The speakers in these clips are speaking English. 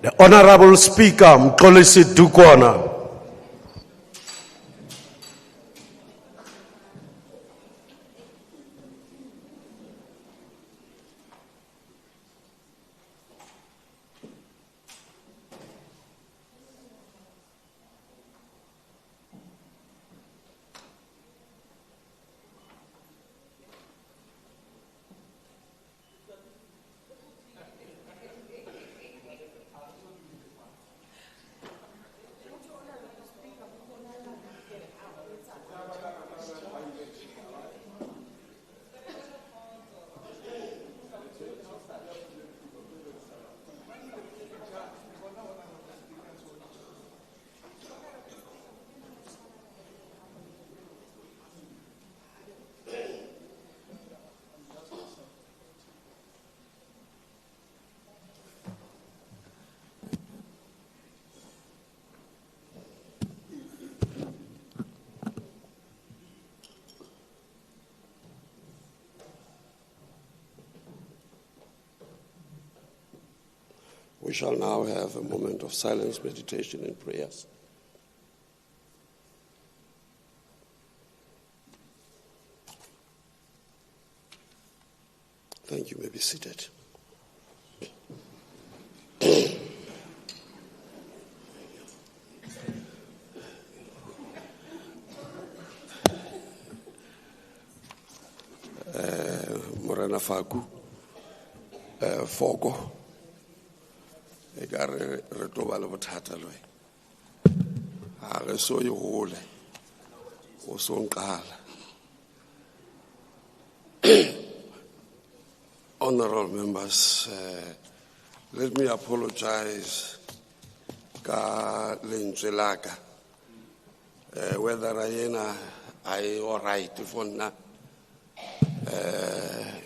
The Honorable Speaker, Mxolisi Dukwana. We shall now have a moment of silence, meditation, and prayers. Thank you. You may be seated. Morena Faku, Fogo. Re toba le bothata lwe ha re so e hole o so nqala. Honorable members, let me apologize ka lentswe la ka whether I all right for na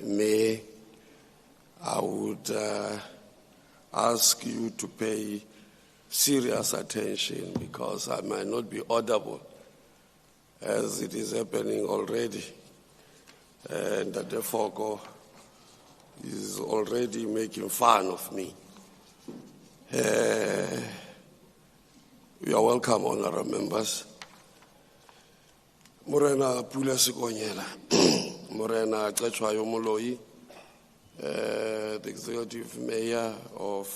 me I would ask you to pay serious attention because I might not be audible as it is happening already, and that the Fogo is already making fun of me. You are welcome, honorable members. Morena Pula Sikonyela, Morena Chachwayo Moloi, the executive mayor of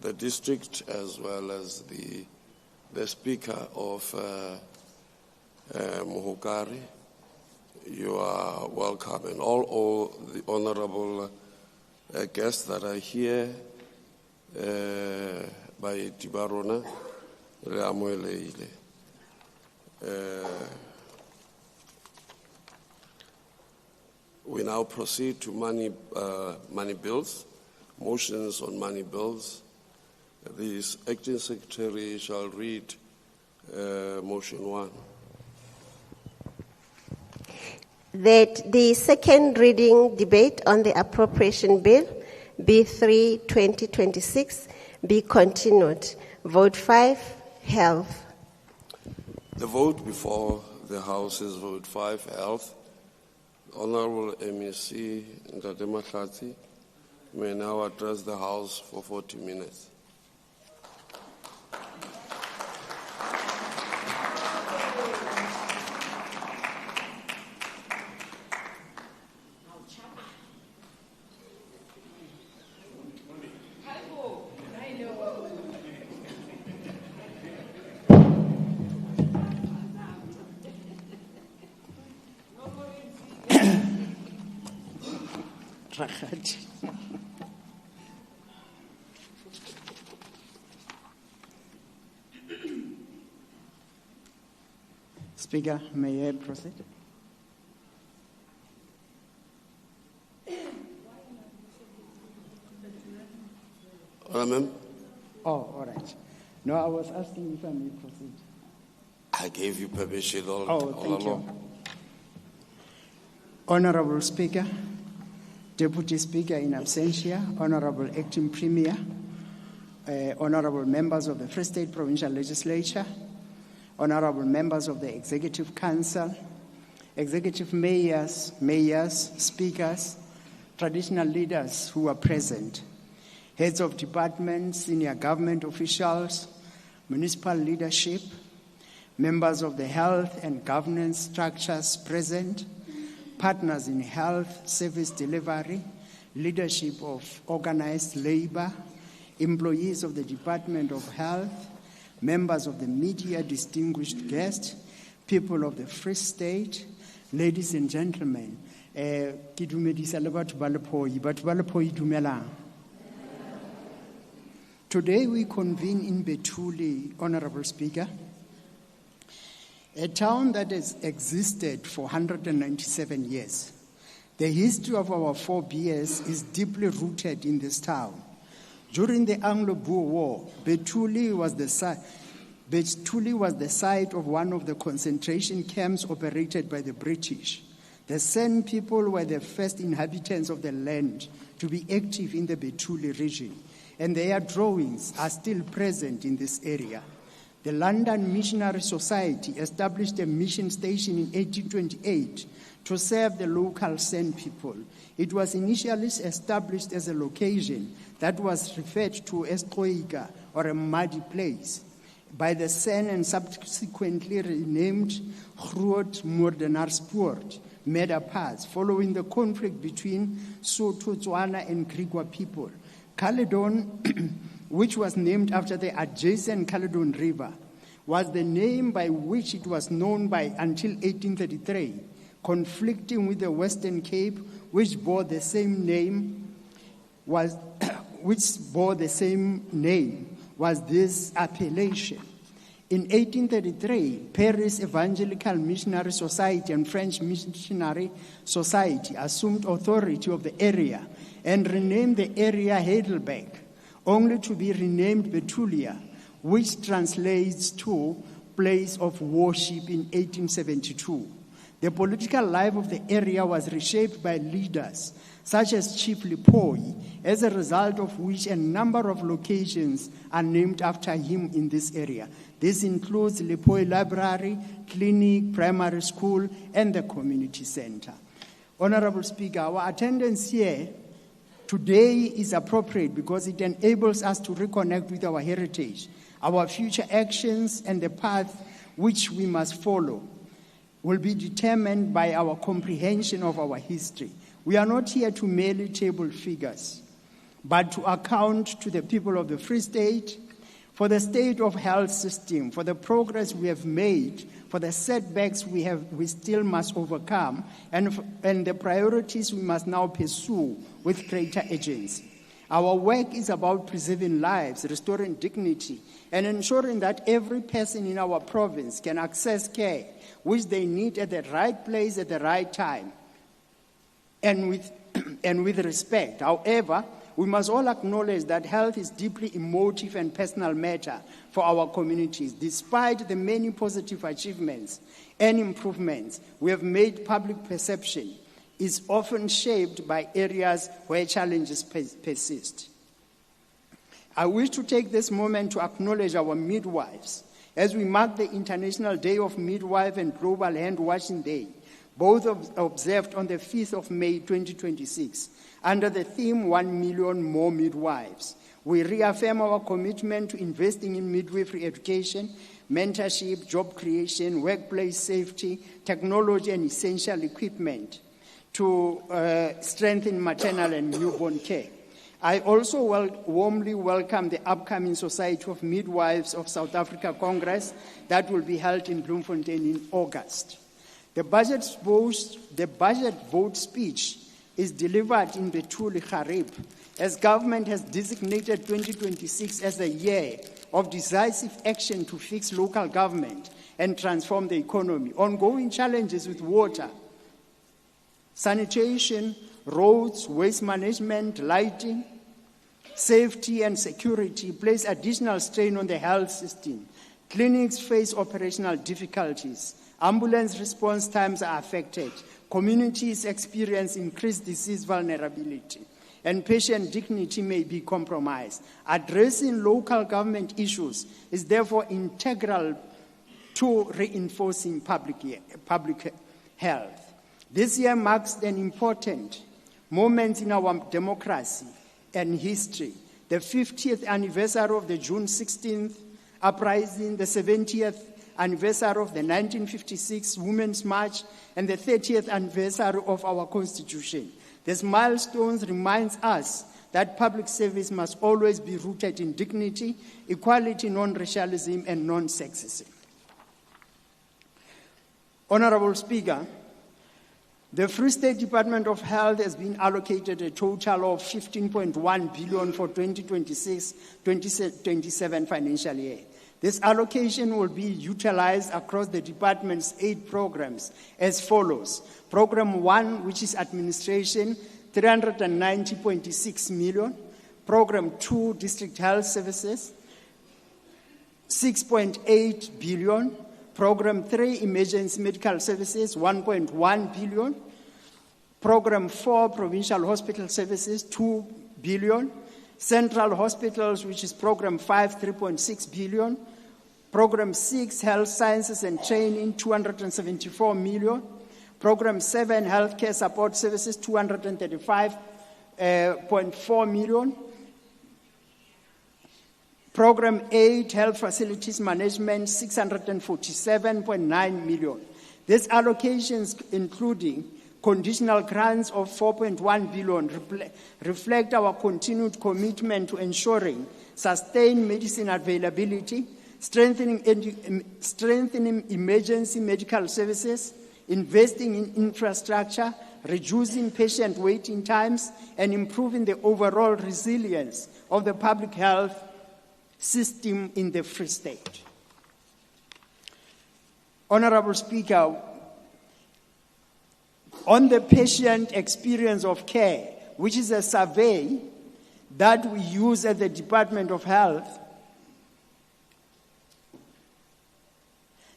the district, as well as the speaker of Mohokari. You are welcome, and all the honorable guests that are here by Tibarona, Reamoeleile. We now proceed to money bills, motions on money bills. The acting secretary shall read motion 1. That the second reading debate on the appropriation bill, B3 2026, be continued. Vote 5, health. The vote before the House is vote 5, health. Honorable MEC Ndate Matlati may now address the House for 40 minutes. Speaker, may I proceed? Ma'am? Oh, all right. No, I was asking if I may proceed. I gave you permission all Thank along. you. Honorable Speaker, Deputy Speaker in absentia, Honorable Acting Premier, Honorable members of the Free State Provincial Legislature, Honorable members of the Executive Council, Executive Mayors, Speakers, traditional leaders who are present, heads of departments, senior government officials, municipal leadership, members of the health and governance structures present, partners in health service delivery, leadership of organized labor, employees of the Department of Health, members of the media, distinguished guests, people of the Free State, ladies and gentlemen, ke dumedisa le batho ba Lepoi dumelang. Today we convene in Betuli, Honorable Speaker, a town that has existed for 197 years. The history of our 4 BS is deeply rooted in this town. During the Anglo-Boer War, Betuli was the site of one of the concentration camps operated by the British. The San people were the first inhabitants of the land to be active in the Betuli region, and their drawings are still present in this area. The London Missionary Society established a mission station in 1828 to serve the local San people. It was initially established as a location that was referred to as Troika, or a muddy place, by the San and subsequently renamed Groot Moordenaarspoort, Meadow Pass, following the conflict between Sotho, Tswana, and Griqua people. Caledon, which was named after the adjacent Caledon River, was the name by which it was known by until 1833, conflicting with the Western Cape, which bore the same name, was this appellation. In 1833, Paris Evangelical Missionary Society and French Missionary Society assumed authority of the area and renamed the area Heidelberg, only to be renamed Betulia, which translates to place of worship in 1872. The political life of the area was reshaped by leaders such as Chief Lepoi, as a result of which a number of locations are named after him in this area. This includes Lepoi Library, Clinic, Primary School, and the Community Center. Honorable Speaker, our attendance here today is appropriate because it enables us to reconnect with our heritage. Our future actions and the path which we must follow will be determined by our comprehension of our history. We are not here to merely table figures, but to account to the people of the Free State for the state of health system, for the progress we have made, for the setbacks we still must overcome, and the priorities we must now pursue with greater urgency. Our work is about preserving lives, restoring dignity, and ensuring that every person in our province can access care which they need at the right place at the right time, and with respect. However, we must all acknowledge that health is deeply emotive and personal matter for our communities. Despite the many positive achievements and improvements we have made, public perception is often shaped by areas where challenges persist. I wish to take this moment to acknowledge our midwives as we mark the International Day of Midwife and Global Hand Washing Day, both observed on the 5th of May 2026, under the theme 1 million more midwives. We reaffirm our commitment to investing in midwifery education, mentorship, job creation, workplace safety, technology, and essential equipment to strengthen maternal and newborn care. I also warmly welcome the upcoming Society of Midwives of South Africa Congress that will be held in Bloemfontein in August. The budget vote speech is delivered in Betuli Garib, as government has designated 2026 as a year of decisive action to fix local government and transform the economy. Ongoing challenges with water, sanitation, roads, waste management, lighting, safety and security place additional strain on the health system. Clinics face operational difficulties. Ambulance response times are affected. Communities experience increased disease vulnerability, and patient dignity may be compromised. Addressing local government issues is therefore integral to reinforcing public health. This year marks an important moment in our democracy and history. the 50th anniversary of the June 16th uprising, the 70th anniversary of the 1956 Women's March, and the 30th anniversary of our Constitution. These milestones remind us that public service must always be rooted in dignity, equality, non-racialism, and non-sexism. Honorable Speaker, the Free State Department of Health has been allocated a total of 15.1 billion for 2026-2027 financial year. This allocation will be utilized across the department's 8 programs as follows. Program 1, which is administration, 390.6 million. Program 2, district health services, 6.8 billion. Program 3, emergency medical services, 1.1 billion. Program 4, provincial hospital services, 2 billion. Central hospitals, which is program 5, 3.6 billion. Program 6, health sciences and training, 274 million. Program 7, healthcare support services, 235.4 million. Program 8, health facilities management, 647.9 million. These allocations, including conditional grants of 4.1 billion, reflect our continued commitment to ensuring sustained medicine availability, strengthening emergency medical services, investing in infrastructure, reducing patient waiting times, and improving the overall resilience of the public health system in the Free State. Honorable Speaker, on the patient experience of care, which is a survey that we use at the Department of Health,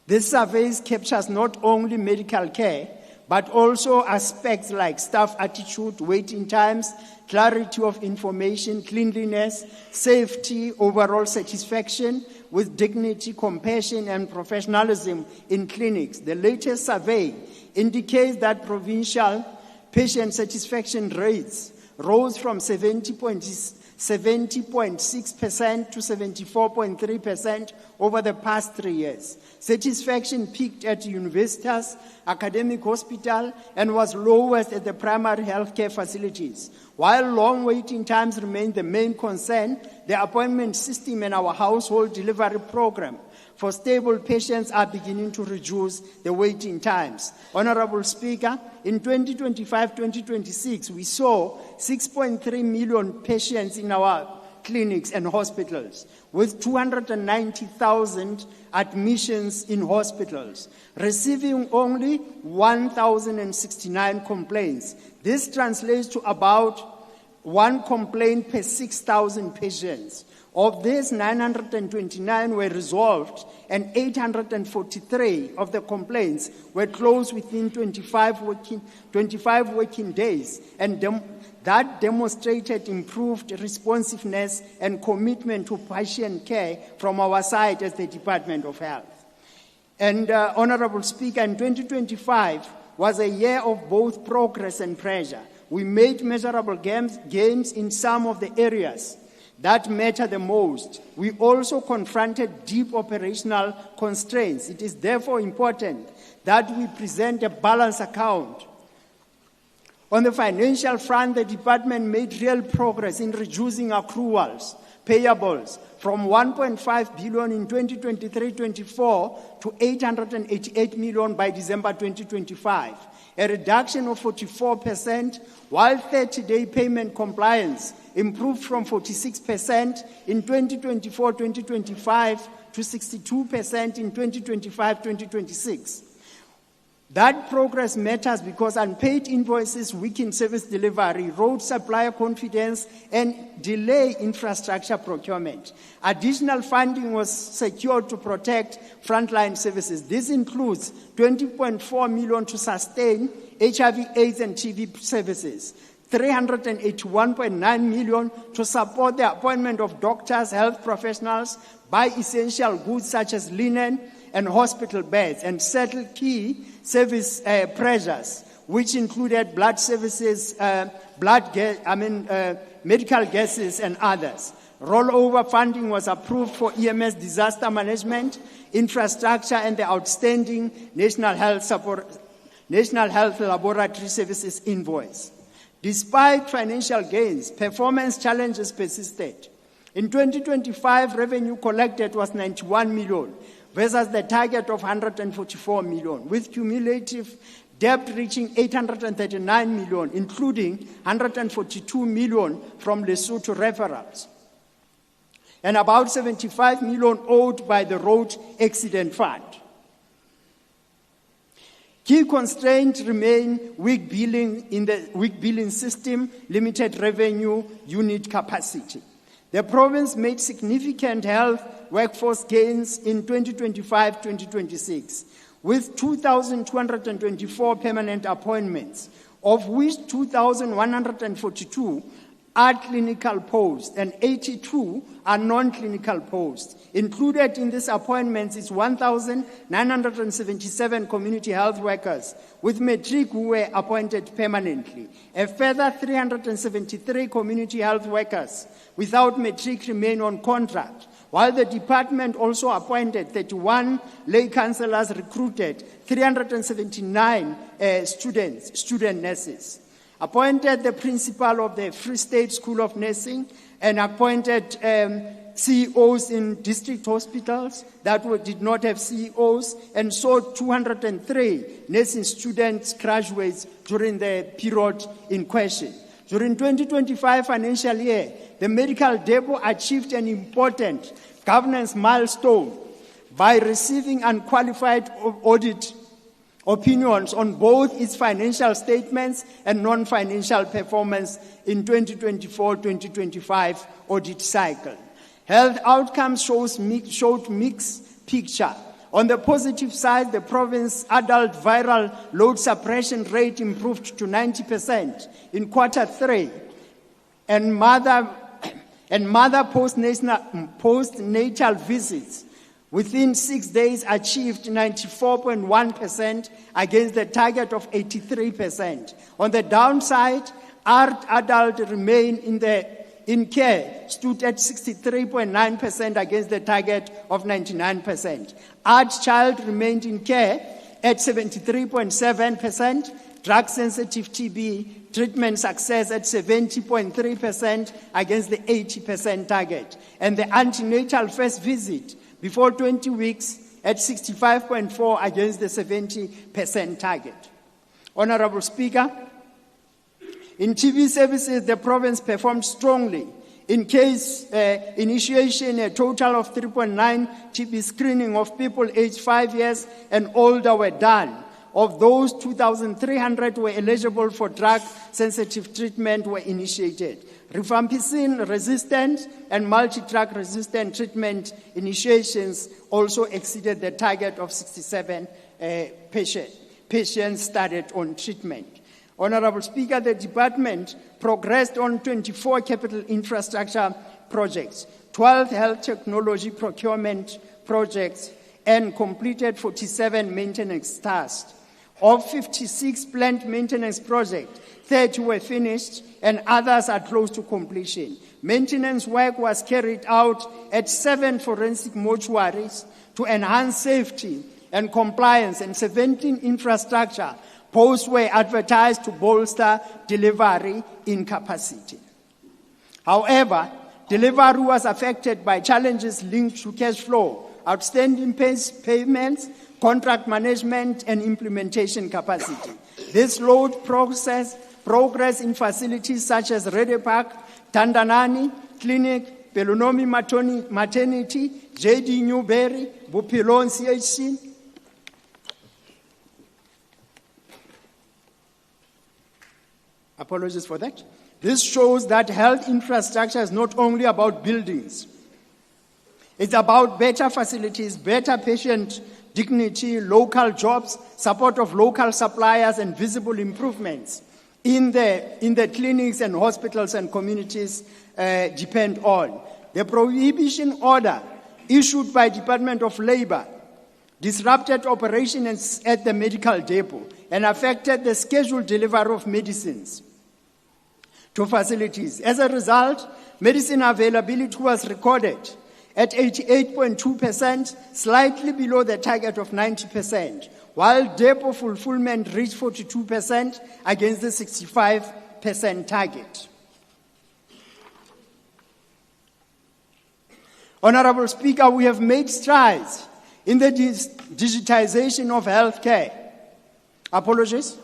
this survey captures not only medical care, but also aspects like staff attitude, waiting times, clarity of information, cleanliness, safety, overall satisfaction with dignity, compassion, and professionalism in clinics. The latest survey indicates that provincial patient satisfaction rates rose from 70.6% to 74.3% over the past 3 years. Satisfaction peaked at universities, academic hospital, and was lowest at the primary healthcare facilities. While long waiting times remain the main concern, the appointment system and our household delivery program for stable patients are beginning to reduce the waiting times. Honorable Speaker, in 2025-2026, we saw 6.3 million patients in our clinics and hospitals, with 290,000 admissions in hospitals, receiving only 1,069 complaints. This translates to about 1 complaint per 6,000 patients. Of these, 929 were resolved, and 843 of the complaints were closed within 25 working days, and that demonstrated improved responsiveness and commitment to patient care from our side as the Department of Health. And Honorable Speaker, in 2025 was a year of both progress and pressure. We made measurable gains in some of the areas that matter the most. We also confronted deep operational constraints. It is therefore important that we present a balanced account. On the financial front, the department made real progress in reducing accruals, payables, from 1.5 billion in 2023-24 to 888 million by December 2025, a reduction of 44%, while 30-day payment compliance improved from 46% in 2024-2025 to 62% in 2025-2026. That progress matters because unpaid invoices weaken service delivery, erode supplier confidence, and delay infrastructure procurement. Additional funding was secured to protect frontline services. This includes 20.4 million to sustain HIV, AIDS, and TB services, 381.9 million to support the appointment of doctors, health professionals, buy essential goods such as linen and hospital beds, and settle key service pressures, which included blood services, medical gases, and others. Rollover funding was approved for EMS disaster management, infrastructure, and the outstanding National Health Laboratory Services invoice. Despite financial gains, performance challenges persisted. In 2025, revenue collected was 91 million versus the target of 144 million, with cumulative debt reaching 839 million, including 142 million from Lesotho referrals, and about 75 million owed by the Road Accident Fund. Key constraints remain weak billing in the weak billing system, limited revenue unit capacity. The province made significant health workforce gains in 2025-2026, with 2,224 permanent appointments, of which 2,142 are clinical posts and 82 are non-clinical posts. Included in these appointments is 1,977 community health workers with matric who were appointed permanently. A further 373 community health workers without matric remain on contract, while the department also appointed 31 lay councillors, recruited 379 student nurses, appointed the principal of the Free State School of Nursing, and appointed CEOs in district hospitals that did not have CEOs, and saw 203 nursing students graduates during the period in question. During 2025 financial year, the medical depot achieved an important governance milestone by receiving unqualified audit opinions on both its financial statements and non-financial performance in 2024-2025 audit cycle. Health outcomes showed mixed picture. On the positive side, the province adult viral load suppression rate improved to 90% in Q3, and mother postnatal visits within 6 days achieved 94.1% against the target of 83%. On the downside, adult remain in care stood at 63.9% against the target of 99%. Child remained in care at 73.7%. Drug-sensitive TB treatment success at 70.3% against the 80% target. And the antenatal first visit before 20 weeks at 65.4% against the 70% target. Honorable Speaker, in TB services, the province performed strongly. In case initiation, a total of 3.9 TB screening of people aged 5 years and older were done. Of those, 2,300 were eligible for drug-sensitive treatment were initiated. Rifampicin-resistant and multi-drug-resistant treatment initiations also exceeded the target of 67 patients started on treatment. Honorable Speaker, the department progressed on 24 capital infrastructure projects, 12 health technology procurement projects, and completed 47 maintenance tasks. Of 56 plant maintenance projects, 30 were finished and others are close to completion. Maintenance work was carried out at 7 forensic mortuaries to enhance safety and compliance, and 17 infrastructure posts were advertised to bolster delivery in capacity. However, delivery was affected by challenges linked to cash flow, outstanding payments, contract management, and implementation capacity. This slowed progress in facilities such as Rede Park, Tandanani Clinic, Pelonomi Maternity, JD Newberry, Bupilon CHC. Apologies for that. This shows that health infrastructure is not only about buildings. It's about better facilities, better patient dignity, local jobs, support of local suppliers, and visible improvements in the clinics and hospitals and communities depend on. The prohibition order issued by Department of Labor disrupted operations at the medical depot and affected the scheduled delivery of medicines. to facilities. As a result, medicine availability was recorded at 88.2%, slightly below the target of 90%, while depot fulfillment reached 42% against the 65% target. Honorable Speaker, we have made strides in the digitization of healthcare. Apologies.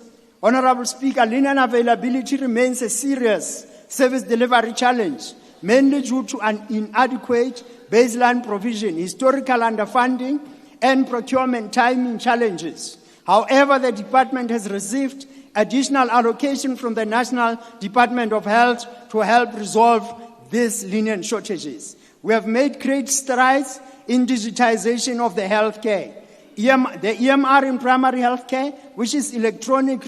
Honorable Speaker, linen availability remains a serious service delivery challenge, mainly due to an inadequate baseline provision, historical underfunding, and procurement timing challenges. However, the department has received additional allocation from the National Department of Health to help resolve these linen shortages. We have made great strides in digitization of the healthcare. The EMR in primary healthcare, which is electronic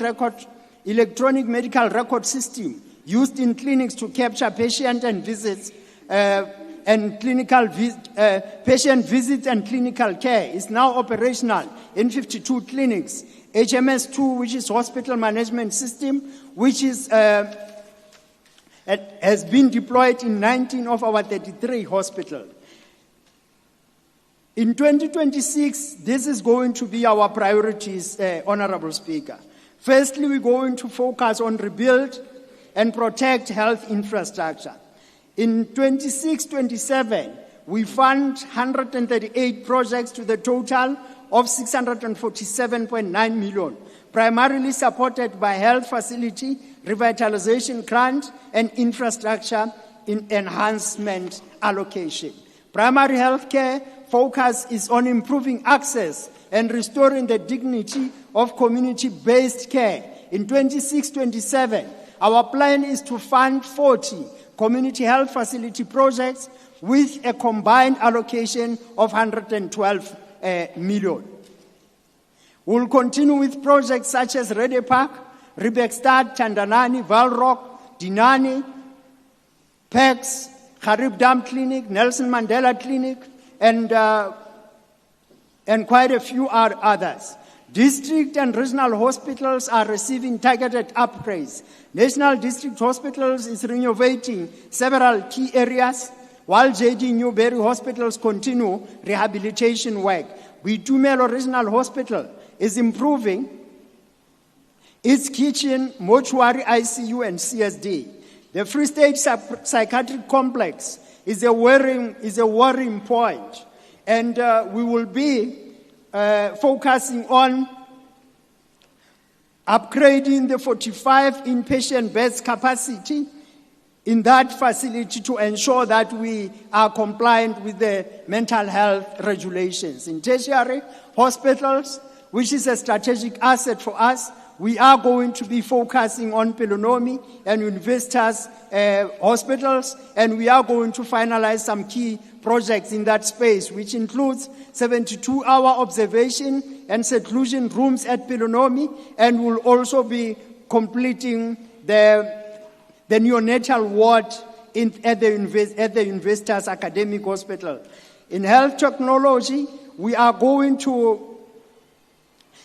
medical record system used in clinics to capture patient and visits patient visits and clinical care, is now operational in 52 clinics. HMS2, which is hospital management system, which is has been deployed in 19 of our 33 hospitals. In 2026, this is going to be our priorities, Honorable Speaker. Firstly, we're going to focus on rebuild and protect health infrastructure. In 26-27, we fund 138 projects to the total of 647.9 million, primarily supported by health facility revitalization grant and infrastructure enhancement allocation. Primary health care focus is on improving access and restoring the dignity of community-based care. In 26-27, our plan is to fund 40 community health facility projects with a combined allocation of 112 million. We'll continue with projects such as Rede Park, Ribekstad, Chandanani, Valrock, Dinani, PEX, Kharib Dam Clinic, Nelson Mandela Clinic, and quite a few others. District and regional hospitals are receiving targeted upgrades. National District Hospitals is renovating several key areas, while J.D. Newberry hospitals continue rehabilitation work. Boitumelo Regional Hospital is improving its kitchen, mortuary, ICU, and CSD. The Free State Psychiatric Complex is a worrying point, and we will be focusing on upgrading the 45 inpatient beds capacity in that facility to ensure that we are compliant with the mental health regulations. In tertiary hospitals, which is a strategic asset for us, we are going to be focusing on Pelonomi and Universitas hospitals, and we are going to finalize some key projects in that space, which includes 72-hour observation and seclusion rooms at Pelonomi, and will also be completing the neonatal ward at the Universitas Academic Hospital. In health technology, we are going to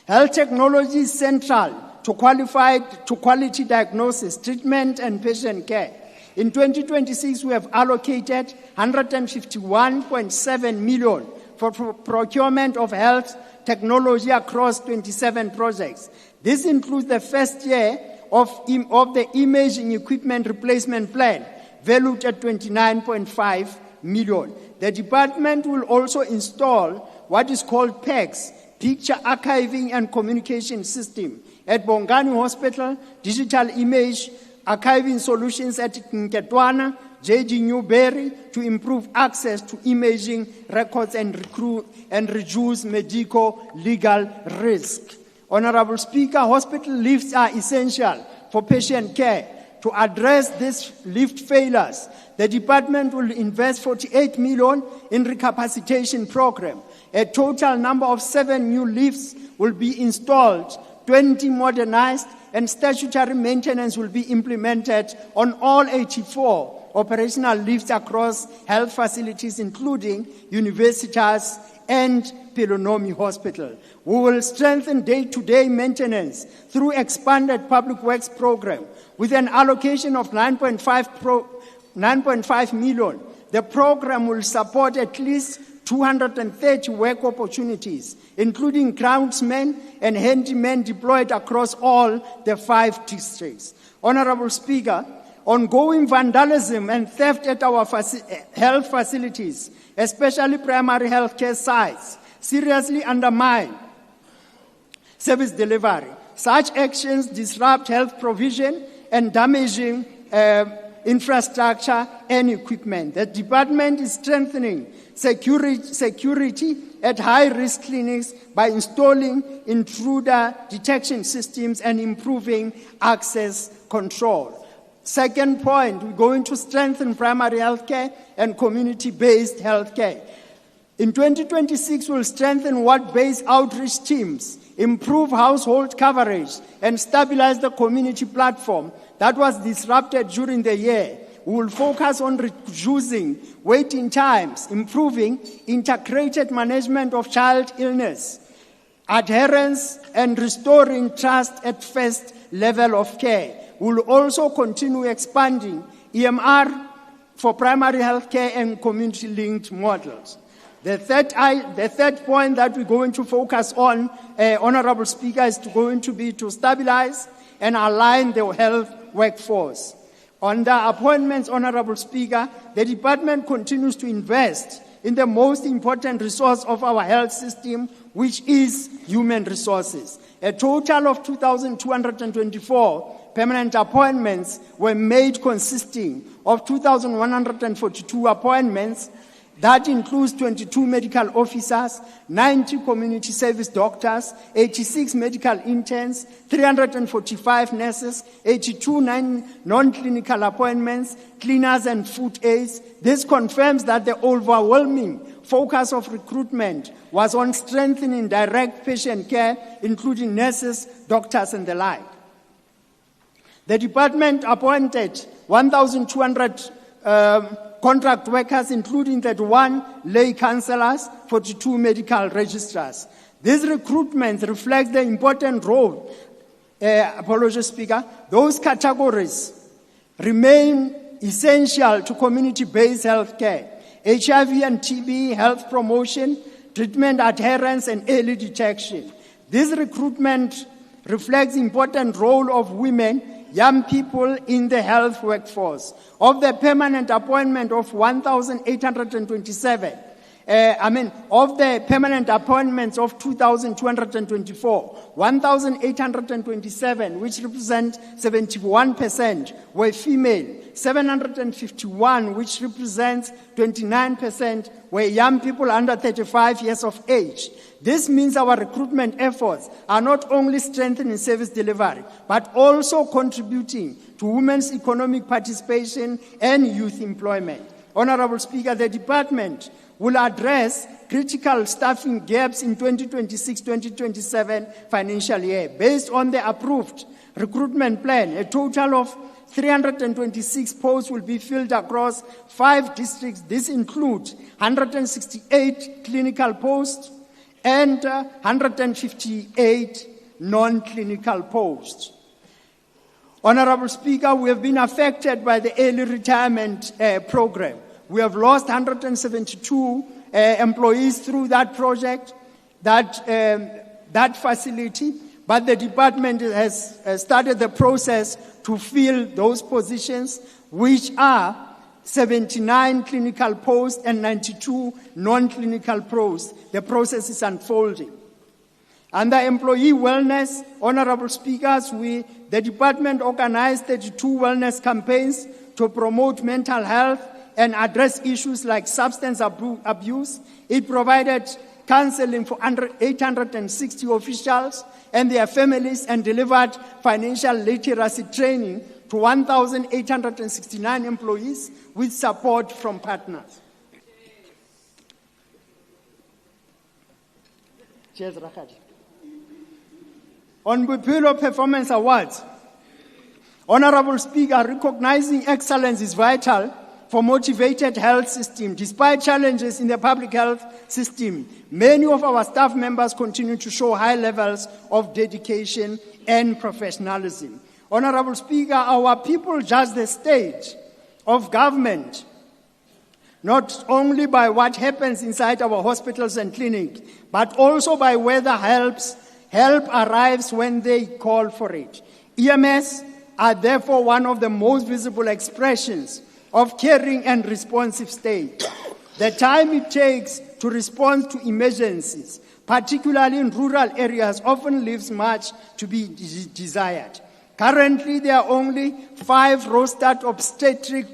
health technology is central to quality diagnosis, treatment, and patient care. In 2026, we have allocated 151.7 million for procurement of health technology across 27 projects. This includes the first year of the imaging equipment replacement plan, valued at 29.5 million. The department will also install what is called PEX, Picture Archiving and Communication System, at Bongani Hospital, digital image archiving solutions at Nketwana, J.G. Newberry, to improve access to imaging records and reduce medical legal risk. Honorable Speaker, hospital lifts are essential for patient care. To address these lift failures, the department will invest 48 million in recapacitation program. A total number of 7 new lifts will be installed, 20 modernized, and statutory maintenance will be implemented on all 84 operational lifts across health facilities, including Universitas and Pelonomi Hospital. We will strengthen day-to-day maintenance through expanded public works program with an allocation of 9.5 million. The program will support at least 230 work opportunities, including groundsmen and handymen deployed across all the 5 districts. Honorable Speaker, ongoing vandalism and theft at our health facilities, especially primary health care sites, seriously undermine service delivery. Such actions disrupt health provision and damaging infrastructure and equipment. The department is strengthening security at high-risk clinics by installing intruder detection systems and improving access control. Second point, we're going to strengthen primary health care and community-based health care. In 2026, we'll strengthen ward-based outreach teams, improve household coverage, and stabilize the community platform that was disrupted during the year. We will focus on reducing waiting times, improving integrated management of child illness, adherence, and restoring trust at first level of care. We will also continue expanding EMR for primary health care and community-linked models. The third point that we're going to focus on, Honorable Speaker, is going to be to stabilize and align the health workforce. Under appointments, Honorable Speaker, the department continues to invest in the most important resource of our health system, which is human resources. A total of 2,224 permanent appointments were made, consisting of 2,142 appointments. That includes 22 medical officers, 90 community service doctors, 86 medical interns, 345 nurses, 82 non-clinical appointments, cleaners and food aides. This confirms that the overwhelming focus of recruitment was on strengthening direct patient care, including nurses, doctors, and the like. The department appointed 1,200 contract workers, including 31 lay councillors, 42 medical registrars. This recruitment reflects the important role, Speaker, those categories remain essential to community-based health care, HIV and TB health promotion, treatment adherence, and early detection. This recruitment reflects the important role of women, young people in the health workforce. Of the permanent appointment of 1,827, of the permanent appointments of 2,224, 1,827, which represent 71%, were female. 751, which represents 29%, were young people under 35 years of age. This means our recruitment efforts are not only strengthening service delivery, but also contributing to women's economic participation and youth employment. Honorable Speaker, the department will address critical staffing gaps in 2026-2027 financial year. Based on the approved recruitment plan, a total of 326 posts will be filled across 5 districts. This includes 168 clinical posts and 158 non-clinical posts. Honorable Speaker, we have been affected by the early retirement program. We have lost 172 employees through that project, that facility, but the department has started the process to fill those positions, which are 79 clinical posts and 92 non-clinical posts. The process is unfolding. Under employee wellness, Honorable Speakers, the department organized 32 wellness campaigns to promote mental health and address issues like substance abuse. It provided counseling for 860 officials and their families and delivered financial literacy training to 1,869 employees with support from partners. Cheers, Rakaj. On Boipelo Performance Awards, Honorable Speaker, recognizing excellence is vital for motivated health system. Despite challenges in the public health system, many of our staff members continue to show high levels of dedication and professionalism. Honorable Speaker, our people judge the state of government not only by what happens inside our hospitals and clinics, but also by whether help arrives when they call for it. EMS are therefore one of the most visible expressions of caring and responsive state. The time it takes to respond to emergencies, particularly in rural areas, often leaves much to be desired. Currently, there are only 5 rostered obstetric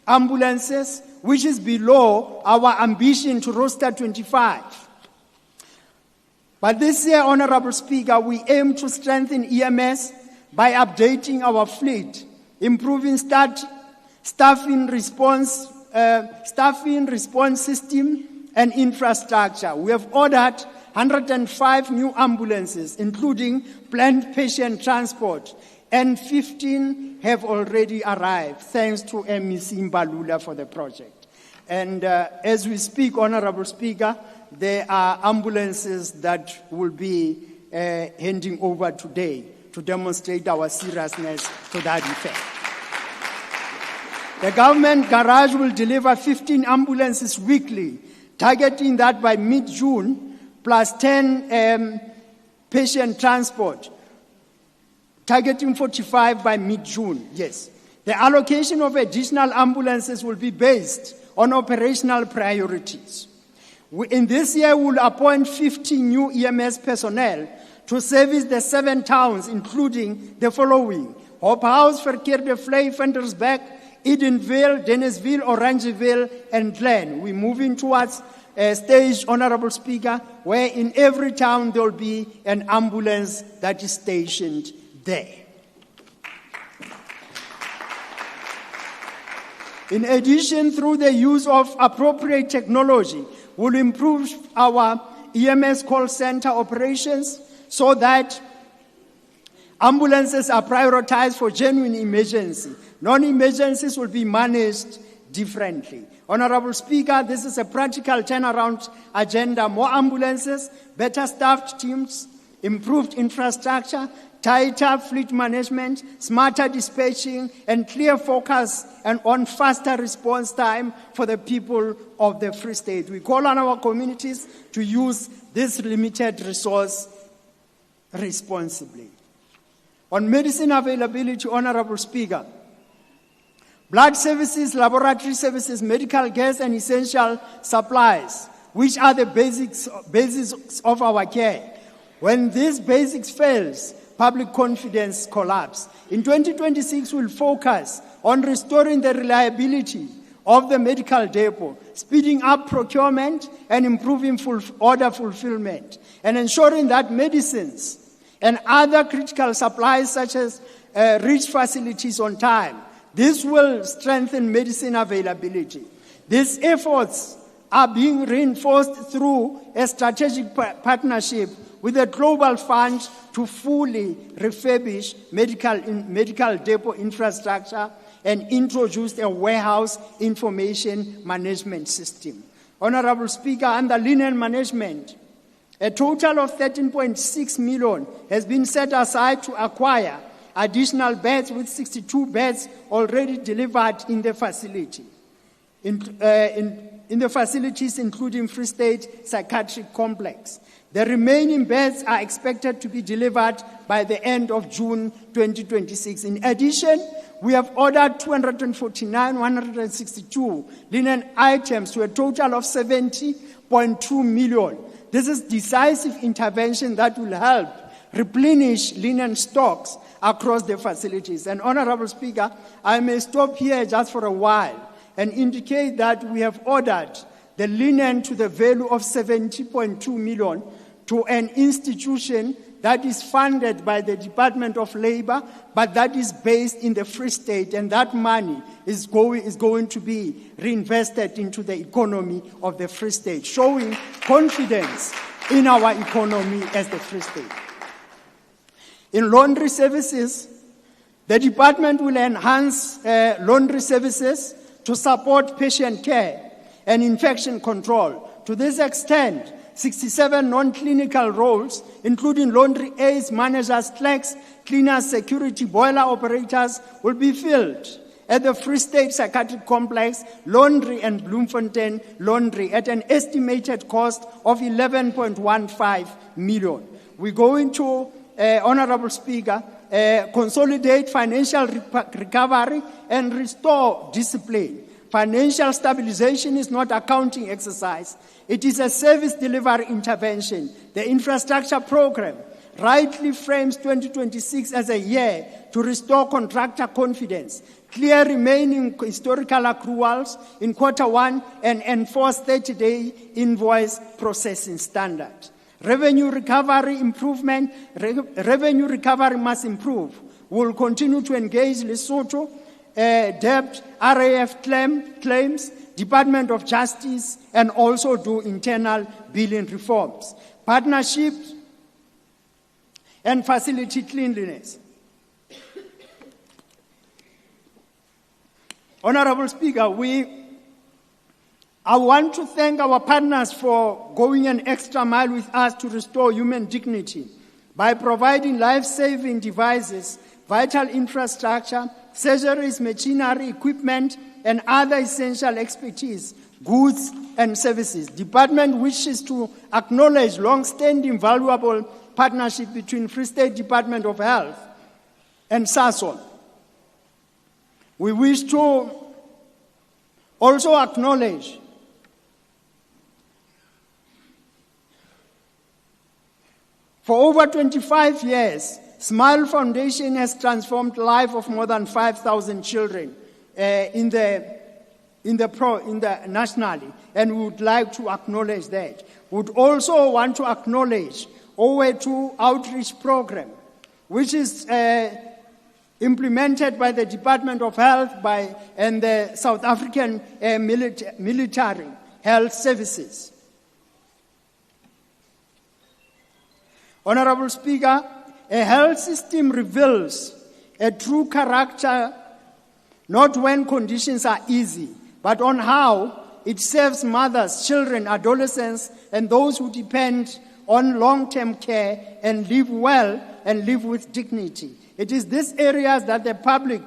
ambulances, which is below our ambition to roster 25. But this year, Honorable Speaker, we aim to strengthen EMS by updating our fleet, improving staffing response system and infrastructure. We have ordered 105 new ambulances, including planned patient transport, and 15 have already arrived, thanks to MEC Mbalula for the project. And as we speak, Honorable Speaker, there are ambulances that will be handing over today to demonstrate our seriousness to that effect. The government garage will deliver 15 ambulances weekly, targeting that by mid-June, plus 10 patient transport, targeting 45 by mid-June, yes. The allocation of additional ambulances will be based on operational priorities. In this year, we will appoint 50 new EMS personnel to service the 7 towns, including the following: Hope House, Verkeerdevlei, Ventersberg, Edenville, Dennisville, Orangeville, and Glen. We're moving towards a stage, Honorable Speaker, where in every town there will be an ambulance that is stationed there. In addition, through the use of appropriate technology, we'll improve our EMS call center operations so that ambulances are prioritized for genuine emergency. Non-emergencies will be managed differently. Honorable Speaker, this is a practical turnaround agenda. More ambulances, better staffed teams, improved infrastructure, tighter fleet management, smarter dispatching, and clear focus and on faster response time for the people of the Free State. We call on our communities to use this limited resource responsibly. On medicine availability, Honorable Speaker, blood services, laboratory services, medical gas, and essential supplies, which are the basics of our care. When these basics fails, public confidence collapse. In 2026, we'll focus on restoring the reliability of the medical depot, speeding up procurement and improving order fulfillment, and ensuring that medicines and other critical supplies such as reach facilities on time. This will strengthen medicine availability. These efforts are being reinforced through a strategic partnership with a global fund to fully refurbish medical depot infrastructure and introduce a warehouse information management system. Honorable Speaker, under linen management, a total of 13.6 million has been set aside to acquire additional beds, with 62 beds already delivered in the facility. In the facilities, including Free State Psychiatric Complex. The remaining beds are expected to be delivered by the end of June 2026. In addition, we have ordered 249,162 linen items to a total of 70.2 million. This is decisive intervention that will help replenish linen stocks across the facilities. And Honorable Speaker, I may stop here just for a while and indicate that we have ordered the linen to the value of 70.2 million to an institution that is funded by the Department of Labor, but that is based in the Free State, and that money is going to be reinvested into the economy of the Free State, showing confidence in our economy as the Free State. In laundry services, the department will enhance laundry services to support patient care and infection control. To this extent, 67 non-clinical roles, including laundry aides, managers, clerks, cleaners, security, boiler operators, will be filled at the Free State Psychiatric Complex, Laundry and Bloemfontein Laundry at an estimated cost of 11.15 million. We're going to, Honorable Speaker, consolidate financial recovery and restore discipline. Financial stabilization is not accounting exercise. It is a service delivery intervention. The infrastructure program rightly frames 2026 as a year to restore contractor confidence, clear remaining historical accruals in Q1, and enforce 30-day invoice processing standard. Revenue recovery must improve. We'll continue to engage Lesotho, debt, RAF claims, Department of Justice, and also do internal billing reforms. Partnerships and facility cleanliness. Honorable Speaker, I want to thank our partners for going an extra mile with us to restore human dignity by providing life-saving devices, vital infrastructure, surgeries, machinery, equipment, and other essential expertise, goods, and services. Department wishes to acknowledge long-standing valuable partnership between Free State Department of Health and SASOL. We wish to also acknowledge for over 25 years, Smile Foundation has transformed the life of more than 5,000 children nationally, and we would like to acknowledge that. We would also want to acknowledge OA2 outreach program, which is implemented by the Department of Health and the South African military health services. Honorable Speaker, a health system reveals a true character not when conditions are easy, but on how it serves mothers, children, adolescents, and those who depend on long-term care and live well and live with dignity. It is these areas that the public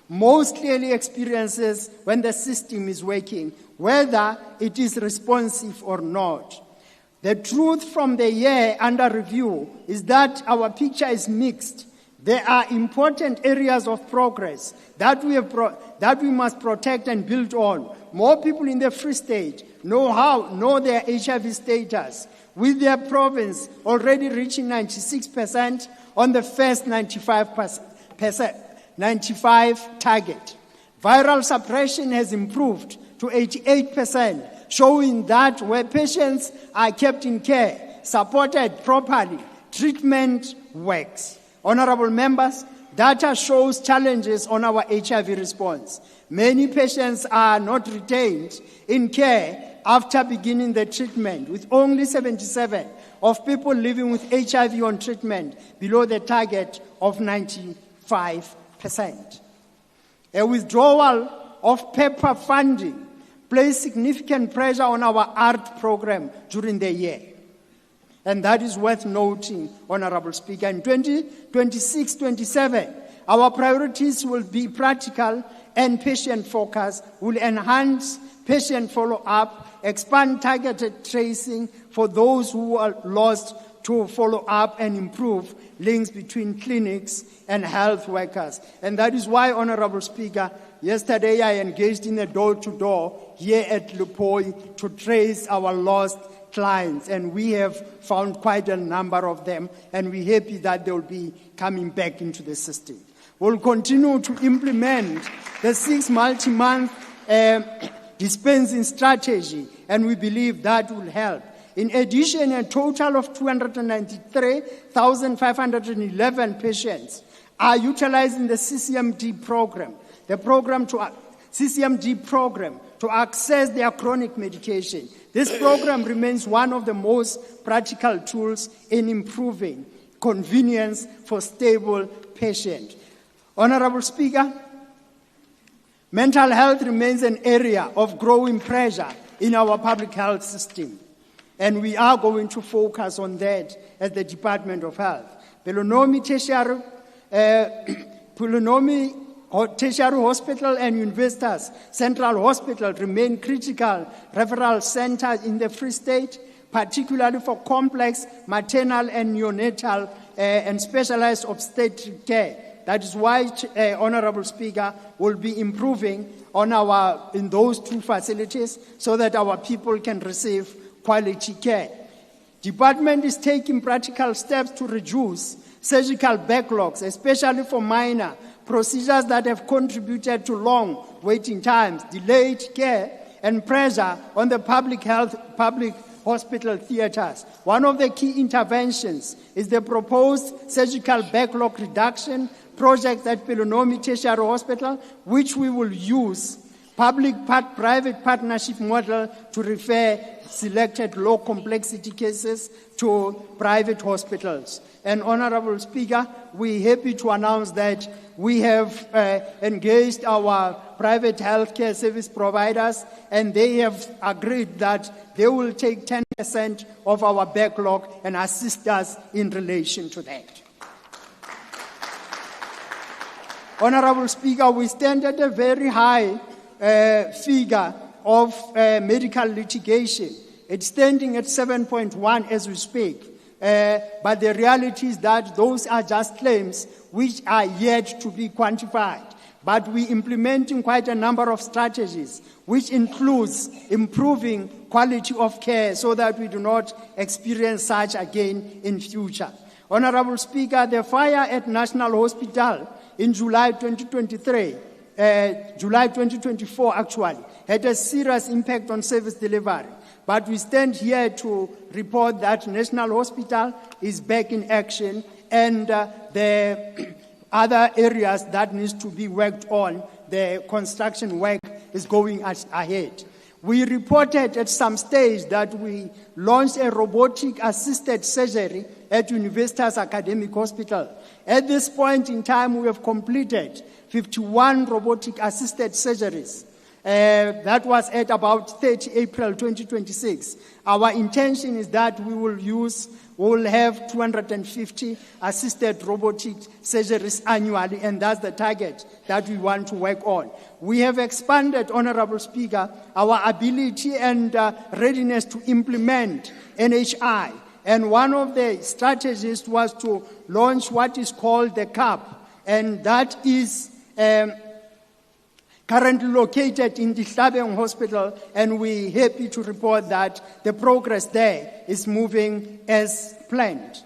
most clearly experiences when the system is working, whether it is responsive or not. The truth from the year under review is that our picture is mixed. There are important areas of progress that we must protect and build on. More people in the Free State know their HIV status, with their province already reaching 96% on the first 95 target. Viral suppression has improved to 88%, showing that where patients are kept in care, supported properly, treatment works. Honorable members, data shows challenges on our HIV response. Many patients are not retained in care after beginning the treatment, with only 77 of people living with HIV on treatment below the target of 95%. A withdrawal of PEPFAR funding placed significant pressure on our ART program during the year. And that is worth noting, Honorable Speaker. In 2026-27, our priorities will be practical and patient-focused, will enhance patient follow-up, expand targeted tracing for those who are lost to follow up, and improve links between clinics and health workers. And that is why, Honorable Speaker, yesterday I engaged in a door-to-door here at Lupoi to trace our lost clients, and we have found quite a number of them, and we're happy that they will be coming back into the system. We'll continue to implement the 6 multi-month dispensing strategy, and we believe that will help. In addition, a total of 293,511 patients are utilizing the CCMD program, CCMD program to access their chronic medication. This program remains one of the most practical tools in improving convenience for stable patients. Honorable Speaker, Mental health remains an area of growing pressure in our public health system, and we are going to focus on that at the Department of Health. Pelonomi Tertiary Hospital and Universitas Central Hospital remain critical referral centers in the Free State, particularly for complex maternal and neonatal and specialized obstetric care. That is why, Honorable Speaker, will be improving in those two facilities so that our people can receive quality care. Department is taking practical steps to reduce surgical backlogs, especially for minor procedures that have contributed to long waiting times, delayed care, and pressure on the public hospital theaters. One of the key interventions is the proposed surgical backlog reduction project at Pelonomi Tertiary Hospital, which we will use public-private partnership model to refer selected low complexity cases to private hospitals. And Honorable Speaker, we're happy to announce that we have engaged our private healthcare service providers, and they have agreed that they will take 10% of our backlog and assist us in relation to that. Honorable Speaker, we stand at a very high figure of medical litigation. It's standing at 7.1 as we speak. But the reality is that those are just claims which are yet to be quantified. But we're implementing quite a number of strategies, which includes improving quality of care so that we do not experience such again in future. Honorable Speaker, the fire at National Hospital in July 2024 actually, had a serious impact on service delivery. But we stand here to report that National Hospital is back in action, and the other areas that needs to be worked on, the construction work is going ahead. We reported at some stage that we launched a robotic-assisted surgery at Universitas Academic Hospital. At this point in time, we have completed 51 robotic-assisted surgeries. That was at about 30 April 2026. Our intention is that we will have 250 assisted robotic surgeries annually, and that's the target that we want to work on. We have expanded, Honorable Speaker, our ability and readiness to implement NHI. And one of the strategies was to launch what is called the CAP, and that is currently located in the Hlabeng Hospital, and we're happy to report that the progress there is moving as planned.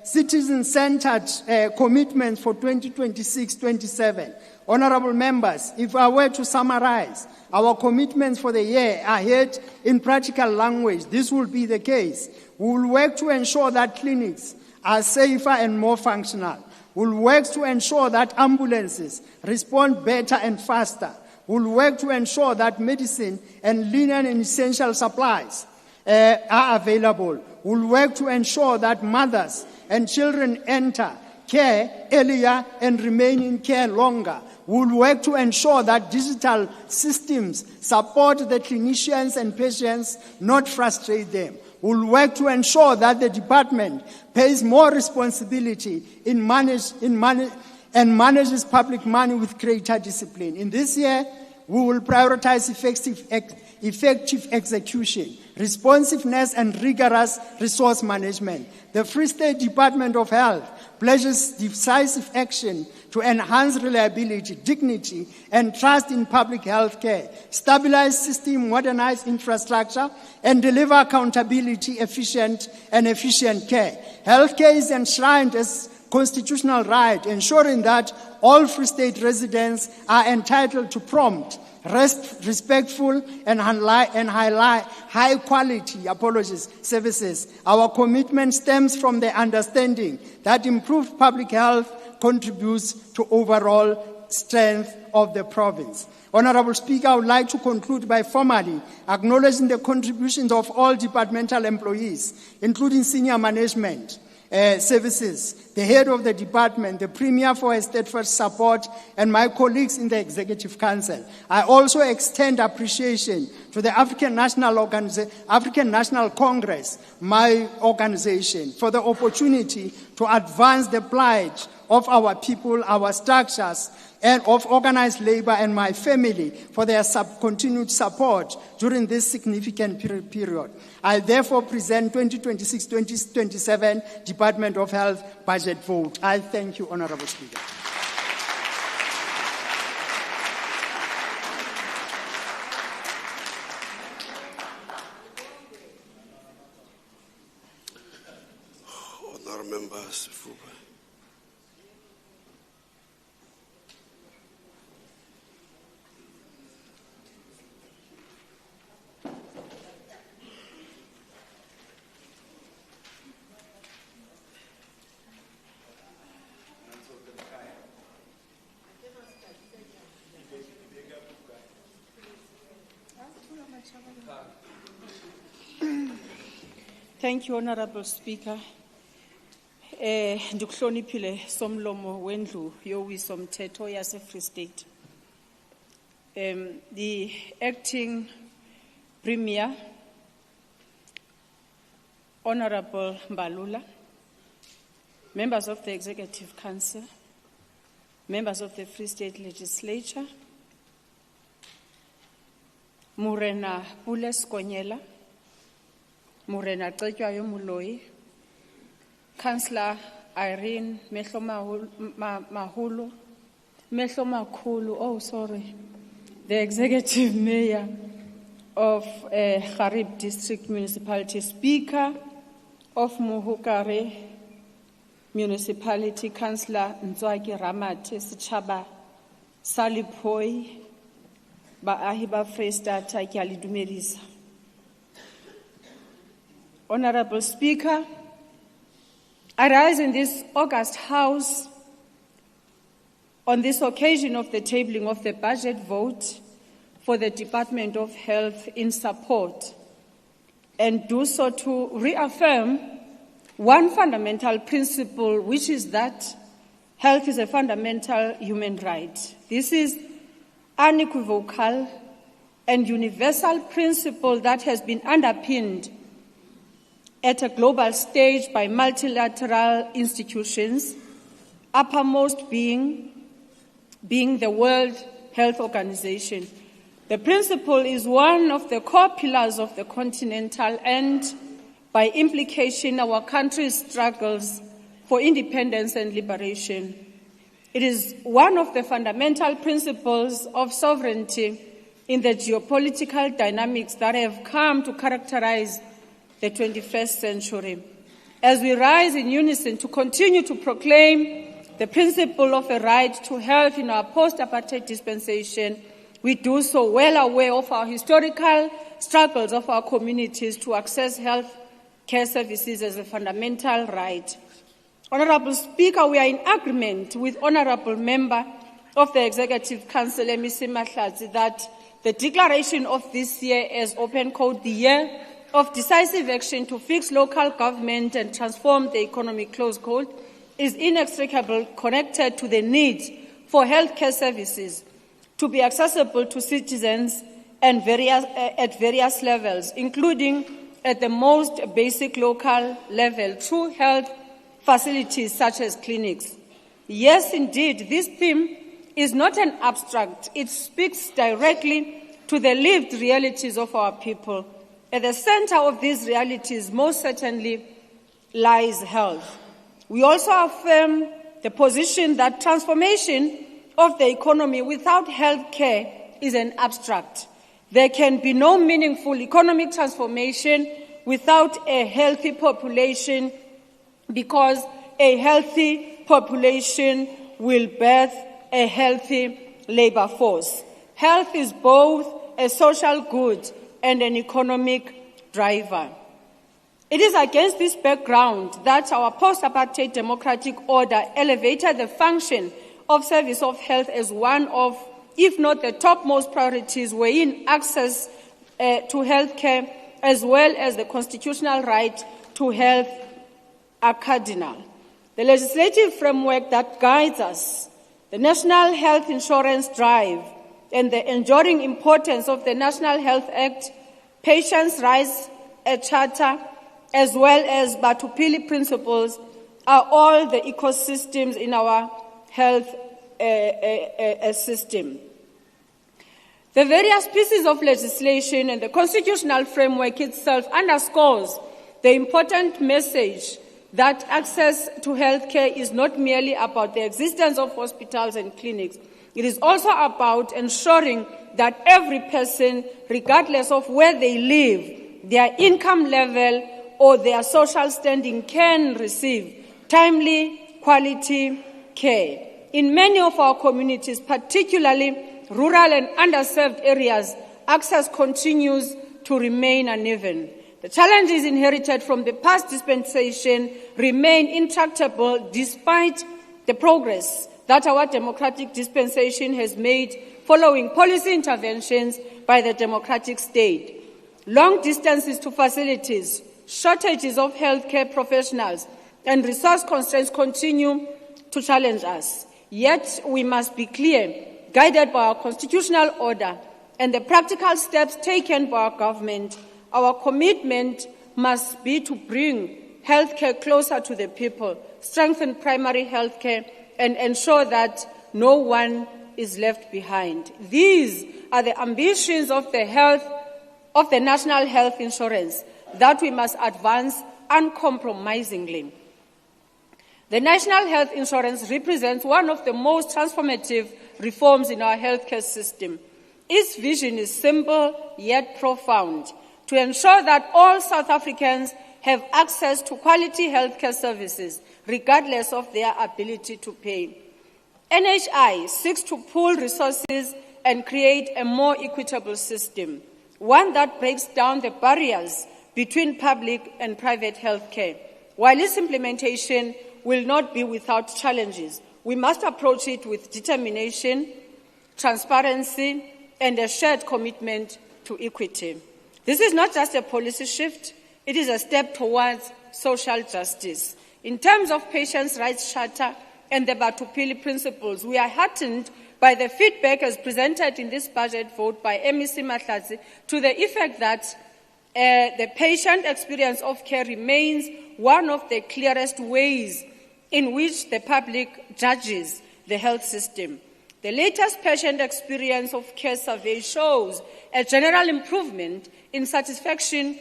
Citizen-centered commitments for 2026-27. Honorable members, if I were to summarize our commitments for the year ahead in practical language, this will be the case. We will work to ensure that clinics are safer and more functional. We'll work to ensure that ambulances respond better and faster. We'll work to ensure that medicine and linen and essential supplies are available. We'll work to ensure that mothers and children enter care earlier and remain in care longer. We'll work to ensure that digital systems support the clinicians and patients, not frustrate them. We'll work to ensure that the department pays more responsibility and manages public money with greater discipline. In this year, we will prioritize effective execution, responsiveness, and rigorous resource management. The Free State Department of Health pledges decisive action to enhance reliability, dignity, and trust in public health care, stabilize system, modernize infrastructure, and deliver accountability, efficient care. Healthcare is enshrined as constitutional right, ensuring that all Free State residents are entitled to prompt, respectful, and high-quality services. Our commitment stems from the understanding that improved public health contributes to overall strength of the province. Honorable Speaker, I would like to conclude by formally acknowledging the contributions of all departmental employees, including senior management, Services, the head of the department, the Premier for her steadfast support, and my colleagues in the Executive Council. I also extend appreciation to the African National Congress, my organization, for the opportunity to advance the plight of our people, our structures, and of organized labor, and my family for their continued support during this significant period. I therefore present 2026-2027 Department of Health budget vote. I thank you, Honorable Speaker. Honorable members, Thank you, Honorable Speaker. Ndikuhloniphile somlomo wendlu yowiso-mthetho yase-Free State. The acting Premier, Honorable Mbalula, members of the Executive Council, members of the Free State Legislature, Morena Pule Skonyela, Morena Tsetjwayo Moloi, Councillor Irene Mehlo Mahulu, the Executive Mayor of Garib District Municipality, Speaker of Mohokare Municipality, Councillor Nzwaki Ramate Sechaba Salipoi, Baahi ba Freistata ke a le dumedisa. Honorable Speaker, I rise in this August House on this occasion of the tabling of the budget vote for the Department of Health in support, and do so to reaffirm one fundamental principle, which is that health is a fundamental human right. This is unequivocal and universal principle that has been underpinned at a global stage by multilateral institutions, uppermost being the World Health Organization. The principle is one of the core pillars of the continental and, by implication, our country's struggles for independence and liberation. It is one of the fundamental principles of sovereignty in the geopolitical dynamics that have come to characterize the 21st century. As we rise in unison to continue to proclaim the principle of a right to health in our post-apartheid dispensation, we do so well aware of our historical struggles of our communities to access health care services as a fundamental right. Honorable Speaker, we are in agreement with Honorable Member of the Executive Council, Emisi Mahlatsi, that the declaration of this year as Open Code, the year of decisive action to fix local government and transform the economy, close quote, is inextricably connected to the need for healthcare services to be accessible to citizens and at various levels, including at the most basic local level through health facilities such as clinics. Yes, indeed, this theme is not an abstract. It speaks directly to the lived realities of our people. At the center of these realities, most certainly, lies health. We also affirm the position that transformation of the economy without health care is an abstract. There can be no meaningful economic transformation without a healthy population, because a healthy population will birth a healthy labor force. Health is both a social good and an economic driver. It is against this background that our post-apartheid democratic order elevated the function of service of health as one of, if not the topmost priorities, wherein access to health care, as well as the constitutional right to health, are cardinal. The legislative framework that guides us, the National Health Insurance Drive, and the enduring importance of the National Health Act, Patients' Rights Charter, as well as Batupili principles, are all the ecosystems in our health system. The various pieces of legislation and the constitutional framework itself underscores the important message that access to healthcare is not merely about the existence of hospitals and clinics. It is also about ensuring that every person, regardless of where they live, their income level, or their social standing, can receive timely, quality care. In many of our communities, particularly rural and underserved areas, access continues to remain uneven. The challenges inherited from the past dispensation remain intractable despite the progress that our democratic dispensation has made following policy interventions by the democratic state. Long distances to facilities, shortages of healthcare professionals, and resource constraints continue to challenge us. Yet we must be clear, guided by our constitutional order and the practical steps taken by our government, our commitment must be to bring healthcare closer to the people, strengthen primary healthcare, and ensure that no one is left behind. These are the ambitions of the National Health Insurance that we must advance uncompromisingly. The National Health Insurance represents one of the most transformative reforms in our healthcare system. Its vision is simple yet profound: to ensure that all South Africans have access to quality healthcare services, regardless of their ability to pay. NHI seeks to pool resources and create a more equitable system, one that breaks down the barriers between public and private healthcare. While its implementation will not be without challenges, we must approach it with determination, transparency, and a shared commitment to equity. This is not just a policy shift, it is a step towards social justice. In terms of Patients' Rights Charter and the Batupili principles, we are heartened by the feedback as presented in this budget vote by MEC Mahlatsi to the effect that the patient experience of care remains one of the clearest ways in which the public judges the health system. The latest patient experience of care survey shows a general improvement in satisfaction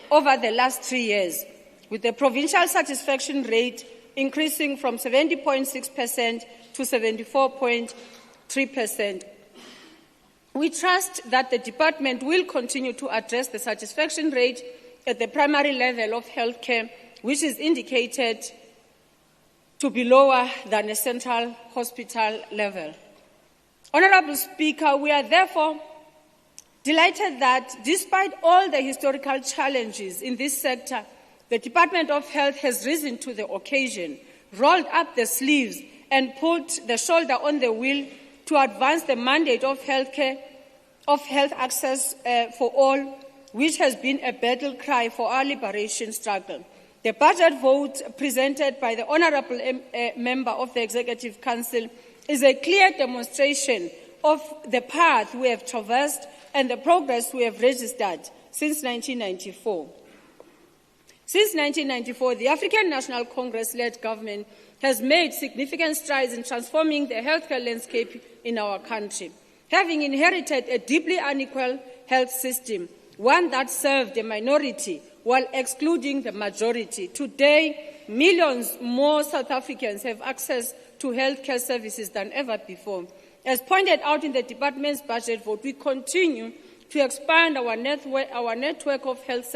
over the last 3 years, with the provincial satisfaction rate increasing from 70.6% to 74.3%. We trust that the department will continue to address the satisfaction rate at the primary level of healthcare, which is indicated to be lower than a central hospital level. Honourable Speaker, we are therefore delighted that despite all the historical challenges in this sector, the Department of Health has risen to the occasion, rolled up the sleeves, and put the shoulder on the wheel to advance the mandate of health access for all, which has been a battle cry for our liberation struggle. The budget vote presented by the Honourable Member of the Executive Council is a clear demonstration of the path we have traversed and the progress we have registered since 1994. Since 1994, the African National Congress-led government has made significant strides in transforming the healthcare landscape in our country. Having inherited a deeply unequal health system, one that served the minority while excluding the majority, today millions more South Africans have access to healthcare services than ever before. As pointed out in the department's budget vote, we continue to expand our network of health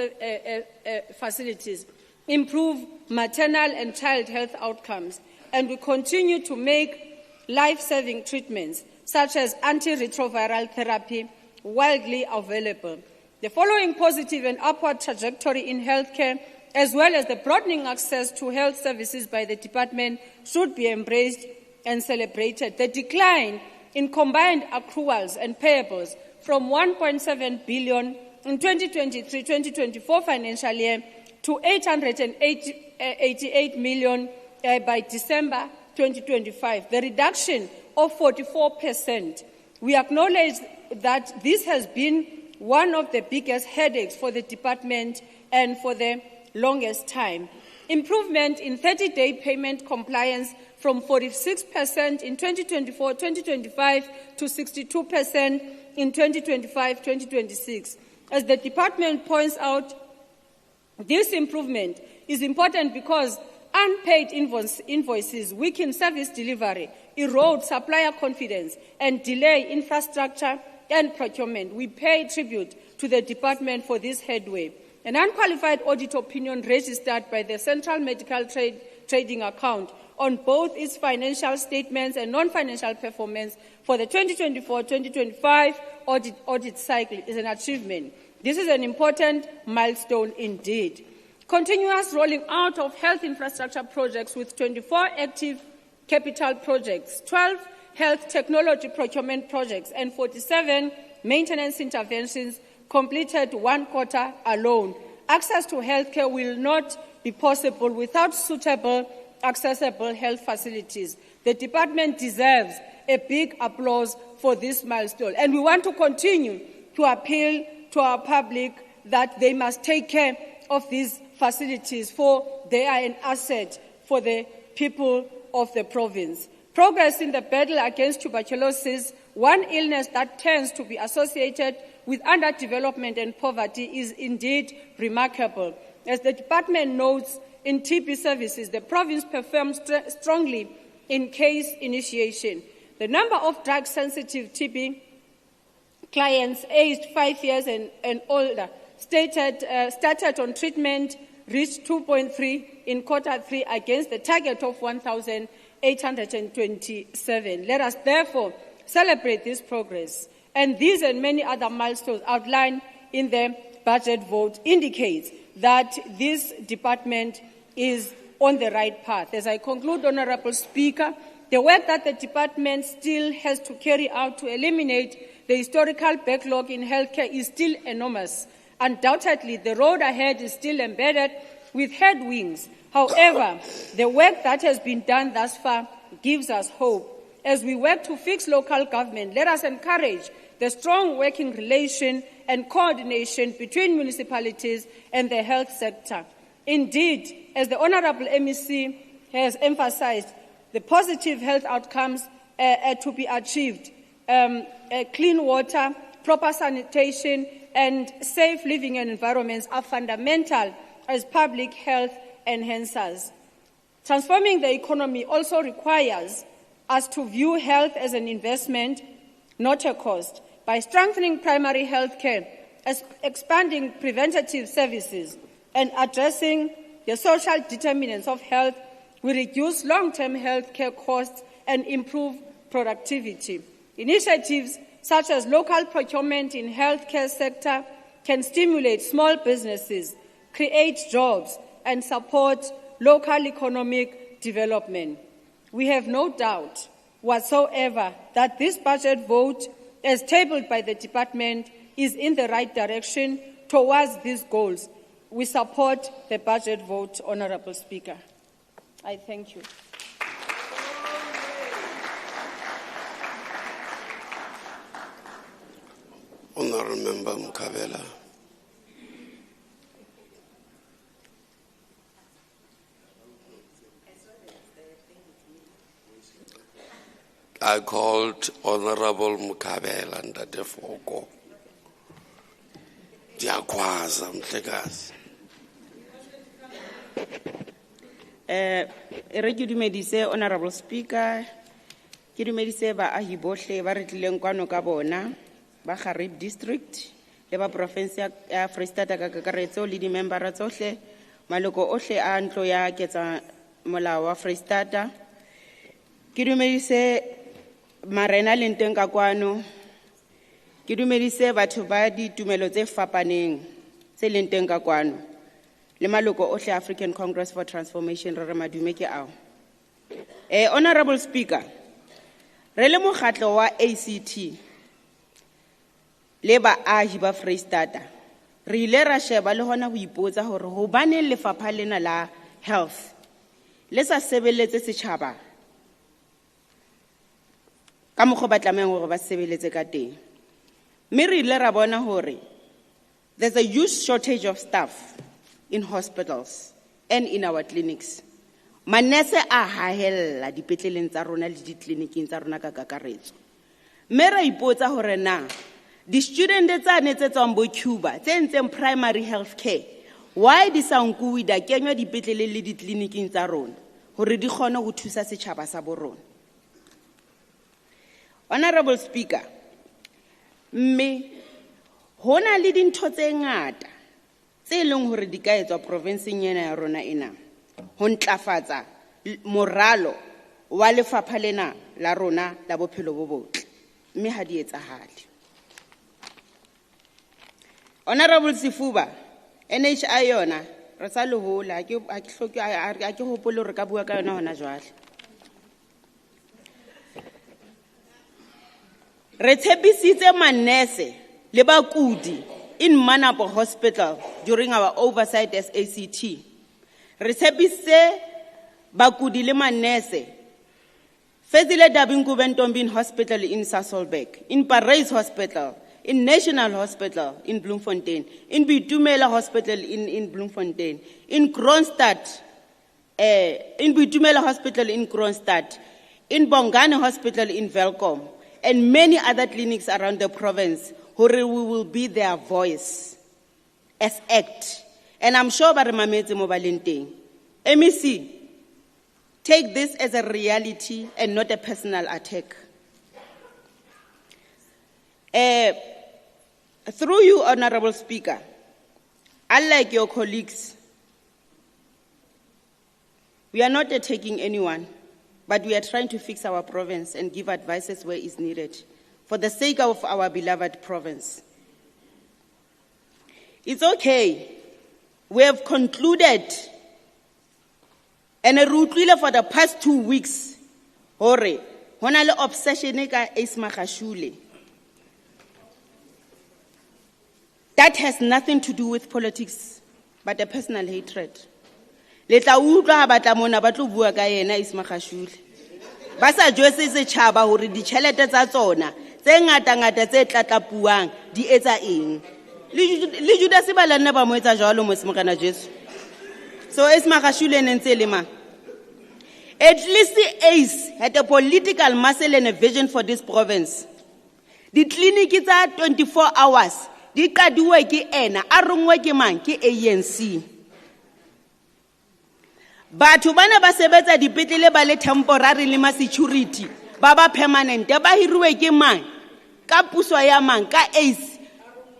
facilities, improve maternal and child health outcomes, and we continue to make life-saving treatments such as antiretroviral therapy widely available. The following positive and upward trajectory in healthcare, as well as the broadening access to health services by the department, should be embraced and celebrated. The decline in combined accruals and payables from 1.7 billion in 2023-2024 financial year to 880 88 million by December 2025, the reduction of 44%. We acknowledge that this has been one of the biggest headaches for the department and for the longest time. Improvement in 30-day payment compliance from 46% in 2024-2025 to 62% in 2025-2026. As the department points out, this improvement is important because unpaid invoices weaken service delivery, erode supplier confidence, and delay infrastructure and procurement. We pay tribute to the department for this headway. An unqualified audit opinion registered by the Central Medical Trading Account on both its financial statements and non-financial performance for the 2024-2025 audit cycle is an achievement. This is an important milestone indeed. Continuous rolling out of health infrastructure projects with 24 active capital projects, 12 health technology procurement projects, and 47 maintenance interventions completed one quarter alone. Access to healthcare will not be possible without suitable, accessible health facilities. The department deserves a big applause for this milestone, and we want to continue to appeal to our public that they must take care of these facilities, for they are an asset for the people of the province. Progress in the battle against tuberculosis, one illness that tends to be associated with underdevelopment and poverty, is indeed remarkable. As the department notes, in TB services, the province performs strongly in case initiation. The number of drug-sensitive TB clients aged 5 years and older started on treatment reached 2.3 in Q3 against the target of 1,827. Let us therefore celebrate this progress. And these and many other milestones outlined in the budget vote indicates that this department is on the right path. As I conclude, Honourable Speaker, the work that the department still has to carry out to eliminate the historical backlog in healthcare is still enormous. Undoubtedly, the road ahead is still embedded with headwinds. However, the work that has been done thus far gives us hope. As we work to fix local government, let us encourage the strong working relation and coordination between municipalities and the health sector. Indeed, as the Honourable MEC has emphasized, the positive health outcomes to be achieved, clean water, proper sanitation, and safe living environments are fundamental as public health enhancers. Transforming the economy also requires us to view health as an investment, not a cost. By strengthening primary health care, expanding preventative services, and addressing the social determinants of health, we reduce long-term health care costs and improve productivity. Initiatives such as local procurement in healthcare sector can stimulate small businesses, create jobs, and support local economic development. We have no doubt whatsoever that this budget vote, as tabled by the department, is in the right direction towards these goals. We support the budget vote, Honourable Speaker. I thank you. Honourable Member Mukabela. I called Honourable Mukabela and Dadefoko. Diakwaza mhlekazi. Re ke dumedise Honourable Speaker, ke dumedise baahi bohle ba re tlileng kwano ka bona ba Kharib District le ba province ya Freistata ka kakaretso le di membera tsohle maloko ohle a ntlo ya ketsa molao wa Freistata. Ke dumedise marena le nteng ka kwano, ke dumedise batho ba ditumelo tse fapaneng tse leng teng ka kwano le maloko ohle African Congress for Transformation re madume ke ao. Honourable Speaker, re le mokgatlo wa ACT le baahi ba Freistata re ile ra sheba le hona ho ipotsa hore hobaneng lefapha lena la health le sa sebeletse setjhaba ka mokgwa ba tlamehang hore ba sebeletse ka teng. Mme re ile ra bona hore there's a huge shortage of staff in hospitals and in our clinics. Manese a hahella dipetleleng tsa rona le ditleliniking tsa rona ka kakaretso. Mme ra ipotsa hore na di-student tsane tse tswang bo Cuba tse ntseng primary health care, why di sa nkuwe da kenywa dipetlele le ditleliniking tsa rona hore di kgone ho thusa setjhaba sa bo rona. Honorable Speaker, mme hona le dintho tse ngata tse leng hore di ka etswa provinceng ena ya rona ena ho ntlafatsa moralo wa lefapha lena la rona la bophelo bo botle, mme ha di etsahale. Honorable Sifuba, NHI yona re sa le hola ha ke hopole hore ka bua ka yona hona jwale. Re tshepisitse manese le bakudi in Manapo Hospital during our oversight as ACT. Re tshepisitse bakudi le manese Fezile Dabingu Bentombin Hospital in Sasolburg, in Parys Hospital, in National Hospital in Bloemfontein, in Bitumela Hospital in Bloemfontein, in Kronstadt, in Bitumela Hospital in Kronstadt, in Bongane Hospital in Velkom, and many other clinics around the province, who we will be their voice as ACT. And I'm sure Baramamete Mobalinteng. MEC, take this as a reality and not a personal attack. Through you, Honorable Speaker, unlike your colleagues, we are not attacking anyone, but we are trying to fix our province and give advices where is needed for the sake of our beloved province. It's okay. We have concluded and for the past 2 weeks, hore, hona le obsession ka Ismagashule. That has nothing to do with politics, but a personal hatred. Letla utlwa ba tla mona ba tlo bua ka yena Ismagashule. Ba sa jwetse setjhaba hore ditjhelete tsa tsona tse ngata tse tlatlapuang di etsa eng. Le Judas ba la nna ba mo etsa jwalo mo semogana Jesu. So Ismagashule nentse le mang? At least the ACE had a political muscle and a vision for this province. The clinic is at 24 hours. Di kaduwe ke ena, a rongwe ke mang ke ANC. Batho bana ba sebetsa dipetlele ba le temporary le ma security, ba ba permanent, ba hiruwe ke mang ka puso ya mang ka ACE,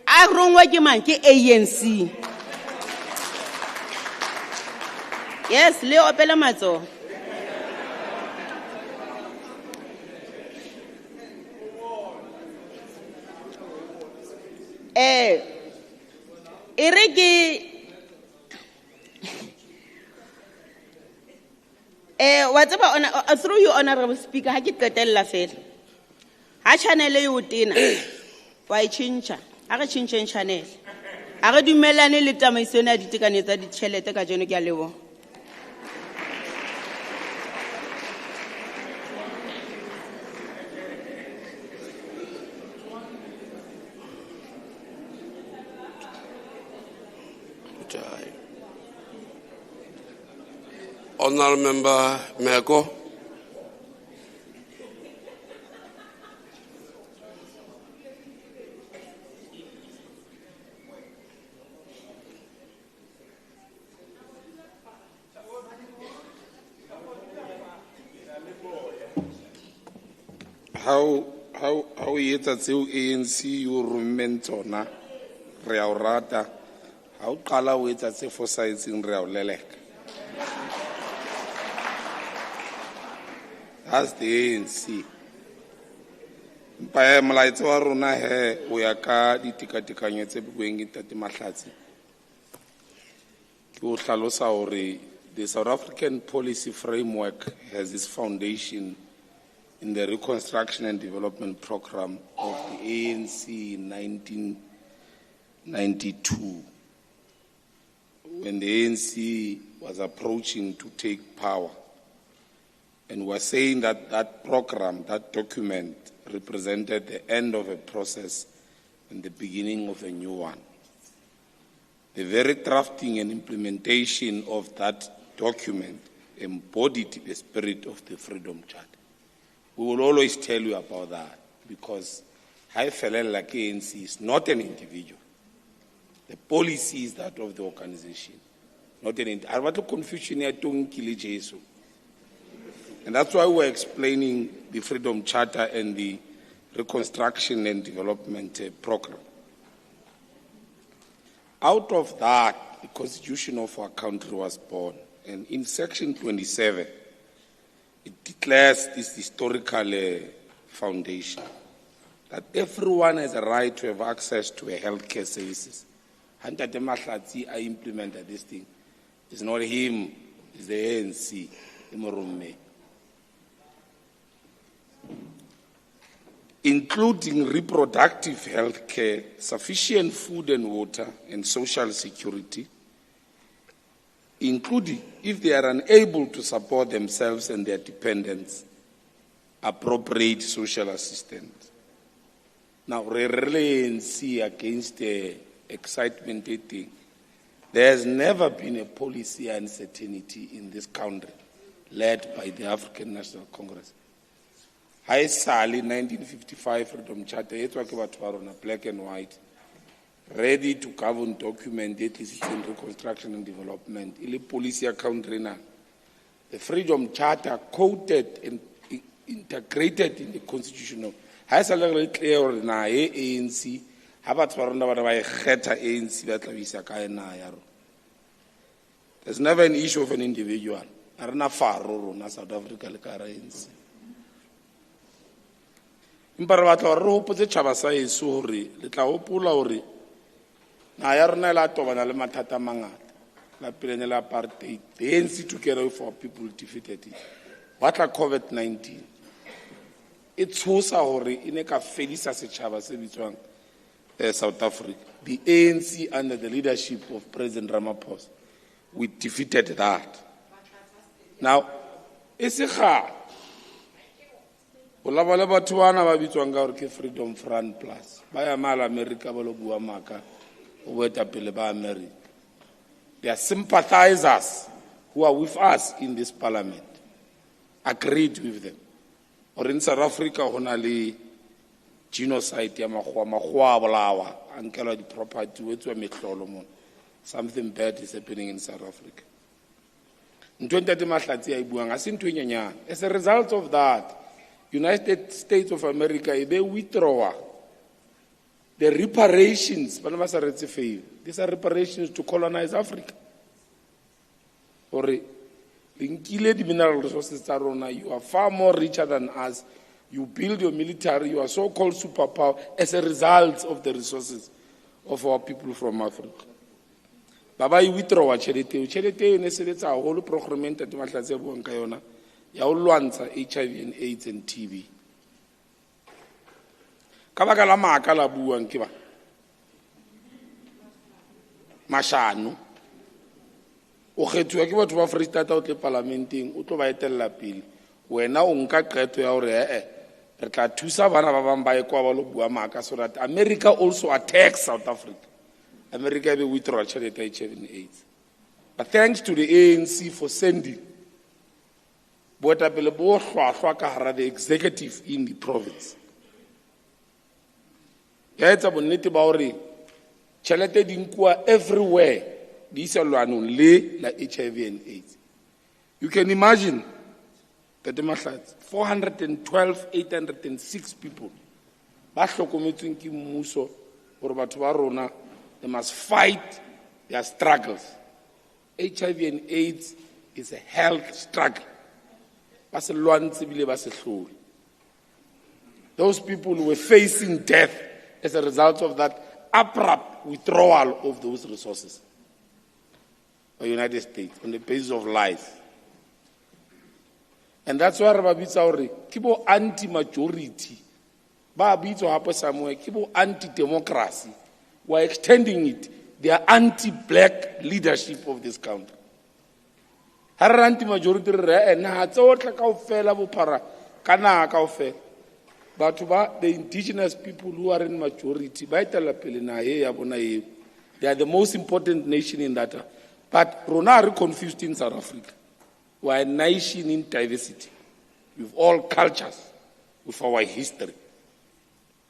a rongwe ke mang ke ANC. Yes, le opela matso. Through you, Honorable Speaker, ha ke qetella fela. Ha channel e o tena wa e tjhentjha, ha re tjhentjheng channel. Ha re dumelane le tsamaiso ya ditekanyetso tsa ditjhelete ka jeno ke a leboha. Honourable Member Meko. How yetsa tseo ANC yo rommeng tsona re a o rata ha o qala o etsa tse fosahetseng re a o leleka. That's the ANC. Mpa molaetsa wa rona he o ya ka ditekatekanyo tse bueng ke Tate Mahlatsi. Ke o hlalosa hore the South African policy framework has its foundation in the Reconstruction and Development Program of the ANC in 1992, when the ANC was approaching to take power. And we're saying that that program, that document, represented the end of a process and the beginning of a new one. The very drafting and implementation of that document embodied the spirit of the Freedom Charter. We will always tell you about that because High Felela ANC is not an individual. The policy is that of the organization, not an individual. I want to confusion here to and that's why we're explaining the Freedom Charter and the Reconstruction and Development Program. Out of that, the Constitution of our country was born. And in Section 27, it declares this historical foundation that everyone has a right to have access to a healthcare services. Hantate Mahlatsi, I implemented this thing. It's not him, it's the ANC, Imorume. Including reproductive health care, sufficient food and water, and social security, including, if they are unable to support themselves and their dependents, appropriate social assistance. Now, really see against the excitement thing, there has never been a policy uncertainty in this country led by the African National Congress. High Sally 1955 Freedom Charter, it's black and white, ready to govern document that is in reconstruction and development. Ili policy country na. The Freedom Charter quoted and integrated in the constitution. High Sally clear na ANC, habat warona ba kheta ANC ba tlabisa ka na yaro. There's never an issue of an individual. Arena faro na South Africa le ka ANC. Impara batla re hopotse tšhaba sa eso hore le tla hopola hore na ya rena la tobana le mathata mangata la pele ne la apartheid. The ANC together with our people defeated it. Batla COVID-19 e tshosa hore ine ka fedisa setšhaba se bitswang South Africa. The ANC under the leadership of President Ramaphosa, we defeated that. Now it's a hard Freedom Front Plus. America America. They are sympathizers who are with us in this parliament. Agreed with them. Or in South Africa, only genocide, the property, something bad is happening in South Africa. As a result of that, United States of America, they withdraw the reparations. These are reparations to colonize Africa. Or the mineral resources, you are far more richer than us. You build your military, you are so-called superpower as a result of the resources of our people from Africa. Baba, you withdraw charity. Charity is a whole program that you have HIV and AIDS and TB. Kabaka la maka la buang ke ba mashano o kgethuwa ke batho ba Free State o tle parlamenteng o tlo ba etella pele wena o nka qeto ya hore re tla thusa bana ba bang ba ekwa ba lo bua maka so that America also attacks South Africa. America be withdraw charity HIV and AIDS. But thanks to the ANC for sending the executive in the province. It's a bonnet about Chalete dinkwa everywhere. These are only like HIV and AIDS. You can imagine that the 412,806 people. They must fight their struggles. HIV and AIDS is a health struggle. Those people were facing death as a result of that abrupt withdrawal of those resources by the United States on the basis of life. And that's why Rababitsa kibo anti-majority, kibo anti-democracy. We're extending it. They are anti-black leadership of this country. ha re ranti majority re naha tsohle kaofela bophara ka naha kaofela batho ba the indigenous people who are in majority ba etela pele naha e ya bona eo. They are the most important nation in that. But rona are confused in South Africa. We are a nation in diversity, with all cultures, with our history.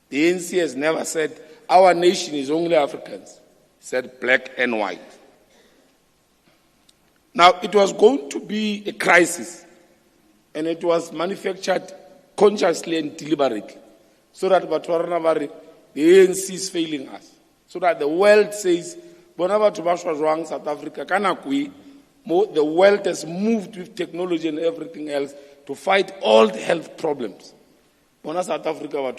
The ANC has never said our nation is only Africans. It said black and white. Now, it was going to be a crisis, and it was manufactured consciously and deliberately, so that the ANC is failing us, so that the world says, South Africa, the world has moved with technology and everything else to fight all the health problems. South Africa,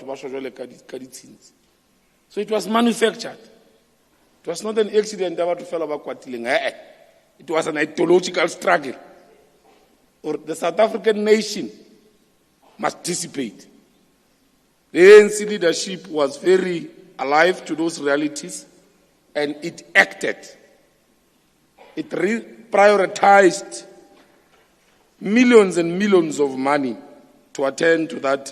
so it was manufactured. It was not an accident. It was an ideological struggle. Or the South African nation must dissipate. The ANC leadership was very alive to those realities, and it acted. It prioritized millions and millions of money to attend to that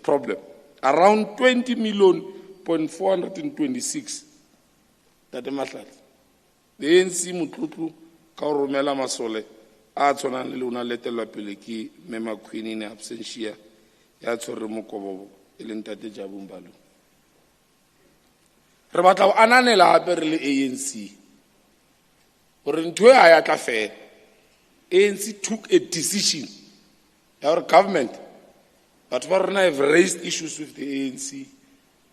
problem. Around 20,426,000. That the ANC mutlutlu ka romela masole a tshwanang le lona letelwa pele ke Mema Queen in absentia ya tshwere mokobobo e leng Tate Jabu Mbalo. Re batla o ananela hape re le ANC gore ntwe a ya tla fela. ANC took a decision. Our government, but we have raised issues with the ANC.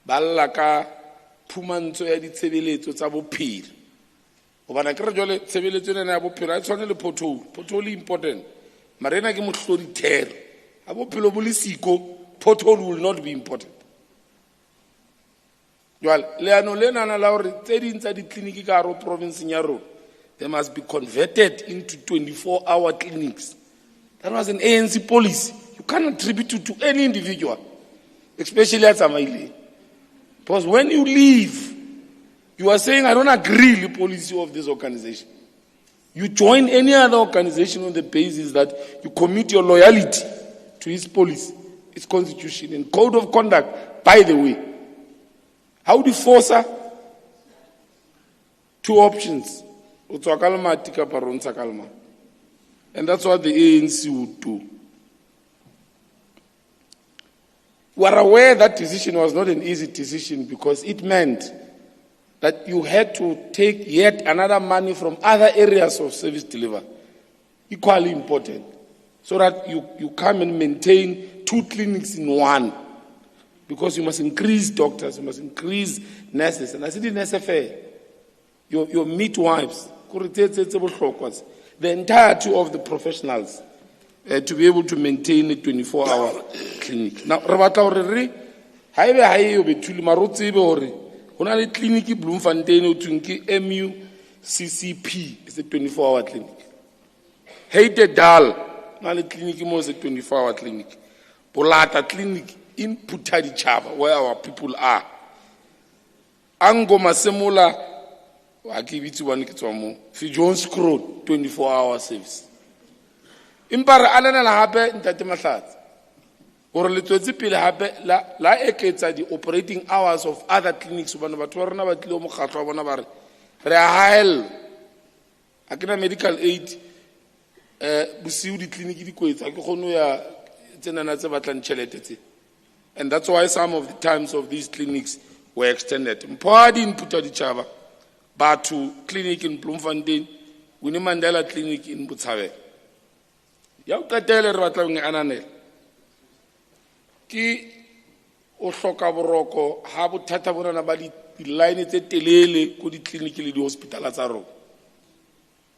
Ba ka phumantsho ya ditshebeletso tsa bophelo. Obana ke re jole tshebeletso ena ya bophelo a tshwane le pothole important. Marena ke mohlodi thero. A bophelo bo le siko, pothole will not be important. Jwale leano lena la hore tse ding tsa ditleliniki ka haro province ya rona, they must be converted into 24-hour clinics. That was an ANC policy. You cannot attribute it to any individual, especially at Samaile. Because when you leave, you are saying, I don't agree with the policy of this organization. You join any other organization on the basis that you commit your loyalty to its policy, its constitution, and code of conduct, by the way. How do you force her? Two options. And that's what the ANC would do. We are aware that decision was not an easy decision because it meant that you had to take yet another money from other areas of service delivery, equally important, so that you come and maintain 2 clinics in one, because you must increase doctors, you must increase nurses, and I said in SFA, your midwives, the entirety of the professionals to be able to maintain a 24-hour clinic. Now, a clinic Bloemfontein MUCCP is a 24-hour clinic. Hated Dal, a clinic is a 24-hour clinic. Polata clinic in Putadichava, where our people are. Ango Masemola, I give it to one more. Jones Road, 24-hour service. Impara Alana Habe in Tatemasat. Or little pile habe la eketsa the operating hours of other clinics ba tshwarana ba tlile mo kgatlo bona ba re hael akena medical aid busiu di clinic di kwetsa ke gone ya tsenana tse batlang tšhelete tse, and that's why some of the times of these clinics were extended. Mpodi in Putadichava, Batu clinic in Bloemfontein, Winnie Mandela clinic in Botshabelo. Ya utatele re batla nge ananela ki o hloka boroko ha bothata bona na ba di line tse telele ko di clinic le di hospital tsa rona.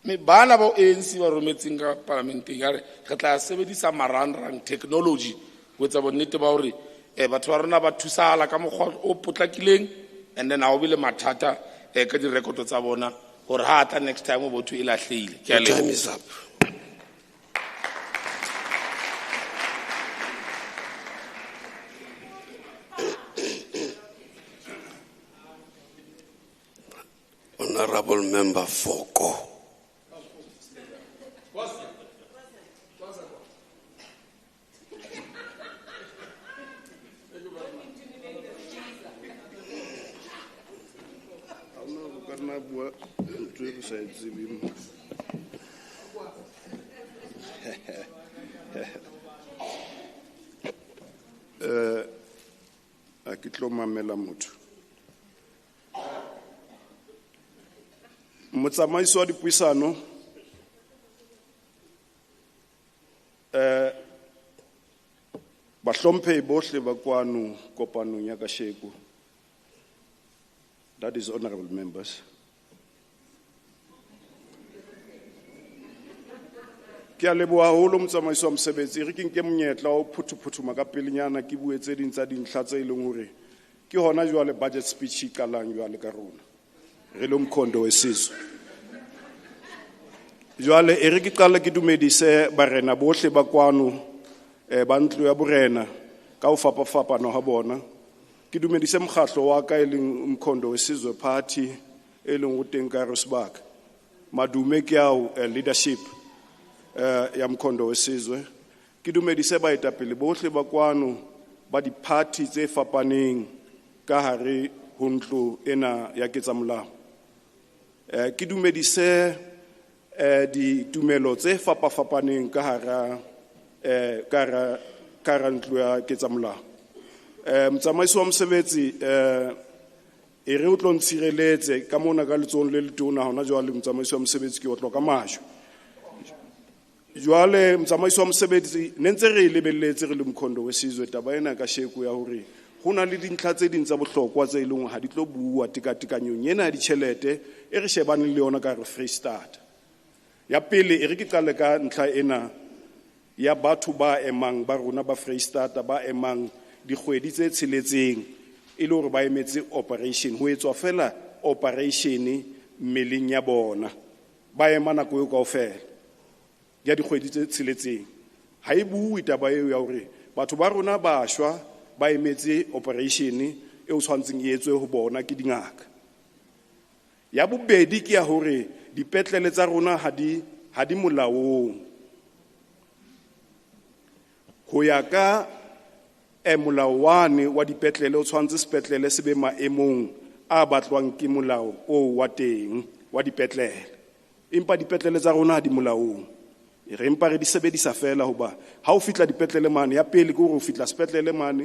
Me bana ba ANC ba rometseng ka parlamenteng ya re re tla sebedisa marangrang technology go tsa bonnete ba hore batho ba rona ba thusala ka mogwa o potlakileng, and then a o bile mathata ka di record tsa bona gore ha tla next time bo thu e lahleile. Ke a le Time is up. Honorable Member Foko. na bua ntwe re sa etsebeng. A ke tlo mamela motho. Motsamaiso wa dipuisano bahlomphehi bohle ba kwano kopanong ya kasheko. That is honorable members. Ke a leboha haholo motsamaiso wa mosebetsi re ke nke monyetla o phuthuphutuma ka pelenyana ke bue tse ding tsa dintlha tse ileng hore ke hona jwale budget speech qalang jwale ka rona re le mkhondo wesizwe. Jwale e re ke qala ke dumedise barena bohle ba kwano ba ntlo ya borena ka ho fapafapana ha bona. Ke dumedise mokgatlo wa ka e leng mkhondo wesizwe party e leng ho teng ka Rosbach. Madume ke ao leadership ya mkhondo wesizwe. Ke dumedise baetapele bohle ba kwano ba di-party tse fapaneng ka hare ho ntlo ena ya ketsamolao. Ke dumedise ditumelo tse fapafapaneng ka hara ntlo ya ketsamolao. Motsamaiso wa mosebetsi e re o tlo ntshireletse ka mona ka letsohong le letona hona jwale motsamaiso wa mosebetsi ke o tloka majwe. Jwale motsamaiso wa mosebetsi ne ntse re lebelletse re le mkhondo wesizwe taba ena ka sheko ya hore hona le dintlha tse ding tsa bohlokwa tse ileng ha di tlo bua tekatekanyong ena ya ditjhelete e re shebaneng le yona ka re Free State. Ya pele e re ke qale ka ntlha ena ya batho ba emang ba rona ba Free State ba emang dikgwedi tse tsheletseng e le hore ba emetse operation ho etswa fela operation mmeleng ya bona ba ema nako eo kaofela ya dikgwedi tse tsheletseng. Ha e bue taba eo ya hore batho ba rona ba shwa ba emetse operation eo tshwantseng e etswe ho bona ke dingaka. Ya bobedi ke ya hore dipetlele tsa rona ha di molaong. Ho ya ka molao wane wa dipetlele o tshwantse sepetlele se be maemong a batlwang ke molao o wa teng wa dipetlele. Empa dipetlele tsa rona ha di molaong. Re empa re di sebedisa fela hoba ha o fitla dipetlele mane ya pele ke hore o fitla sepetlele mane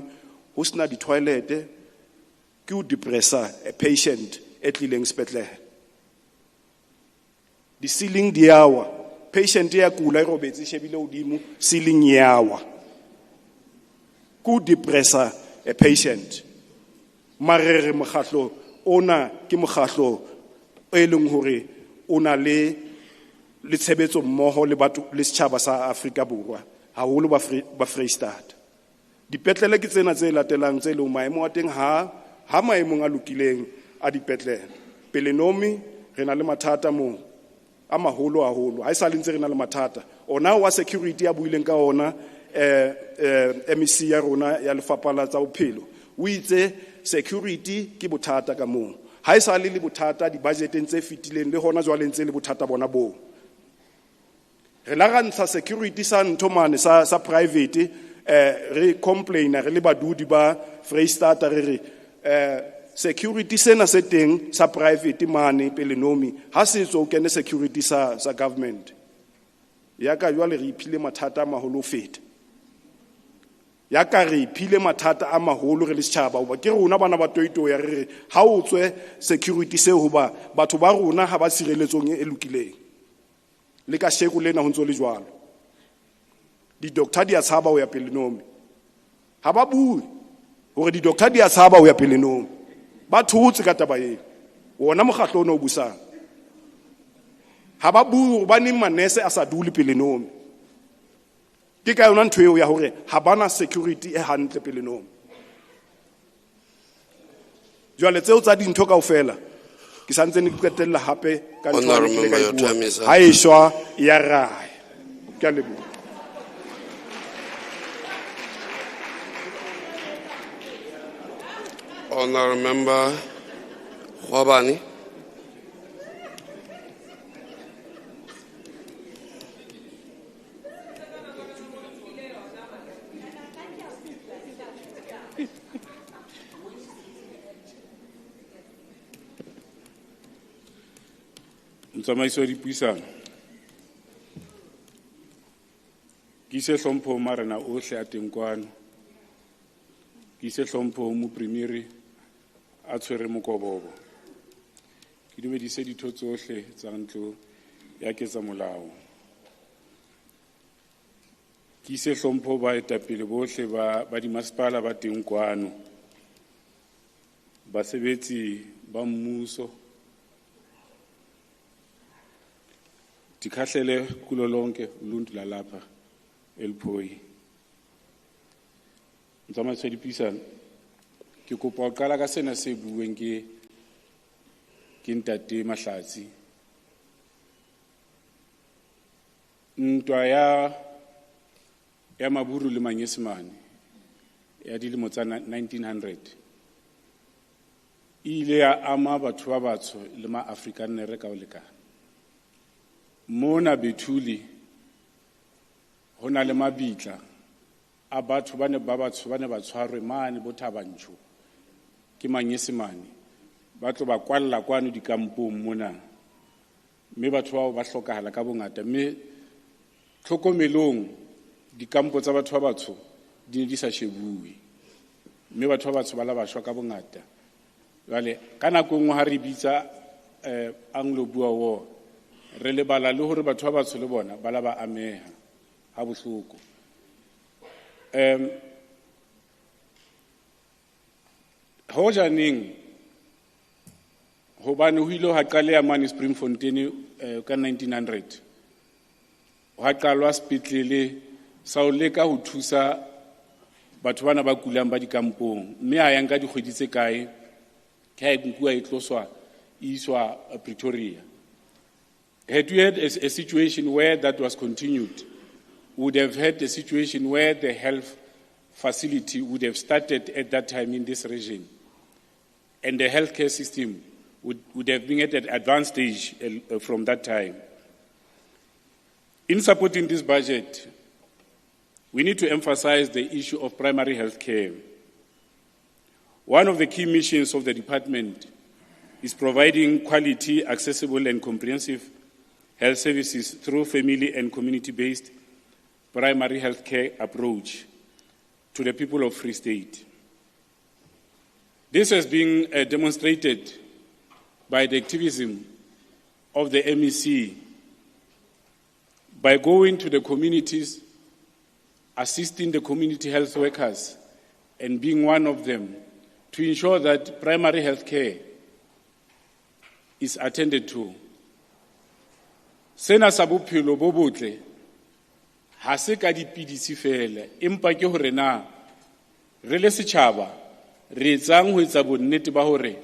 ho sena di-toilete ke o depressa a patient e tlileng sepetlele. Di-ceiling di yawa, patient ya kula e robetse shebile hodimo ceiling yawa. Ku depressa a patient. Marere mokgatlo ona ke mokgatlo e leng hore ona le tshebetso mmoho le batho le setjhaba sa Afrika Borwa haholo ba Free State. Dipetlele ke tsena tse latelang tse leng maemo a teng ha maemong a lokileng a dipetlele. Pelenomi re na le mathata mo a maholo haholo ha e sa le ntse re na le mathata ona wa security ya buileng ka ona MEC ya rona ya lefapha la tsa bophelo o itse security ke bothata ka moo ha e sa le bothata di budgeteng tse fitileng le hona jwale ntse le bothata bona bo re la ga ntsha security sa nthomane sa private re complaina re le badudi ba Free State re security sena se teng sa private mane Pelenomi ha se tswa o kene security sa government ya ka jwale re iphile mathata a maholo feta ya ka re iphile mathata a maholo re le setjhaba hoba ke rona bana ba toito ya re ha o tswe security se hoba batho ba rona ha ba sireletsong e lokileng le ka sheko lena ho ntso le jwalo di doctor di a tshaba ho ya Pelenomi ha ba bue hore di doctor di a tshaba ho ya Pelenomi ba thutse ka taba ena wona mokgatlo ona o busang ha ba bue hore ba neng manese a sa dule Pelenomi ke ka yona ntho eo ya hore ha bana security e hantle Pelenomi. Jwale tseo tsa dintho kaofela ke santse ne ke qetella hape ka ntho ya bua ha e shwa ya raya ke a leboha. Honorable Member Khwabane. Motsamaiso wa dipuisano, ke ise hlompho marena ohle a teng kwano, ke ise hlompho mo premiere a tshwere mokobobo, ke dumedise ditho tsohle tsa ntlo ya ketsa molao, ke ise hlompho baetapele bohle ba dimasepala ba teng kwano, basebetsi ba mmuso, dikhahlele kulo lonke uluntu lalapha eLiphoyi. Motsamaiso wa dipuisano, ke kopa ho qala ka sena se bueng ke Ntate Mahlatsi. Ntwa ya Maburu le Manyesemane ya dilemo tsa 1900 ile ya ama batho ba batsho le ma-Afrikanere ka ho lekana. Mona Bethuli ho na le mabitla a batho ba batsho ba ne ba tshwarwe mane Bothabantsho ke Manyesemane ba tlo ba kwalla kwano dikampong mona, mme batho bao ba hlokahala ka bongata, mme tlhokomelong dikampo tsa batho ba batsho di ne di sa shebuwe, mme batho ba batsho ba la ba shwa ka bongata. Jwale ka nako nngwe ha re bitsa Anglo-Boer War, re lebala le hore batho ba batsho le bona ba la ba ameha ha bohloko. Ho janeng hobane ho ile ha qaleha mane Springfontein ka 1900, ha qalwa sepetlele sa ho leka ho thusa batho bana ba kulang ba dikampong, mme ha yang ka dikgwedi tse kae ke ha nkuwa e tloswa iswa Pretoria. Had we had a situation where that was continued, we would have had a situation where the health facility would have started at that time in this region, and the healthcare system would have been at an advanced stage from that time. In supporting this budget, we need to emphasize the issue of primary health care. One of the key missions of the department is providing quality, accessible and comprehensive health services through family and community-based primary health care approach to the people of Free State. This has been demonstrated by the activism of the MEC by going to the communities, assisting the community health workers, and being one of them to ensure that primary health care is attended to. Sena sa bophelo bo botle ha se ka dipidisi fela, empa ke hore na re le setjhaba re etsang ho etsa bonnete ba hore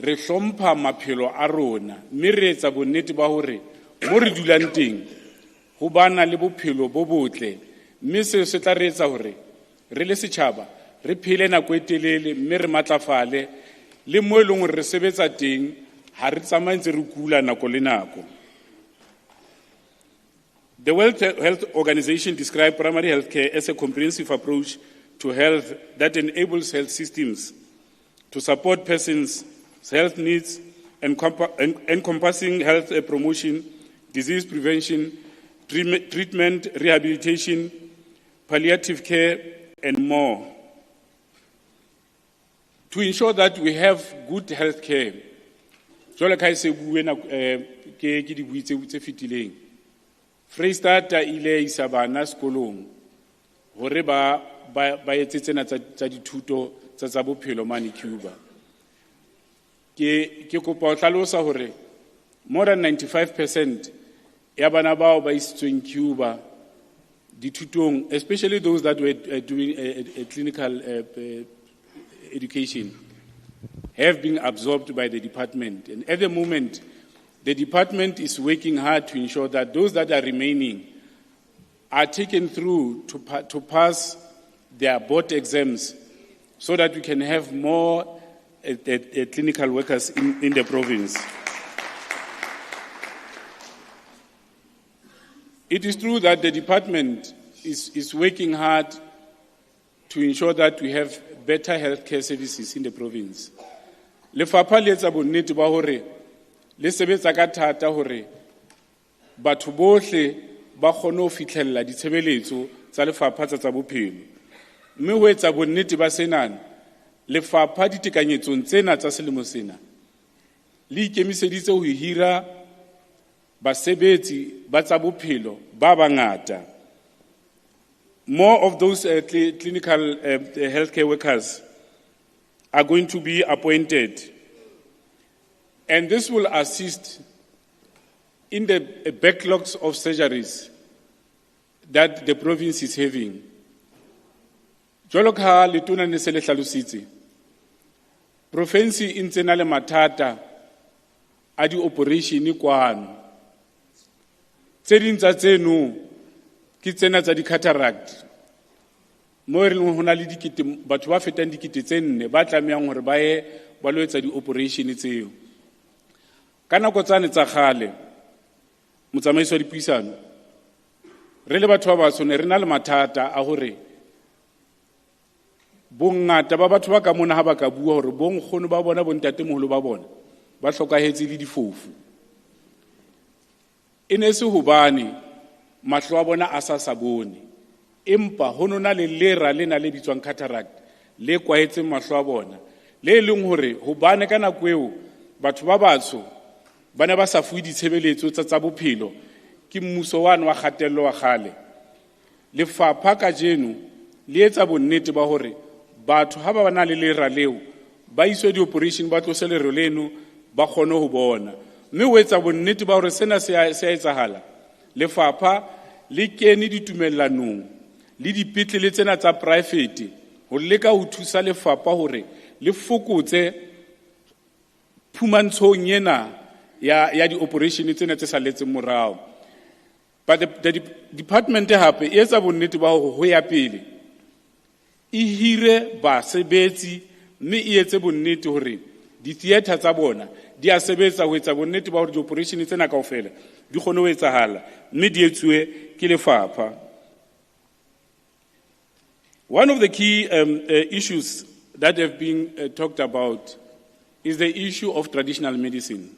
re hlompha maphelo a rona, mme re etsa bonnete ba hore mo re dulang teng ho bana le bophelo bo botle, mme se se tla re etsa hore re le setjhaba re phele nako e telele, mme re matlafale le mo eleng hore re sebetsa teng ha re tsamaye ntse re kula nako le nako. The World Health Organization described primary health care as a comprehensive approach to health that enables health systems to support persons' health needs, encompassing health promotion, disease prevention, treatment, rehabilitation, palliative care, and more. To ensure that we have good health care, jwale ka se bue na ke di buitse tse fitileng, Freistata ile isa bana sekolong hore ba etse tsena tsa dithuto tsa bophelo mane Cuba. Ke kopa ho hlalosa hore more than 95% ya bana bao ba isitsweng Cuba dithutong, especially those that were doing a clinical education, have been absorbed by the department. And at the moment, the department is working hard to ensure that those that are remaining are taken through to pass their board exams so that we can have more clinical workers in the province. It is true that the department is working hard to ensure that we have better healthcare services in the province. Lefapha le etsa bonnete ba hore le sebetsa ka thata hore batho bohle ba kgone ho fihlella ditshebeletso tsa lefapha tsa bophelo. Mme ho etsa bonnete ba senana, lefapha ditekanyetsong tsena tsa selemo sena le ikemiseditse ho hira basebetsi ba tsa bophelo ba bangata. More of those clinical healthcare workers are going to be appointed, and this will assist in the backlogs of surgeries that the province is having. Jwalo ka letona ne se le hlalositse, province e ntse na le mathata a di-operation kwano. Tse ding tsa tseno ke tsena tsa di-cataract, mo e leng ho na le batho ba fetang 4,000 ba tlamehang hore ba ye ba lo etsa di-operation tseo. Ka nako tsane tsa kgale, motsamaiso wa dipuisano, re le batho ba batsho ne re na le mathata a hore bongata ba batho ba ka mona ha ba ka bua hore bonkgono ba bona bontatemoholo ba bona ba hlokahetse le difofu. E ne se hobane mahlo a bona a sa bone, empa ho nona le lera lena le bitswang cataract le kwaetseng mahlo a bona, le leng hore hobane ka nako eo batho ba batsho ba ne ba sa fuwe ditshebeletso tsa bophelo ke mmuso wane wa kgatello wa kgale. Lefapha ka jeno le etsa bonnete ba hore batho ha ba na le lera leo ba iswe di-operation ba tlose lero leno ba kgone ho bona. Mme o etsa bonnete ba hore sena se a etsahala. Lefapha le kene ditumellanong le dipetlele tsena tsa private ho leka ho thusa lefapha hore le fokotse phumantshong ena ya di-operation tsena tse saletseng morao. But the department hape e etsa bonnete ba hore ho ya pele e hire basebetsi, mme e etse bonnete hore di-theatre tsa bona di a sebetsa ho etsa bonnete ba hore di-operation tsena kaofela di kgone ho etsahala, mme di etsuwe ke lefapha. One of the key issues that have been talked about is the issue of traditional medicine.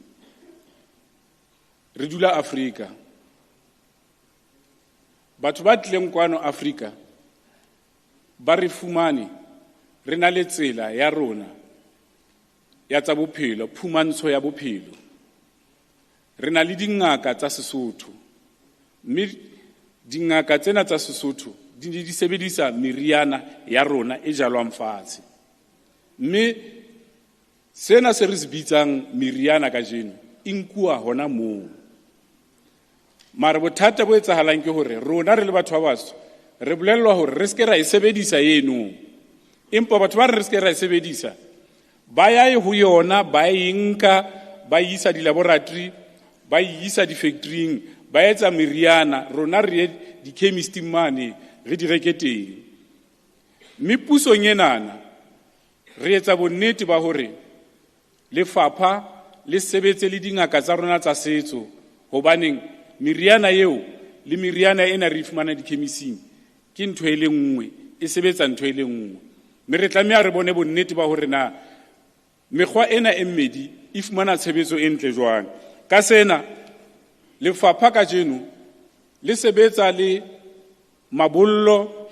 Re dula Afrika. Batho ba tleng kwano Afrika ba re fumane re na le tsela ya rona ya tsa bophelo, phumantsho ya bophelo. Re na le dingaka tsa Sesotho, mme dingaka tsena tsa Sesotho di sebedisa meriana ya rona e jalwang fatshe. Mme sena se re se bitsang meriana ka jeno e nkuwa hona moo. Mara bothata bo etsahalang ke hore rona re le batho ba batsho re bolellwa hore re se ra e sebedisa eno, empa batho ba re se ra e sebedisa ba ya ho yona, ba inka ba isa di-laboratory, ba isa di-factorying, ba etsa meriana, rona re di-chemist mane re di reketeng. Mme pusong enana re etsa bonnete ba hore lefapha le sebetse le dingaka tsa rona tsa setso, hobaneng meriana eo le meriana ena re fumana di-chemisting ke ntho e le nngwe, e sebetsa ntho e le nngwe. Mme re tlameha re bone bonnete ba hore na mekgwa ena e mmedi e fumana tshebetso e ntle jwang. Ka sena lefapha ka jeno le sebetsa le mabollo,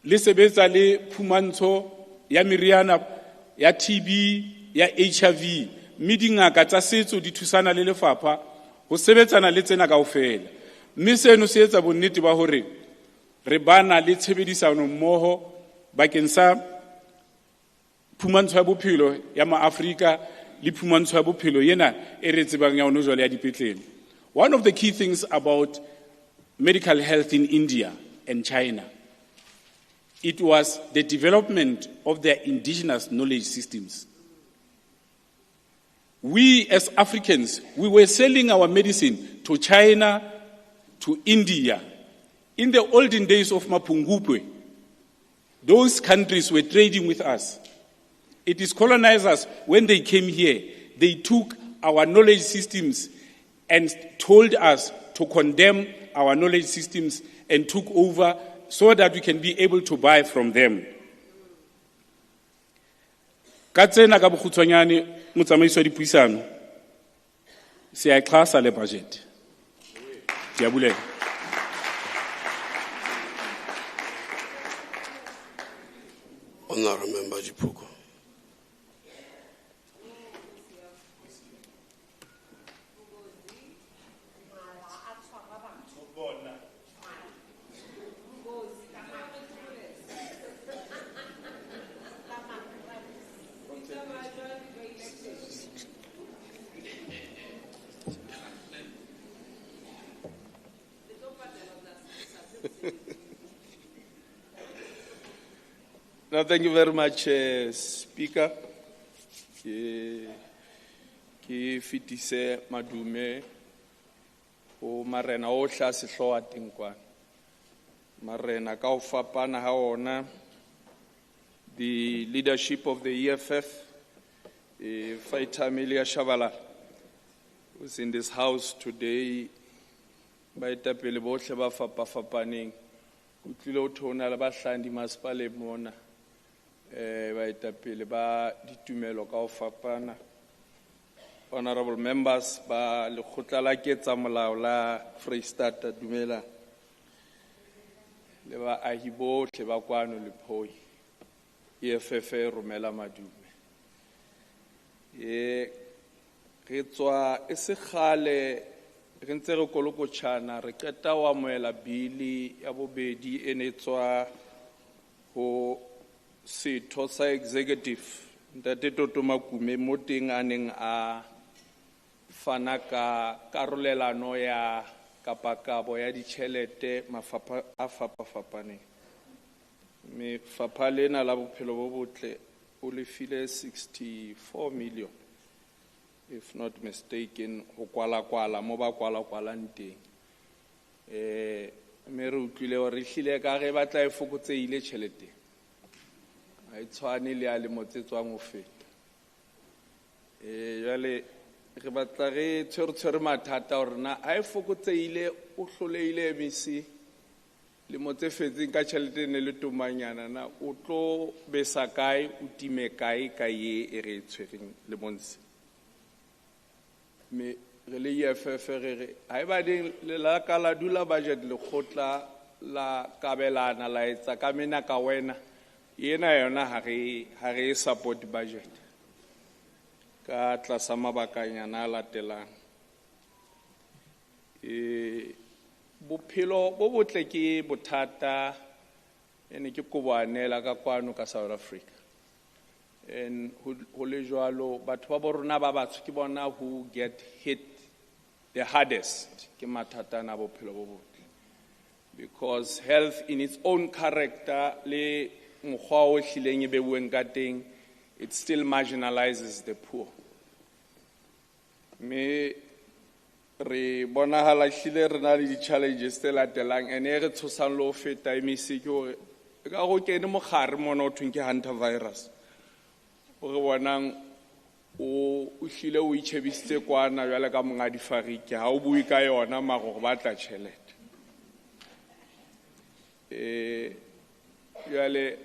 le sebetsa le phumantsho ya meriana ya TB, ya HIV, mme dingaka tsa setso di thusana le lefapha ho sebetsana le tsena kaofela. Mme seno se etsa bonnete ba hore re bana le tshebedisano mmoho bakeng sa phumantsho ya bophelo ya ma-Afrika le phumantsho ya bophelo yena e re tsebang ya hona jwale ya dipetlele. One of the key things about medical health in India and China, it was the development of their indigenous knowledge systems. We as Africans, we were selling our medicine to China, to India. In the olden days of Mapungubwe, those countries were trading with us. It is colonizers, when they came here, they took our knowledge systems and told us to condemn our knowledge systems and took over so that we can be able to buy from them. Ka tsena ka bokgutshwanyane motsamaiso wa dipuisano, Siyayixhasa le budget. Ndiyabulela. Honorable Member Jipuko. No, thank you very much, Speaker. Ki fitise madume o marena o hla sehloa teng kwana. Marena ka o fapana ha ona, the leadership of the EFF, Fighter Amelia Shabalala, who's in this house today, baetapele bohle ba fapafapaneng. O tlile o thona le bahlandi masepale mona. Baetapele ba ditumelo ka o fapana. Honorable members ba lekgotla la ketsamolao la Freistata dumela le ba ahi bohle ba kwano Lepoi EFF romela madume re tswa e se kgale re ntse re kolokotshana re qeta wa moela bili ya bobedi ene tswa ho setho sa executive ntate Toto Makume mo teng a neng a fana ka karolelano ya kapakabo ya ditjhelete mafapha a fapafapaneng. Mefapha lena la bophelo bo botle o lefile 64 million, if not mistaken, ho kwala mo ba kwalang teng. Me re utlwile hore re hlile ka ge ba tla e fokotseile tjhelete. Ha e tshwane le a le motsetswang ho feta. Jale re batla re tshwere mathata hore na ha e fokotseile o hloleile misi le motse fetseng ka tjhelete ne le tomanyana na o tlo besa kae o time kae ka ye e re tshwereng le monse. Me re le EFF re ha e ba ding le la ka la dula budget le khotla la kabelana la etsa ka mena ka wena yena yona ha re support budget ka tlasa mabakanyana a latelang. Bophelo bo botle ke bothata ene ke kobanela ka kwano ka South Africa. And ho le jwalo batho ba borona ba batsho ke bona who get hit the hardest ke mathata na bophelo bo botle, because health in its own character le mokgwa o hlileng e beuweng ka teng, it still marginalizes the poor. Me re bonahala hlile re na le di-challenges tse latelang ene re tshosang le ho feta emisi ke hore ka go kene mogare mona o thweng ke hantavirus o re bonang o hlile o itjhebisitse kwana jwale ka monga difariki ha o bue ka yona mara gore ba tla tjhelete. Jwale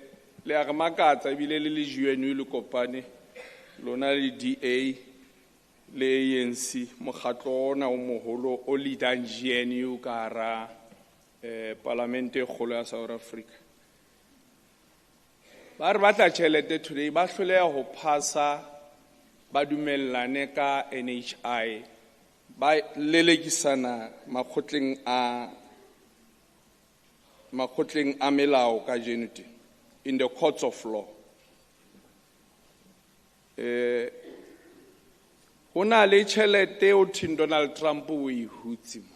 le a re makatsa ebile le GNU le kopane lona le DA le ANC mokgatlo ona o moholo o leadang GNU ka hara parlamente e kgolo ya South Africa. Ba re batla tjhelete today ba hloleha ho phasa ba dumellane ka NHI ba lelekisana makgotleng a melao ka jenuti in the courts of law. Hona le tjhelete o thing Donald Trump o e hutsi mo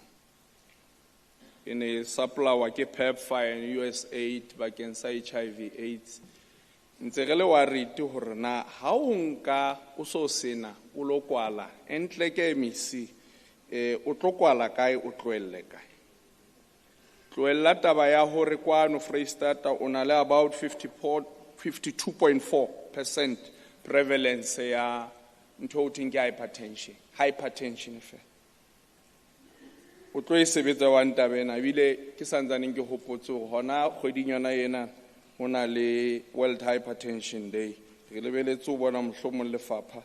ene supply ke PEPFAR and USAID bakeng sa HIV AIDS. Ntse re le worried hore na ha o nka o so sena o lo kwala entle ke emisi o tlo kwala kae o tloelle kae. Tloella taba ya hore kwano Freistata o na le about 52.4% prevalence ya ntho o theng ke hypertension fe o tlo e sebetsa wa ntabena ebile ke santsaneng ke hopotse hore hona kgweding yona ena hona le World Hypertension Day re lebeletse o bona mohlomong lefapha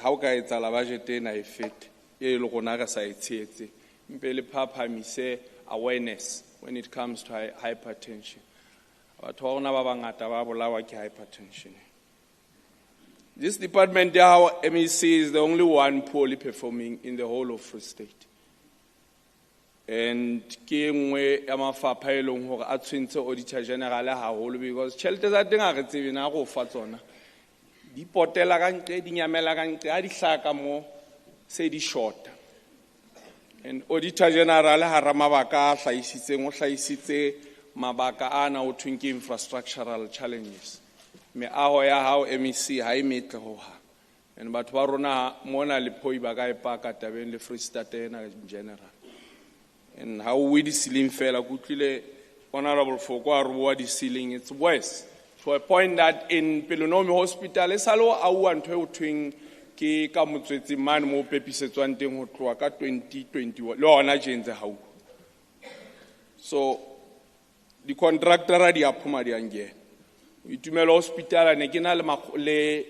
ha o ka etsa la budget ena e fete e le gona ka sa itsetse mpe le phaphamise awareness when it comes to hypertension. Batho ba rona ba bangata ba bolawa ke hypertension. This department, our MEC, is the only one poorly performing in the whole of Free State. And ke nngwe ya mafapha e leng hore a tshwentse auditor general haholo because tjhelete tsa teng a re tsebe na go fa tsona di potela ka ntle di nyamela ka ntle a di hlaka mo se di shorta. And auditor general ha ra mabaka a hlaisitseng o hlaisitse mabaka ana o thweng ke infrastructural challenges. Meaho ya hao MEC ha e metle ho ha. And batho ba rona mona le phoi ba ka e paka tabeng le Free State ena in general. And how we the ceiling fell, Honorable Foko Arua the ceiling, it's worse. To a point that in Pelonomi Hospital, it's all I want to twin Ki Kamutseti man mo pepisetswanting ho tloa ka 2021. Lo ona jenze how. So the contractor a di aphuma di ange. Itumelo hospital and again le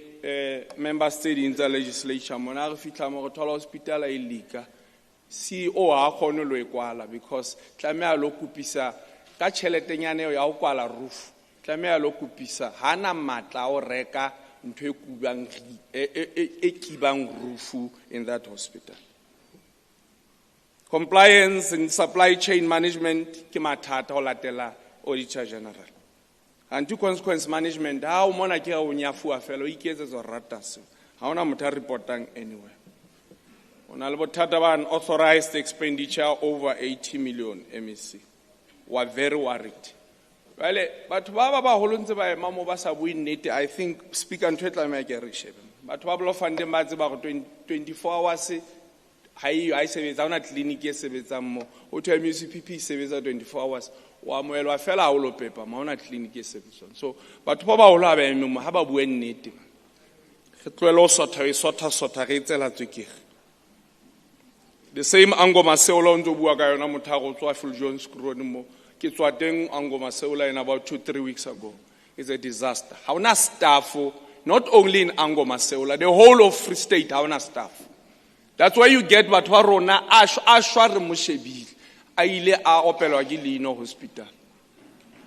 member state in the legislature mona re fitla mo go thola hospital a ilika. CEO ha khone lo ekwala because tlamea lo kupisa ka tšheletenyane ya go kwala roof tlamea lo kupisa hana matla o reka ntwe kubang e kibang roof in that hospital. Compliance and supply chain management ke mathata o latela auditor general. And to consequence management how mona ke go nyafua fela o iketse zo rata se ha ona motho reportang anywhere. On an authorized expenditure over 80 million MEC. We're very worried. Well, but Baba Holunze by Mamo Basa win it, I think Speaker and Twitter make a reshape. But Pablo Fandemaz about 24 hours. I say it's not clinic, yes, it's a more hotel music PP service 24 hours. Well, I fell out of paper, Mona clinic, yes, so. But Papa will have a win it. The same Angoma Seola on the Buagayana Mutago Twafel Jones Kronimo, Kitwateng Angoma Seola in about 2-3 weeks ago. It's a disaster. How na staff, not only in Angoma Seola, the whole of Free State, how na staff. That's why you get Batwarona Ashwar Mushebi, Aile A Opelo Agilino Hospital.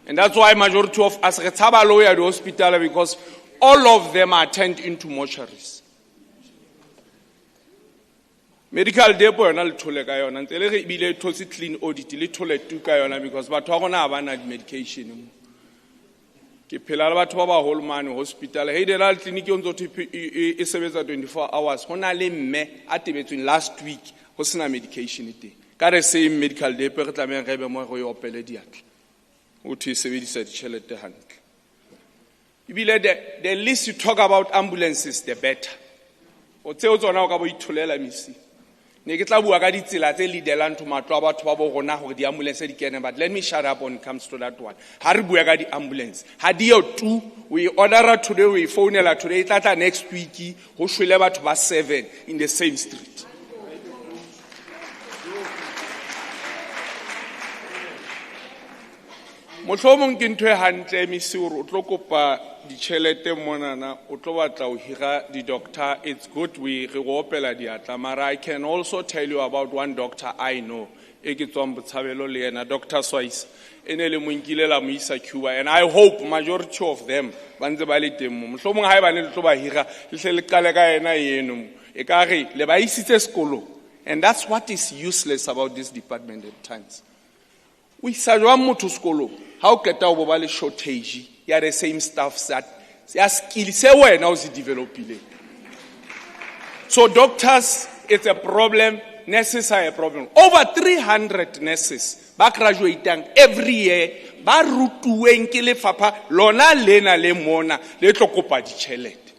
And that's why majority of us Retaba lawyer at the hospital because all of them are turned into mortuaries. Medical depot and all tole ka yona ntse le bile thosi clean audit le tole tu ka yona because batho ba gona ba na medication ke phela le batho ba ba whole man hospital he dental clinic o ntse e sebetsa 24 hours hona le mme a tebetsweng last week go sena medication te ka re same medical depot re tlameng re be mo go yo opele diatla o thi sebedisa ditšhelete hantle ibile the least you talk about ambulances the better o tseo tsona o ka bo itholela misi ne ke tla bua ka ditsela tse lidelang to matlo a batho ba bo gona gore di ambulance di kene but let me shut up when it comes to that one ha re bua ka di ambulance ha di yo tu we order today we phonela today tla next week go shwele batho ba 7 in the same street. Mohlomong ke ntwe hantle misi o tlo kopa ditšhelete monana o tlo batla o hira di doctor. It's good we re go opela diatla mara I can also tell you about one doctor I know e ke tswang Botshabelo le yena Dr. Swice ene le mo nkile la mo isa Cuba and I hope majority of them ba ntse ba le teng mo mohlomong ha e ba ne le tlo ba hira le hle le qale ka yena eno e ka re le ba isitse sekolo and that's what is useless about this department at times. We sajwa motho sekolo how keta o ba le shortage ya the same staff that ya skill se wena o se developile. So doctors it's a problem, nurses are a problem. Over 300 nurses ba graduating every year ba rutuweng ke lefapha lona lena le mona le tlo kopa ditšhelete.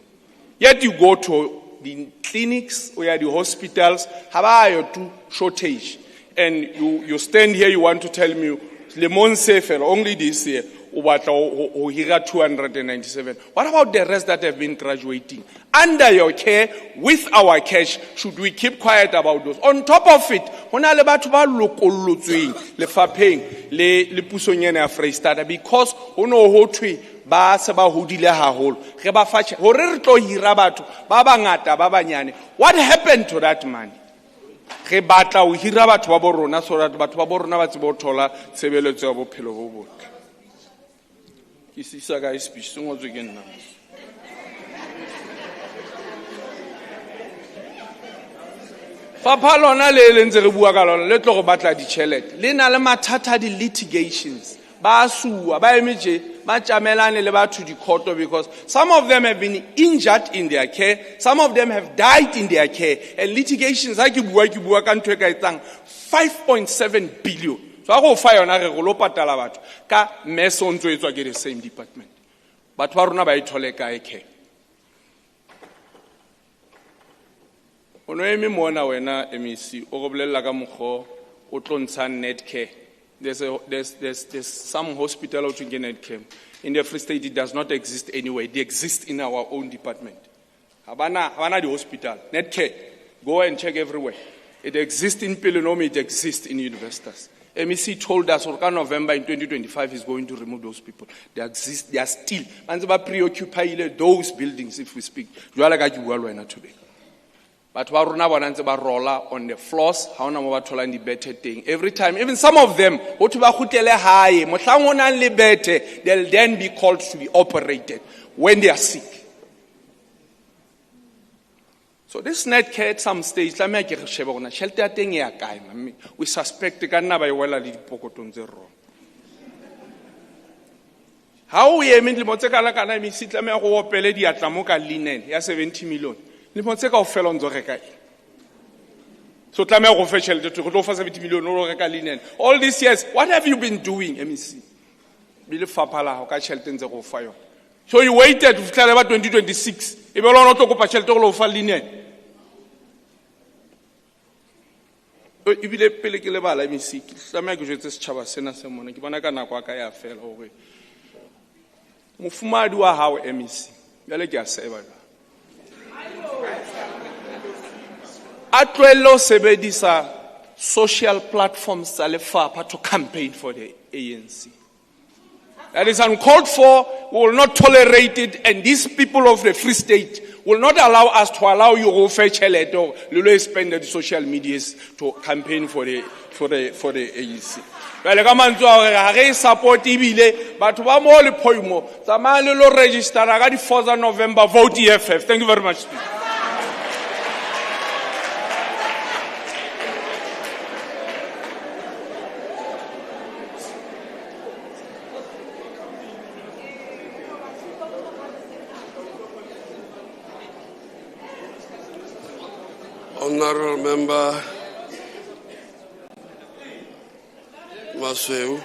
Yet you go to the clinics or the hospitals have a shortage and you stand here you want to tell me Le Monsefer, only this year, about 297. What about the rest that have been graduating? Under your care, with our cash, should we keep quiet about those? On top of it, on a lebatuba lokolutswing, le fapeng, le pusonyene a Freistata, because ono hotwi ba seba hodile haholo. Re ba fatshe hore re tlo hira batho ba bangata ba banyane. What happened to that money? Ge batla o hira batho ba bo rona so that batho ba bo rona ba tsebe ho thola tshebeletso ya bophelo bo botle. Ke sisa ka speech se ngotswe ke nna. Papa lona le ntse re bua ka lona le tlo go batla ditšhelete le na le mathata di litigations ba sua ba emeje ba tjamelane le batho di court because some of them have been injured in their care, some of them have died in their care, and litigations ha ke bua ka ntwe ka etsang 5.7 billion. So go fa yona re go lo patala batho ka meso ntso etswa ke the same department. Batho ba rona ba ithole kae care. Ono eme mona wena MEC o go bolella ka mogho o tlontsha net care. There's some hospital out in net care. In the Free State it does not exist anywhere. It exists in our own department. Habana the hospital. Net care. Go and check everywhere. It exists in Pelenomi, it exists in universities. MEC told us Orka November in 2025 is going to remove those people. They exist, they are still. Manzaba preoccupy those buildings if we speak. Today. But ba rona bona ntse ba rolla on the floors ha ona mo ba tholang di bethe teng every time, even some of them ho thwe ba khutele hae mohlang ona le bethe, they'll then be called to be operated when they are sick. So this net care at some stage la me ke re shebe gona tšhelete ya teng ya kae mami, we suspect ka nna ba e wela le dipokotong tse rona. Ha o eme le motse kala kana mi sitla me go opele diatla mo ka linen ya 70 million. Le motse ka o fela ntse reka e. So tla me go fe tšhelete go tlo fa 70 million o reka linen. All these years what have you been doing MEC? Bile fapala ho ka tšhelete ntse go fa yona. So you waited to tell about 2026. E be lona tlo go pa tšhelete go lo fa linen. E bile pele ke le bala MEC tla me go jetse setšhaba sena se mona ke bona ka nako aka ya fela hore mofumadi wa hao MEC bale ke a seba a tloelo sebedisa social platforms tsa lefapha to campaign for the ANC. That is uncalled for. We will not tolerate it, and these people of the Free State will not allow us to allow you to fetch a or to spend the social medias to campaign for the ANC. Well, come on, to support ibile, but one more poimo. Tamale lo register. I got the 4th of November. Vote EFF. Thank you very much. Honorable Member Maseu.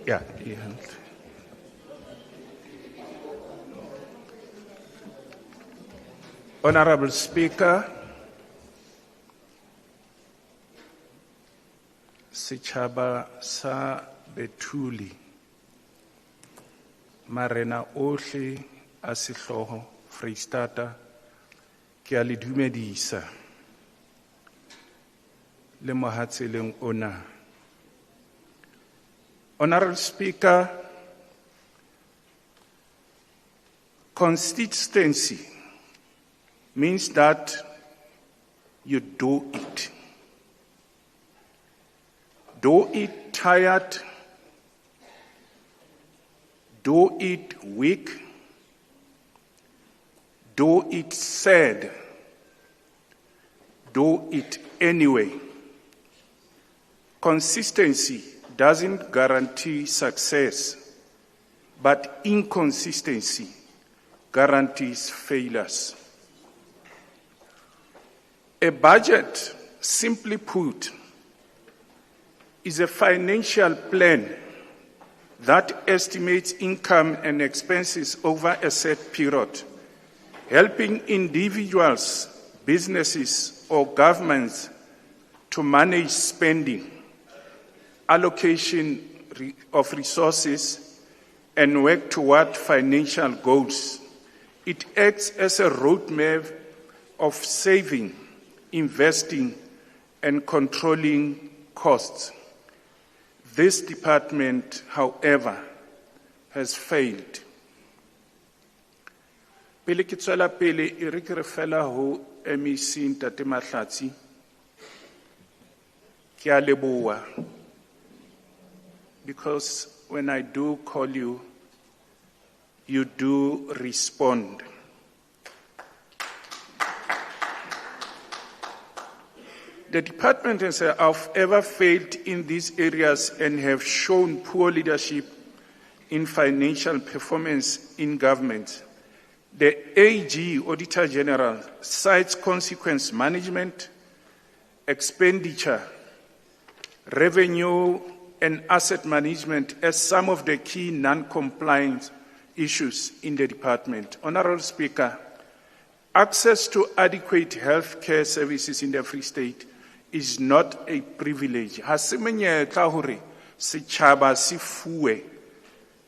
Yeah. Honorable Speaker, setjhaba sa Bethuli, marena ohle a sehloho Freistata ke a le dumedisa le mohatseleng ona. Honorable Speaker, consistency means that you do it. Do it tired, do it weak, do it sad, do it anyway. Consistency doesn't guarantee success, but inconsistency guarantees failures. A budget, simply put, is a financial plan that estimates income and expenses over a set period, helping individuals, businesses, or governments to manage spending, allocation of resources, and work toward financial goals. It acts as a roadmap of saving, investing, and controlling costs. This department, however, has failed. Pele ke tswela pele e re ke re fela ho MEC Ntate Mahlatsi ke a leboha, because when I do call you, you do respond. The department has, however, failed in these areas and have shown poor leadership in financial performance in government. The AG, Auditor General, cites consequence management, expenditure, revenue, and asset management as some of the key non-compliance issues in the department. Honorable Speaker, access to adequate health care services in the Free State is not a privilege. Ha se menyetla hore setjhaba se fuwe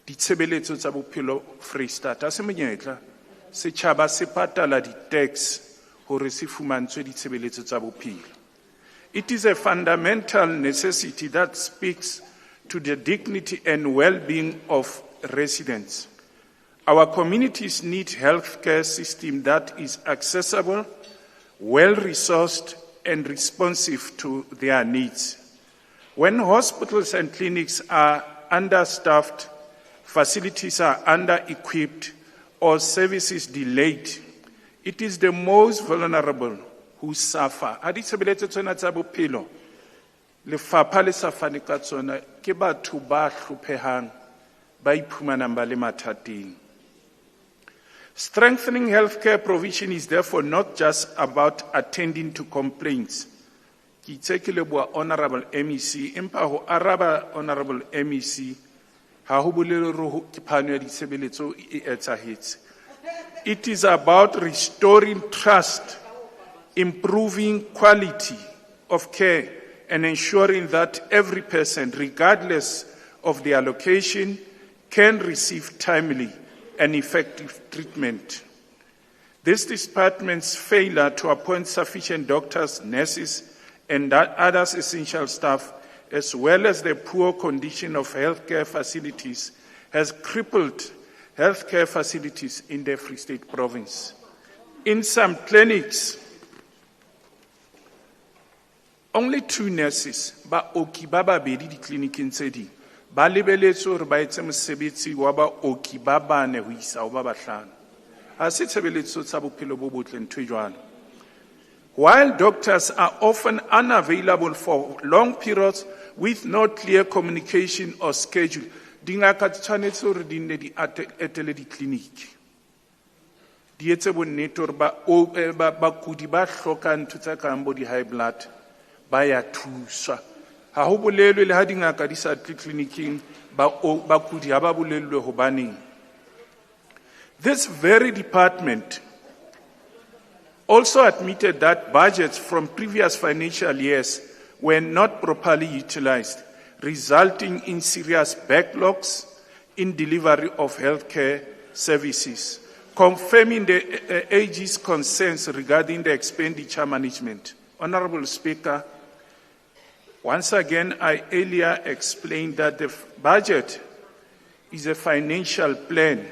ditshebeletso tsa bophelo Free State. Ha se menyetla setjhaba se patala di-tax hore se fumantshwe ditshebeletso tsa bophelo. It is a fundamental necessity that speaks to the dignity and well-being of residents. Our communities need a healthcare system that is accessible, well-resourced, and responsive to their needs. When hospitals and clinics are understaffed, facilities are under-equipped, or services delayed, it is the most vulnerable who suffer. Ha ditshebeletso tsena tsa bophelo lefapha le sa fane ka tsona ke batho ba hlophehang ba iphumanang ba le mathateng. Strengthening healthcare provision is therefore not just about attending to complaints. Ke itse ke leboha Honorable MEC, empa ho araba Honorable MEC ha ho bolele hore ke phano ya ditshebeletso e etsahetse. It is about restoring trust, improving quality of care, and ensuring that every person, regardless of their location, can receive timely and effective treatment. This department's failure to appoint sufficient doctors, nurses, and other essential staff, as well as the poor condition of healthcare facilities, has crippled healthcare facilities in the Free State Province. In some clinics, only 2 nurses ba oki ba babedi di kliniking tse ding ba lebeletse hore ba etse mosebetsi wa ba oki ba bane ho isa ho ba bahlano. Ha se tshebeletso tsa bophelo bo botle ntho e jwalo. While doctors are often unavailable for long periods with no clear communication or schedule, dingaka tshwanetse hore di nne di etele di kliniki. Di etse bonnete hore bakudi ba hlokang ntho tse kang bo di high blood ba ya thuswa. Ha ho bolelwe le ha dingaka di sa tle kliniking bakudi ha ba bolelwe hobaneng. This very department also admitted that budgets from previous financial years were not properly utilized, resulting in serious backlogs in delivery of healthcare services, confirming the AG's concerns regarding the expenditure management. Honorable Speaker, once again, I earlier explained that the budget is a financial plan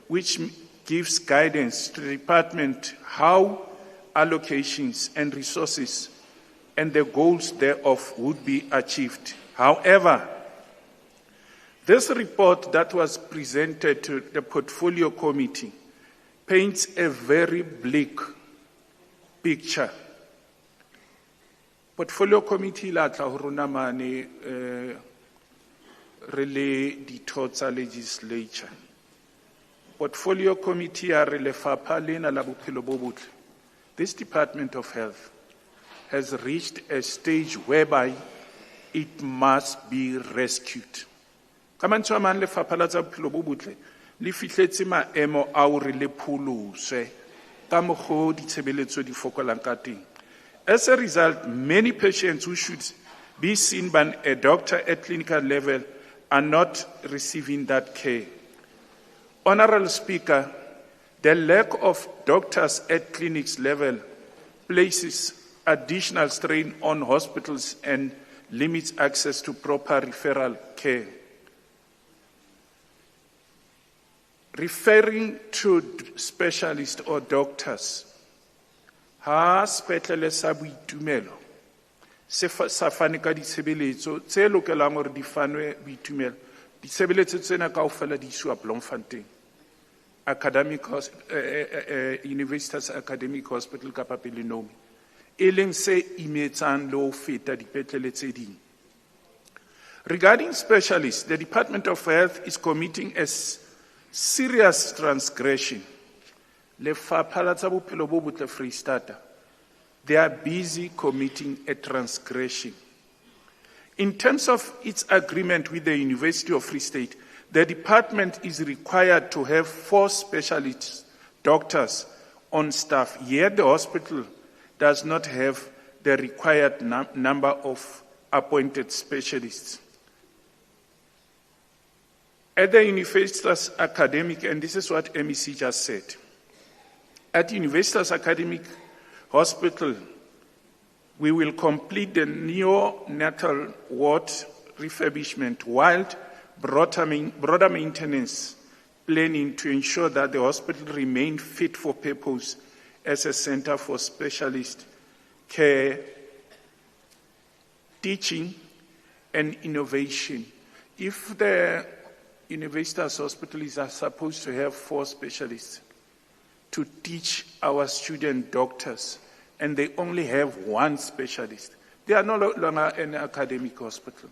which gives guidance to the department how allocations and resources and the goals thereof would be achieved. However, this report that was presented to the Portfolio Committee paints a very bleak picture. Portfolio Committee la tla ho rona mane re le ditho tsa legislature. Portfolio Committee a re lefapha lena la bophelo bo botle. This Department of Health has reached a stage whereby it must be rescued. Ka mantswe a mang lefapha la tsa bophelo bo botle le fihletse maemo a hore le pholoswe ka mokgwa ditshebeletso di fokolang ka teng. As a result, many patients who should be seen by a doctor at clinical level are not receiving that care. Honorable Speaker, the lack of doctors at clinics level places additional strain on hospitals and limits access to proper referral care. Referring to specialists or doctors, ha sepetlele sa boitumelo se sa fane ka ditshebeletso tse lokelang hore di fanwe boitumelo. Ditshebeletso tsena kaofela di isiwa Bloemfontein Universitas Academic Hospital kapa Pelenomi, e leng se imetsang le ho feta dipetlele tse ding. Regarding specialists, the Department of Health is committing a serious transgression. Lefapha la tsa bophelo bo botle Freistata, they are busy committing a transgression. In terms of its agreement with the University of Free State, the department is required to have 4 specialist doctors on staff, yet the hospital does not have the required number of appointed specialists. At the Universitas Academic, and this is what MEC just said, at Universitas Academic Hospital, we will complete the neonatal ward refurbishment while broader maintenance planning to ensure that the hospital remain fit for purpose as a center for specialist care, teaching, and innovation. If the Universitas Hospital is supposed to have 4 specialists to teach our student doctors, and they only have 1 specialist, they are no longer an academic hospital.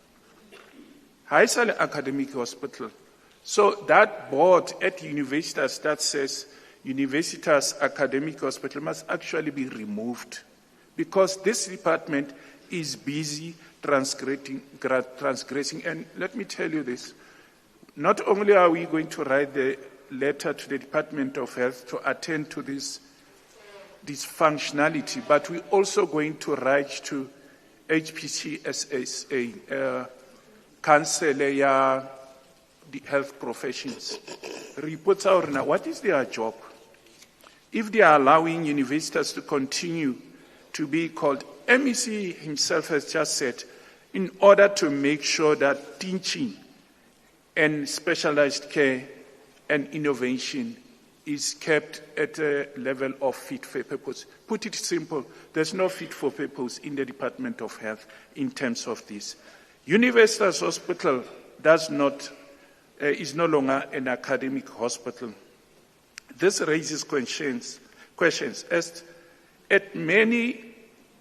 High academic hospital. So that board at Universitas that says Universitas Academic Hospital must actually be removed, because this department is busy transgressing. And let me tell you this, not only are we going to write the letter to the Department of Health to attend to this functionality, but we're also going to write to HPCSSA, Council ya the health professions. Reports out now, what is their job? If they are allowing universities to continue to be called, MEC himself has just said, in order to make sure that teaching and specialized care and innovation is kept at a level of fit for purpose. Put it simple, there's no fit for purpose in the Department of Health in terms of this. Universitas Hospital is no longer an academic hospital. This raises questions as at many,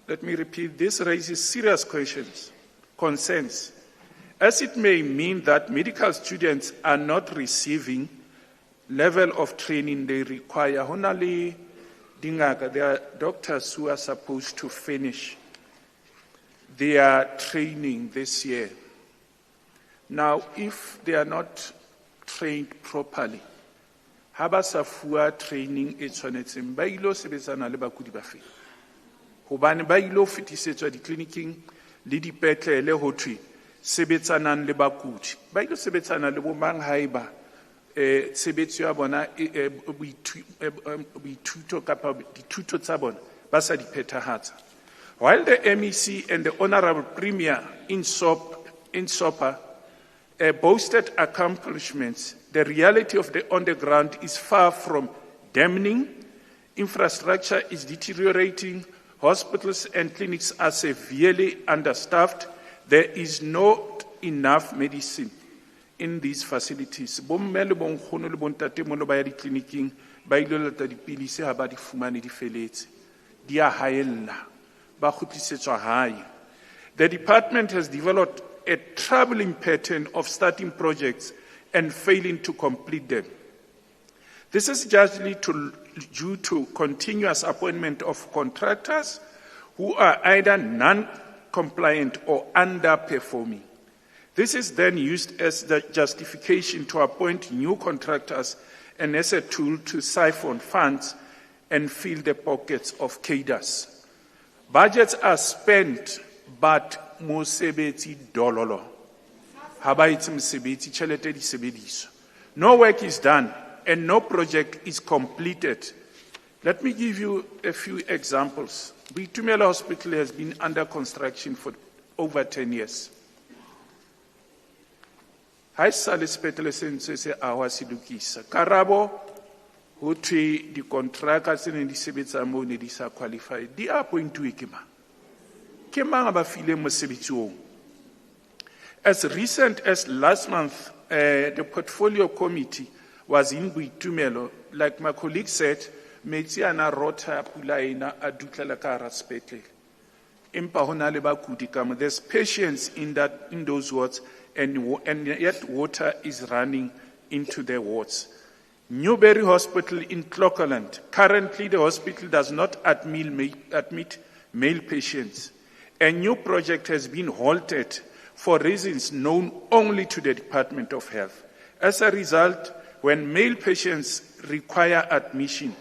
let me repeat, this raises serious concerns, as it may mean that medical students are not receiving level of training they require. Honali Dingaga, there are doctors who are supposed to finish their training this year. Now, if they are not trained properly, habasafua training e tshwanetseng ba ilo sebetsana le bakudi ba fela. Hobane ba ilo fetisetswa di-clinicing le dipetlele ho thwe sebetsanang le bakudi. Ba ilo sebetsana le bo mang haeba tshebetso ya bona boithuto kapa dithuto tsa bona ba sa di phethahatsa. While the MEC and the Honorable Premier in SOPA boasted accomplishments, the reality of on the ground is far from damning. Infrastructure is deteriorating. Hospitals and clinics are severely understaffed. There is not enough medicine in these facilities. Bomme le bonkgono le bontatemoholo ba ya di-clinicing ba ilo lata dipilisi ha ba di fumane di feletse. Di a haella. The department has developed a troubling pattern of starting projects and failing to complete them. This is largely due to continuous appointment of contractors who are either non-compliant or underperforming. This is then used as the justification to appoint new contractors and as a tool to siphon funds and fill the pockets of cadres. Budgets are spent, but mosebetsi dololo. ha ba etse mosebetsi, tjhelete di sebediswa. No work is done and no project is completed. Let me give you a few examples. Boitumelo Hospital has been under construction for over 10 years. Ha e sale sepetlele se ntse se ahwa se lokisa. Karabo ho thwe di-contractor tse neng di sebetsa moo ne di sa qualify, di appointuwe ke mang? Ke mang a ba fileng mosebetsi oo? As recent as last month, the portfolio committee was in Boitumelo. Like my colleague said, metsi ana rota pula ena a dutlela ka hara sepetlele. Empa ho na le bakudi ka mo. There's patients in those wards, and yet water is running into the wards. Newberry Hospital in Clocoland. Currently, the hospital does not admit male patients. A new project has been halted for reasons known only to the Department of Health. As a result, when male patients require admission,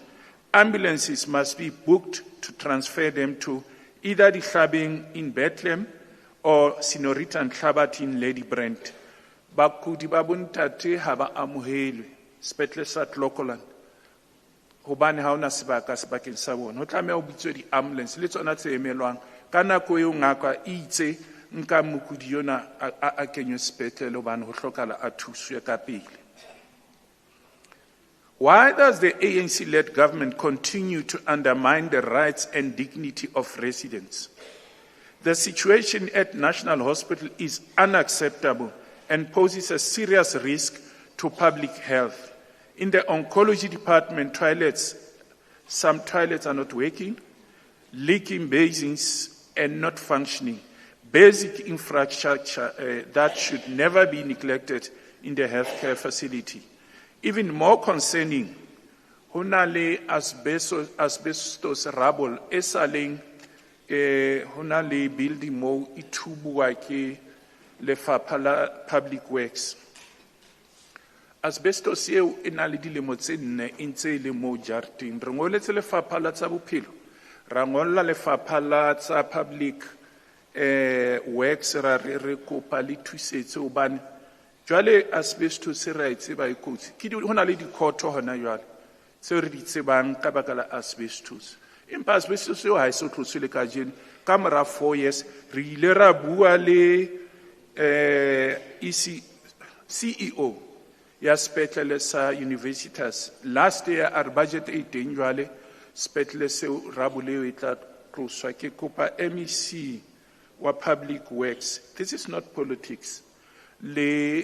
ambulances must be booked to transfer them to either the Hlabeng in Bethlehem or Senorita Nhlabat in Lady Brent. Bakudi ba bontate ha ba amohelwe sepetlele sa Clocoland hobane ha ona sebaka sebakeng sa bona. Ho tlameha ho bitswe di-ambulance le tsona tse emelwang ka nako eo ngaka itse nka mokudi yona a kenywe sepetlele hobane ho hlokala a thuswe ka pele. Why does the ANC-led government continue to undermine the rights and dignity of residents? The situation at National Hospital is unacceptable and poses a serious risk to public health. In the oncology department, some toilets are not working, leaking basins and not functioning. Basic infrastructure that should never be neglected in the healthcare facility. Even more concerning, honale asbestos rubble esaling honale building mo itubuwa ke lefapha la public works. Asbestos eo e na le dilemo tse 4 e ntse e le mo jarting. Re ngoletse lefapha la tsa bophelo, ra ngolla lefapha la tsa public works, ra re kopa le thusetse hobane jwale asbestos se ra itseba e kotsi. Ke ho na le dikhoto hona jwale tseo re di tsebang ka baka la asbestos. Empa asbestos eo ha e so tloswe le ka jeno ka mora 4 years re ile ra bua le CEO ya sepetlele sa Universitas. Last year our budget e teng jwale sepetlele seo ra boleo e tla tloswa. Ke kopa MEC wa public works, this is not politics, le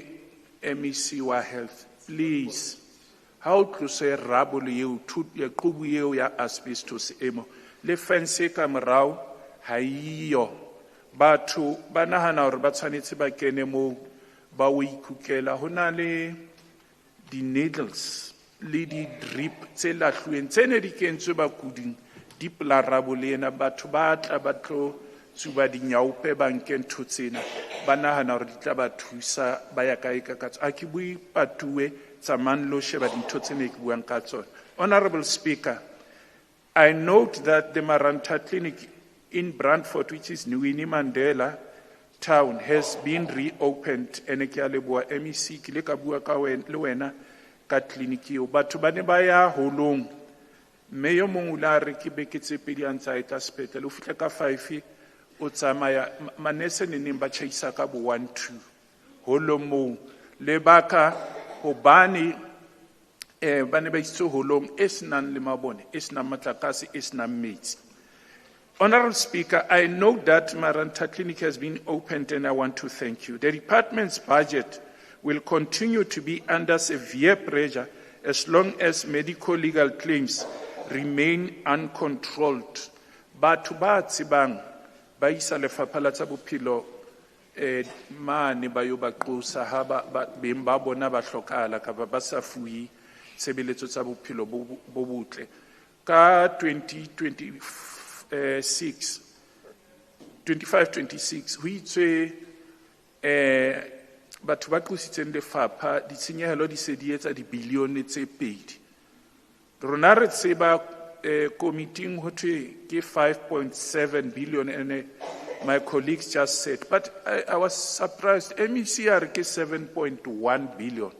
MEC wa health, please, how to say rabble eo ya qubu eo ya asbestos emo le fence ka morao ha iyo. Batho ba nahana hore ba tshwanetse ba kene mo ba o ikukela. Ho na le di-needles le di-drip tse lahlueng tse ne di kentswe bakuding di pela rabole ena. Batho ba tla ba tlo tsuba dinyaupe ba nke ntho tsena ba nahana hore di tla ba thusa ba ya kae ka katso. A ke bue patuwe tsamayang lo sheba dintho tsene ke buang ka tsona. Honorable Speaker, I note that the Maranta Clinic in Brantford, which is Winnie Mandela town, has been reopened. Ene ke a leboha MEC ke le ka bua ka le wena ka clinic eo. Batho ba ne ba ya holong mme yo mongwe la re ke beke tse pedi a ntse a etla sepetlele o fihle ka 5 o tsamaya manese ne neng ba tjhaisa ka bo 1-2 holong moo lebaka hobane ba ne ba itse holong e senang le mabone, e senang matlakase, e senang metsi. Honorable Speaker, I know that Maranta Clinic has been opened and I want to thank you. The department's budget will continue to be under severe pressure as long as medical legal claims remain uncontrolled. Batho ba tsebang ba isa lefapha la tsa bophelo mane ba yo ba qosa ha ba beng ba bona ba hlokala ka ba sa fuwe tshebeletso tsa bophelo bo botle. Ka 25-26 ho itswe batho ba qositseng lefapha ditshenyehelo di se di etsa dibilione tse 2. Rona re tseba committing ho thwe ke 5.7 billion ene my colleagues just said, but I was surprised. MECR is 7.1 billion.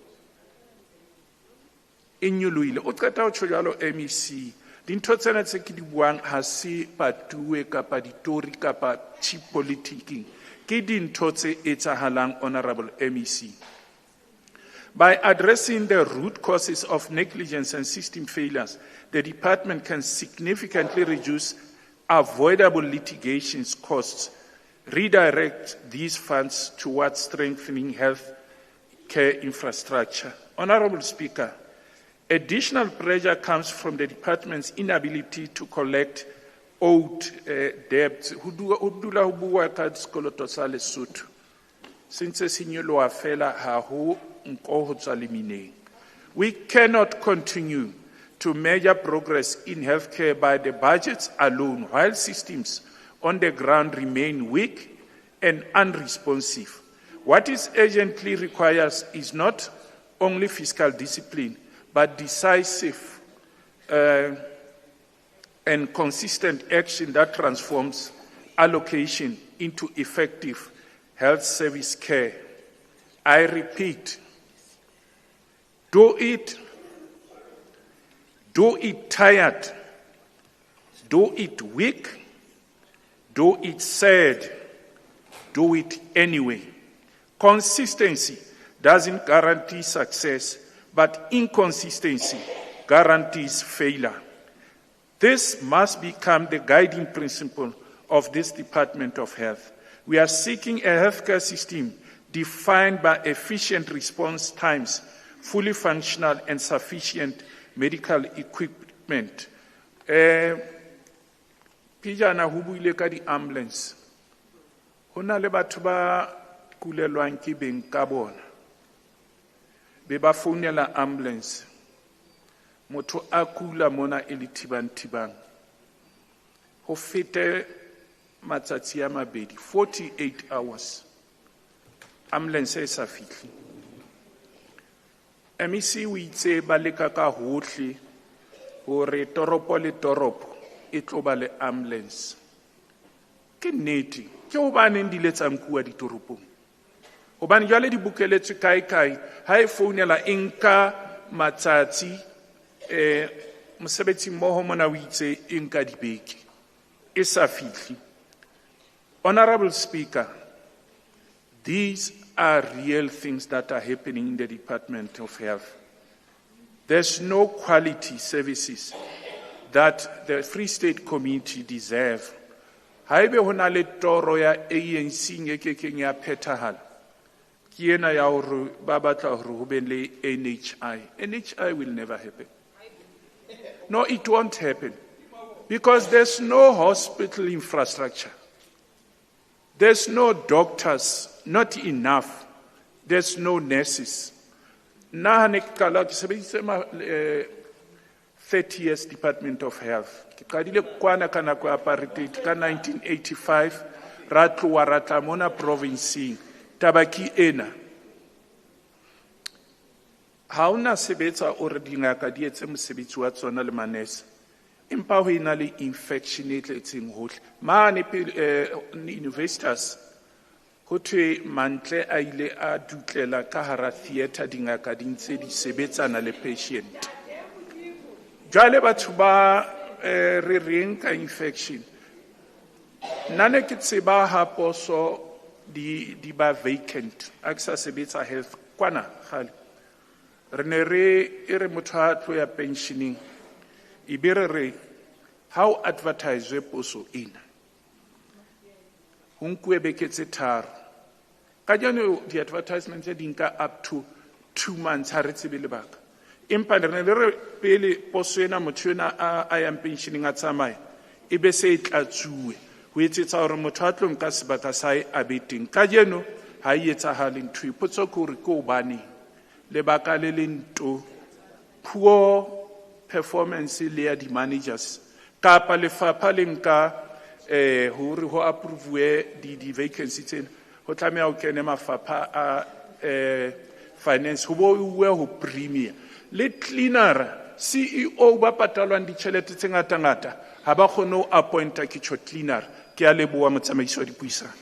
In Yuluile, Otkata Chojalo MEC, dintho tsena tse ke di buang ha se patuwe kapa ditori kapa cheap politicking. Ke dintho tse etsahalang, Honorable MEC. By addressing the root causes of negligence and system failures, the department can significantly reduce avoidable litigation costs, redirect these funds towards strengthening health care infrastructure. Honorable Speaker, additional pressure comes from the department's inability to collect owed debts. We cannot continue to measure progress in healthcare by the budgets alone, while systems on the ground remain weak and unresponsive. What is urgently required is not only fiscal discipline, but decisive and consistent action that transforms allocation into effective health service care. I repeat, do it tired, do it weak, do it sad, do it anyway. Consistency doesn't guarantee success, but inconsistency guarantees failure. This must become the guiding principle of this Department of Health. We are seeking a healthcare system defined by efficient response times, fully functional and sufficient medical equipment. Pijana hubuile ka di ambulance. Hona le batho ba kulelwang ke beng ka bona. Be ba founela ambulance. Motho a kula mona e le thibang. Ho fete matsatsi a mabedi, 48 hours. Ambulance e sa fihle. MEC o itse ba leka ka hohle hore toropo le toropo e tlo ba le ambulance. Ke nnete, ke hobaneng di letsa nkuwa ditoropong? Hobane jwale di bukeletswe kae ha e founela e nka matsatsi mosebetsi mmoho mona o itse e nka dibeke e sa fihle. Honorable Speaker, these are real things that are happening in the Department of Health. There's no quality services that the Free State community deserve. Haebe hona le toro ya ANC e kekeng ya phethahala. Ke ena ya hore ba batla hore ho be le NHI. NHI will never happen. No, it won't happen. Because there's no hospital infrastructure. There's no doctors, not enough. There's no nurses. Na ne kala ke sebeditse 30 years Department of Health. Ke qadile kwana kana ko apartheid ka 1985 ra tloa ra tla mona province tabaki ena. Ha una sebetsa o re dingaka di etse mosebetsi wa tsona le manese. Empa ho ina le infection e tletseng hohle. Mane investors ho thwe mantle a ile a dutlela ka hara theater dingaka di ntse di sebetsana le patient. Jwale batho ba re reng ka infection. Nane ke tseba ha poso di ba vacant a sa sebetsa health kwana khale. Re ne re motho a tlo ya pensioning. Ibere how advertise poso ina hunkwe beketse tharo ka jano di advertisements di nka up to 2 months ha re tsebe le baka empa re ne re pele poso ena motho ena a yang pensioning a tsamaya e be se tlatsuwe ho etsetsa hore motho a tlo nka sebaka sa a beteng ka jeno ha etsa haleng thwe potso ke hore ke obane le baka le lento poor performance le di managers kapa lefapha le nka hore ho approve di vacancy tsena ho tlamea ho kene mafapha a finance ho bo ho premier le cleaner CEO ba patalwang di tšhelete tse ngata ha ba kgone ho appointa ke cleaner Ke a leboha motsamaisi wa dipuisano.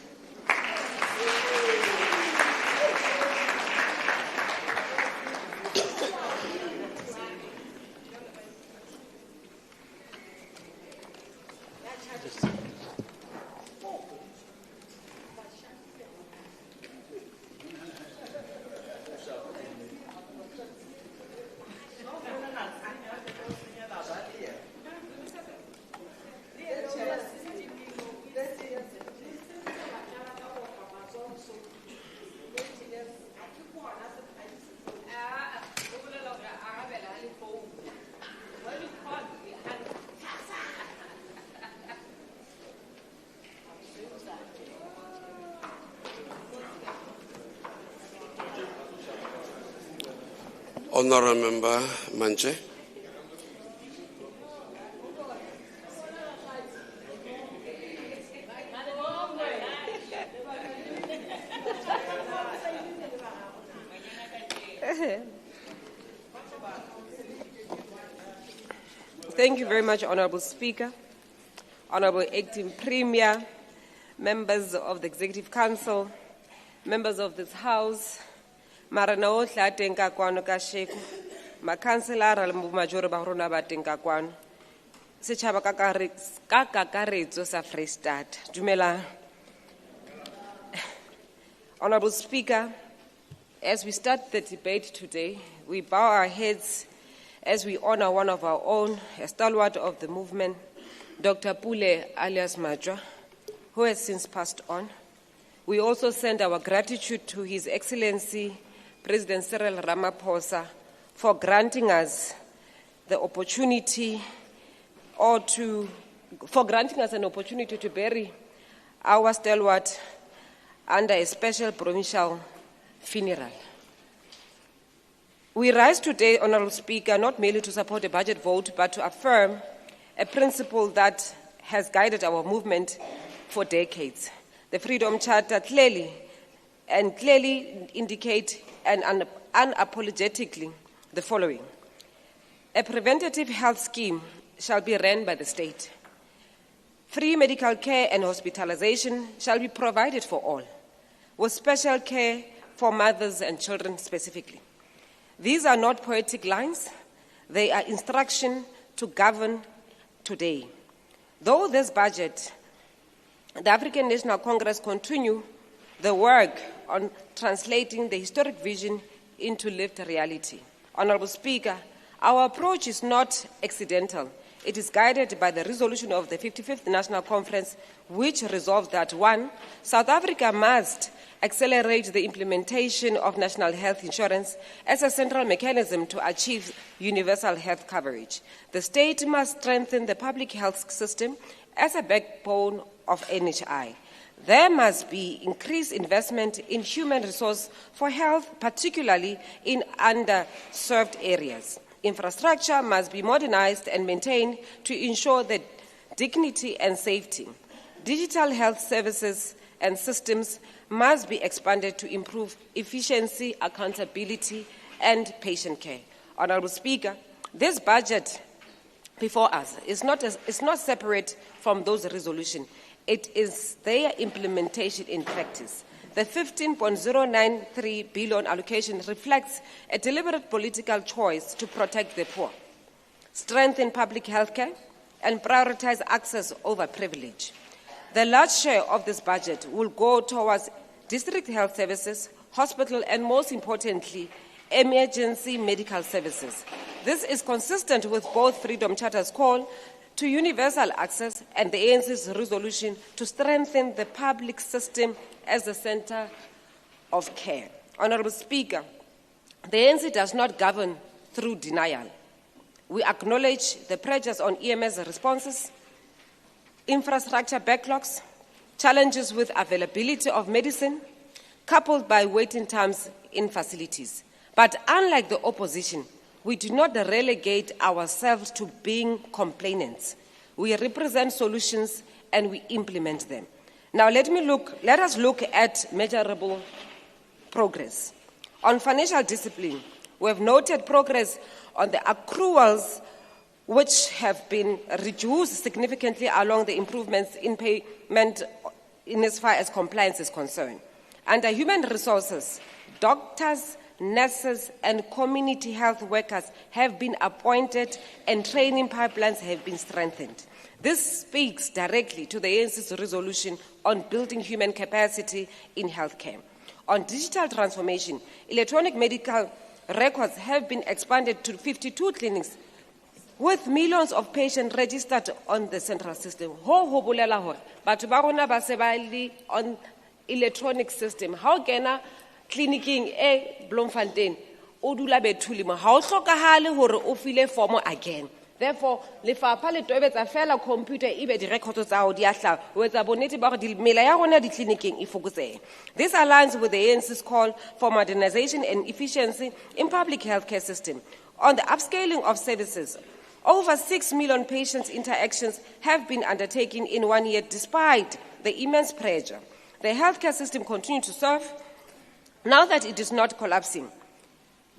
Honorable Member Manche. Thank you very much, Honorable Speaker, Honorable Acting Premier, members of the Executive Council, members of this House, Maranao Tlatenka Kwano Kasheku, Makanselara Majoro Barona Batenka Kwano, Sechaba Kakarezo sa Freestad, Dumela. Honorable Speaker, as we start the debate today, we bow our heads as we honor one of our own, a stalwart of the movement, Dr. Pule alias Majwa, who has since passed on. We also send our gratitude to His Excellency, President Cyril Ramaphosa, for granting us the opportunity to bury our stalwart under a special provincial funeral. We rise today, Honorable Speaker, not merely to support a budget vote, but to affirm a principle that has guided our movement for decades. The Freedom Charter clearly indicate and unapologetically the following. A preventative health scheme shall be run by the state. Free medical care and hospitalization shall be provided for all, with special care for mothers and children specifically. These are not poetic lines, they are instruction to govern today. Though this budget, the African National Congress continue the work on translating the historic vision into lived reality. Honorable Speaker, our approach is not accidental. It is guided by the resolution of the 55th National Conference, which resolved that 1, South Africa must accelerate the implementation of national health insurance as a central mechanism to achieve universal health coverage. The state must strengthen the public health system as a backbone of NHI. There must be increased investment in human resource for health, particularly in underserved areas. Infrastructure must be modernized and maintained to ensure the dignity and safety. Digital health services and systems must be expanded to improve efficiency, accountability, and patient care. Honorable Speaker, this budget before us is not separate from those resolutions. It is their implementation in practice. The 15.093 billion allocation reflects a deliberate political choice to protect the poor, strengthen public health care, and prioritize access over privilege. The large share of this budget will go towards district health services, hospital, and most importantly, emergency medical services. This is consistent with both Freedom Charter's call to universal access and the ANC's resolution to strengthen the public system as the center of care. Honorable Speaker, the ANC does not govern through denial. We acknowledge the pressures on EMS responses, infrastructure backlogs, challenges with availability of medicine, coupled by waiting times in facilities. But unlike the opposition, we do not relegate ourselves to being complainants. We represent solutions and we implement them. Now let us look at measurable progress. On financial discipline, we have noted progress on the accruals which have been reduced significantly along the improvements in payment in as far as compliance is concerned. Under human resources, doctors, nurses, and community health workers have been appointed and training pipelines have been strengthened. This speaks directly to the ANC's resolution on building human capacity in healthcare. On digital transformation, electronic medical records have been expanded to 52 clinics with millions of patients registered on the central system. Ho bolela hore batho ba rona ba se ba le on electronic system. Ha o kena clinicing e Bloemfontein o dula bethulimo ha o hlokahale hore o file form again. Therefore, lefapha le tobetsa fela computer ibe di records tsa o di ahla o etsa bonnete ba gore di mela ya rona di clinicing e fokotsehe. This aligns with the ANC's call for modernization and efficiency in public healthcare system. On the upscaling of services, over 6 million patients' interactions have been undertaken in 1 year despite the immense pressure. The healthcare system continues to serve now that it is not collapsing.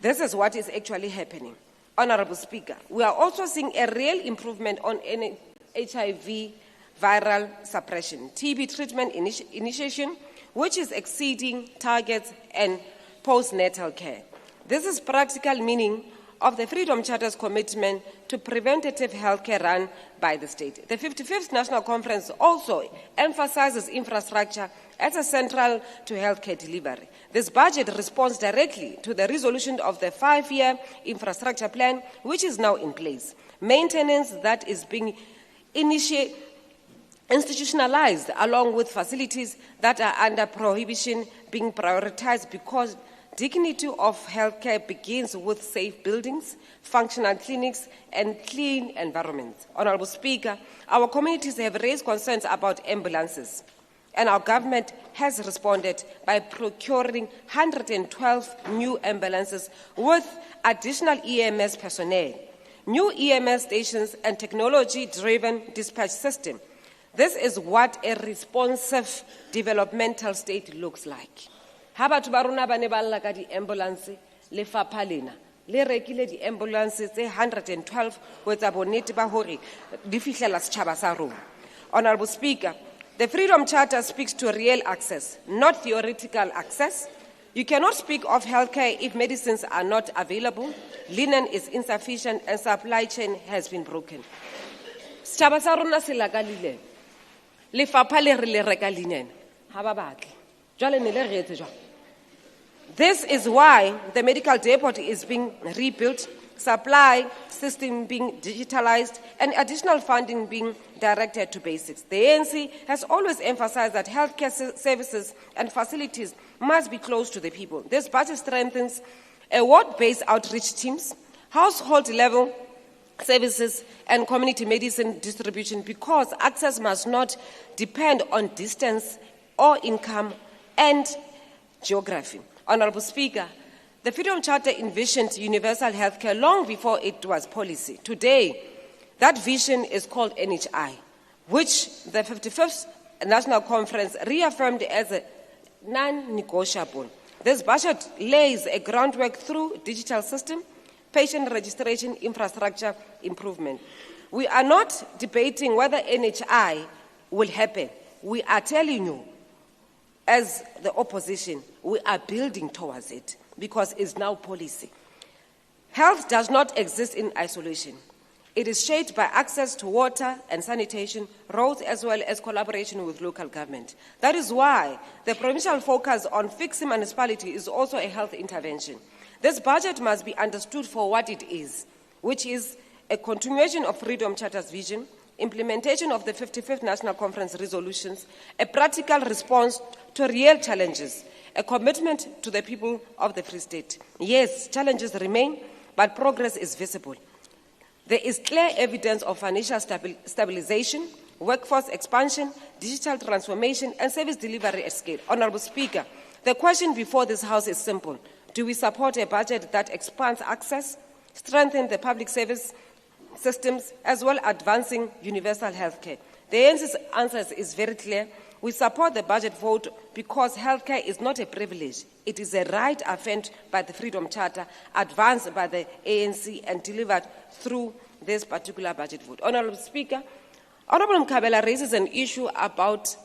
This is what is actually happening. Honorable Speaker, we are also seeing a real improvement on HIV viral suppression, TB treatment initiation, which is exceeding targets, and postnatal care. This is practical meaning of the Freedom Charter's commitment to preventative healthcare run by the state. The 55th National Conference also emphasizes infrastructure as a central to healthcare delivery. This budget responds directly to the resolution of the 5-year infrastructure plan, which is now in place. Maintenance that is being institutionalized along with facilities that are under prohibition being prioritized because dignity of healthcare begins with safe buildings, functional clinics, and clean environments. Honorable Speaker, our communities have raised concerns about ambulances, and our government has responded by procuring 112 new ambulances with additional EMS personnel, new EMS stations, and technology-driven dispatch system. This is what a responsive developmental state looks like. Ha batho ba rona ba ne ba lla ka di-ambulance lefapha lena le rekile di-ambulance tse 112 ho etsa bonnete ba hore di fihlela setjhaba sa rona. Honorable Speaker, the Freedom Charter speaks to real access, not theoretical access. You cannot speak of healthcare if medicines are not available, linen is insufficient, and supply chain has been broken. Setjhaba sa rona se lakalile. Lefapha le re le reka linen ha ba batle. Jwale ne le re etse jwang? This is why the medical depot is being rebuilt, supply system being digitalized, and additional funding being directed to basics. The ANC has always emphasized that healthcare services and facilities must be close to the people. This budget strengthens ward-based outreach teams, household-level services, and community medicine distribution because access must not depend on distance or income and geography. Honorable Speaker, the Freedom Charter envisioned universal healthcare long before it was policy. Today, that vision is called NHI, which the 55th National Conference reaffirmed as a non-negotiable. This budget lays a groundwork through digital system, patient registration, infrastructure improvement. We are not debating whether NHI will happen. We are telling you, as the opposition, we are building towards it because it's now policy. Health does not exist in isolation. It is shaped by access to water and sanitation, roads, as well as collaboration with local government. That is why the provincial focus on fixing municipality is also a health intervention. This budget must be understood for what it is, which is a continuation of Freedom Charter's vision, implementation of the 55th National Conference resolutions, a practical response to real challenges, a commitment to the people of the Free State. Yes, challenges remain, but progress is visible. There is clear evidence of financial stabilization, workforce expansion, digital transformation, and service delivery at scale. Honorable Speaker, the question before this House is simple. Do we support a budget that expands access, strengthens the public service systems, as well as advancing universal healthcare? The ANC's answer is very clear. We support the budget vote because healthcare is not a privilege. It is a right affirmed by the Freedom Charter, advanced by the ANC, and delivered through this particular budget vote. Honorable Speaker, Honorable Mkhabela raises an issue about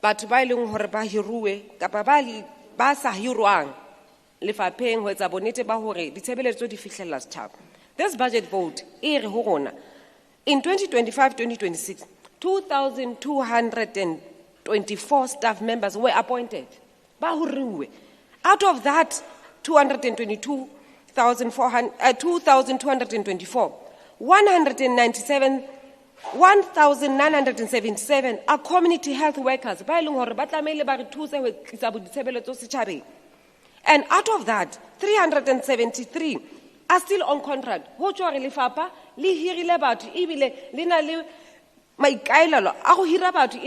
batho ba ileng hore ba hiruwe kapa ba sa hirwang lefapheng ho etsa bonnete ba hore ditshebeletso di fihlella setjhaba. This budget vote e re ho rona in 2025-2026 2,224 staff members were appointed. Ba hiruwe. Out of that 2,224 1,977 are community health workers. And out of that, 373 are still on contract. In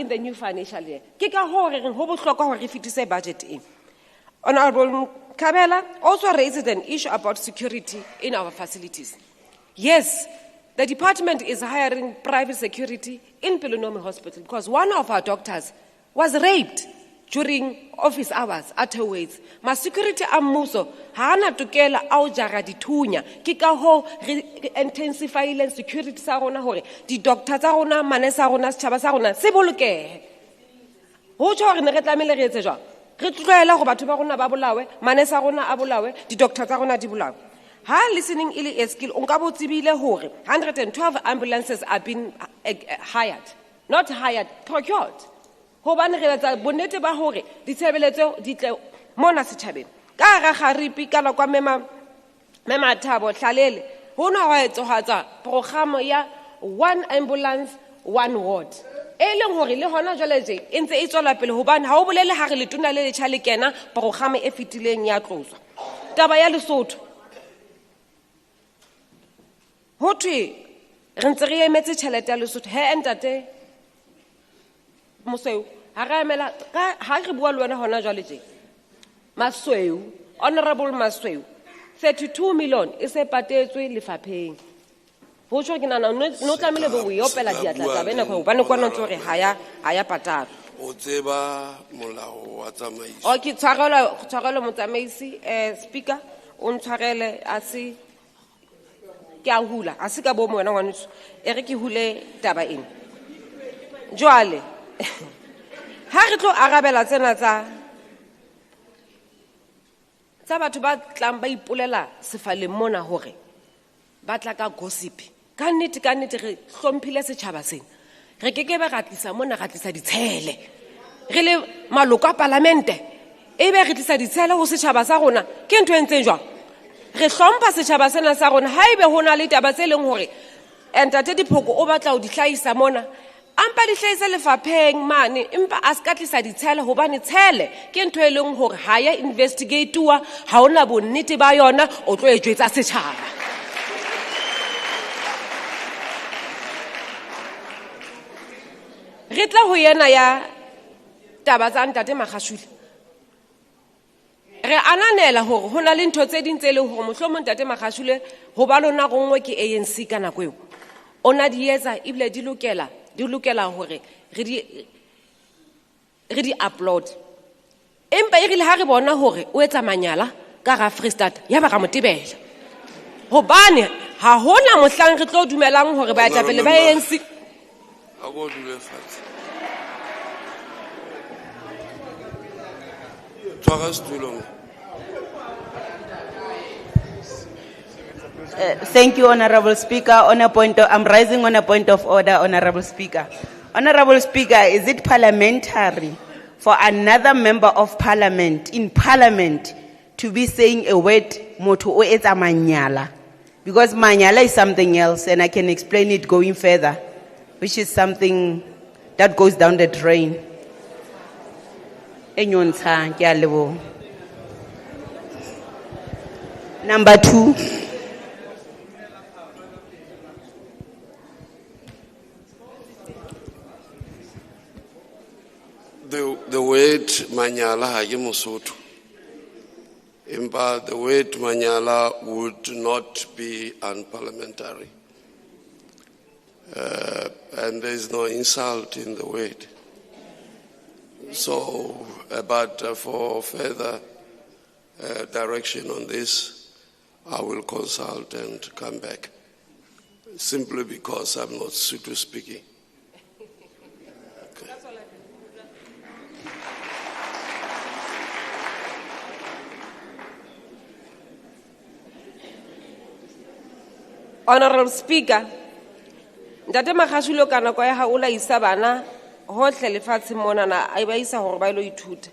the new financial year. Budget in. Honorable Kabela also raises an issue about security in our facilities. Yes, the department is hiring private security in Pelonomi Hospital because one of our doctors was raped during office hours at her ways. Ma security amuso hana tukela au jara ditunya kika ho intensify security sa rona hore di doctor tsa rona manese a rona setjhaba sa rona se bolokehe. Ho tjho re ne re tlamehile re etse jwang? Re tloela go batho ba rona ba bolawe manese a rona a bolawe di doctor tsa rona di bolawe. Ha listening ili a skill onka bo tsibile hore 112 ambulances are being hired, not hired, procured. Hobane re etsa bonnete ba hore ditshebeletso di tle mona setjhabeng ka ga garipi kana kwa mema Thabo Hlalele ho na wa etsohatsa program ya 1 ambulance 1 ward e leng hore le hona jwale je e ntse e tswela pele hobane ha o bolele ha re le tuna le tshale kena program e fitileng ya tloswa. Taba ya Lesotho ho thwe re ntse re emetse tšhelete ya Lesotho he entate Mosweu ha re emela ha re bua le wena hona jwale je Masweu, Honorable Masweu, 32 million e se patetswe lefapheng. Ho tjho ke nana no tlamele bo we opela diatla tsa bena go bana kwa ntlo re ha ya patala. O tseba molao wa tsamaiso. Okay, tshwarelo motsamaisi speaker o ntshwarele a se ke a hula a se ka bo mona ngwanetso e re ke hule taba ena jwale ha re tlo arabela tsena tsa batho ba tlang ba ipolela sefaleng mona hore ba tla ka gossip ka nnete re hlomphile setjhaba sena re ke ba gatlisa mona gatlisa ditshele re le maloko a parlamente e be re tlisa ditshele ho setjhaba sa rona ke ntwe entseng jwang re hlompha setjhaba sena sa rona haebe hona le taba tse leng hore entate diphoko o batla ho di hlahisa mona ampa di hlahisa lefapheng mane empa a ska tlisa ditshele hobane tshele ke ntwe e leng hore ha ya investigatewa ha ona bonnete ba yona o tlo ejwetsa setjhaba. Re tla ho yena ya taba tsa ntate Magashule re ananela hore hona le ntho tse ding tse leng hore mohlomong ntate Magashule ho ba lona gongwe ke ANC kana kweo ona di etsa ibile di lokela hore re di upload empa e rile ha re bona hore o etsa manyala ka ga Freestata ya ba ga motebela hobane ha hona mohlang re tlo dumelang hore ba etsa pele ba ANC a go dule fatshe Thank you, Honorable Speaker. I'm rising on a point of order, Honorable Speaker. Honorable Speaker, is it parliamentary for another member of parliament in parliament to be saying a word moto o etsa manyala? Because manyala is something else, and I can explain it going further, which is something that goes down the drain. Number 2. The word manyala ha ke Mosotho. Empa the word manyala would not be unparliamentary. And there is no insult in the word. So, but for further direction on this, I will consult and come back. simply because I'm not Sotho speaking. Honorable Speaker, Ntate Magashule ka nako ya ha o la isa bana hohle lefatshe mona na a ba isa hore ba ilo ithuta.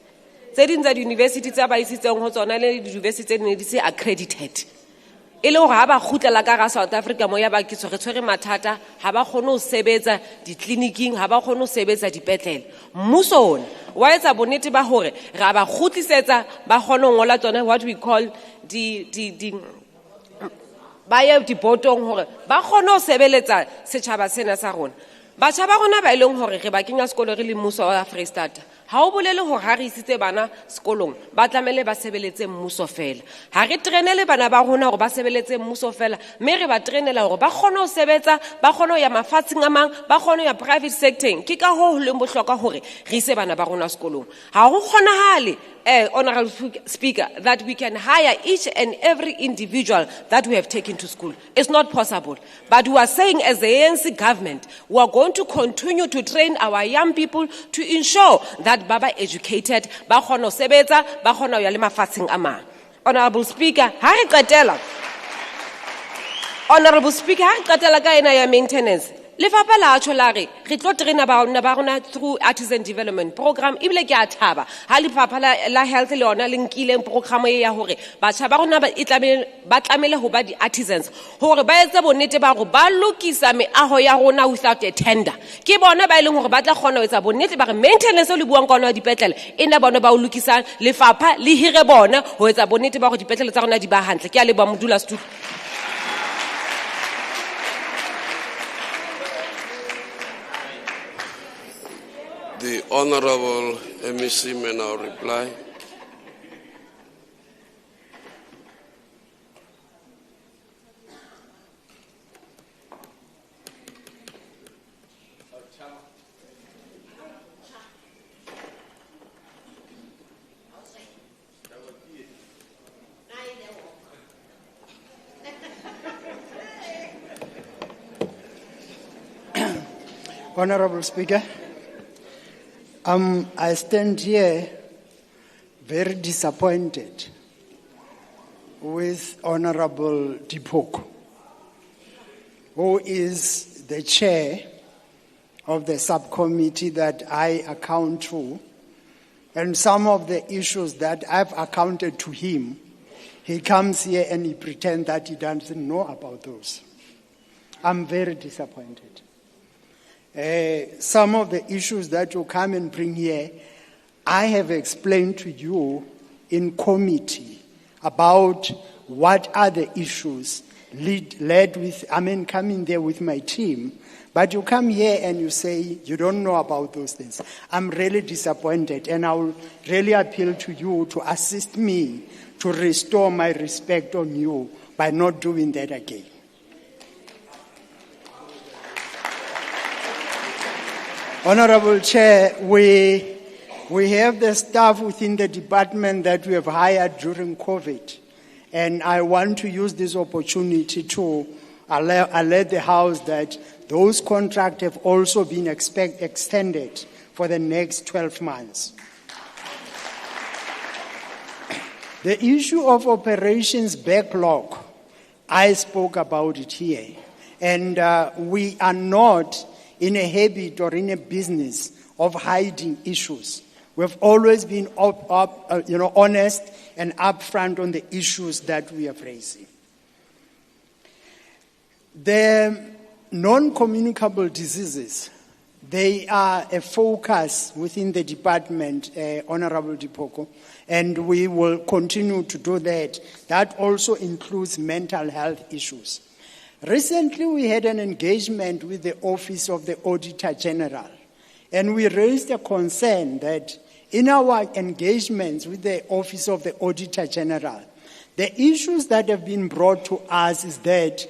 Tse ding tsa di-university tsa ba isitseng ho tsona le di-university tse ne di se accredited. E le hore ha ba kgutlela ka ga South Africa mo ya ba kitso re tshwere mathata ha ba kgone ho sebetsa di-clinicing ha ba kgone ho sebetsa dipetlele. Mmuso ona wa etsa bonnete ba hore ra ba kgutlisetsa ba kgone ho ngola tsona what we call ba ye dipotong hore ba kgone ho sebeletsa setjhaba sena sa rona. Batjha ba rona ba ileng hore re ba kenya sekolo re le mmuso wa Freistata ha o bolele hore ha re isitse bana sekolong ba tlamele ba sebeletse mmuso fela. Ha re trainele bana ba rona hore ba sebeletse mmuso fela mme re ba trainela hore ba kgone ho sebetsa ba kgone ho ya mafatsheng a mang ba kgone ho ya private sector ke ka ho leng bohlokwa hore re ise bana ba rona sekolong. Ha ho kgonahale Honorable Speaker, that we can hire each and every individual that we have taken to school. It's not possible. But we are saying as the ANC government, we are going to continue to train our young people to ensure that Baba educated, ba kgona ho sebetsa, ba kgona ho ya le mafatsheng a mang. Honorable Speaker, ha re qetela. Honorable Speaker, ha re qetela ka ena ya maintenance. Lefapha la atsho la re re tlo traina ba rona through artisan development program ibile ke a thaba ha lefapha la health le ona le nkile program e ya hore batjha ba rona ba tlamele ho ba di artisans hore ba etse bonnete ba hore ba lokisa meaho ya rona without a tender ke bona ba ileng hore ba tla kgona ho etsa bonnete ba re maintenance le buang kwana dipetlele ena bona ba o lokisang lefapha le hire bona ho etsa bonnete ba hore dipetlele tsa rona di ba hantle ke a le ba modula studio. The Honorable MEC may now reply. Honorable Speaker, I stand here very disappointed with Honorable Dipoko, who is the chair of the subcommittee that I account to, and some of the issues that I've accounted to him, he comes here and he pretends that he doesn't know about those. I'm very disappointed. Some of the issues that you come and bring here, I have explained to you in committee about what are the issues coming there with my team. But you come here and you say you don't know about those things. I'm really disappointed, and I will really appeal to you to assist me to restore my respect on you by not doing that again. Honorable Chair, we have the staff within the department that we have hired during COVID, and I want to use this opportunity to alert the House that those contracts have also been extended for the next 12 months. The issue of operations backlog, I spoke about it here, and we are not in a habit or in a business of hiding issues. We've always been honest and upfront on the issues that we are facing. The non-communicable diseases, they are a focus within the department, Honorable Dipoko, and we will continue to do that. That also includes mental health issues. Recently, we had an engagement with the Office of the Auditor General, and we raised a concern that in our engagements with the Office of the Auditor General, the issues that have been brought to us is that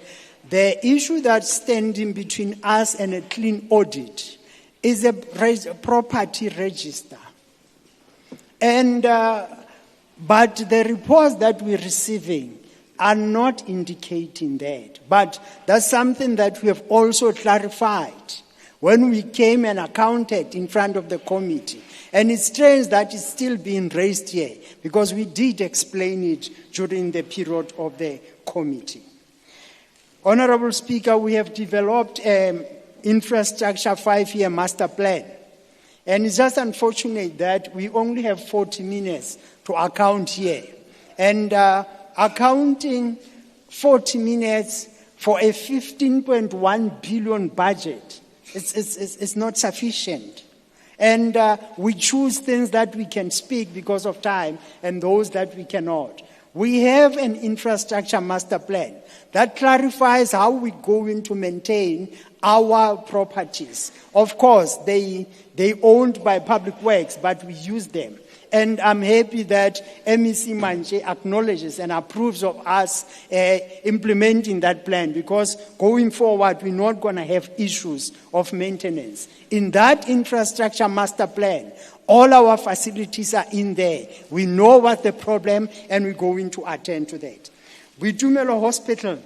the issue that's standing between us and a clean audit is a property register. And, but the reports that we're receiving are not indicating that. But that's something that we have also clarified when we came and accounted in front of the committee. And it's strange that it's still being raised here, because we did explain it during the period of the committee. Honorable Speaker, we have developed an infrastructure 5-year master plan. And it's just unfortunate that we only have 40 minutes to account here. And accounting 40 minutes for a 15.1 billion budget is not sufficient. And we choose things that we can speak because of time and those that we cannot. We have an infrastructure master plan that clarifies how we're going to maintain our properties. Of course, they owned by Public Works, but we use them. And I'm happy that MEC Manche acknowledges and approves of us implementing that plan, because going forward, we're not going to have issues of maintenance. In that infrastructure master plan, all our facilities are in there. We know what the problem, and we're going to attend to that. With Tumelo Hospital,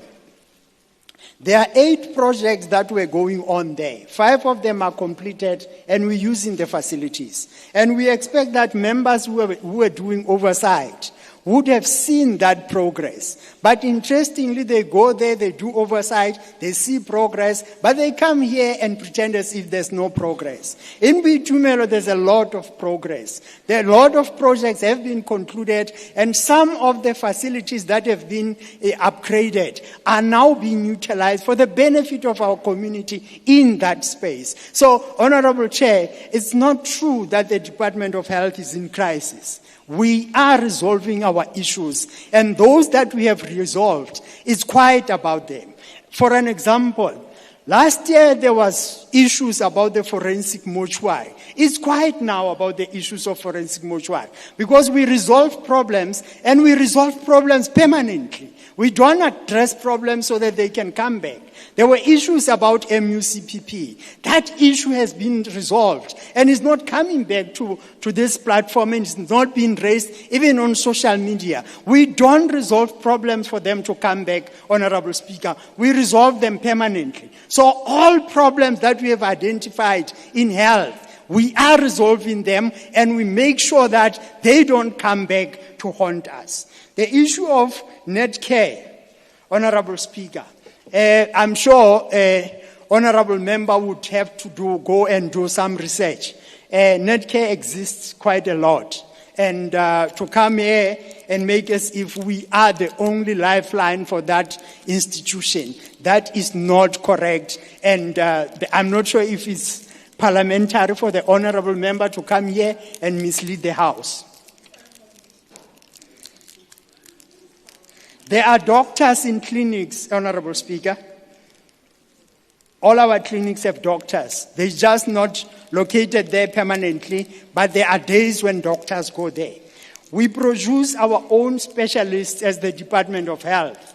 there are 8 projects that were going on there. 5 of them are completed, and we're using the facilities. And we expect that members who are doing oversight would have seen that progress. But interestingly, they go there, they do oversight, they see progress, but they come here and pretend as if there's no progress. In Bitumelo, there's a lot of progress. There are a lot of projects have been concluded, and some of the facilities that have been upgraded are now being utilized for the benefit of our community in that space. So, Honorable Chair, it's not true that the Department of Health is in crisis. We are resolving our issues, and those that we have resolved, it's quiet about them. For an example, last year there was issues about the forensic mortuary. It's quiet now about the issues of forensic mortuary, because we resolve problems, and we resolve problems permanently. We don't address problems so that they can come back. There were issues about MUCPP. That issue has been resolved and is not coming back to this platform, and it's not being raised even on social media. We don't resolve problems for them to come back, Honorable Speaker. We resolve them permanently. So all problems that we have identified in health, we are resolving them, and we make sure that they don't come back to haunt us. The issue of net care, Honorable Speaker, I'm sure honorable member would have to go and do some research. Net care exists quite a lot. And to come here and make as if we are the only lifeline for that institution, that is not correct. And I'm not sure if it's parliamentary for the honorable member to come here and mislead the House. There are doctors in clinics, Honorable Speaker. All our clinics have doctors. They're just not located there permanently, but there are days when doctors go there. We produce our own specialists as the Department of Health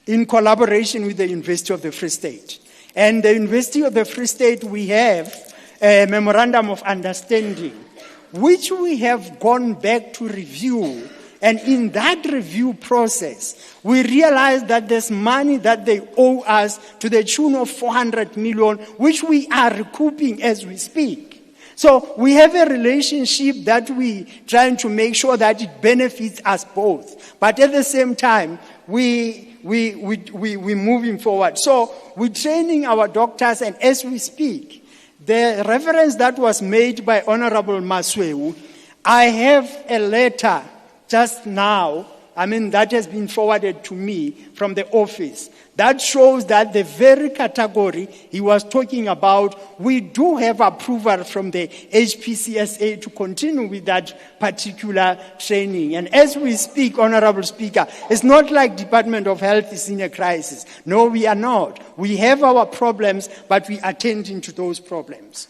in collaboration with the University of the Free State. And the University of the Free State, we have a memorandum of understanding, which we have gone back to review. And in that review process, we realized that there's money that they owe us to the tune of 400 million, which we are recouping as we speak. So we have a relationship that we trying to make sure that it benefits us both. But at the same time, we're moving forward. So we're training our doctors, and as we speak, the reference that was made by Honorable Masweu, I have a letter just now, that has been forwarded to me from the office. That shows that the very category he was talking about, we do have approval from the HPCSA to continue with that particular training. And as we speak, Honorable Speaker, it's not like Department of Health is in a crisis. No, we are not. We have our problems, but we are attending to those problems.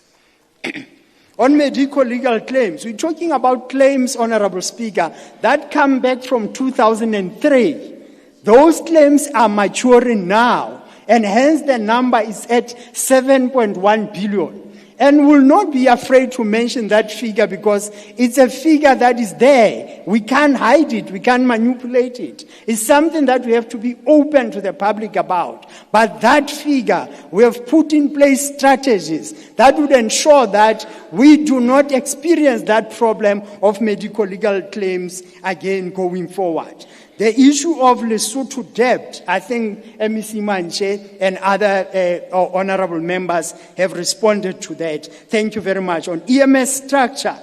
On medical legal claims, we're talking about claims, Honorable Speaker, that come back from 2003. Those claims are maturing now, and hence the number is at 7.1 billion. and will not be afraid to mention that figure because it's a figure that is there. We can't hide it. We can't manipulate it. It's something that we have to be open to the public about. But that figure, we have put in place strategies that would ensure that we do not experience that problem of medical legal claims again going forward. The issue of Lesotho debt, I think MEC Manche and other honorable members have responded to that. Thank you very much. On EMS structure,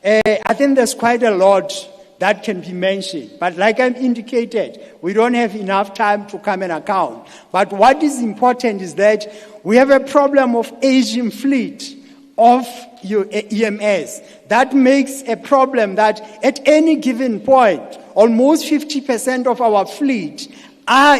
I think there's quite a lot that can be mentioned. But like I've indicated, we don't have enough time to come and account. But what is important is that we have a problem of aging fleet of EMS. That makes a problem that at any given point, almost 50% of our fleet are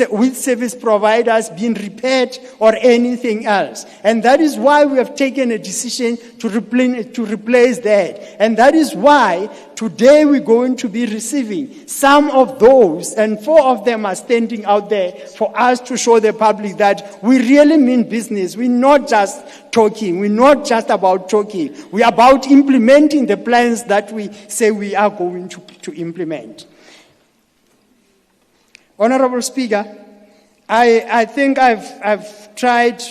with service providers being repaired or anything else. And that is why we have taken a decision to replace that. And that is why today we're going to be receiving some of those, and 4 of them are standing out there for us to show the public that we really mean business. We're not just talking. We're not just about talking. We're about implementing the plans that we say we are going to implement. Honorable Speaker, I think I've tried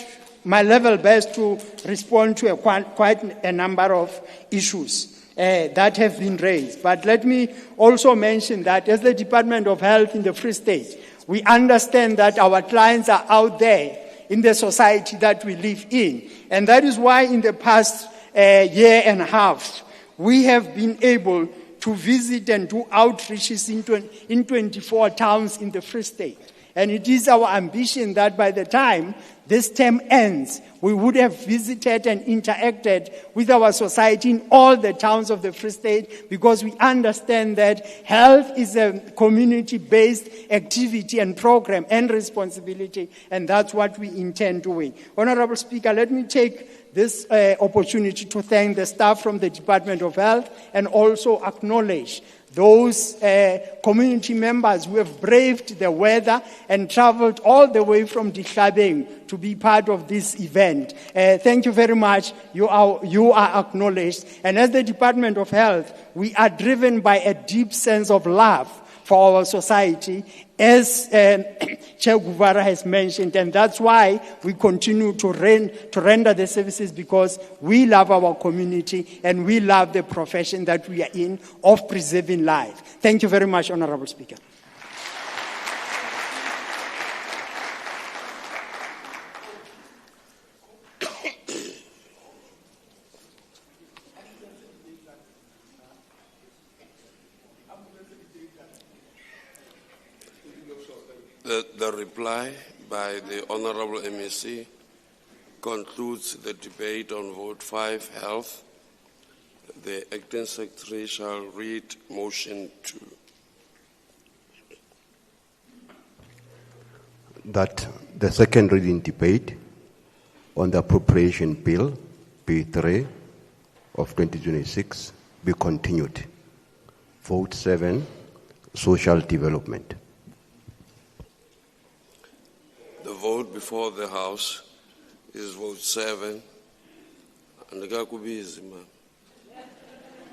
my level best to respond to quite a number of issues that have been raised. But let me also mention that as the Department of Health in the Free State, we understand that our clients are out there in the society that we live in. And that is why in the past year and a half, we have been able to visit and do outreaches in 24 towns in the Free State. And it is our ambition that by the time this term ends, we would have visited and interacted with our society in all the towns of the Free State, because we understand that health is a community-based activity and program and responsibility, and that's what we intend doing. Honorable Speaker, let me take this opportunity to thank the staff from the Department of Health and also acknowledge those community members who have braved the weather and traveled all the way from Dihlabeng to be part of this event. Thank you very much. You are acknowledged. And as the Department of Health, we are driven by a deep sense of love for our society, as Chair Guvara has mentioned, and that's why we continue to render the services, because we love our community and we love the profession that we are in of preserving life. Thank you very much, Honorable Speaker. The reply by the Honorable MEC concludes the debate on Vote 5, Health. The Acting Secretary shall read Motion 2. That the second reading debate on the Appropriation Bill, B3 of 2026, be continued. Vote 7, Social Development. The vote before the House is Vote 7. Andikakubizi ma.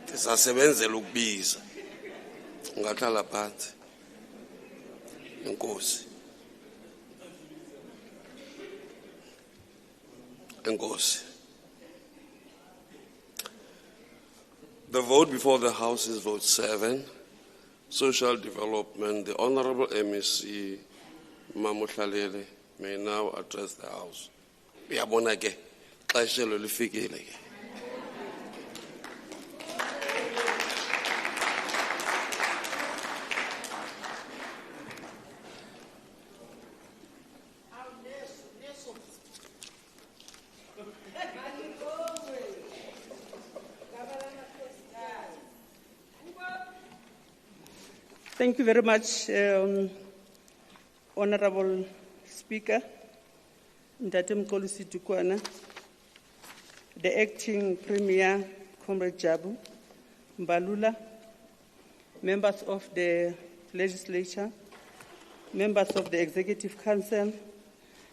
Tisasebenzela ukubiza. Ungahlala phansi. Enkosi. Enkosi. The vote before the House is Vote 7, Social Development. The Honorable MEC Mamutlalele may now address the House. Uyabona ke xesha lifikile ke. Thank you very much, Honorable Speaker, Ntate Mxolisi Dukwana, the Acting Premier, Comrade Jabu, Mbalula, members of the Legislature, members of the Executive Council,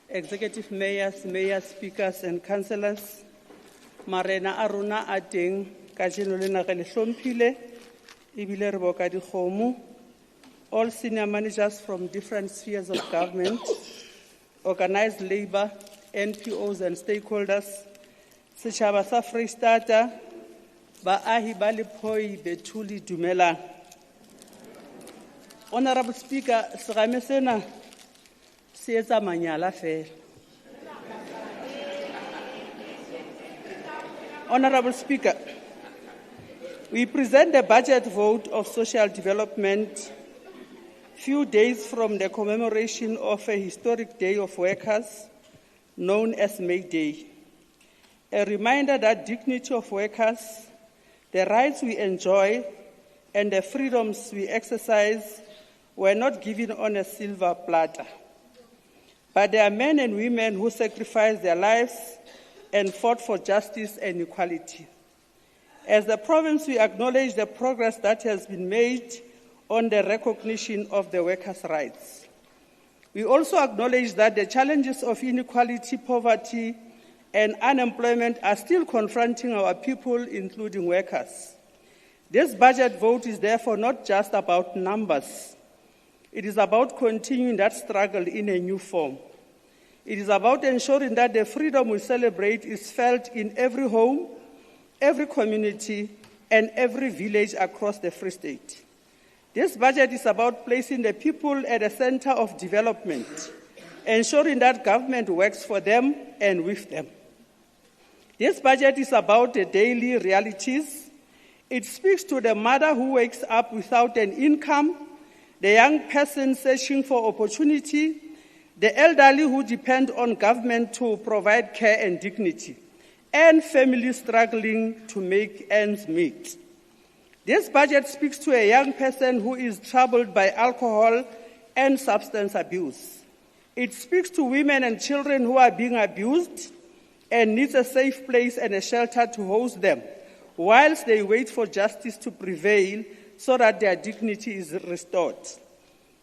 Executive Mayors, Mayor Speakers and Councillors, marena a rona a teng ka jeno lena ge le hlomphile ebile re boka dikgomo, all senior managers from different spheres of government, organized labor, NPOs and stakeholders, setjhaba sa Freistata, baahi ba Lephoi, Bethuli, dumelang. Honorable Speaker, serame sena se etsa manyala fela. Honorable Speaker, we present the budget vote of social development few days from the commemoration of a historic day of workers known as May Day. A reminder that dignity of workers, the rights we enjoy, and the freedoms we exercise were not given on a silver platter. But there are men and women who sacrificed their lives and fought for justice and equality. As the province, we acknowledge the progress that has been made on the recognition of the workers' rights. We also acknowledge that the challenges of inequality, poverty, and unemployment are still confronting our people, including workers. This budget vote is therefore not just about numbers. It is about continuing that struggle in a new form. It is about ensuring that the freedom we celebrate is felt in every home, every community, and every village across the Free State. This budget is about placing the people at the center of development, ensuring that government works for them and with them. This budget is about the daily realities. It speaks to the mother who wakes up without an income, the young person searching for opportunity, the elderly who depend on government to provide care and dignity, and families struggling to make ends meet. This budget speaks to a young person who is troubled by alcohol and substance abuse. It speaks to women and children who are being abused and needs a safe place and a shelter to host them, whilst they wait for justice to prevail so that their dignity is restored.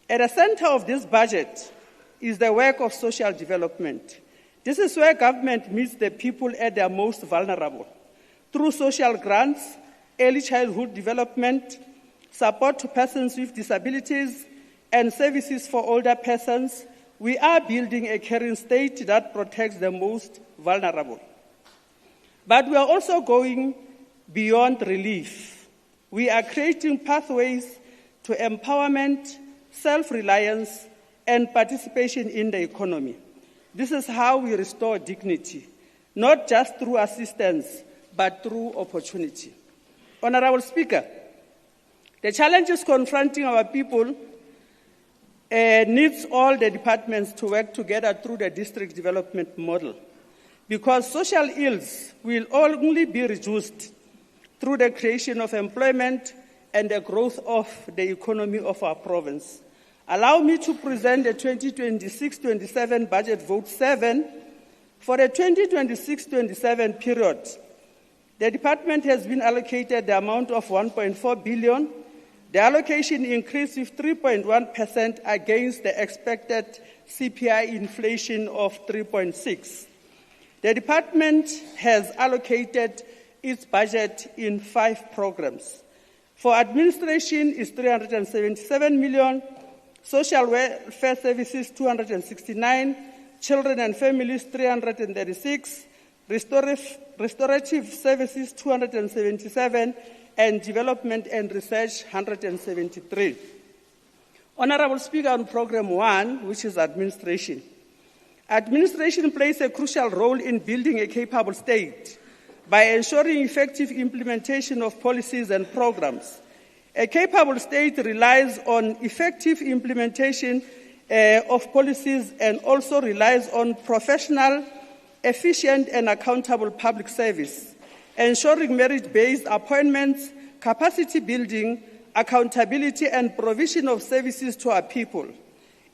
At the center of this budget is the work of social development. This is where government meets the people at their most vulnerable. Through social grants, early childhood development, support to persons with disabilities, and services for older persons, we are building a caring state that protects the most vulnerable. But we are also going beyond relief. We are creating pathways to empowerment, self-reliance, and participation in the economy. This is how we restore dignity, not just through assistance, but through opportunity. Honorable Speaker, the challenges confronting our people needs all the departments to work together through the district development model, because social ills will only be reduced through the creation of employment and the growth of the economy of our province. Allow me to present the 2026-27 budget vote 7. For the 2026-27 period, the department has been allocated the amount of 1.4 billion. The allocation increased with 3.1% against the expected CPI inflation of 3.6%. The department has allocated its budget in 5 programs. For administration is 377 million, social welfare services 269, children and families 336, restorative services 277, and development and research 173. Honorable Speaker, on Program 1, which is administration. Administration plays a crucial role in building a capable state by ensuring effective implementation of policies and programs. A capable state relies on effective implementation of policies and also relies on professional, efficient, and accountable public service, ensuring merit-based appointments, capacity building, accountability, and provision of services to our people.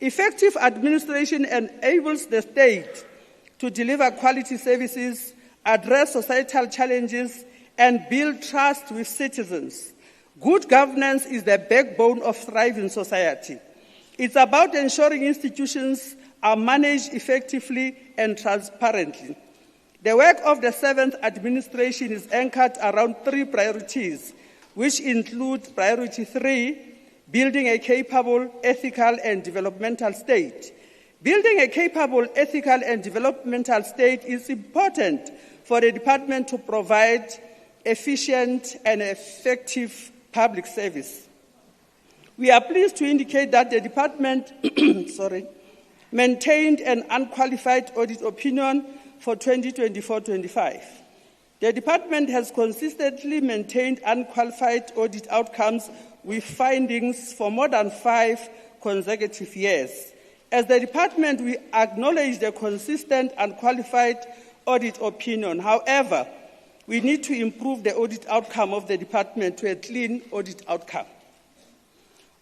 Effective administration enables the state to deliver quality services, address societal challenges, and build trust with citizens. Good governance is the backbone of thriving society. It's about ensuring institutions are managed effectively and transparently. The work of the 7th administration is anchored around 3 priorities, which include priority 3, building a capable, ethical, and developmental state. Building a capable, ethical, and developmental state is important for the department to provide efficient and effective public service. We are pleased to indicate that the department maintained an unqualified audit opinion for 2024-25. The department has consistently maintained unqualified audit outcomes with findings for more than 5 consecutive years. As the department, we acknowledge the consistent unqualified audit opinion. However, we need to improve the audit outcome of the department to a clean audit outcome.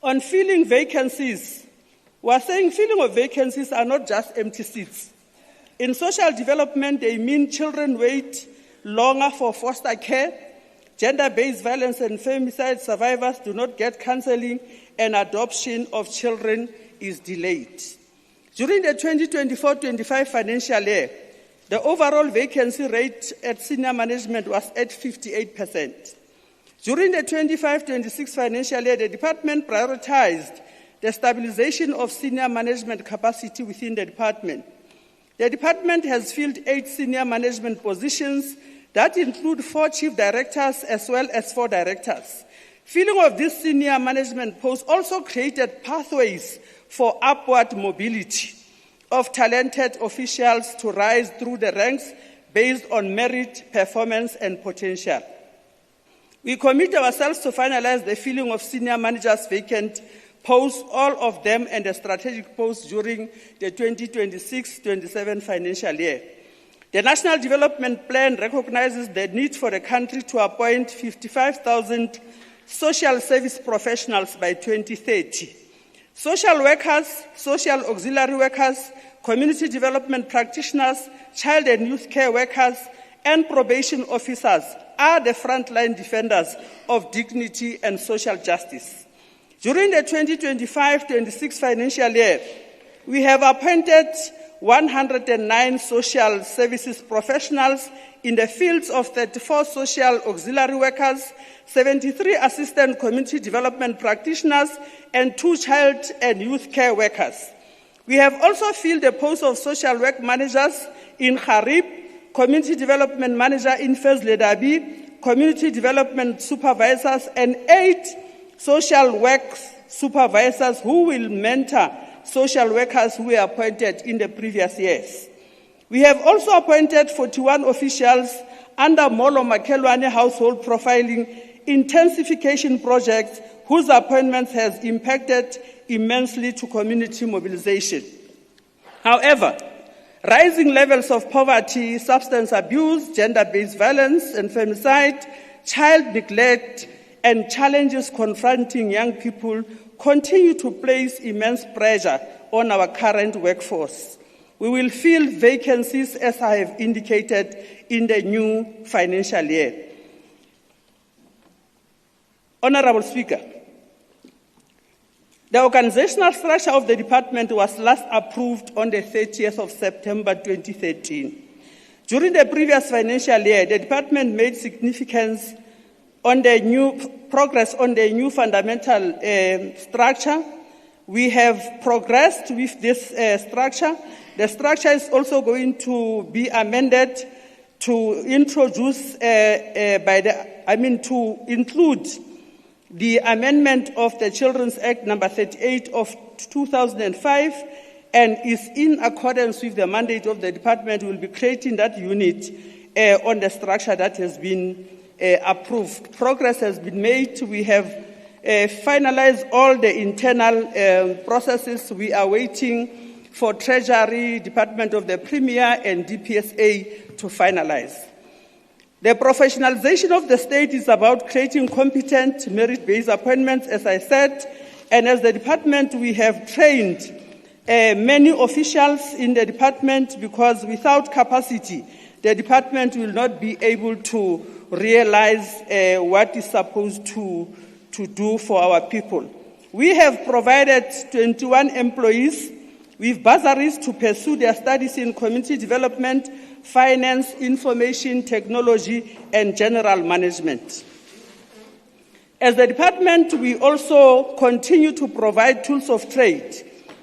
On filling vacancies, we are saying filling of vacancies are not just empty seats. In social development, they mean children wait longer for foster care, gender-based violence and femicide survivors do not get counseling, and adoption of children is delayed. During the 2024-25 financial year, the overall vacancy rate at senior management was at 58%. During the 25-26 financial year, the department prioritized the stabilization of senior management capacity within the department. The department has filled 8 senior management positions that include 4 chief directors as well as 4 directors. Filling of these senior management posts also created pathways for upward mobility of talented officials to rise through the ranks based on merit, performance, and potential. We commit ourselves to finalize the filling of senior managers' vacant posts, all of them, and the strategic posts during the 2026-27 financial year. The National Development Plan recognizes the need for the country to appoint 55,000 social service professionals by 2030. Social workers, social auxiliary workers, community development practitioners, child and youth care workers, and probation officers are the frontline defenders of dignity and social justice. During the 2025-26 financial year, we have appointed 109 social services professionals in the fields of 34 social auxiliary workers, 73 assistant community development practitioners, and 2 child and youth care workers. We have also filled the post of social work managers in Harib, community development manager in Fezledabi, community development supervisors, and 8 social work supervisors who will mentor social workers who were appointed in the previous years. We have also appointed 41 officials under Molo Makelwane household profiling intensification projects whose appointments has impacted immensely to community mobilization. However, rising levels of poverty, substance abuse, gender-based violence and femicide, child neglect, and challenges confronting young people continue to place immense pressure on our current workforce. We will fill vacancies, as I have indicated, in the new financial year. Honorable Speaker, the organizational structure of the department was last approved on the 30th of September 2013. During the previous financial year, the department made significant progress on the new fundamental structure. We have progressed with this structure. The structure is also going to be amended to introduce to include the amendment of the Children's Act number 38 of 2005, and is in accordance with the mandate of the department. We will be creating that unit on the structure that has been approved. Progress has been made. We have finalized all the internal processes. We are waiting for Treasury, Department of the Premier, and DPSA to finalize. The professionalization of the state is about creating competent, merit-based appointments, as I said, and as the department, we have trained many officials in the department, because without capacity, the department will not be able to realize what is supposed to do for our people. We have provided 21 employees with bursaries to pursue their studies in community development, finance, information technology, and general management. As the department, we also continue to provide tools of trade.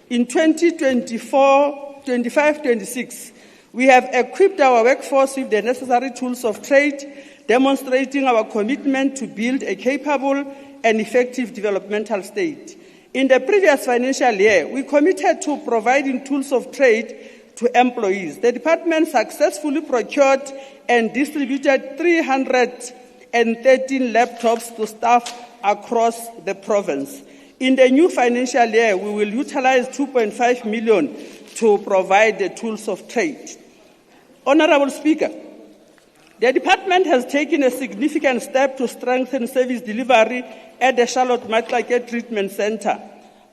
In 2025-26, we have equipped our workforce with the necessary tools of trade, demonstrating our commitment to build a capable and effective developmental state. In the previous financial year, we committed to providing tools of trade to employees. The department successfully procured and distributed 313 laptops to staff across the province. In the new financial year, we will utilize 2.5 million to provide the tools of trade. Honorable Speaker, the department has taken a significant step to strengthen service delivery at the Charlotte Matlake Treatment Center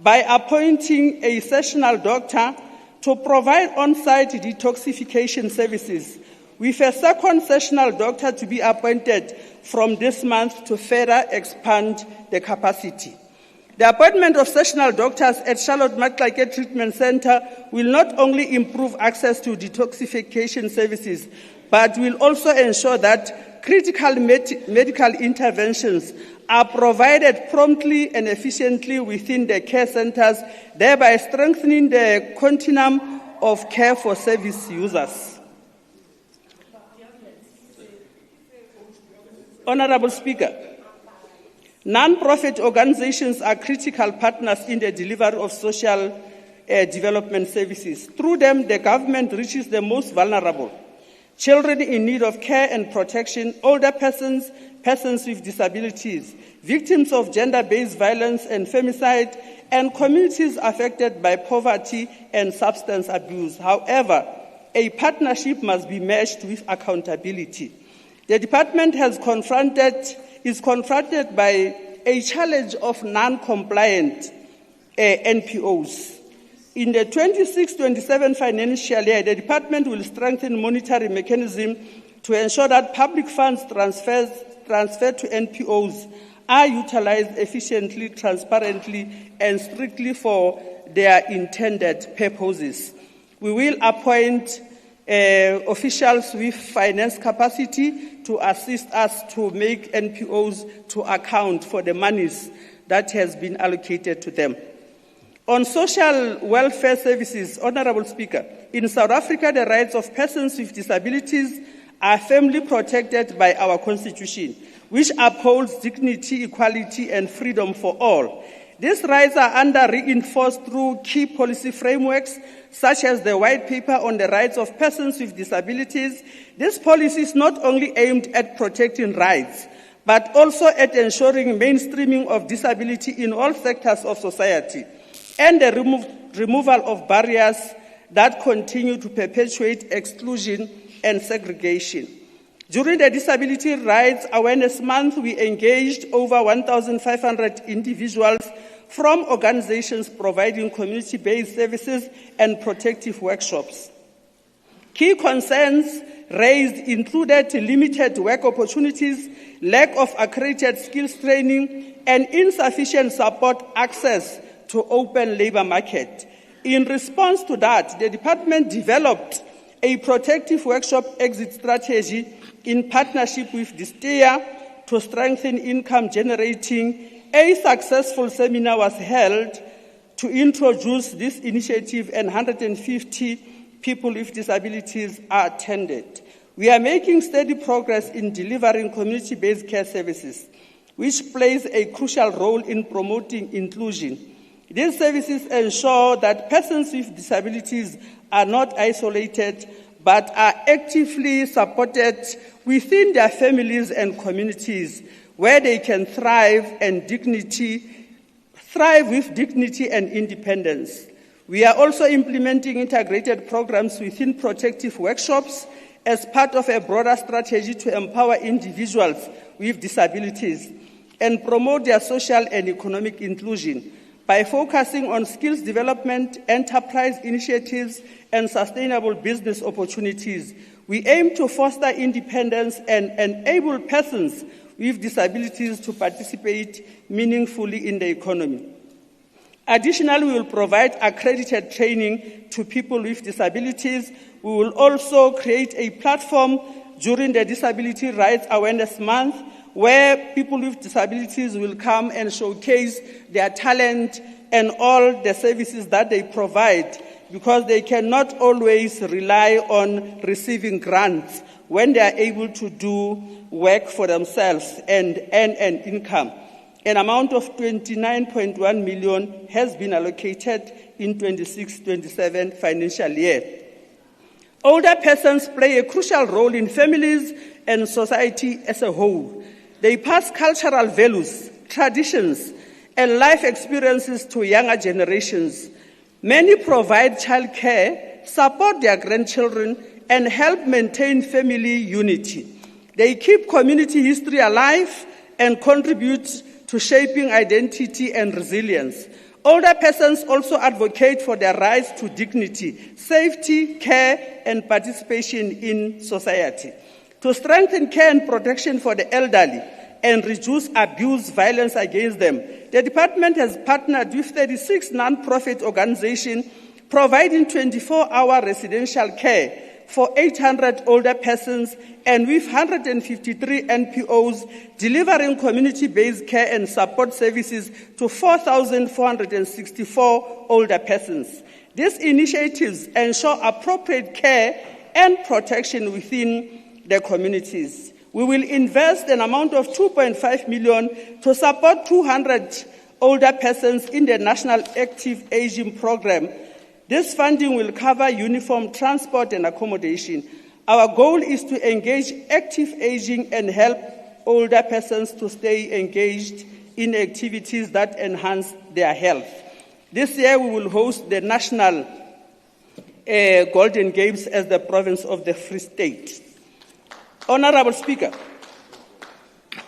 by appointing a sessional doctor to provide on-site detoxification services, with a second sessional doctor to be appointed from this month to further expand the capacity. The appointment of sessional doctors at Charlotte Matlake Treatment Center will not only improve access to detoxification services, but will also ensure that critical medical interventions are provided promptly and efficiently within the care centers, thereby strengthening the continuum of care for service users. Honorable Speaker, non-profit organizations are critical partners in the delivery of social development services. Through them, the government reaches the most vulnerable: children in need of care and protection, older persons, persons with disabilities, victims of gender-based violence and femicide, and communities affected by poverty and substance abuse. However, a partnership must be matched with accountability. The department is confronted by a challenge of non-compliant NPOs. In the 26-27 financial year, the department will strengthen monitoring mechanism to ensure that public funds transferred to NPOs are utilized efficiently, transparently, and strictly for their intended purposes. We will appoint officials with finance capacity to assist us to make NPOs to account for the monies that has been allocated to them. On social welfare services, Honorable Speaker, in South Africa, the rights of persons with disabilities are firmly protected by our Constitution, which upholds dignity, equality, and freedom for all. These rights are reinforced through key policy frameworks, such as the White Paper on the Rights of Persons with Disabilities. This policy is not only aimed at protecting rights, but also at ensuring mainstreaming of disability in all sectors of society, and the removal of barriers that continue to perpetuate exclusion and segregation. During the Disability Rights Awareness Month, we engaged over 1,500 individuals from organizations providing community-based services and protective workshops. Key concerns raised included limited work opportunities, lack of accredited skills training, and insufficient support access to open labor market. In response to that, the department developed a protective workshop exit strategy in partnership with the STEA to strengthen income generating. A successful seminar was held to introduce this initiative, and 150 people with disabilities attended. We are making steady progress in delivering community-based care services, which plays a crucial role in promoting inclusion. These services ensure that persons with disabilities are not isolated, but are actively supported within their families and communities, where they can thrive with dignity and independence. We are also implementing integrated programs within protective workshops as part of a broader strategy to empower individuals with disabilities and promote their social and economic inclusion by focusing on skills development, enterprise initiatives, and sustainable business opportunities. We aim to foster independence and enable persons with disabilities to participate meaningfully in the economy. Additionally, we will provide accredited training to people with disabilities. We will also create a platform during the Disability Rights Awareness Month where people with disabilities will come and showcase their talent and all the services that they provide, because they cannot always rely on receiving grants when they are able to do work for themselves and earn an income. An amount of 29.1 million has been allocated in 26-27 financial year. Older persons play a crucial role in families and society as a whole. They pass cultural values, traditions, and life experiences to younger generations. Many provide childcare, support their grandchildren, and help maintain family unity. They keep community history alive and contribute to shaping identity and resilience. Older persons also advocate for their rights to dignity, safety, care, and participation in society. To strengthen care and protection for the elderly and reduce abuse, violence against them, the department has partnered with 36 non-profit organizations providing 24-hour residential care for 800 older persons and with 153 NPOs delivering community-based care and support services to 4,464 older persons. These initiatives ensure appropriate care and protection within the communities. We will invest an amount of 2.5 million to support 200 older persons in the National Active Aging Program. This funding will cover uniform, transport, and accommodation. Our goal is to engage active aging and help older persons to stay engaged in activities that enhance their health. This year, we will host the National Golden Games as the province of the Free State. Honorable Speaker,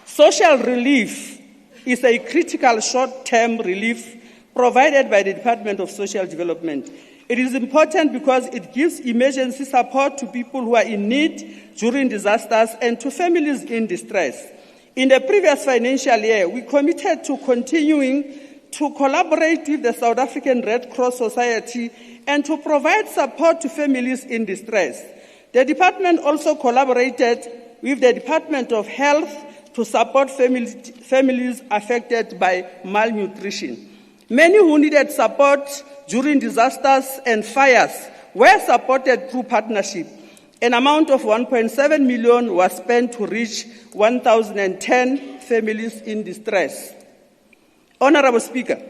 social relief is a critical short-term relief provided by the Department of Social Development. It is important because it gives emergency support to people who are in need during disasters and to families in distress. In the previous financial year, we committed to continuing to collaborate with the South African Red Cross Society and to provide support to families in distress. The department also collaborated with the Department of Health to support families affected by malnutrition. Many who needed support during disasters and fires were supported through partnership. An amount of 1.7 million was spent to reach 1,010 families in distress. Honorable Speaker,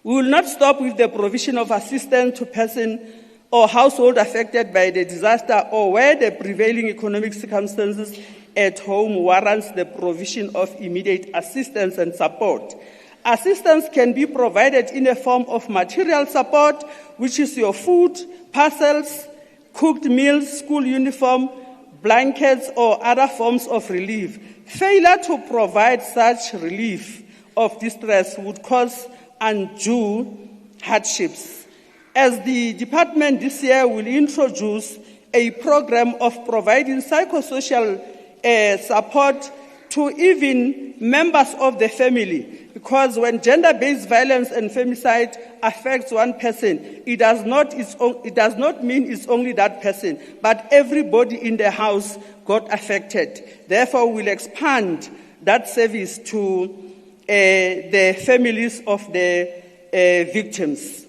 we will not stop with the provision of assistance to persons or household affected by the disaster or where the prevailing economic circumstances at home warrants the provision of immediate assistance and support. Assistance can be provided in a form of material support, which is your food, parcels, cooked meals, school uniform, blankets, or other forms of relief. Failure to provide such relief of distress would cause undue hardships. As the department this year will introduce a program of providing psychosocial support to even members of the family, because when gender-based violence and femicide affects one person, it does not mean it's only that person, but everybody in the house got affected. Therefore, we'll expand that service to the families of the victims.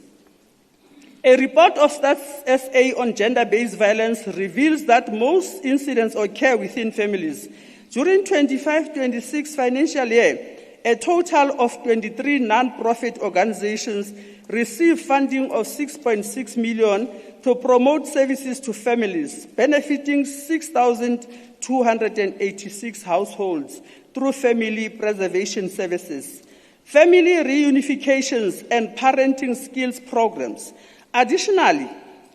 A report of Stats SA on gender-based violence reveals that most incidents occur within families. During 25-26 financial year, a total of 23 non-profit organizations received funding of 6.6 million to promote services to families, benefiting 6,286 households through family preservation services, family reunifications, and parenting skills programs. Additionally,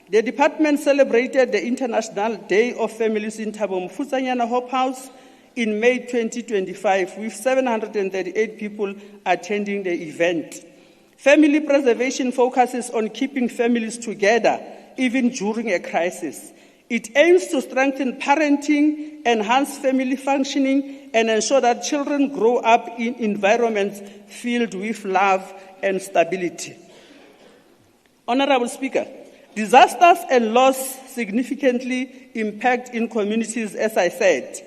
the department celebrated the International Day of Families in Thabo Mofusanyana Hope House in May 2025, with 738 people attending the event. Family preservation focuses on keeping families together, even during a crisis. It aims to strengthen parenting, enhance family functioning, and ensure that children grow up in environments filled with love and stability. Honorable Speaker, disasters and loss significantly impact in communities, as I said.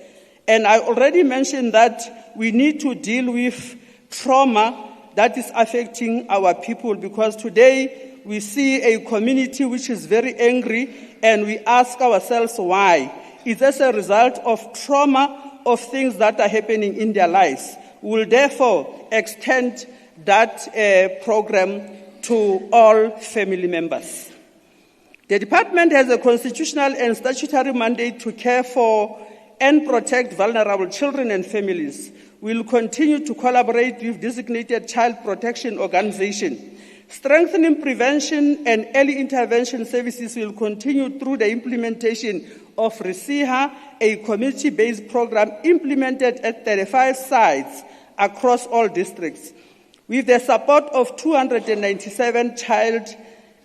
And I already mentioned that we need to deal with trauma that is affecting our people, because today we see a community which is very angry, and we ask ourselves why. It's as a result of trauma of things that are happening in their lives. We will therefore extend that program to all family members. The department has a constitutional and statutory mandate to care for and protect vulnerable children and families. We will continue to collaborate with designated child protection organizations. Strengthening prevention and early intervention services will continue through the implementation of RESIHA, a community-based program implemented at 35 sites across all districts, with the support of 297 child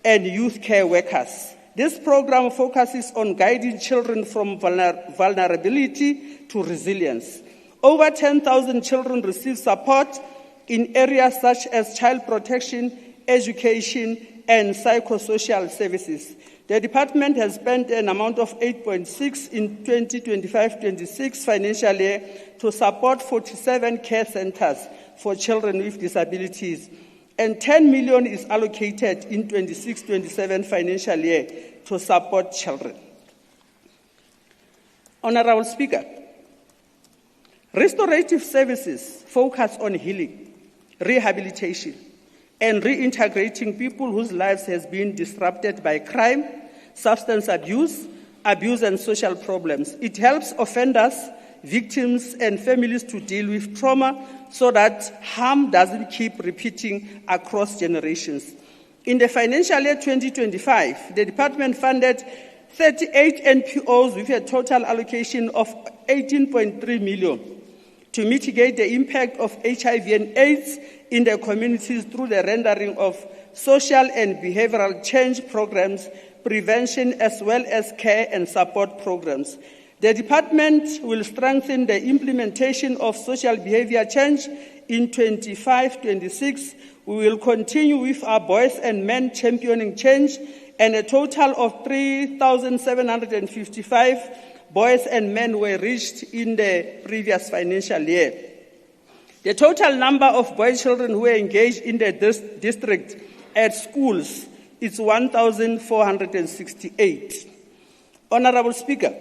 and youth care workers. This program focuses on guiding children from vulnerability to resilience. Over 10,000 children receive support in areas such as child protection, education, and psychosocial services. The department has spent an amount of 8.6 in 2025-26 financial year to support 47 care centers for children with disabilities, and 10 million is allocated in 26-27 financial year to support children. Honorable Speaker, restorative services focus on healing, rehabilitation, and reintegrating people whose lives has been disrupted by crime, substance abuse, and social problems. It helps offenders, victims, and families to deal with trauma so that harm doesn't keep repeating across generations. In the financial year 2025, the department funded 38 NPOs with a total allocation of 18.3 million to mitigate the impact of HIV and AIDS in the communities through the rendering of social and behavioral change programs, prevention, as well as care and support programs. The department will strengthen the implementation of social behavior change in 25-26. We will continue with our boys and men championing change, and a total of 3,755 boys and men were reached in the previous financial year. The total number of boy children who were engaged in the district at schools is 1,468. Honorable Speaker,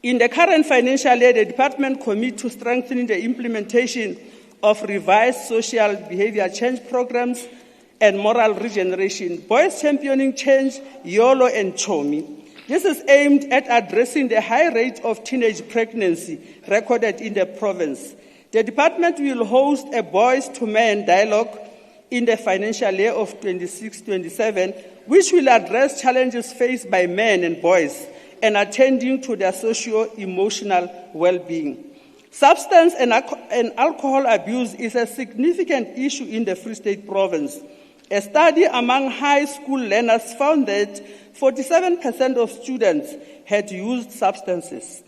in the current financial year, the department commits to strengthening the implementation of revised social behavior change programs and moral regeneration, Boys Championing Change, YOLO, and CHOMI. This is aimed at addressing the high rate of teenage pregnancy recorded in the province. The department will host a boys-to-men dialogue in the financial year of 26-27, which will address challenges faced by men and boys and attending to their socio-emotional well-being. Substance and alcohol abuse is a significant issue in the Free State Province. A study among high school learners found that 47% of students had used substances,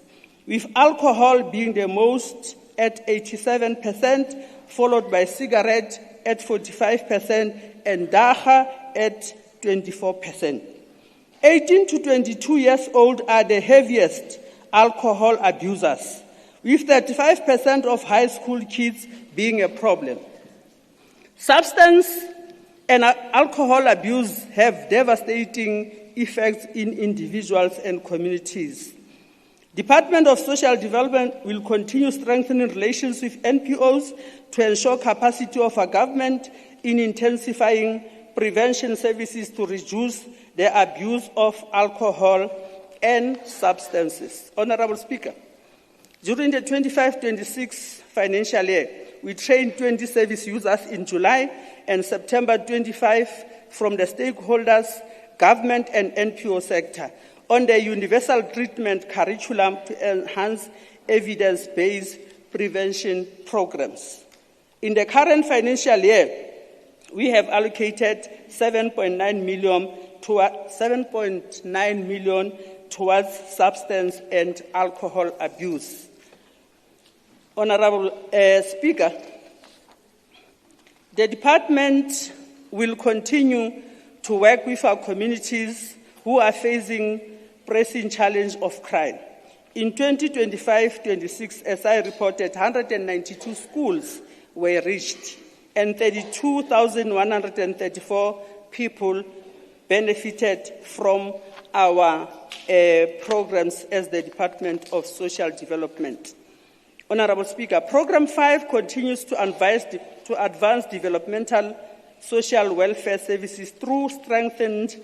with alcohol being the most at 87%, followed by cigarette at 45% and dagga at 24%. 18 to 22 years old are the heaviest alcohol abusers, with 35% of high school kids being a problem. Substance and alcohol abuse have devastating effects in individuals and communities. Department of Social Development will continue strengthening relations with NPOs to ensure capacity of our government in intensifying prevention services to reduce the abuse of alcohol and substances. Honorable Speaker, during the 25-26 financial year, we trained 20 service users in July and September 25 from the stakeholders, government and NPO sector on the universal treatment curriculum to enhance evidence-based prevention programs. In the current financial year, we have allocated 7.9 million towards substance and alcohol abuse. Honorable Speaker, the department will continue to work with our communities who are facing pressing challenge of crime. In 2025-26, as I reported, 192 schools were reached and 32,134 people benefited from our programs as the Department of Social Development. Honorable Speaker, Program 5 continues to advance developmental social welfare services through strengthened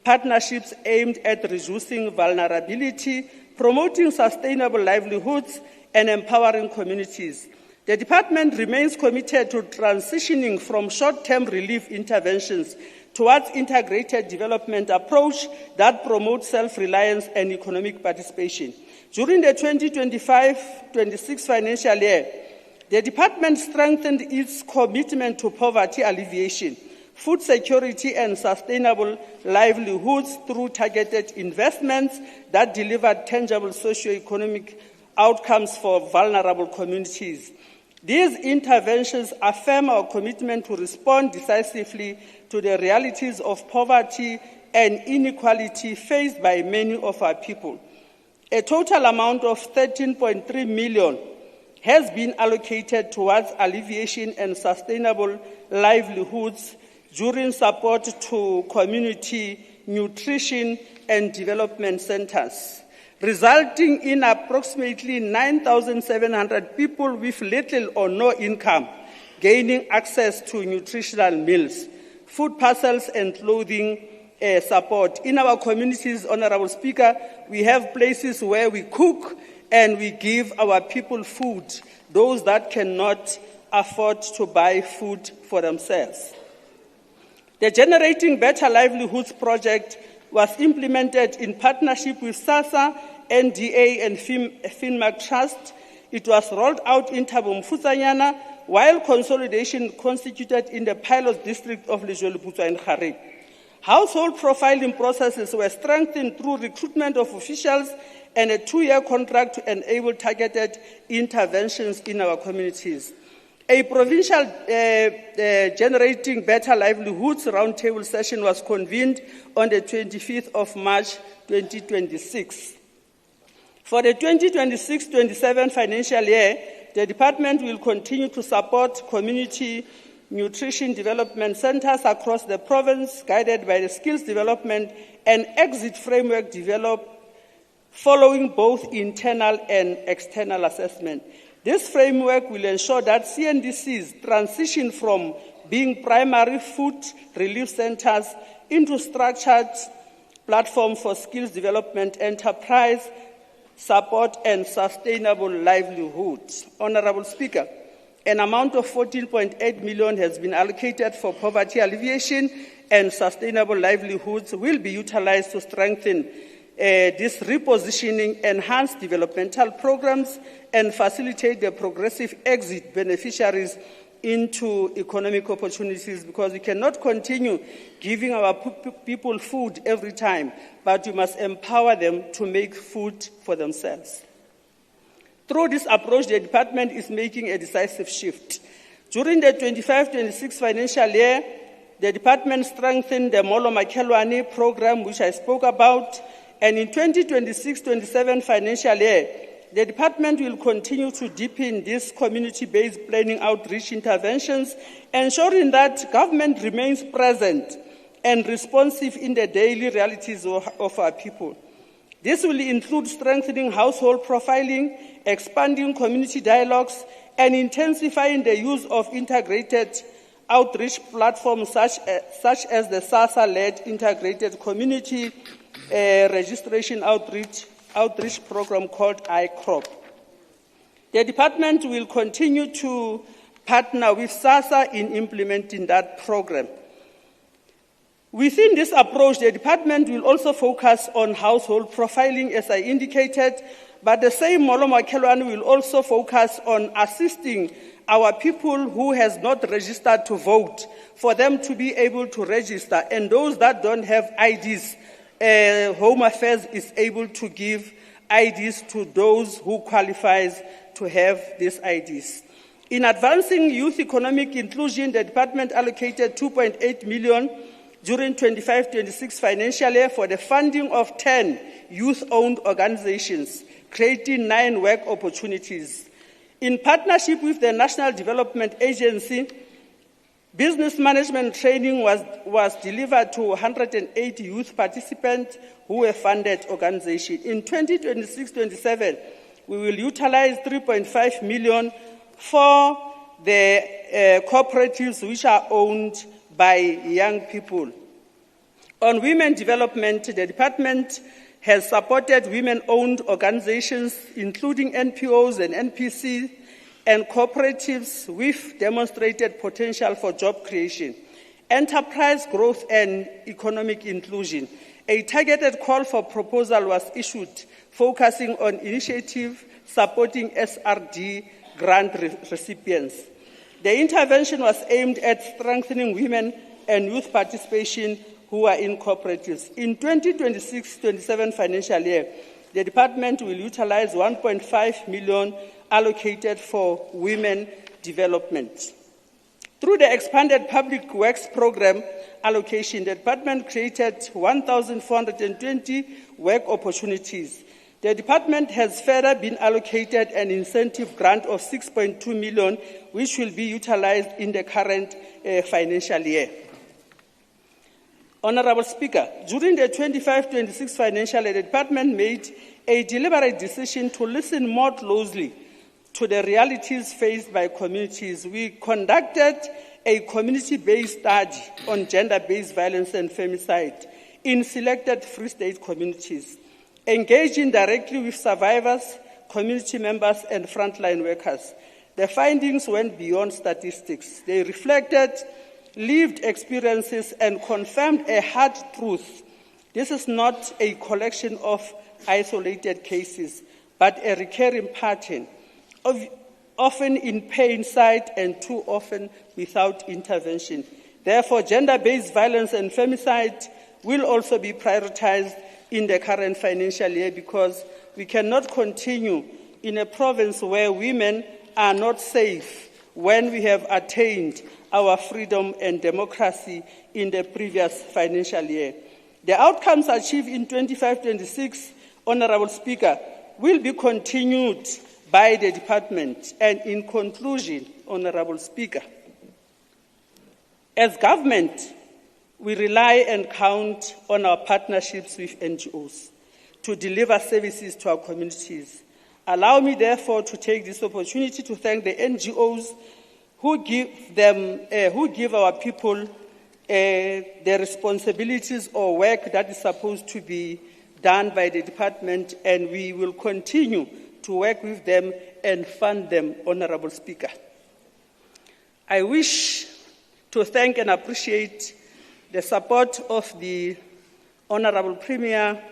partnerships aimed at reducing vulnerability, promoting sustainable livelihoods, and empowering communities. The department remains committed to transitioning from short-term relief interventions towards integrated development approach that promotes self-reliance and economic participation. During the 2025-26 financial year, the department strengthened its commitment to poverty alleviation, food security, and sustainable livelihoods through targeted investments that delivered tangible socio-economic outcomes for vulnerable communities. These interventions affirm our commitment to respond decisively to the realities of poverty and inequality faced by many of our people. A total amount of 13.3 million has been allocated towards alleviation and sustainable livelihoods during support to community nutrition and development centers, resulting in approximately 9,700 people with little or no income gaining access to nutritional meals, food parcels, and clothing support. In our communities, Honorable Speaker, we have places where we cook and we give our people food, those that cannot afford to buy food for themselves. The Generating Better Livelihoods project was implemented in partnership with SASSA, NDA, and FINMAC Trust. It was rolled out in Thabo Mfutsanyana, while consolidation constituted in the pilot district of Lejweleputswa and Kharib. Household profiling processes were strengthened through recruitment of officials and a 2-year contract to enable targeted interventions in our communities. A provincial Generating Better Livelihoods roundtable session was convened on the 25th of March 2026. For the 2026-27 financial year, the department will continue to support community nutrition development centers across the province, guided by the skills development and exit framework developed following both internal and external assessment. This framework will ensure that CNDCs transition from being primary food relief centers into structured platform for skills development, enterprise support, and sustainable livelihoods. Honorable Speaker, an amount of 14.8 million has been allocated for poverty alleviation and sustainable livelihoods will be utilized to strengthen this repositioning, enhance developmental programs, and facilitate the progressive exit beneficiaries into economic opportunities, because we cannot continue giving our people food every time, but we must empower them to make food for themselves. Through this approach, the department is making a decisive shift. During the 25-26 financial year, the department strengthened the Molo Makelwane program, which I spoke about, and in 2026-27 financial year, the department will continue to deepen these community-based planning outreach interventions, ensuring that government remains present and responsive in the daily realities of our people. This will include strengthening household profiling, expanding community dialogues, and intensifying the use of integrated outreach platforms such as the SASSA-led Integrated Community Registration Outreach Program called ICROP. The department will continue to partner with SASSA in implementing that program. Within this approach, the department will also focus on household profiling, as I indicated, but the same Molo Makelwane will also focus on assisting our people who has not registered to vote, for them to be able to register, and those that don't have IDs, Home Affairs is able to give IDs to those who qualifies to have these IDs. In advancing youth economic inclusion, the department allocated 2.8 million during 25-26 financial year for the funding of 10 youth-owned organizations, creating 9 work opportunities. In partnership with the National Development Agency, business management training was delivered to 180 youth participants who were funded organizations. In 2026-27, we will utilize 3.5 million for the cooperatives which are owned by young people. On women development, the department has supported women-owned organizations, including NPOs and NPCs, and cooperatives with demonstrated potential for job creation, enterprise growth, and economic inclusion. A targeted call for proposal was issued, focusing on initiatives supporting SRD grant recipients. The intervention was aimed at strengthening women and youth participation who are in cooperatives. In 2026-27 financial year, the department will utilize 1.5 million allocated for women development. Through the expanded public works program allocation, the department created 1,420 work opportunities. The department has further been allocated an incentive grant of 6.2 million, which will be utilized in the current financial year. Honorable Speaker, during the 25-26 financial year, the department made a deliberate decision to listen more closely to the realities faced by communities. We conducted a community-based study on gender-based violence and femicide in selected Free State communities, engaging directly with survivors, community members, and frontline workers. The findings went beyond statistics. They reflected lived experiences and confirmed a hard truth. This is not a collection of isolated cases, but a recurring pattern, often in plain sight and too often without intervention. Therefore, gender-based violence and femicide will also be prioritized in the current financial year, because we cannot continue in a province where women are not safe when we have attained our freedom and democracy in the previous financial year. The outcomes achieved in 25-26, Honorable Speaker, will be continued by the department. And in conclusion, Honorable Speaker, as government, we rely and count on our partnerships with NGOs to deliver services to our communities. Allow me, therefore, to take this opportunity to thank the NGOs who give our people the responsibilities or work that is supposed to be done by the department, and we will continue to work with them and fund them, Honorable Speaker. I wish to thank and appreciate the support of the Honorable Premier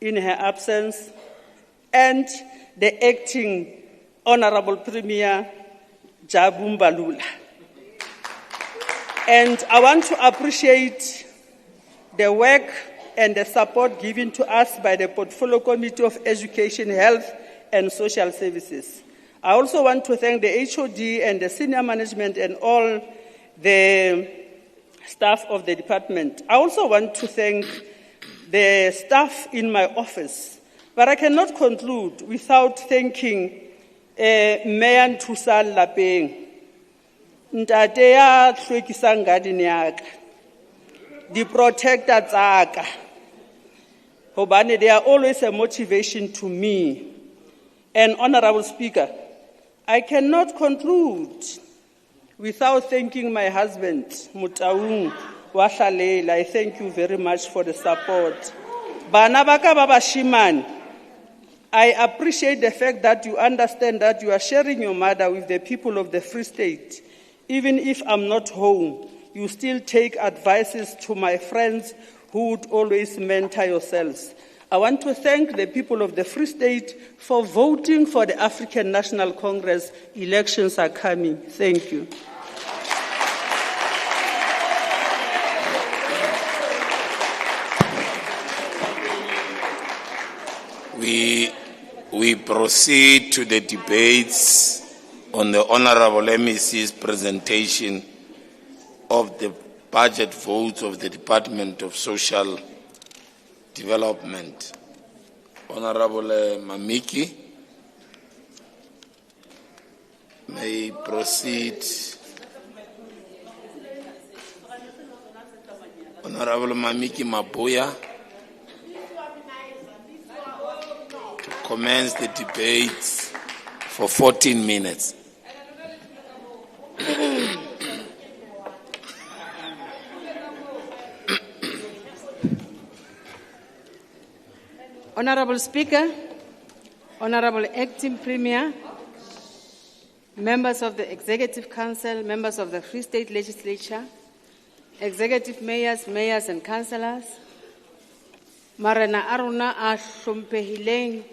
in her absence, and the acting Honorable Premier, Jabu Mbalula. And I want to appreciate the work and the support given to us by the Portfolio Committee of Education, Health and Social Services. I also want to thank the HOD and the senior management and all the staff of the department. I also want to thank the staff in my office. But I cannot conclude without thanking Mayor Ntusal Lapeng, ntate ya hlwekisang garden ya ka, di protector tsa ka, hobane they are always a motivation to me. And Honorable Speaker, I cannot conclude without thanking my husband, Mutaung Washalela. I thank you very much for the support. Bana baka ba bashimane, I appreciate the fact that you understand that you are sharing your mother with the people of the Free State. Even if I'm not home, you still take advices to my friends who would always mentor yourselves. I want to thank the people of the Free State for voting for the African National Congress. Elections are coming. Thank you. We proceed to the debates on the Honorable MEC's presentation of the budget votes of the Department of Social Development. Honorable Mamiki, may proceed. Honorable Mamiki Mabuya, to commence the debates for 14 minutes. Honorable Speaker, Honorable Acting Premier, members of the Executive Council, members of the Free State Legislature, executive mayors, mayors and councillors, Marana Aruna Ashumpehileng,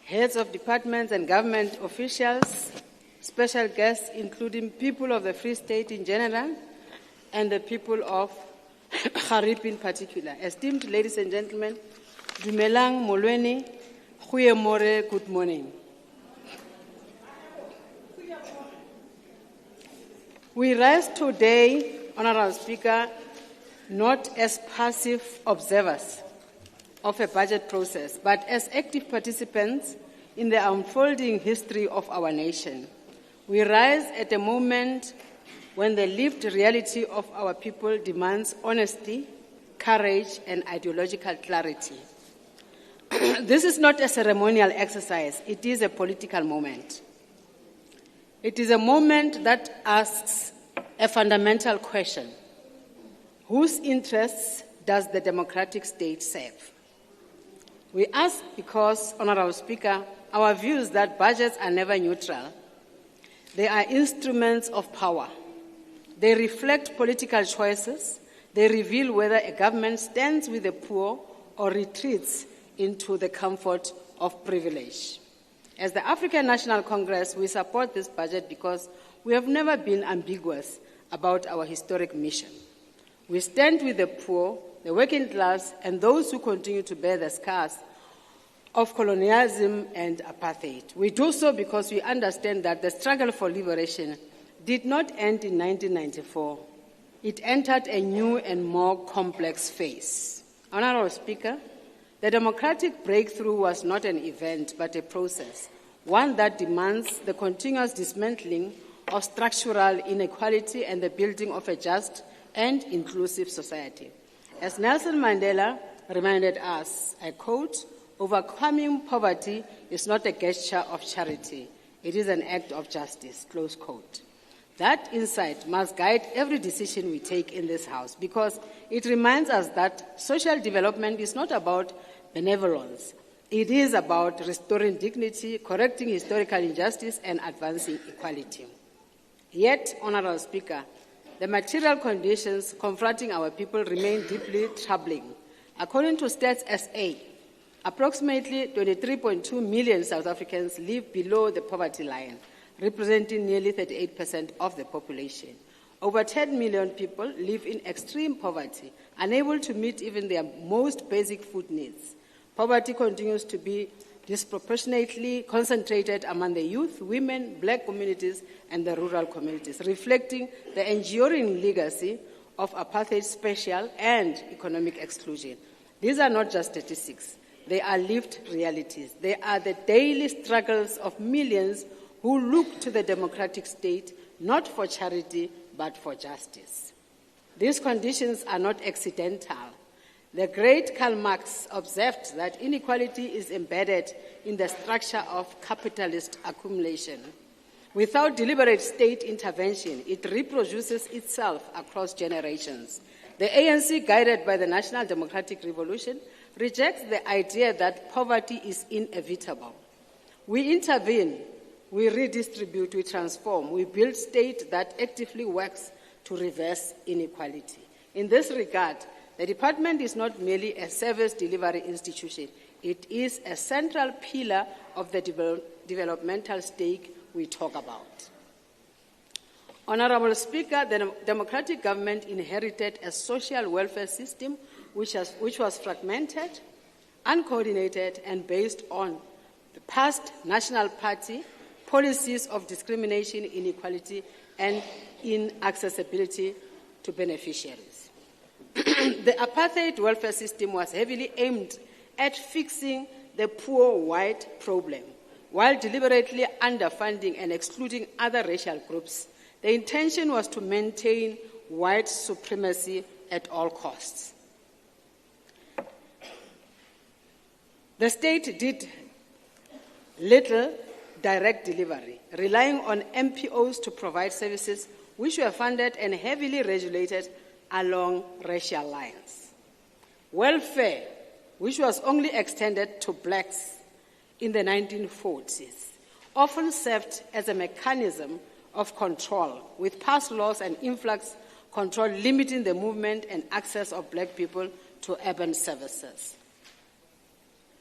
heads of departments and government officials, special guests including people of the Free State in general and the people of Harip in particular. Esteemed ladies and gentlemen, Dumelang Molweni, More, good morning. We rise today, Honorable Speaker, not as passive observers of a budget process, but as active participants in the unfolding history of our nation. We rise at a moment when the lived reality of our people demands honesty, courage, and ideological clarity. This is not a ceremonial exercise, it is a political moment. It is a moment that asks a fundamental question. Whose interests does the democratic state serve? We ask because, Honorable Speaker, our view is that budgets are never neutral. They are instruments of power. They reflect political choices. They reveal whether a government stands with the poor or retreats into the comfort of privilege. As the African National Congress, we support this budget because we have never been ambiguous about our historic mission. We stand with the poor, the working class, and those who continue to bear the scars of colonialism and apartheid. We do so because we understand that the struggle for liberation did not end in 1994. It entered a new and more complex phase. Honorable Speaker, the democratic breakthrough was not an event, but a process, one that demands the continuous dismantling of structural inequality and the building of a just and inclusive society. As Nelson Mandela reminded us, I quote, "Overcoming poverty is not a gesture of charity, it is an act of justice," close quote. That insight must guide every decision we take in this House because it reminds us that social development is not about benevolence. It is about restoring dignity, correcting historical injustice, and advancing equality. Yet, Honorable Speaker, the material conditions confronting our people remain deeply troubling. According to Stats SA, approximately 23.2 million South Africans live below the poverty line, representing nearly 38% of the population. Over 10 million people live in extreme poverty, unable to meet even their most basic food needs. Poverty continues to be disproportionately concentrated among the youth, women, black communities, and the rural communities, reflecting the enduring legacy of apartheid, spatial and economic exclusion. These are not just statistics. They are lived realities. They are the daily struggles of millions who look to the democratic state not for charity, but for justice. These conditions are not accidental. The great Karl Marx observed that inequality is embedded in the structure of capitalist accumulation. Without deliberate state intervention, it reproduces itself across generations. The ANC, guided by the National Democratic Revolution, rejects the idea that poverty is inevitable. We intervene, we redistribute, we transform, we build state that actively works to reverse inequality. In this regard, the department is not merely a service delivery institution. It is a central pillar of the developmental stake we talk about. Honorable Speaker, the democratic government inherited a social welfare system which was fragmented, uncoordinated, and based on the past National Party policies of discrimination, inequality, and inaccessibility to beneficiaries. The apartheid welfare system was heavily aimed at fixing the poor white problem, while deliberately underfunding and excluding other racial groups. The intention was to maintain white supremacy at all costs. The state did little direct delivery, relying on MPOs to provide services which were funded and heavily regulated along racial lines. Welfare, which was only extended to blacks in the 1940s, often served as a mechanism of control, with past laws and influx control limiting the movement and access of black people to urban services.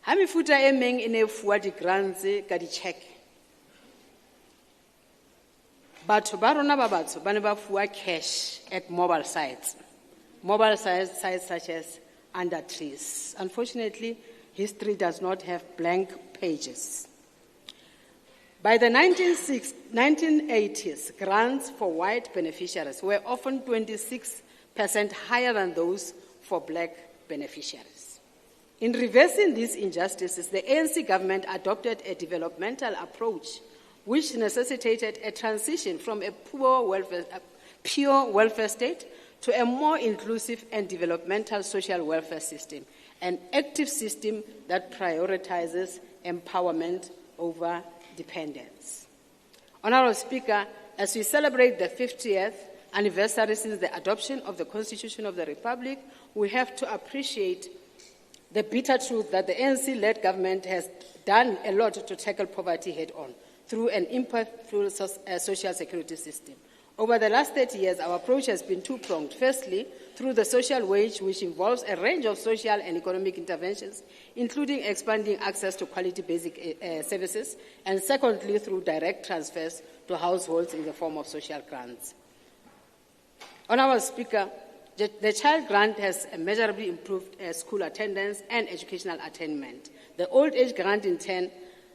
Ha mefuta e meng e ne fuwa di-grants ka di-cheque. Batho ba rona ba batsho ba ne ba fuwa cash at mobile sites such as under trees. Unfortunately, history does not have blank pages. By the 1980s, grants for white beneficiaries were often 26% higher than those for black beneficiaries. In reversing these injustices, the ANC government adopted a developmental approach which necessitated a transition from a pure welfare state to a more inclusive and developmental social welfare system, an active system that prioritizes empowerment over dependence. Honorable Speaker, as we celebrate the 50th anniversary since the adoption of the Constitution of the Republic, we have to appreciate the bitter truth that the ANC-led government has done a lot to tackle poverty head-on through an impactful social security system. Over the last 30 years, our approach has been two-pronged. Firstly, through the social wage, which involves a range of social and economic interventions, including expanding access to quality basic services, and secondly, through direct transfers to households in the form of social grants. Honorable Speaker, the child grant has measurably improved school attendance and educational attainment. The old age grant, in turn,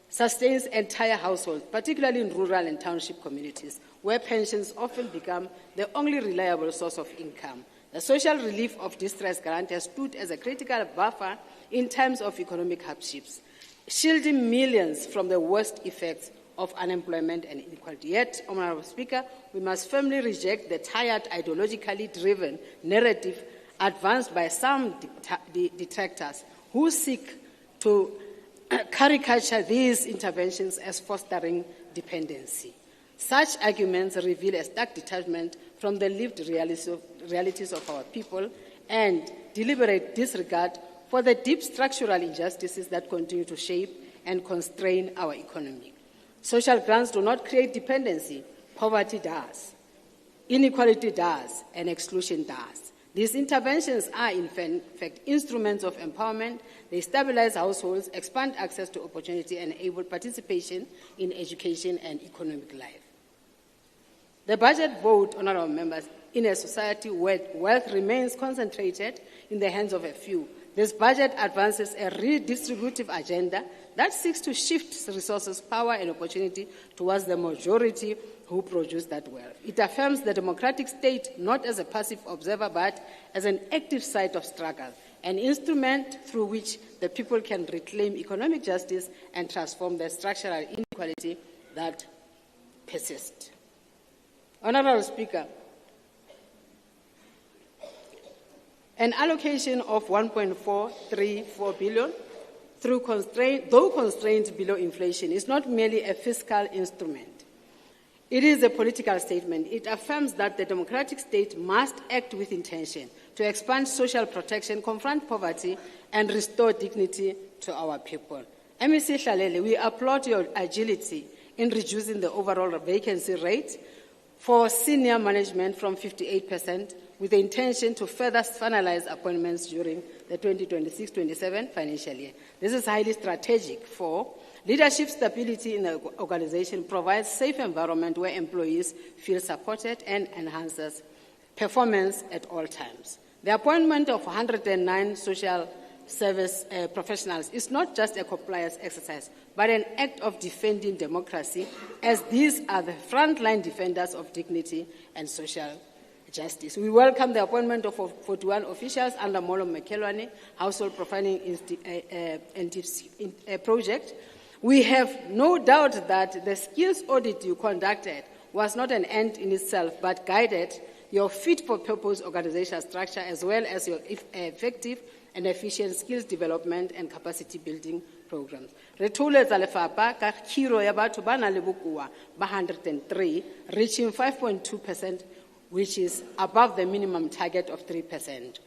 sustains entire households, particularly in rural and township communities, where pensions often become the only reliable source of income. The social relief of distress grant has stood as a critical buffer in times of economic hardships, shielding millions from the worst effects of unemployment and inequality. Yet, Honorable Speaker, we must firmly reject the tired, ideologically driven narrative advanced by some detractors who seek to caricature these interventions as fostering dependency. Such arguments reveal a stark detachment from the lived realities of our people and deliberate disregard for the deep structural injustices that continue to shape and constrain our economy. Social grants do not create dependency. Poverty does. Inequality does, and exclusion does. These interventions are, in fact, instruments of empowerment. They stabilize households, expand access to opportunity, and enable participation in education and economic life. The budget vote, honorable members, in a society where wealth remains concentrated in the hands of a few, this budget advances a redistributive agenda that seeks to shift resources, power, and opportunity towards the majority who produce that wealth. It affirms the democratic state not as a passive observer, but as an active site of struggle, an instrument through which the people can reclaim economic justice and transform the structural inequality that persists. Honorable Speaker, an allocation of 1.434 billion, though constrained below inflation, is not merely a fiscal instrument. It is a political statement. It affirms that the democratic state must act with intention to expand social protection, confront poverty, and restore dignity to our people. MEC Hlalele, we applaud your agility in reducing the overall vacancy rate for senior management from 58%, with the intention to further finalize appointments during the 2026-27 financial year. This is highly strategic for leadership stability in the organization, provides safe environment where employees feel supported, and enhances performance at all times. The appointment of 109 social service professionals is not just a compliance exercise, but an act of defending democracy, as these are the frontline defenders of dignity and social justice. We welcome the appointment of 41 officials under Molo Mekelwane Household Profiling Project. We have no doubt that the skills audit you conducted was not an end in itself, but guided your fit-for-purpose organizational structure as well as your effective and efficient skills development and capacity building programs. Re tholetsa lefapha ka khiro ya batho ba nang le bokoa ba 103, reaching 5.2%, which is above the minimum target of 3%.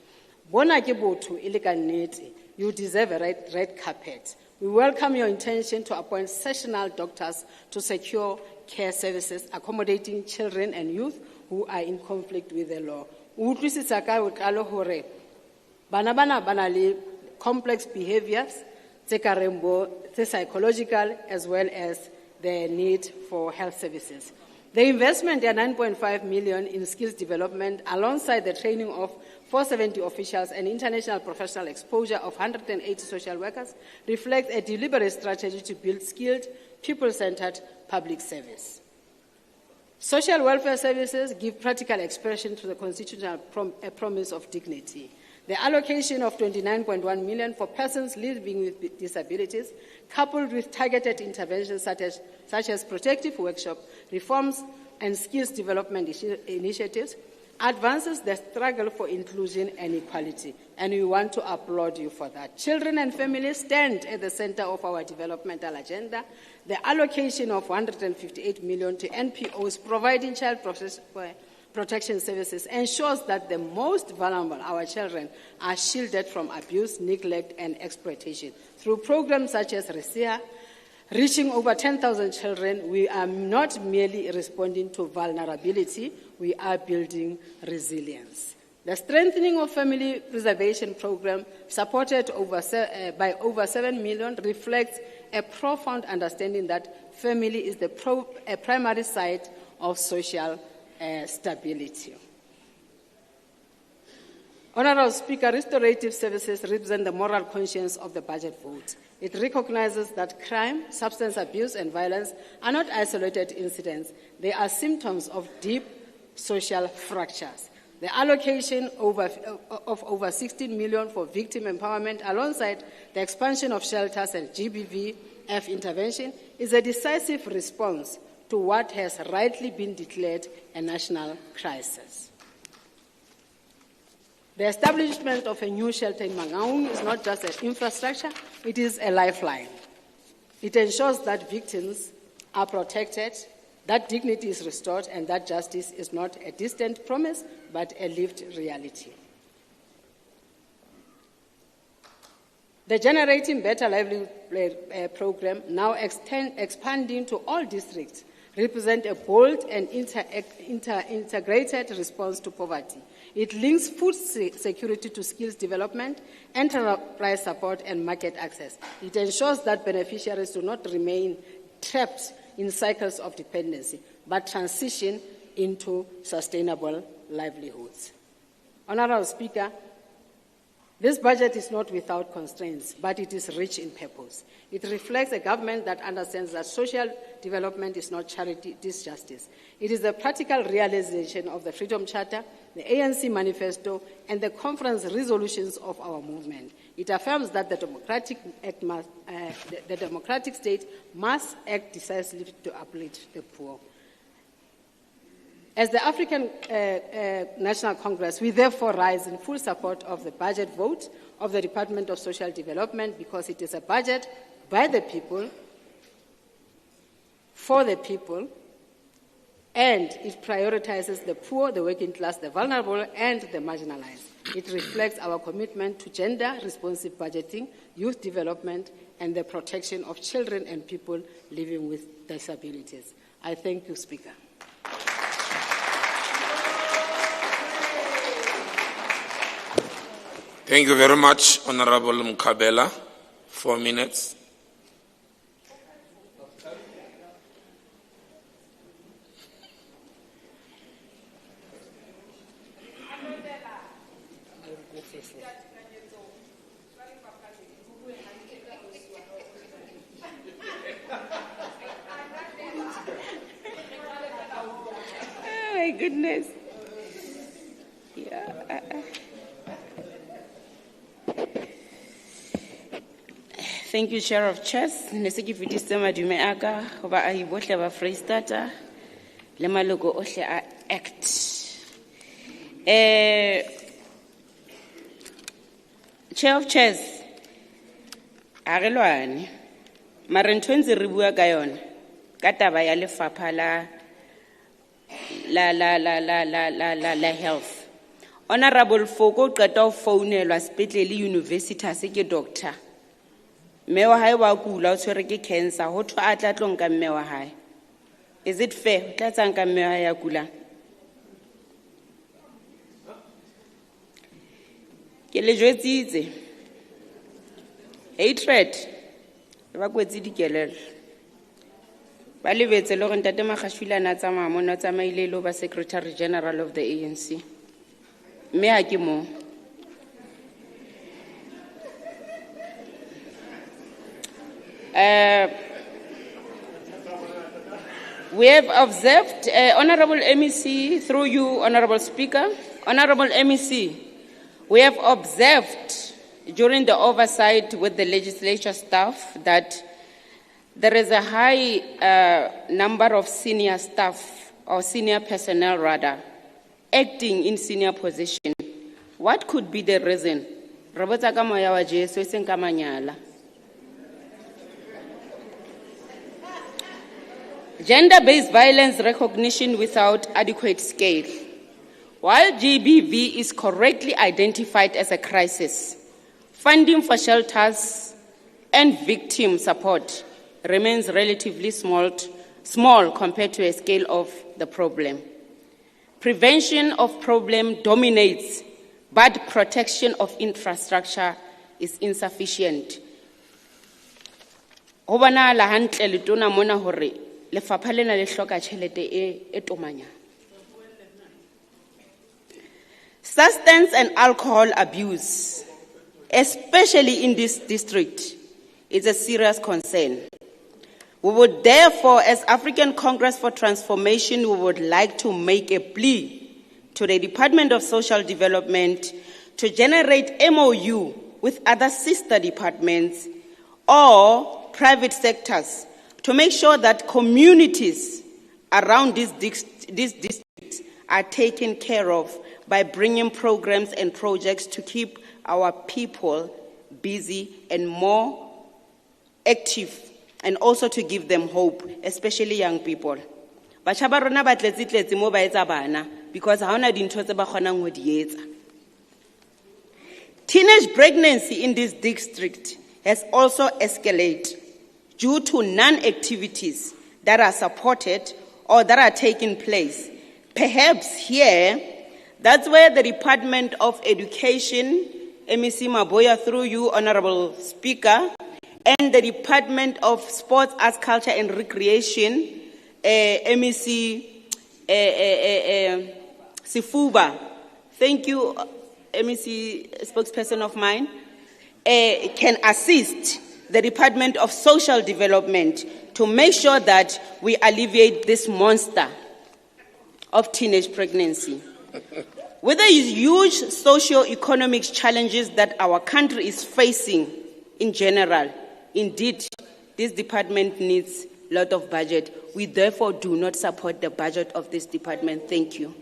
Bona ke botho e le ka nnete, you deserve a red carpet. We welcome your intention to appoint sessional doctors to secure care services, accommodating children and youth who are in conflict with the law. Utlwisisa ka botlalo hore bana bana le complex behaviors, tse ka reng bo tse psychological, as well as the need for health services. The investment of 9.5 million in skills development, alongside the training of 470 officials and international professional exposure of 180 social workers, reflects a deliberate strategy to build skilled, people-centered public service. Social welfare services give practical expression to the constitutional promise of dignity. The allocation of 29.1 million for persons living with disabilities, coupled with targeted interventions such as protective workshop, reforms, and skills development initiatives, advances the struggle for inclusion and equality, and we want to applaud you for that. Children and families stand at the center of our developmental agenda. The allocation of 158 million to NPOs providing child protection services ensures that the most vulnerable, our children, are shielded from abuse, neglect, and exploitation. Through programs such as RESIA, reaching over 10,000 children, we are not merely responding to vulnerability, we are building resilience. The strengthening of family preservation program, supported by over 7 million, reflects a profound understanding that family is a primary site of social stability. Honorable Speaker, restorative services represent the moral conscience of the budget vote. It recognizes that crime, substance abuse, and violence are not isolated incidents. They are symptoms of deep social fractures. The allocation of over 16 million for victim empowerment, alongside the expansion of shelters and GBVF intervention, is a decisive response to what has rightly been declared a national crisis. The establishment of a new shelter in Mangaung is not just an infrastructure, it is a lifeline. It ensures that victims are protected, that dignity is restored, and that justice is not a distant promise, but a lived reality. The Generating Better Livelihood program, now expanding to all districts, represent a bold and integrated response to poverty. It links food security to skills development, enterprise support, and market access. It ensures that beneficiaries do not remain trapped in cycles of dependency, but transition into sustainable livelihoods. Honorable Speaker, this budget is not without constraints, but it is rich in purpose. It reflects a government that understands that social development is not charity, it is justice. It is the practical realization of the Freedom Charter, the ANC Manifesto, and the conference resolutions of our movement. It affirms that the democratic state must act decisively to uplift the poor. As the African National Congress, we therefore rise in full support of the budget vote of the Department of Social Development, because it is a budget by the people, for the people, and it prioritizes the poor, the working class, the vulnerable, and the marginalized. It reflects our commitment to gender-responsive budgeting, youth development, and the protection of children and people living with disabilities. I thank you, Speaker. Thank you very much, Honorable Mkabela. 4 minutes. goodness. Yeah. Thank you, Chair of Chairs. Nese ke fitise madume aka go baahi bohle ba Freistata le maloko ohle a act. Chair of Chairs, a re lwane mare ntho e ntse re bua ka yona ka taba ya lefapha la health. Honorable Foko o qeta ho founelwa sepetlele Universitas ke doctor. Mme wa hae wa kula o tshwere ke cancer ho thwa a tla tlo nka mme wa hae. Is it fair o tla tsa nka mme wa hae ya kula? Ke le jwetsitse hatred ba kwetsi dikelelo ba lebetse le gore ntate Magashwilana tsamaya mo na tsamaile lo ba Secretary General of the ANC mme ha ke mo we have observed Honorable MEC through you Honorable Speaker, Honorable MEC, we have observed during the oversight with the legislature staff that there is a high number of senior staff or senior personnel rather acting in senior position. What could be the reason? Robota ka moya wa Jesu eseng ka manyala. Gender-based violence recognition without adequate scale. While GBV is correctly identified as a crisis, funding for shelters and victim support remains relatively small compared to a scale of the problem. Prevention of problem dominates, but protection of infrastructure is insufficient. Ho bonahala hantle letona mona hore lefapha lena le hloka tjhelete e tomanya. Substance and alcohol abuse, especially in this district, is a serious concern. We would therefore, as African Congress for Transformation, we would like to make a plea to the Department of Social Development to generate MOU with other sister departments or private sectors to make sure that communities around these districts are taken care of by bringing programs and projects to keep our people busy and more active, and also to give them hope, especially young people. Batjha ba rona ba tletse mo ba etsa bana because ha hona dintho tse ba kgonang ho di etsa. Teenage pregnancy in this district has also escalated due to non-activities that are supported or that are taking place. Perhaps here, that's where the Department of Education, MEC Maboya through you, Honorable Speaker, and the Department of Sports, Arts, Culture and Recreation, MEC Sifuba, thank you, MEC spokesperson of mine, can assist the Department of Social Development to make sure that we alleviate this monster of teenage pregnancy. With the huge socio-economic challenges that our country is facing in general, indeed, this department needs a lot of budget. We therefore do not support the budget of this department. Thank you.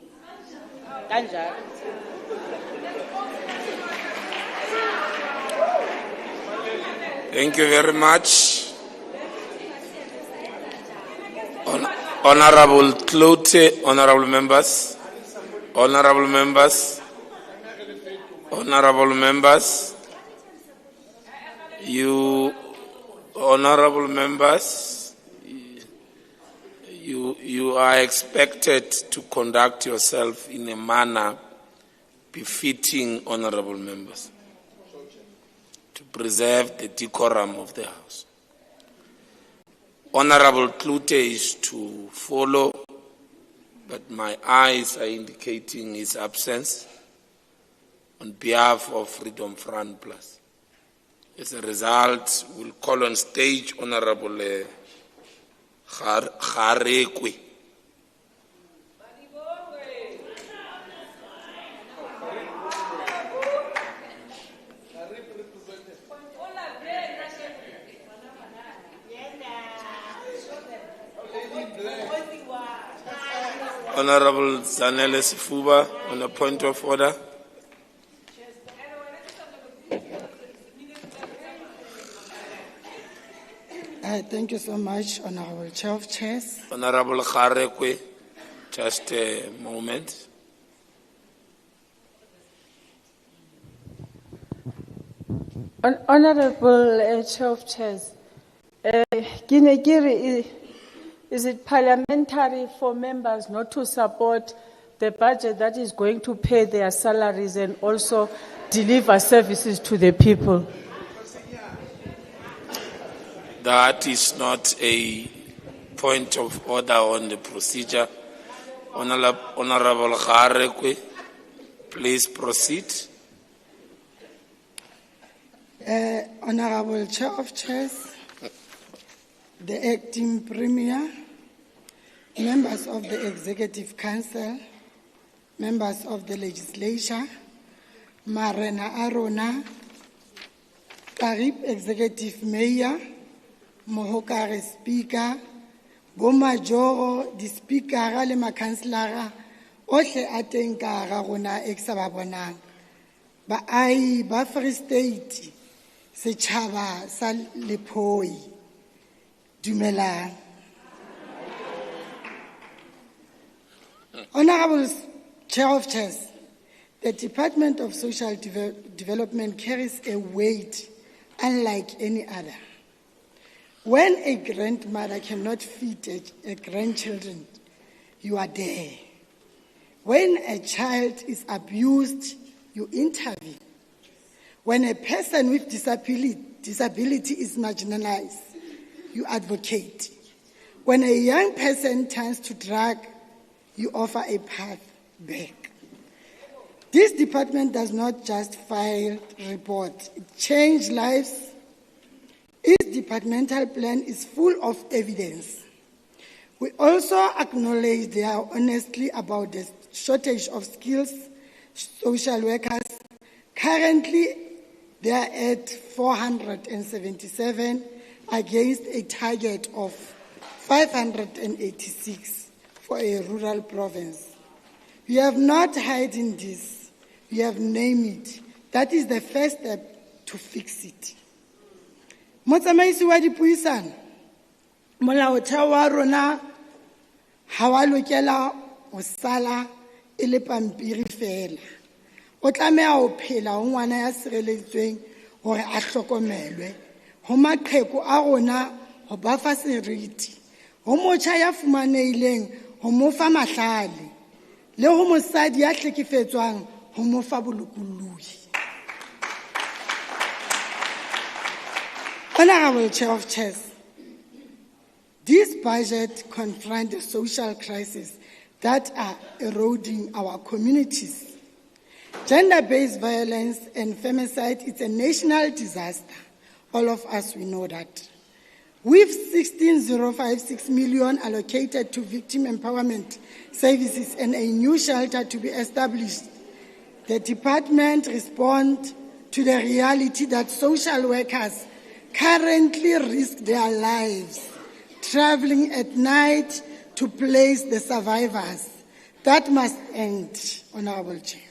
Thank you very much. Honorable Clote, honorable members, honorable members, honorable members, honorable members, you are expected to conduct yourself in a manner befitting honorable members, to preserve the decorum of the House. Honorable Klute is to follow, but my eyes are indicating his absence on behalf of Freedom Front Plus. As a result, we'll call on stage Honorable Kharekwe. Honorable Zanele Sifuba on a point of order. Thank you so much, Honorable Chair of Chairs. Honorable Kharekwe, just a moment. Honorable Chair of Chairs, is it parliamentary for members not to support the budget that is going to pay their salaries and also deliver services to the people? That is not a point of order on the procedure. Honorable Kharekwe, please proceed. Honorable Chair of Chairs, the Acting Premier, members of the Executive Council, members of the Legislature, Marena Arona, Karib Executive Mayor, Mohokare Speaker, Bomajoro, the Speaker, le Makanselara, ohle ateng ka ga rona eksa ba bonang. Ba ai ba Free State, setjhaba sa Lepoi. Dumelang. Honorable Chair of Chairs, the Department of Social Development carries a weight unlike any other. When a grandmother cannot feed a grandchildren, you are there. When a child is abused, you intervene. When a person with disability is marginalized, you advocate. When a young person turns to drug, you offer a path back. This department does not just file reports, it changes lives. Its departmental plan is full of evidence. We also acknowledge their honesty about the shortage of skills social workers. Currently, they are at 477 against a target of 586 for a rural province. We have not hidden this. We have named it. That is the first step to fix it. Motsamaisi wa dipuisano, molaotheo wa rona ha wa lokela ho sala e le pampiri fela. O tlameha ho phela ho ngwana ya sireleditsweng hore a hlokomelwe. Ho maqheku a rona ho ba fa seriti. Ho motjha ya fumanehileng ho mo fa mahlale. Le ho mosadi ya hlekefetswang ho mo fa bolokolohi. Honorable Chair of Chairs, this budget confronts the social crises that are eroding our communities. Gender-based violence and femicide is a national disaster. All of us, we know that. With 16,056 million allocated to victim empowerment services and a new shelter to be established, the department responds to the reality that social workers currently risk their lives traveling at night to place the survivors. That must end, Honorable Chair.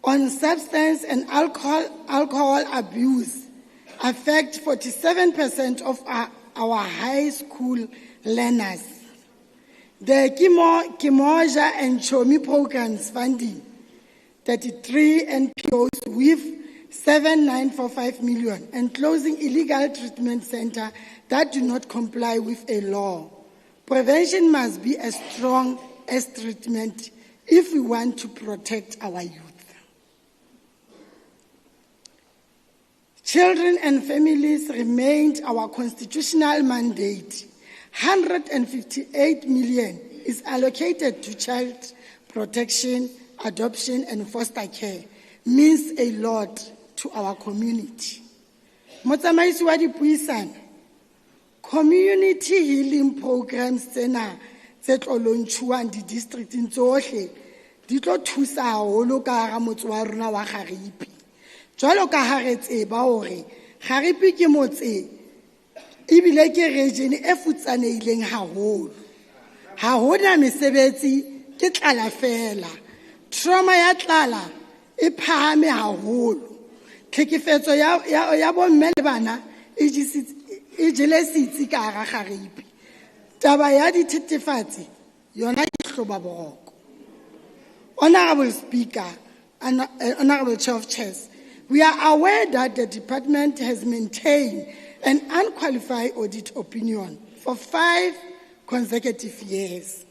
On substance and alcohol abuse affect 47% of our high school learners. The Kimoja and Chomi programs funding 33 NPOs with 7,945 million and closing illegal treatment centers that do not comply with a law. Prevention must be as strong as treatment if we want to protect our youth. Children and families remained our constitutional mandate. 158 million is allocated to child protection, adoption, and foster care. Means a lot to our community. Motsamaisi wa dipuisano, community healing programs tsena tse tlo launchuwang di districting tsohle di tlo thusa haholo ka hara motse wa rona wa Garipi. Jwalo ka ha re tseba hore Garipi ke motse ebile ke region e futsanehileng haholo. Ha hona mesebetsi ke tlala fela. Trauma ya tlala e phahame haholo. Tlhekefetso ya bomme le bana e jele sitsi ka hara kgaripi. Taba ya dithethefatsi yona ke hloba boroko. Honorable Speaker, Honorable Chair of Chairs, we are aware that the department has maintained an unqualified audit opinion for 5 consecutive years.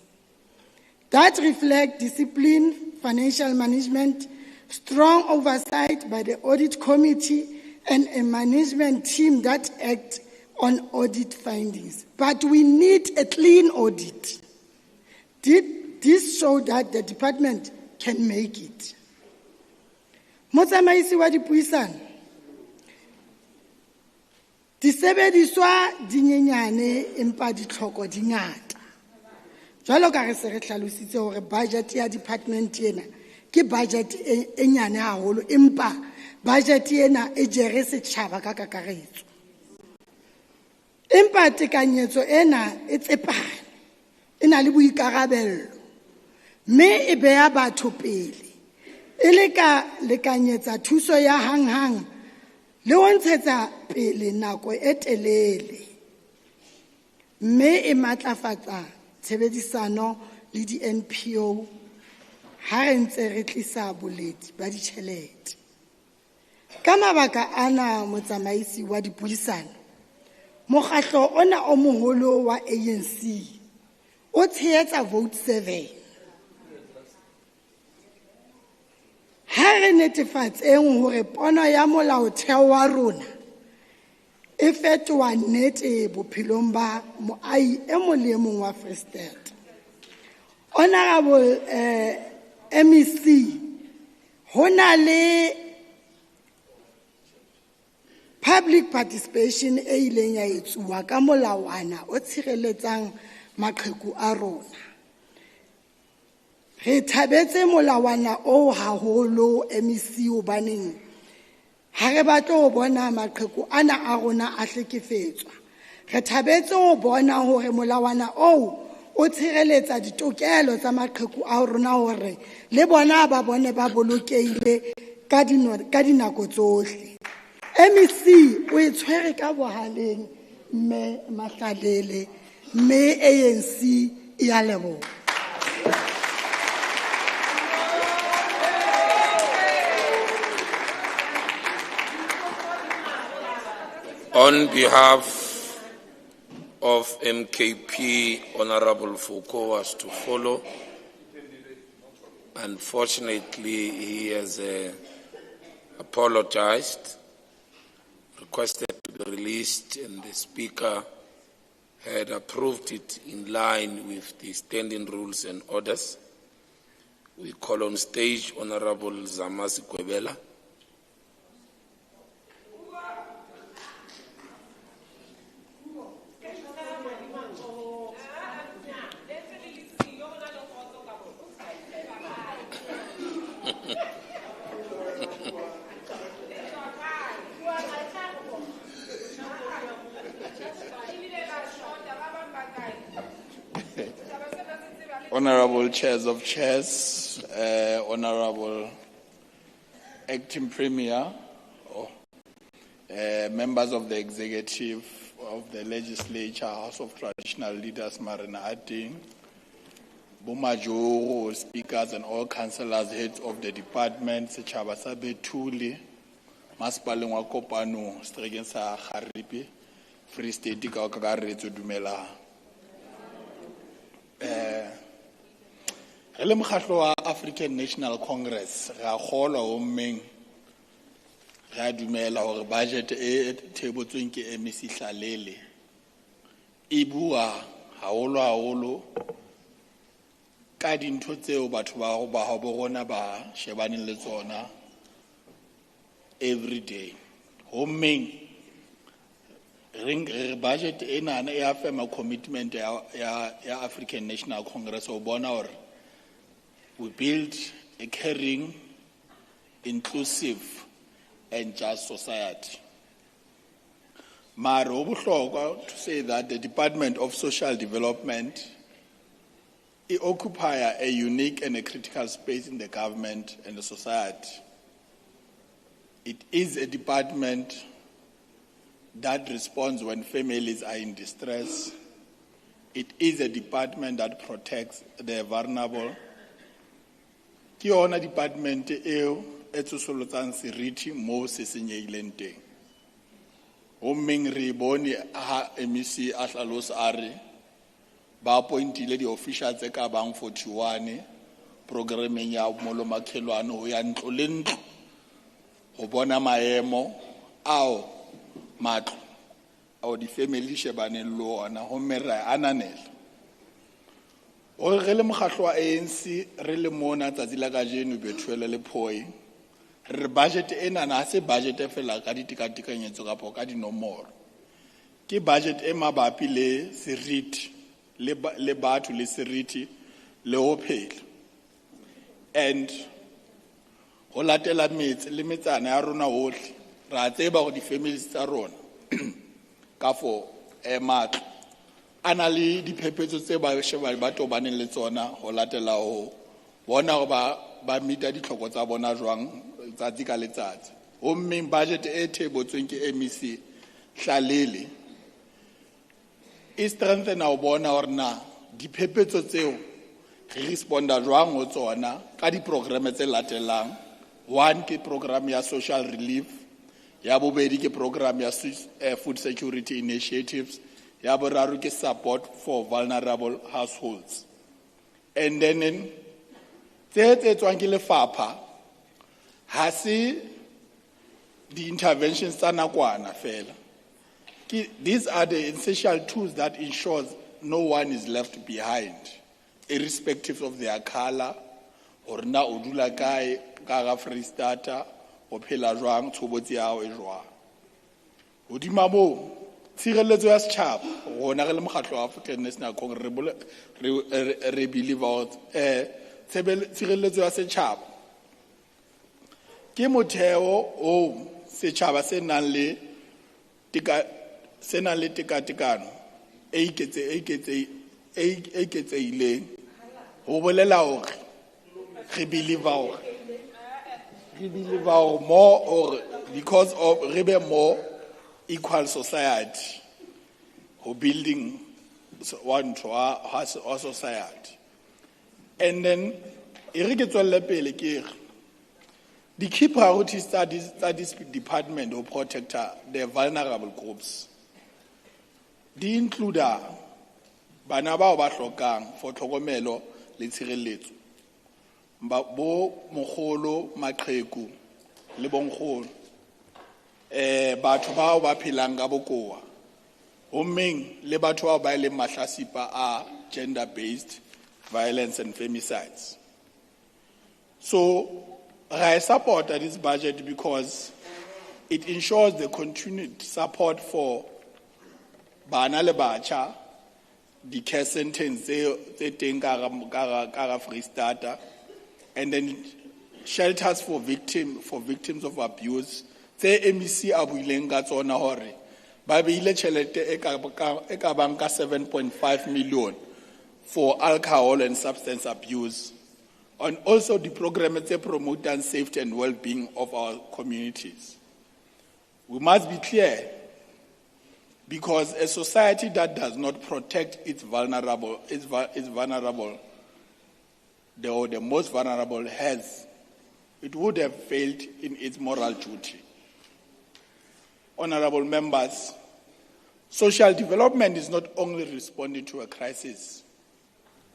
That reflects discipline, financial management, strong oversight by the audit committee, and a management team that act on audit findings. But we need a clean audit. This shows that the department can make it. Motsamaisi wa dipuisano, disebediswa di nyenyane empa ditlhoko di ngata. Jwalo ka re se re hlalositse hore budget ya department ena ke budget e nyane haholo empa budget ena e jere setjhaba ka kakaretso. Empa tekanyetso ena e tsepame, e na le boikarabello, mme e beha batho pele. E le ka lekanyetsa thuso ya hanghang le ho ntshetsa pele nako e telele, mme e matlafatsa tshebedisano le di-NPO ha re ntse re tlisa boledi ba ditjhelete. Ka mabaka ana motsamaisi wa dipuisano, mokgatlo ona o moholo wa ANC o tshehetsa vote 7. Ha re netefatseng hore pono ya molaotheo wa rona e fetoha nnete bophelong ba moahi e mong le e mong wa Free State. Honorable MEC, ho na le public participation e ileng ya etsuwa ka molawana o tshireletsang maqheku a rona. Re thabetse molawana o haholo MEC hobaneng ha re batle ho bona maqheku ana a rona a hlekefetswa. Re thabetse ho bona hore molawana o tshireletsa ditokelo tsa maqheku a rona hore le bona ba bone ba bolokehile ka dinako tsohle. MEC o e tshwere ka bohaleng mme mahlalele, mme ANC e a leboha. On behalf of MKP, Honorable Foucault was to follow. Unfortunately, he has apologized, requested to be released, and the Speaker had approved it in line with the standing rules and orders. We call on stage Honorable Zamasi Kwebela. Honorable Chairs of Chairs, Honorable Acting Premier, members of the Executive of the Legislature, House of Traditional Leaders, Marina Ating, Bumajoro, speakers and all councillors, heads of the department, Sechaba Sabe Tuli, Maspalengwa Kopano, Stregensa Kharipi, Free State Kakagareto Dumela. Re mokgatlo wa African National Congress ra kgolwa ho mmeng ra dumela hore budget e thebotsweng ke MEC Hlalele e bua haholo ka dintho tseo batho ba habo rona ba shebaneng le tsona every day. Ho mmeng re budget ena e afema commitment ya African National Congress ho bona hore we build a caring, inclusive, and just society. Maro to say that the Department of Social Development It occupies a unique and a critical space in the government and the society. It is a department that responds when families are in distress. It is a department that protects the vulnerable. Ke yona department eo e tsosolotsang seriti mo se senyehileng teng. Ho mmeng re bone ha MEC a hlalosa a re ba appointile di-officials tse ka bang 41 programmeng ya molo makhelwane ho ya ntlo le ntlo ho bona maemo ao matlo ao di-family shebaneng le ona ho mme re a ananela. O re le mokgatlo wa ANC re le mona tsatsi la kajeno Bethuel le Phoi re budget ena na se budget e fela ka ditekatekanyetso kapo ka dinomoro ke budget e mabapi le seriti le batho le seriti le ho phela and ho latela metsi le metsana ya rona hohle ra tseba go di-families tsa rona ka for matlo ana le diphephetso tse ba sheba ba tobaneng le tsona ho latela ho bona go ba mita ditlhoko tsa bona jwang tsatsi ka letsatsi. Ho mmeng budget e thebotsweng ke MEC hlalele e strengthena ho bona hore na diphephetso tseo re responda jwang ho tsona ka di-programe tse latelang. One ke program ya social relief, ya bobedi ke program ya food security initiatives, ya boraro ke support for vulnerable households. And then tse tswang ke lefapha ha se di-interventions tsa nakwana fela. These are the essential tools that ensures no one is left behind, irrespective of their color, or na o dula kae ka ga Freestata o phela jwang tshobotsi ya hao e jwang. Hodima moo tshireletso ya setjhaba rona re le mokgatlo wa African National Congress re believe out tshireletso ya setjhaba ke motheo o setjhaba se nang le tekatekano e iketseileng ho bolela hore re believe more or because of re be more equal society who building one to our society. And then the key priorities that this department will protect the vulnerable groups. They include bana bao ba hlokang for tlhokomelo le tshireletso. Bo mogolo maqheku le bonkgolo. Batho bao ba phelang ka bokoa. Ho mmeng le batho bao ba le mahlasipa a gender-based violence and femicides. So I support this budget because it ensures the continued support for bana le batjha, the care sentence they teng ka Freestata, and then shelters for victims of abuse. Tse MEC a buileng ka tsona hore ba beile tjhelete e ka bang ka 7.5 million for alcohol and substance abuse, and also the program that promote safety and well-being of our communities. We must be clear, because a society that does not protect its vulnerable, the most vulnerable it would have failed in its moral duty. Honorable members, social development is not only responding to a crisis,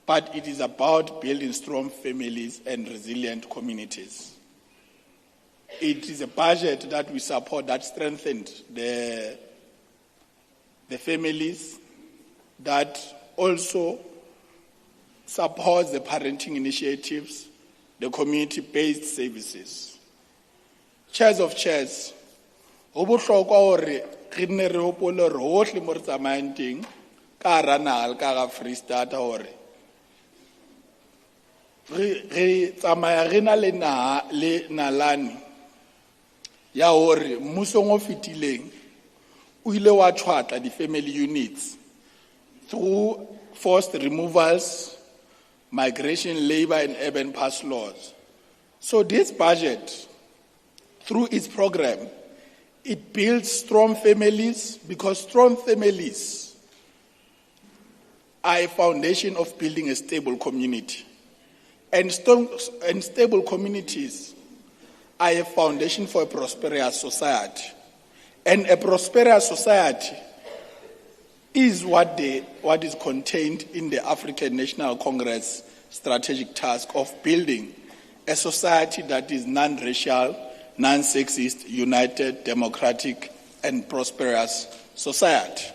but it is about building strong families and resilient communities. It is a budget that we support that strengthened the families, that also supports the parenting initiatives, the community-based services. Chairs of chairs, ho bohlokwa hore re nne re hopole hore hohle mo re tsamayang teng ka hara naha ka ga Freestata hore re tsamaya re na le naha le nalane ya hore mmusong o fetileng o ile wa tshwatla di-family units through forced removals, migration, labor, and urban pass laws. So this budget, through its program, it builds strong families, because strong families are a foundation of building a stable community. And stable communities are a foundation for a prosperous society. And a prosperous society is what is contained in the African National Congress strategic task of building a society that is non-racial, non-sexist, united, democratic, and prosperous society.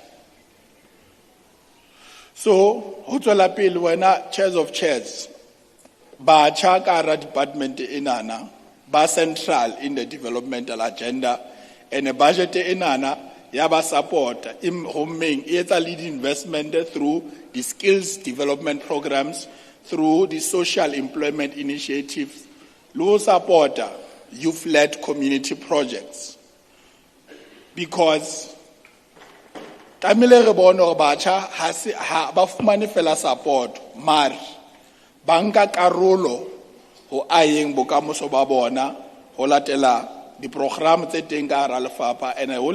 So, ho tswela pele wena chairs of chairs, ba chakara department inana, ba central in the developmental agenda, and a budget inana, yaba support im homing eta lead investment through the skills development programs, through the social employment initiatives, low support youth-led community projects. Because tamile re bona hore batjha ha ba fumane fela support, mare banka karolo ho ayeng bokamoso ba bona ho latela di-program tse teng ka hara lefapha, and ho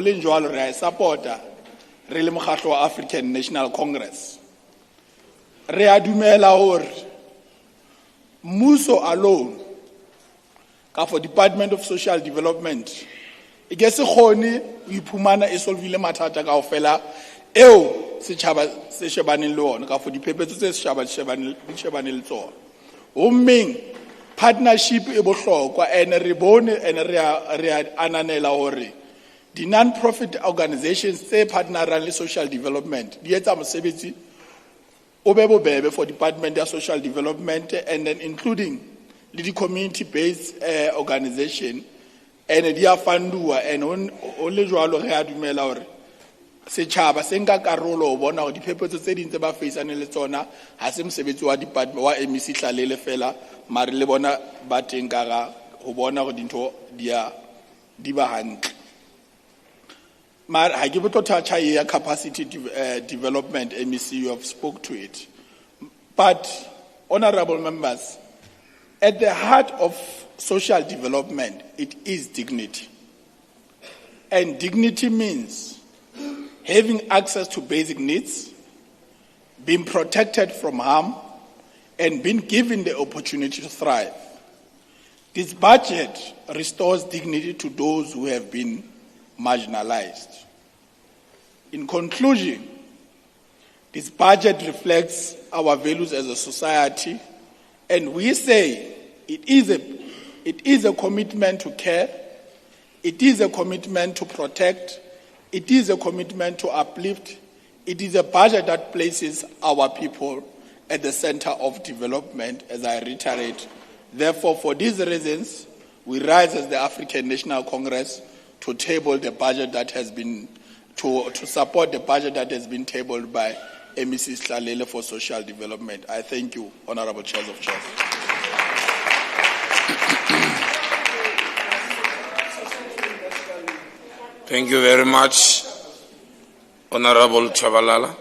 leng jwalo re a supporta re le mokgatlo wa African National Congress. Re a dumela hore mmuso alone ka for Department of Social Development e ke se kgone ho iphumana e solvile mathata kaofela eo setjhaba se shebaneng le ona ka for diphephetso tse setjhaba di shebaneng le tsona. Hommeng partnership e bohlokwa, and re bone and re a ananela hore di non-profit organizations tse partnerang le social development di etsa mosebetsi o be bobebe for Department of Social Development, and then including the community-based organization, and di a fundua, and o le jwalo re a dumela hore setjhaba se nka karolo ho bona hore diphephetso tse ding tse ba faceane le tsona ha se mosebetsi wa department wa MEC hlalele fela, mare le bona ba teng ka ga ho bona hore dintho di ba hantle. Mara ha ke botho touch ya capacity development MEC, you have spoke to it. But honorable members, at the heart of social development, it is dignity. And dignity means having access to basic needs, being protected from harm, and being given the opportunity to thrive. This budget restores dignity to those who have been marginalized. In conclusion, this budget reflects our values as a society, and we say it is a commitment to care, it is a commitment to protect, it is a commitment to uplift, it is a budget that places our people at the center of development, as I reiterate. Therefore, for these reasons, we rise as the African National Congress to table the budget that has been, to support the budget that has been tabled by MEC Hlalele for social development. I thank you, Honorable Chairs of Chairs. Thank you very much, Honorable Chavalala.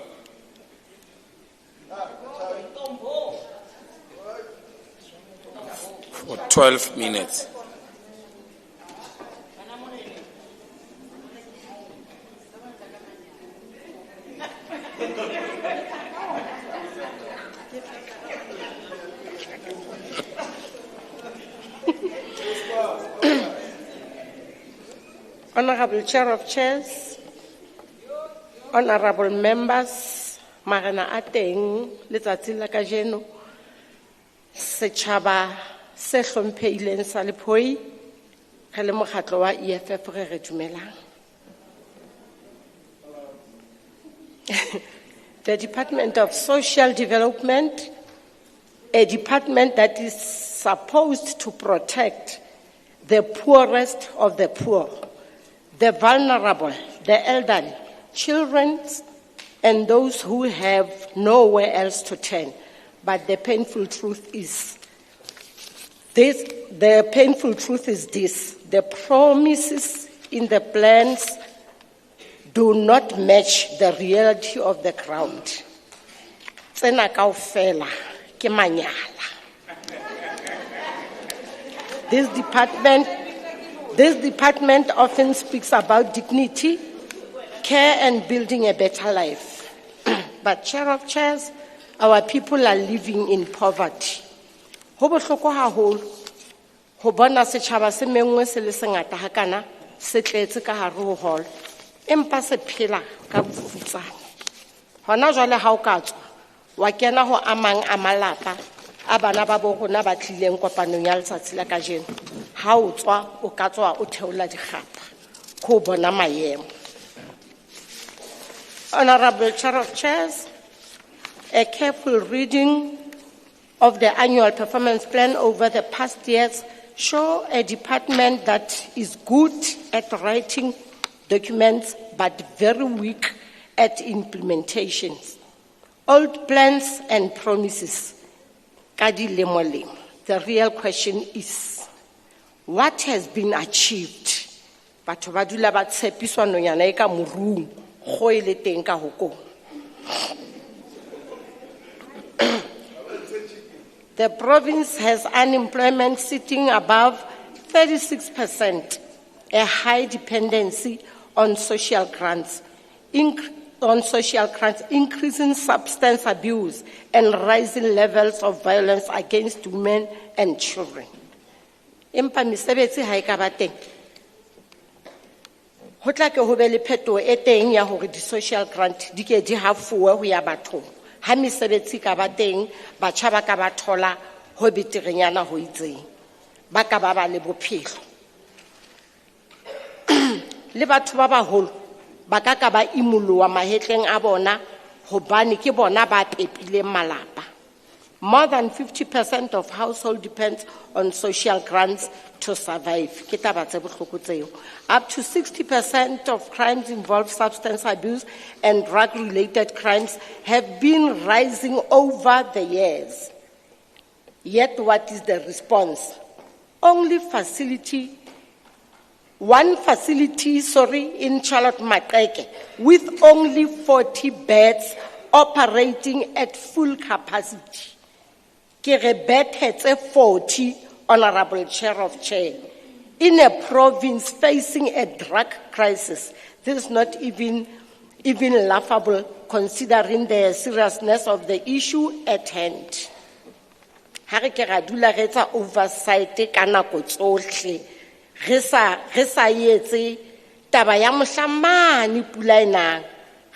For 12 minutes. Honorable Chair of Chairs, honorable members, marena a teng letsatsi la kajeno, setjhaba se hlomphehileng sa Lephoi, re le mokgatlo wa EFF re dumelang. The Department of Social Development, a department that is supposed to protect the poorest of the poor, the vulnerable, the elderly, children, and those who have nowhere else to turn. But the painful truth is this: the promises in the plans do not match the reality of the ground. Tsena kaofela ke manyala. This department often speaks about dignity, care and building a better life. But Chair of Chairs, our people are living in poverty. Ho bohloko haholo ho bona setjhaba se mengwe se le sengata hakana se tletse ka hare ho hall empa se phela ka bofutsana. Hona jwale ha o ka tswa wa kena ho amang a malapa a bana ba bo rona ba tlileng kopanong ya letsatsi la kajeno. Ha o tswa o ka tswa o theola dikgapa go bona maemo. Honorable Chair of Chairs, a careful reading of the annual performance plan over the past years show a department that is good at writing documents but very weak at implementations. Old plans and promises. The real question is, what has been achieved? Batho ba dula ba tshepiswa nonyana e ka morung go ile teng ka hoko. The province has unemployment sitting above 36%, a high dependency on social grants, increasing substance abuse and rising levels of violence against women and children. Empa mesebetsi ha e ka ba teng. Ho tla ke ho be le phetoho e teng ya hore di-social grant di ke di hafuwe ho ya bathong. Ha mesebetsi ka ba teng, batjha ba ka ba thola ho beterenyana ho itseng. Ba ka ba ba le bophelo. Le batho ba baholo ba ka ba imoloa mahetleng a bona hobane ke bona ba pepileng malapa. More than 50% of household depends on social grants to survive. Up to 60% of crimes involve substance abuse and drug-related crimes have been rising over the years. Yet what is the response? One facility in Charlotte Maxeke with only 40 beds operating at full capacity. Bed has 40, Honorable Chair of Chair. In a province facing a drug crisis, this is not even laughable considering the seriousness of the issue at hand. Hare ke ra dula re tsa oversight ka nako tsohle. Re sa yetse taba ya mohlamane pula enang.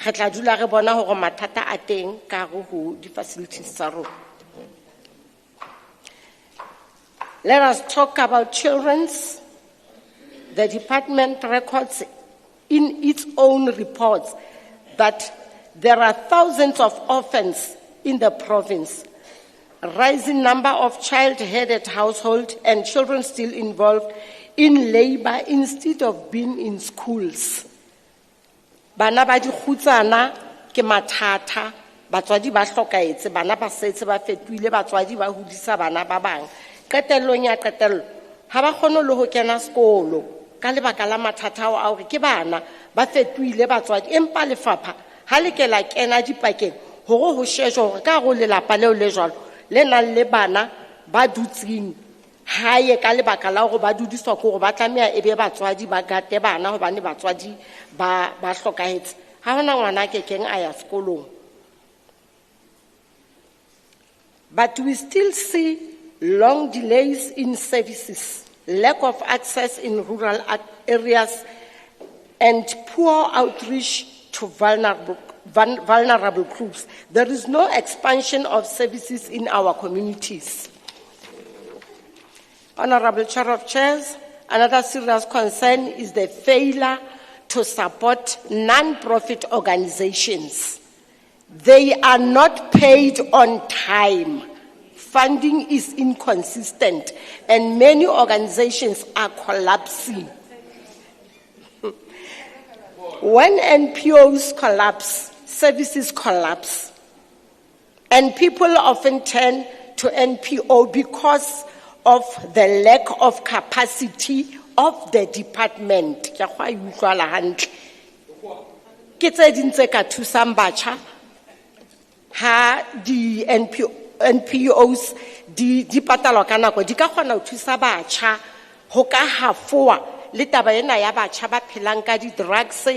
Re tla dula re bona hore mathata a teng ka ho di facilities tsa rona. Let us talk about children's. The department records in its own reports that there are thousands of orphans in the province, rising number of child-headed households and children still involved in labor instead of being in schools. Bana ba di khutsana ke mathata, batswadi ba hlokaetse, bana ba setse ba fetile, batswadi ba hodisa bana ba bang. Qetellong ya qetello, ha ba kgone le ho kena sekolo ka lebaka la mathata ao a hore ke bana ba fetile batswadi empa lefapha ha le ke la kena dipakeng hore ho shejwe hore ka go lelapa leo le jwalo le nang le bana ba dutsing hae ka lebaka la hore ba dudiswa ko hore ba tlameha e be batswadi ba gate bana hobane batswadi ba hlokahetse ha hona ngwana ke keng a ya sekolong. But we still see long delays in services, lack of access in rural areas, and poor outreach to vulnerable groups. There is no expansion of services in our communities. Honorable Chair of Chairs, another serious concern is the failure to support non-profit organizations. They are not paid on time. Funding is inconsistent and many organizations are collapsing. When NPOs collapse, services collapse. And people often turn to NPO because of the lack of capacity of the department. Ha di NPO NPOs di patalwa ka nako di ka kgona ho thusa batjha ho ka hafoa le taba ena ya batjha ba phelang ka di-drugs,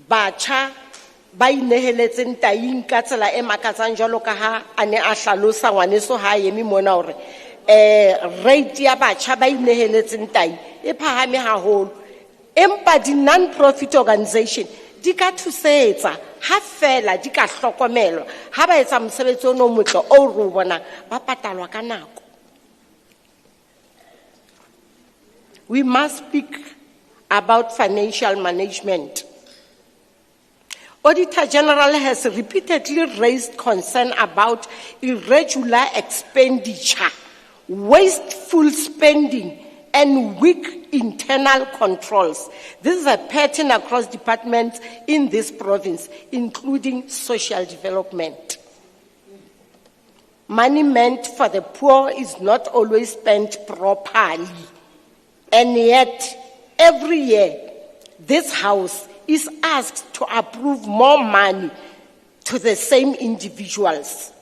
batjha ba ineheletseng taing ka tsela e makatsang jwalo ka ha a ne a hlalosa ngwaneso ha eme mona hore rate ya batjha ba ineheletseng taing e phahame haholo, empa di non-profit organisation di ka thusetsa ha fela di ka hlokomelwa ha ba etsa mosebetsi ono motle o re o bonang ba patalwa ka nako. We must speak about financial management. Auditor General has repeatedly raised concern about irregular expenditure, wasteful spending, and weak internal controls. This is a pattern across departments in this province, including social development. Money meant for the poor is not always spent properly. And yet, every year, this House is asked to approve more money to the same individuals.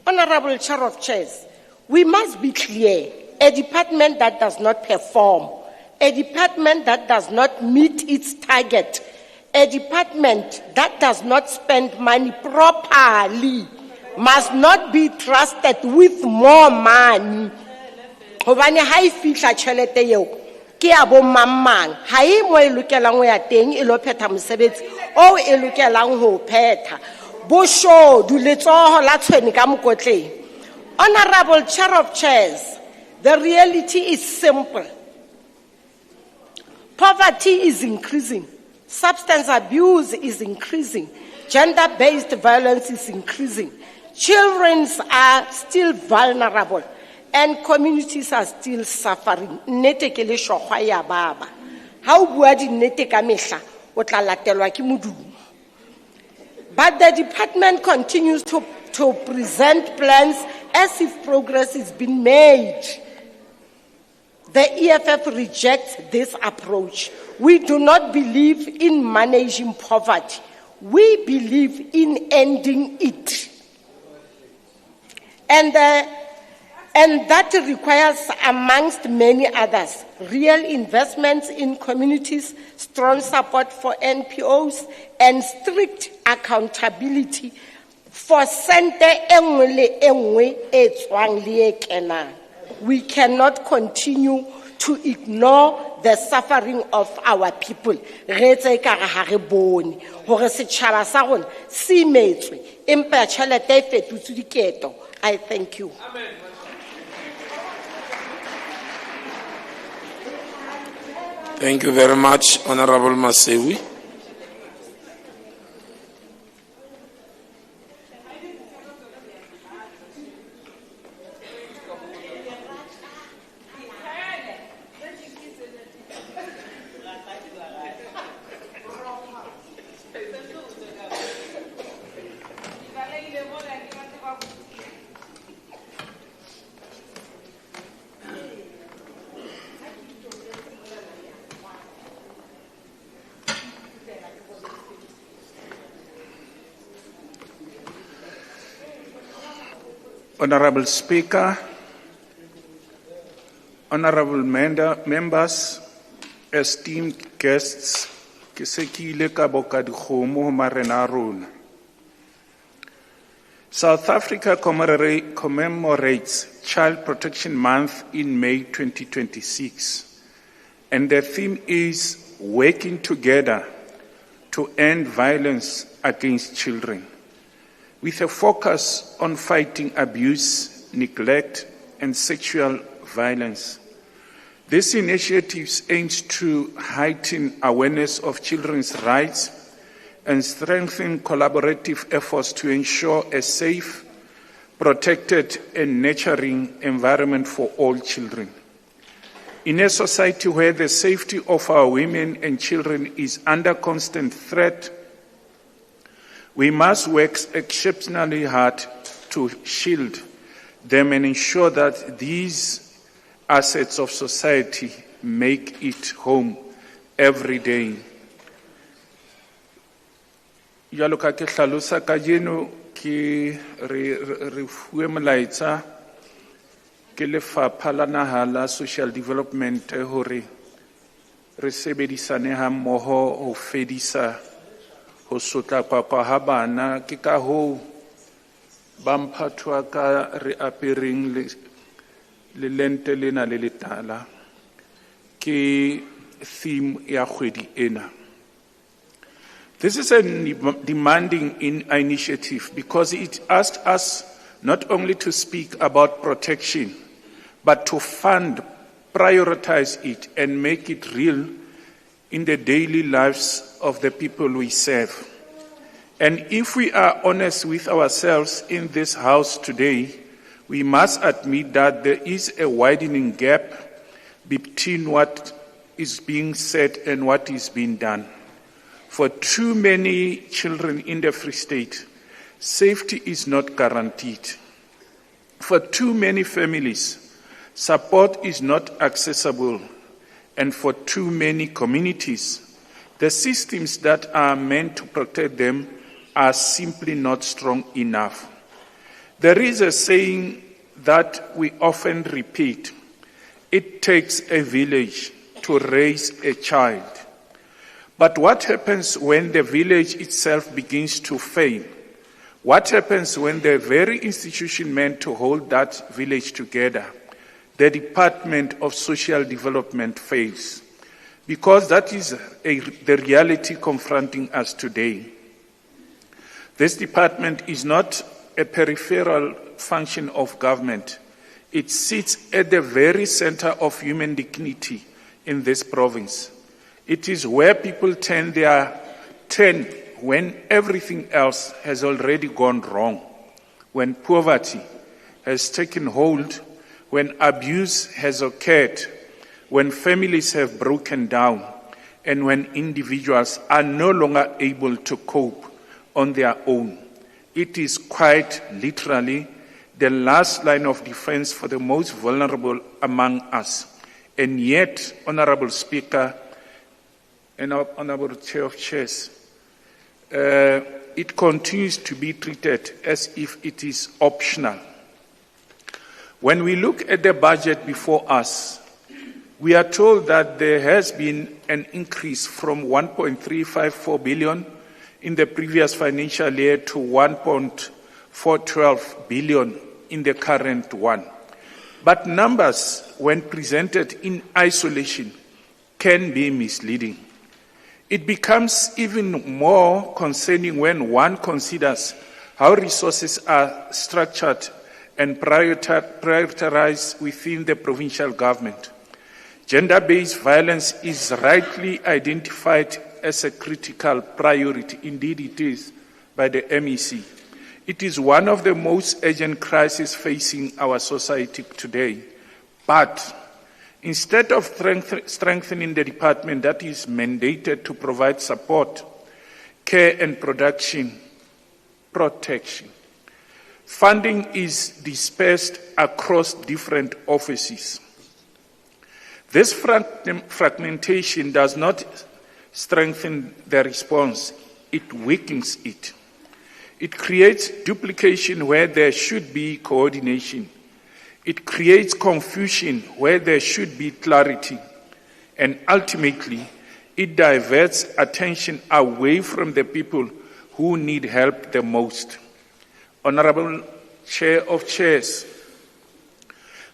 Honorable Chair of Chairs, we must be clear. A department that does not perform, a department that does not meet its target, a department that does not spend money properly must not be trusted with more money. Hobane ha e fihla tjhelete eo ke ya bo mamang ha e mo e lokelang ho ya teng e lo phetha mosebetsi o e lokelang ho phetha boshodu letsoho la tshweni ka mokotleng. Honorable Chair of Chairs, the reality is simple. Poverty is increasing, substance abuse is increasing, gender-based violence is increasing, children are still vulnerable, and communities are still suffering. Nnete ke le shohwa ya baba. Ha o bua di nnete ka mehla, o tla latelwa ke modumo. But the department continues to present plans as if progress is being made. The EFF rejects this approach. We do not believe in managing poverty. We believe in ending it. And that requires, amongst many others, real investments in communities, strong support for NPOs, and strict accountability for sente engwe le engwe e tswang le e kenang. We cannot continue to ignore the suffering of our people. Re tse ka re ha re bone hore setjhaba sa rona se imetswe empa tjhelete e fetotswe diketo. I thank you. Amen. Thank you very much, Honorable Masewi. Honorable Speaker, honorable members, esteemed guests, ke se ke ile ka boka dikgomo ho marena a rona. South Africa commemorates Child Protection Month in May 2026, and the theme is working together to end violence against children, with a focus on fighting abuse, neglect, and sexual violence. This initiative aims to heighten awareness of children's rights and strengthen collaborative efforts to ensure a safe, protected, and nurturing environment for all children. In a society where the safety of our women and children is under constant threat, we must work exceptionally hard to shield them and ensure that these assets of society make it home every day. Jwalo ka ke hlalosa kajeno ke re fuwe molaetsa ke lefapha la naha la social development hore re sebedisane ha mmoho ho fedisa ho sotlakwa ha bana ke ka hoo ba mphathwa ka re apereng le lente lena le letala ke theme ya kgwedi ena. This is a demanding initiative because it asked us not only to speak about protection, but to fund, prioritize it, and make it real in the daily lives of the people we serve. And if we are honest with ourselves in this house today, we must admit that there is a widening gap between what is being said and what is being done. For too many children in the Free State, safety is not guaranteed. For too many families, support is not accessible. And for too many communities, the systems that are meant to protect them are simply not strong enough. There is a saying that we often repeat: it takes a village to raise a child. But what happens when the village itself begins to fail? What happens when the very institution meant to hold that village together, the Department of Social Development, fails? Because that is the reality confronting us today. This department is not a peripheral function of government. It sits at the very center of human dignity in this province. It is where people turn when everything else has already gone wrong, when poverty has taken hold, when abuse has occurred, when families have broken down, and when individuals are no longer able to cope on their own. It is quite literally the last line of defense for the most vulnerable among us. And yet, Honorable Speaker and Honorable Chair of Chairs, it continues to be treated as if it is optional. When we look at the budget before us, we are told that there has been an increase from 1.354 billion in the previous financial year to 1.412 billion in the current one. But numbers, when presented in isolation, can be misleading. It becomes even more concerning when one considers how resources are structured and prioritized within the provincial government. Gender-based violence is rightly identified as a critical priority. Indeed it is by the MEC. It is one of the most urgent crises facing our society today. But instead of strengthening the department that is mandated to provide support, care and protection, funding is dispersed across different offices. This fragmentation does not strengthen the response, it weakens it. It creates duplication where there should be coordination. It creates confusion where there should be clarity. And ultimately, it diverts attention away from the people who need help the most. Honorable Chair of Chairs,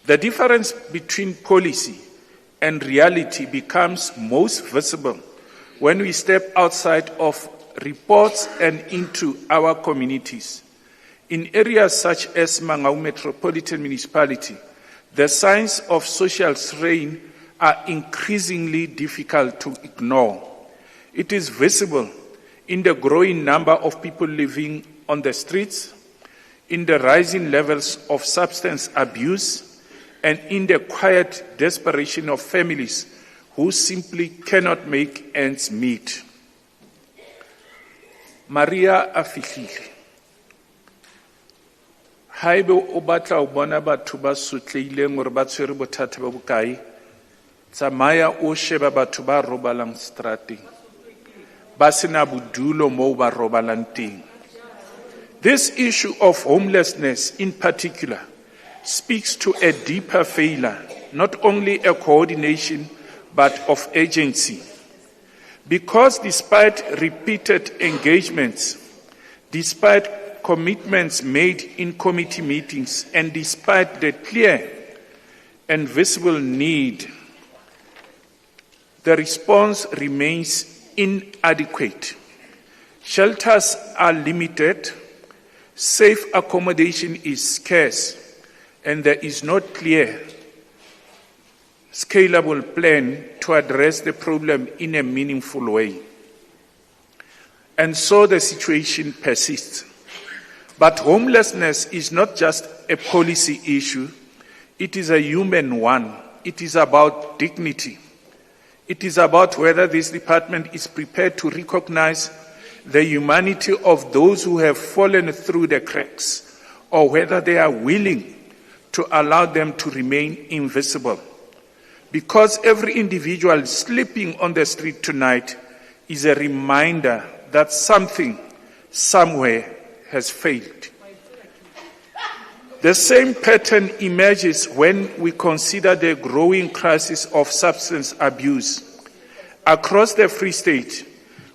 the difference between policy and reality becomes most visible when we step outside of reports and into our communities. In areas such as Mangau Metropolitan Municipality, the signs of social strain are increasingly difficult to ignore. It is visible in the growing number of people living on the streets, in the rising levels of substance abuse, and in the quiet desperation of families who simply cannot make ends meet. Maria a fihlile. Haebe o batla o bona batho ba sotleileng hore ba tshwere bothata ba bokae, tsamaya o sheba batho ba robalang strateng, ba sena bodulo moo ba robalang teng. This issue of homelessness in particular speaks to a deeper failure, not only a coordination, but of agency. Because despite repeated engagements, despite commitments made in committee meetings, and despite the clear and visible need, the response remains inadequate. Shelters are limited, safe accommodation is scarce, and there is no clear, scalable plan to address the problem in a meaningful way. And so the situation persists. But homelessness is not just a policy issue, it is a human one. It is about dignity. It is about whether this department is prepared to recognize the humanity of those who have fallen through the cracks, or whether they are willing to allow them to remain invisible. Because every individual sleeping on the street tonight is a reminder that something, somewhere, has failed. The same pattern emerges when we consider the growing crisis of substance abuse. Across the Free State,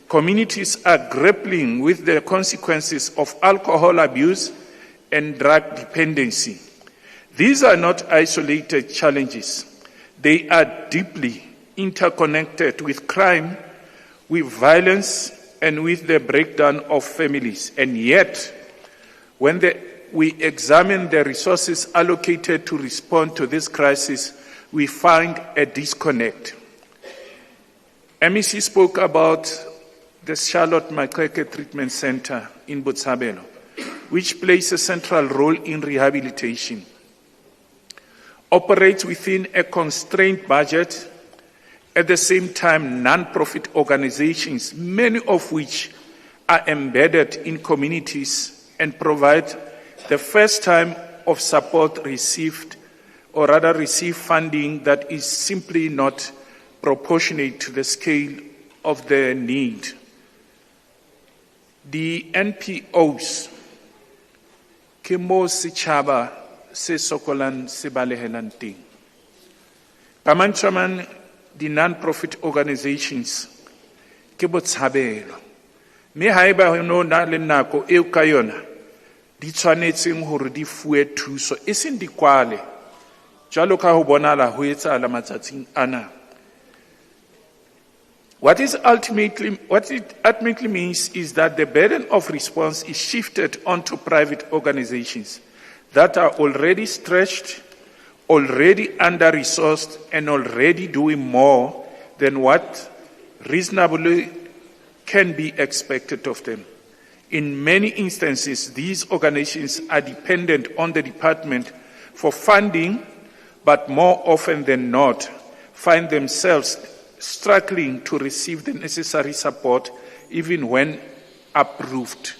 communities are grappling with the consequences of alcohol abuse and drug dependency. These are not isolated challenges. They are deeply interconnected with crime, with violence, and with the breakdown of families. And yet, when we examine the resources allocated to respond to this crisis, we find a disconnect. MEC spoke about the Charlotte Maxeke Treatment Center in Botshabelo, which plays a central role in rehabilitation, operates within a constrained budget. At the same time, non-profit organizations, many of which are embedded in communities and provide the first time of support received, or rather receive funding that is simply not proportionate to the scale of the need. The NPOs, ke mo setšhaba se sokolang se balehelang teng. Kamantshaman, the non-profit organizations, ke Botshabelo. Me haeba ho no na le nako eo ka yona, di tshwanetseng hore di fuwe thuso, e seng di kwale, jwalo ka ho bonala ho etsahala matsatsing ana. What it ultimately means is that the burden of response is shifted onto private organizations that are already stretched, already under-resourced, and already doing more than what reasonably can be expected of them. In many instances, these organizations are dependent on the department for funding, but more often than not, find themselves struggling to receive the necessary support, even when approved.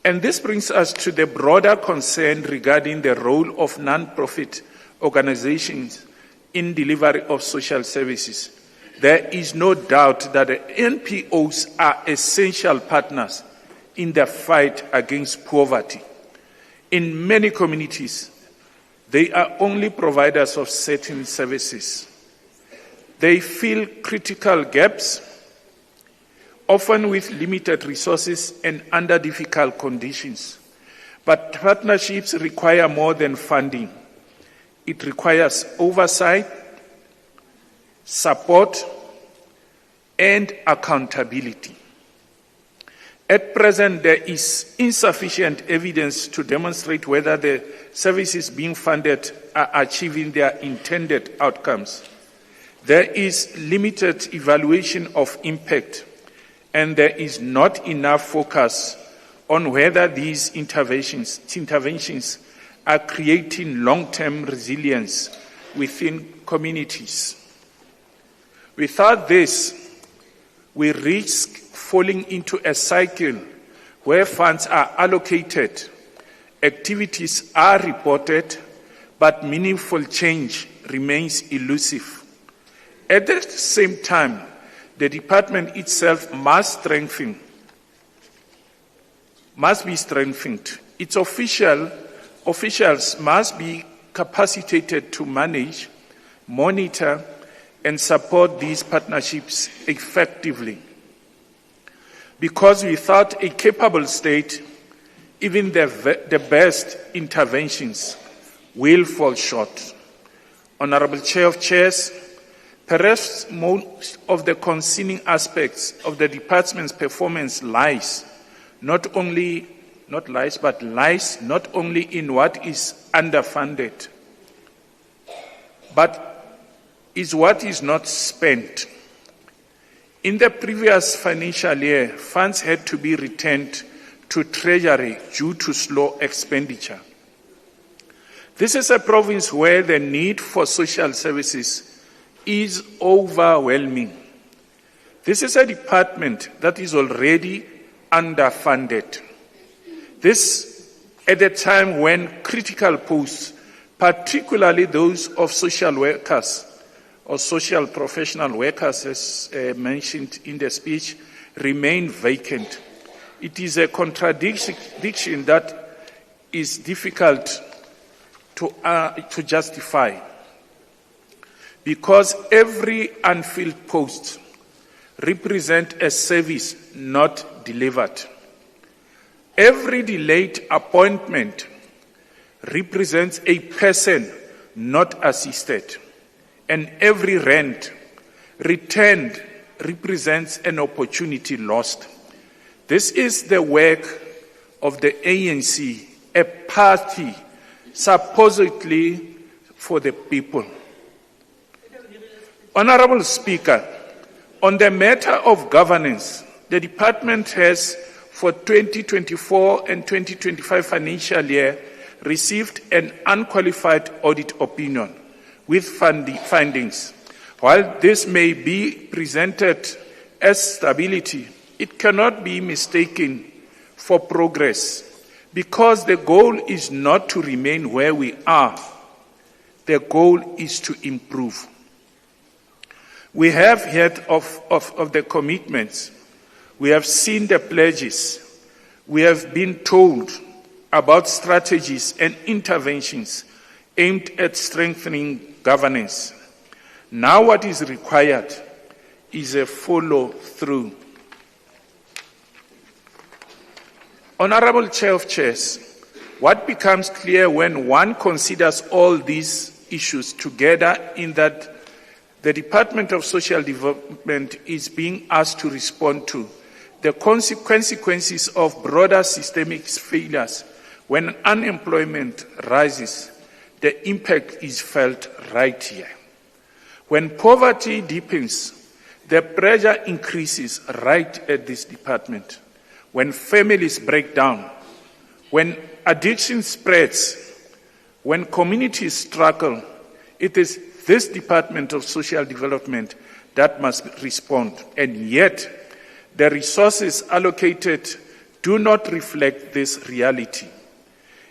And this brings us to the broader concern regarding the role of non-profit organizations in delivery of social services. There is no doubt that the NPOs are essential partners in the fight against poverty. In many communities, they are only providers of certain services. They fill critical gaps, often with limited resources and under difficult conditions. But partnerships require more than funding. It requires oversight, support, and accountability. At present, there is insufficient evidence to demonstrate whether the services being funded are achieving their intended outcomes. There is limited evaluation of impact, and there is not enough focus on whether these interventions are creating long-term resilience within communities. Without this, we risk falling into a cycle where funds are allocated, activities are reported, but meaningful change remains elusive. At the same time, the department itself must strengthen must be strengthened. Its officials must be capacitated to manage, monitor, and support these partnerships effectively. Because without a capable state, even the best interventions will fall short. Honorable Chair of Chairs, perhaps most of the concerning aspects of the department's performance lies not only in what is underfunded, but is what is not spent. In the previous financial year, funds had to be returned to Treasury due to slow expenditure. This is a province where the need for social services is overwhelming. This is a department that is already underfunded. This at a time when critical posts, particularly those of social workers or social professional workers, as mentioned in the speech, remain vacant. It is a contradiction that is difficult to justify, because every unfilled post represents a service not delivered. Every delayed appointment represents a person not assisted, and every rent returned represents an opportunity lost. This is the work of the ANC, a party supposedly for the people. Honorable Speaker, on the matter of governance, the department has, for 2024 and 2025 financial year, received an unqualified audit opinion with findings. While this may be presented as stability, it cannot be mistaken for progress, because the goal is not to remain where we are. The goal is to improve. We have heard of the commitments. We have seen the pledges. We have been told about strategies and interventions aimed at strengthening governance. Now what is required is a follow-through. Honorable Chair of Chairs, what becomes clear when one considers all these issues together in that the Department of Social Development is being asked to respond to the consequences of broader systemic failures. When unemployment rises, the impact is felt right here. When poverty deepens, the pressure increases right at this department. When families break down, when addiction spreads, when communities struggle, it is this Department of Social Development that must respond. And yet, the resources allocated do not reflect this reality.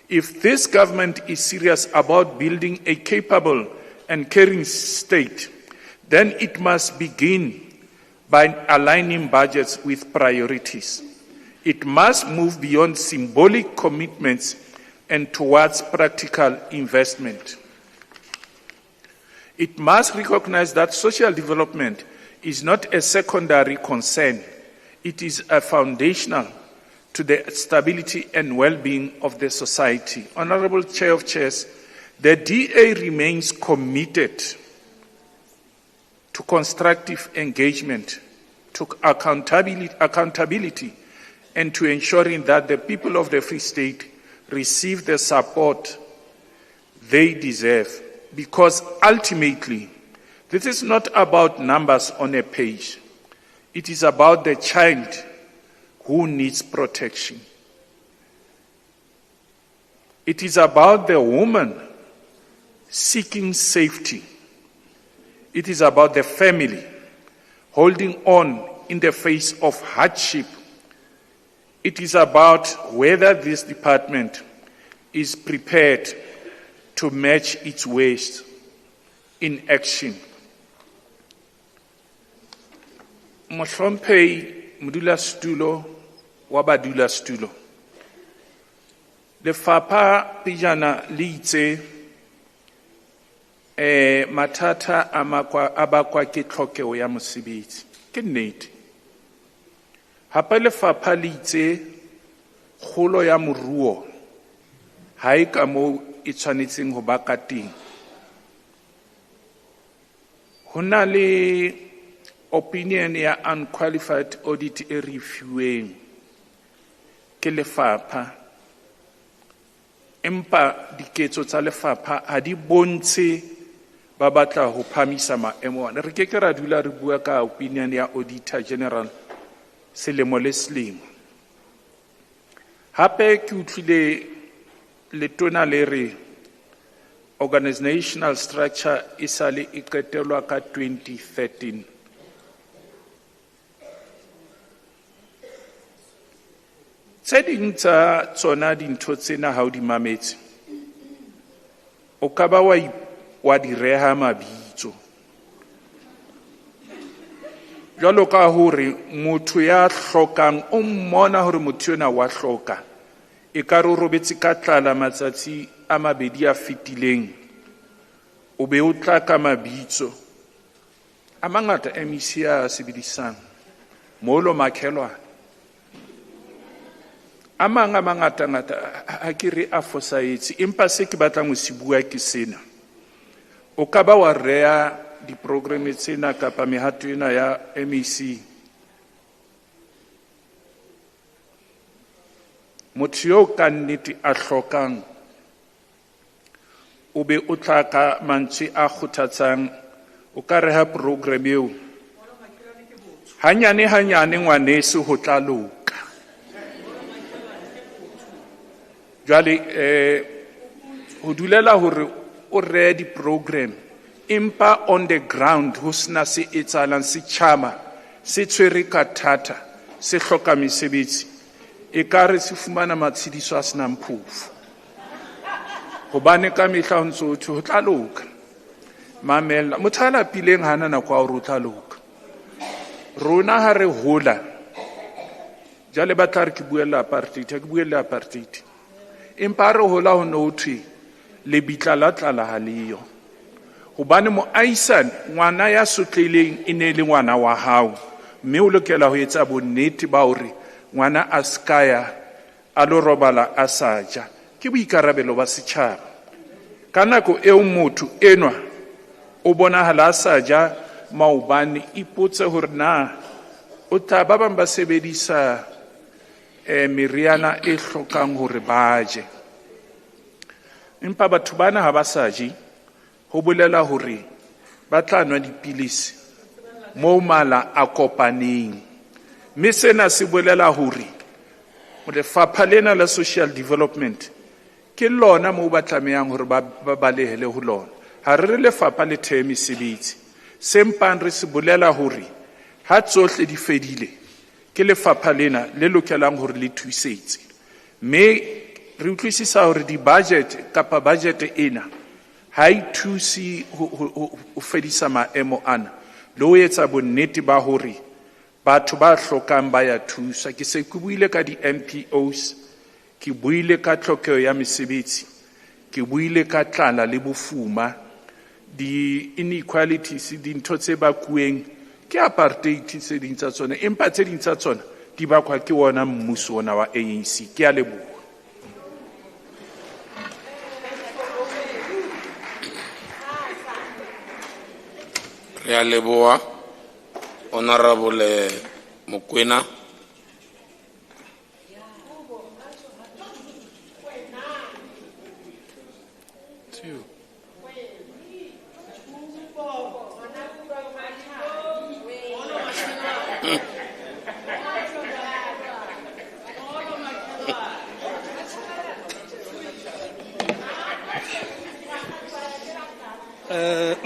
If this government is serious about building a capable and caring state, then it must begin by aligning budgets with priorities. It must move beyond symbolic commitments and towards practical investment. It must recognize that social development is not a secondary concern. It is a foundational to the stability and well-being of the society. Honorable Chair of Chairs, the DA remains committed to constructive engagement, to accountability, and to ensuring that the people of the Free State receive the support they deserve. Because ultimately, this is not about numbers on a page. It is about the child who needs protection. It is about the woman seeking safety. It is about the family holding on in the face of hardship. It is about whether this department is prepared to match its waste in action. Mohlomphehi modulasetulo wa badulasetulo, Lefapha pejana le itse mathata a bakwa ke tlhokeho ya mosebetsi. Ke nnete. Hape lefapha le itse kgolo ya moruo ha e ka moo e tshwanetseng ho ba ka teng. Ho na le opinion ya unqualified audit e reviewing ke lefapha, empa diketso tsa lefapha ha di bontshe ba batla ho phamisa maemo ana. Re ke ra dula re bua ka opinion ya auditor general selemo le selemo. Hape ke utlwile letona le re organizational structure e sale e qetelwa ka 2013. Tse ding tsa tsona dintho tsena ha o di mametse, o ka ba wa di reha mabitso. Jwalo ka hore motho ya hlokang o mmona hore motho yona wa hloka, e ka re o robetse ka tlala matsatsi a mabedi a fetileng, o be o tla ka mabitso a mangata MEC a sebedisang molo makhelwane. A mang a mangata ha ke re a fosahetse, empa se ke batlang ho se bua ke sena. O ka ba wa rea diprograme tsena kapa mehato ena ya MEC, motho yo ka nnete a hlokang, o be o tla ka mantswe a kgothatsang, o ka reha program eo hanyane ngwaneso ho tla loka. Jwale ho dulela hore o re di program empa on the ground ho sna se etsahalang, setjhaba se tshwere ka thata, se hloka mesebetsi, e ka re se fumana matshediso a senang phofu. Hobane ka mehla ho ntso thwe ho tla loka. Mamela motho a lapileng hana nako ya hore ho tla loka. Rona ha re hola, jwale ba tla re ke buela apartheid, ha ke buela apartheid. Empa re hola ho no thwe le bitla la tlala ha leyo. Hobane moahisane ngwana ya sotlehileng e ne le ngwana wa hao, mme o lokela ho etsa bonnete ba hore ngwana a skaya a lo robala a sa ja. Ke boikarabelo ba setjhaba. Ka nako eo motho enwa o bonahala a sa ja maobane, ipotse hore na o tla ba bang ba sebedisa meriana e hlokang hore ba je. Empa batho bana ha ba sa je, ho bolela hore ba tla nwa dipilisi moo mala a kopaneng. Mme sena se bolela hore lefapha lena la social development ke lona moo ba tlamehang hore ba balehele ho lona. Ha re lefapha le thehe mesebetsi, sempang re se bolela hore ha tsohle di fedile ke lefapha lena le lokelang hore le thusetse. Mme re utlwisisa hore di-budget kapa budget ena ha e thusi ho fedisa maemo ana, le ho etsa bonnete ba hore batho ba hlokang ba ya thusa. Ke se ke buile ka di-NPOs, ke buile ka tlhokeho ya mesebetsi, ke buile ka tlala le bofuma, di-inequalities, dintho tse bakuweng ke apartheid tse ding tsa tsona, empa tse ding tsa tsona di bakwa ke wona mmuso ona wa ANC. Ke a leboha. Re a leboha Honorable Mokwena.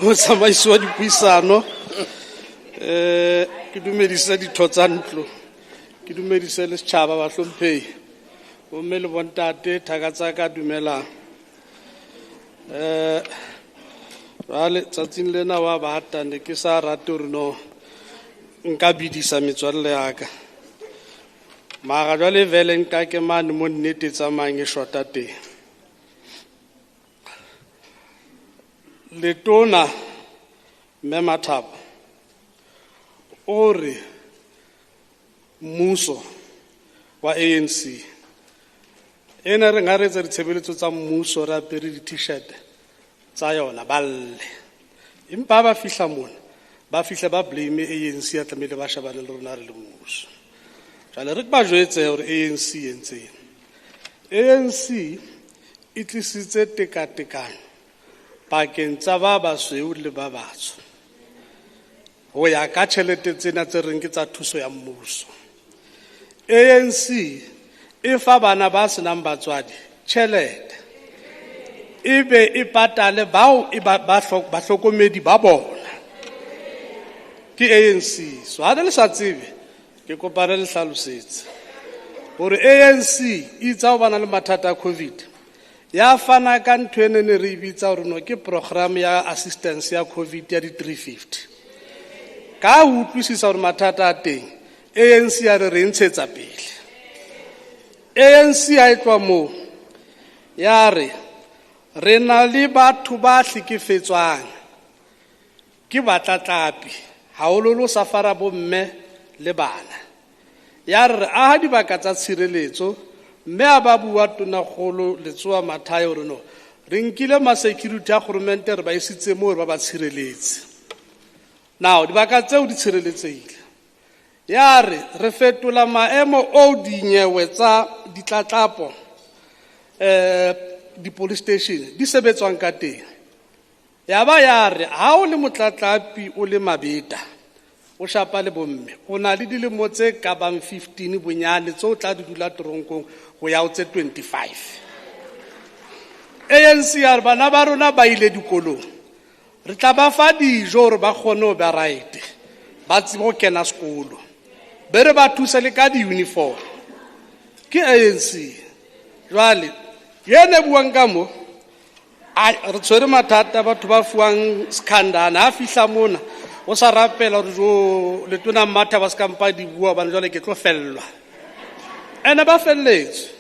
Motsamaisi wa dipuisano, ke dumedisa ditho tsa ntlo, ke dumedise le setjhaba ba hlomphehi, bomme le bontate, thaka tsa ka dumelang. Jwale tsatsing lena wa bata ne ke sa rate hore no nka bidisa metswalle ya ka, mara jwale vele nka ke mane mo nnete tsamayang e shota teng. Letona Mme Mathabo o re mmuso wa ANC ena re nga re tsa ditshebeletso tsa mmuso re apere di-t-shirt tsa yona balle, empa ba fihla mona ba fihla ba blame ANC ya tlamehile ba shebane le rona re le mmuso. Jwale re ba jwetse hore ANC e entseng, ANC e tlisitse tekatekano pakeng tsa ba basweu le ba batsho ho ya ka tjhelete tsena tse reng ke tsa thuso ya mmuso. ANC e fa bana ba senang batswadi tjhelete ebe e patale bao ba hlokomedi ba bona ke ANC. So ha le sa tsebe ke kopare le hlalosetse hore ANC e tsa bana le mathata a COVID ya fana ka ntho ene ne re bitsa hore no ke program ya assistance ya COVID ya di 350 ka utlwisisa hore mathata a teng. ANC ya re ntshetsa pele. ANC a etwa mo ya re na le batho ba hlekefetswang ke batlatlapi haololo safara bo mme le bana. Ya re a dibaka tsa tshireletso mme a ba bua tonakgolo Letsoa Mathayo hore no re nkile ma security a government re ba isitse mo re ba ba tshireletse. Now dibaka tseo di tshireletsehile. Ya re fetola maemo o dinyewe tsa ditlatlapo di police station di sebetswang ka teng. Ya ba ya re ha o le motlatlapi o le mabeta o shapa le bomme o na le dilemo tse ka bang 15 bonyane tse o tla di dula toronkong go ya o tse 25. ANC ya re bana ba rona ba ile dikolong re tla ba fa dijo hore ba kgone ho ba right ba tsebe go kena sekolo be re ba thusa le ka di-uniform ke ANC. Jwale yene buang ka mo re tshwere mathata batho ba fuang skandana a fihla mona o sa rapela hore jo Letona Matha ba skampa di bua bana jwale ke tlo fellwa ene ba felletse.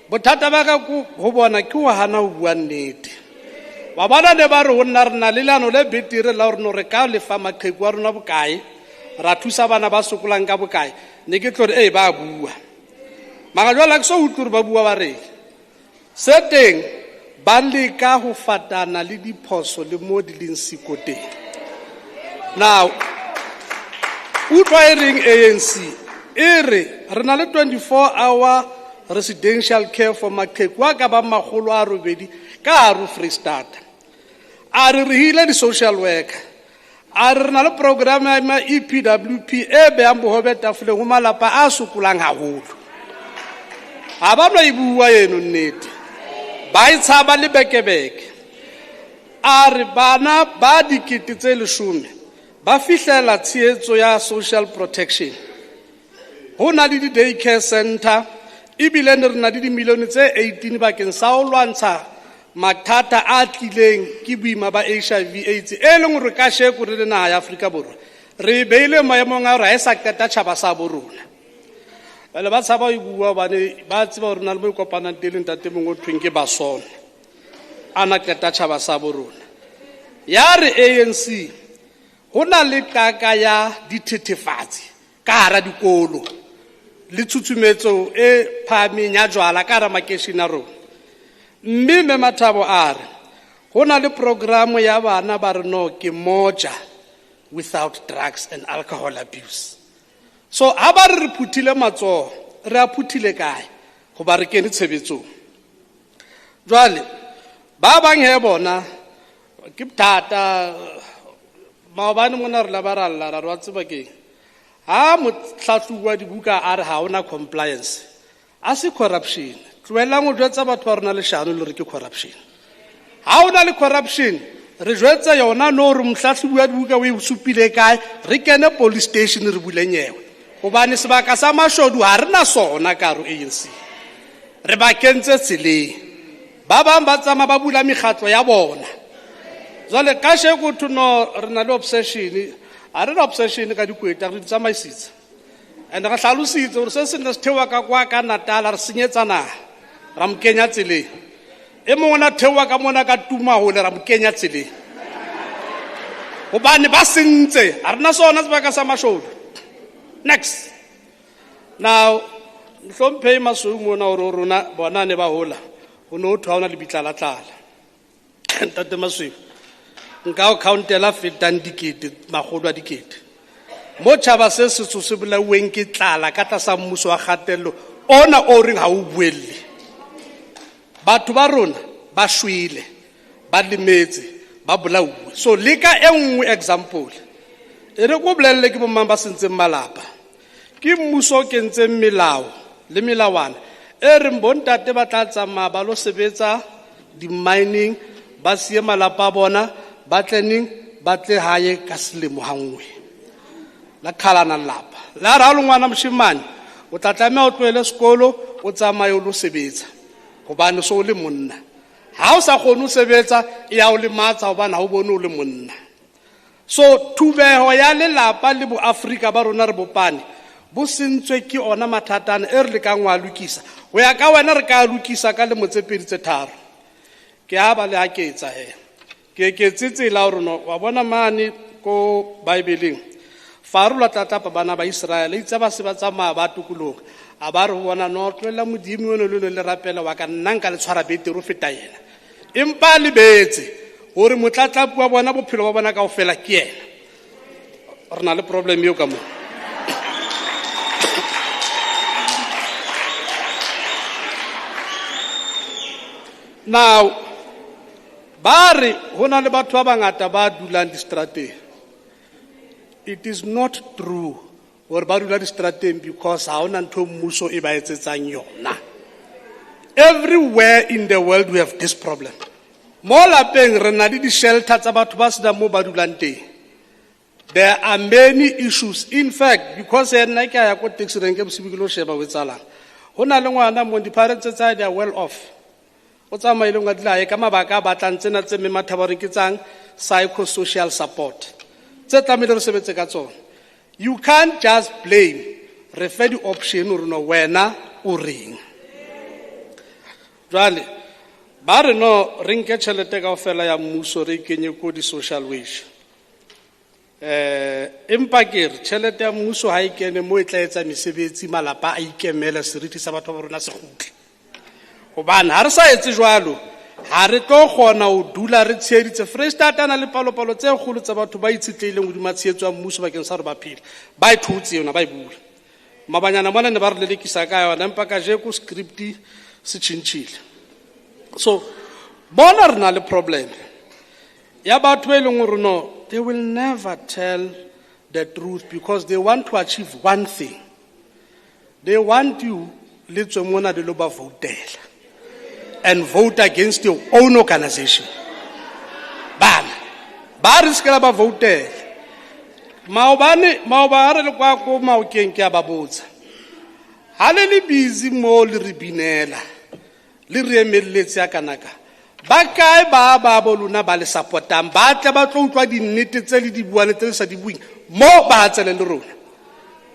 Bothata ba ka go bona ke o hana ho bua nnete. Ba bana ne ba re ho nna rena le lano le betire la hore no re ka le fa maqheku a rona bokae ra thusa bana ba sokolang ka bokae ne ke tlo re ba bua mara jwale ke so utlwe ba bua ba re seteng ba leka ho fatana le diphoso le mo di leng sikoteng. Now utlwaering ANC re na le 24-hour residential care for maqheku a ka ba 800 ka hare Free State. A re hile di social worker a re na le program ya EPWP e behang bohobe tafoleng ho malapa a sokolang haholo. Ha ba no e bua eno nnete ba e tshaba le bekebeke. A re bana ba dikete tse 10 ba fihlela tshehetso ya social protection. Ho na le di-day care center ebile re na le dimilione tse 18 bakeng sa ho lwantsha mathata a tlileng ke boima ba HIV AIDS e leng hore ka sheko re le naha ya Afrika Borwa re beile maemong a hore ha e sa qeta tjhaba sa bo rona. Bale ba tshaba ho bua bane ba tseba hore na le mo kopanang teng ntate mongwe o thweng ke basona ana qeta tjhaba sa bo rona. Ya re ANC ho na le kaka ya dithethefatsi ka hara dikolo le tsutsumetso e phameng ya jwala ka hara makeishene a rona. Mme Mme Mathabo a re ho na le programo ya bana ba re no ke moja without drugs and alcohol abuse. So ha ba re phuthile matsoho re a phuthile kae go ba re kene tshebetsong. Jwale ba bang he bona ke thata maobane mona re la ba ralla ra wa tseba ke ha motlhatlhuwa dibuka a re ha ona compliance a se corruption. Tloelang o jwetsa batho ba rona le shano le re ke corruption. Ha ona le corruption re jwetsa yona no re motlhatlhuwa dibuka o e supile kae re kene police station re bulenyewe hobane sebaka sa mashodu ha rena sona ka ro ANC re ba kentse tseleng ba bang ba tsama ba bula mekgatlo ya bona. Jwale ka sheko thuno re na le obsession a re na obsession ka dikweta re tsamaisitse and ga hlalositse gore se se ne se theoa ka kwa ka Natal re senyetsana ra mo kenya tseleng e mongwe na theoa ka mona ka Tumahole ra mo kenya tseleng gobane ba sentse a rena sona sebaka sa mashodu. Next. Now mhlomphei Masweu mona gore rona bona ne ba hola go no thwa ona le bitlalatala ntate Masweu nka o countela fetang dikete magolo a dikete mo tšhaba se setso se bolauweng ke tlala ka tlasa mmuso wa kgatelelo ona o reng ga o buelle batho ba rona ba shwele ba lemetse ba bolauwe. So leka e nngwe example e re go bolelle ke bomang ba sentseng malapa ke mmuso ke ntseng melao le melawana e re bontate ba tla tsamaya ba lo sebetsa di mining ba sie malapa bona ba tleneng ba tle hae ka selemo hangwe la khalana lapa la ra lo ngwana moshimane o tla tlamela o tloele sekolo o tsamaye o lo sebetsa gobane so le monna ha o sa gone o sebetsa ya o le matsa gobane ha o bone o le monna. So thubeho ya lelapa le bo Afrika ba rona re bopane bo sentswe ke ona mathatana e re le ka ngwa lukisa go ya ka wena re ka lukisa ka le motsepedi tse tharo ke ha ba le ha ke etsa ke tsitsela gore no wa bona mane ko Bibeleng Farula tatapa bana ba Israele itse ba se ba tsamaya ba tukuloga a ba re bona no tloela modimo ono le rapela wa ka nna nka le tshwara betero feta yena empa le betse gore motlatlapu wa bona bophelo ba bona ka ofela ke yena re na le problem yo ka mo. Now ba re go na le batho ba bangata ba dulang distrateng. It is not true gore ba dula distrateng because ha ona ntho mmuso e ba etsetsang yona. Everywhere in the world we have this problem. Mo lapeng re na le di-shelter tsa batho ba sena mo ba dulang teng. There are many issues. In fact, because nna ke ya ko taxi rank bosibi ke lo sheba go etsalang go na le ngwana mo di-parents tsa they are well off o tsamaile ngwa dilae ka mabaka a batlang tsena tse me mathaba re ke tsang psychosocial support tse tlamehile re sebetse ka tsona. You can't just blame refer the option or no wena o reng jwale ba re no re nke tšhelete kaofela ya mmuso re kenye ko di-social wage empa ke re tšhelete ya mmuso ha e kene mo e tla etsa mesebetsi malapa a ikemela seriti sa batho ba rona se gutle gobane ha re sa etse jwalo ha re tlo kgona o dula re tsheditse Freestata na le palopalo tse kgolo tsa batho ba itshetleileng godima tsheetso ya mmuso bakeng sa re ba phela ba ithutse yona ba e bula mabanyana mona ne ba re lelekisa ka yona empa ka je ko scripti se tšhintšhile. So bona re na le problem ya batho ba leng gore no they will never tell the truth because they want to achieve one thing. They want you le tswe mona le lo ba votela and vote against your own organization. Bana ba riskela ba votela maobane le kwa ko maokeng ke a ba botsa ha le busy mo le re binela le re emelletse ya kanaka ba kae ba bolona ba le supportang ba tla ba tlo utlwa dinnete tse le di buane tse sa di buing mo ba tsele le rona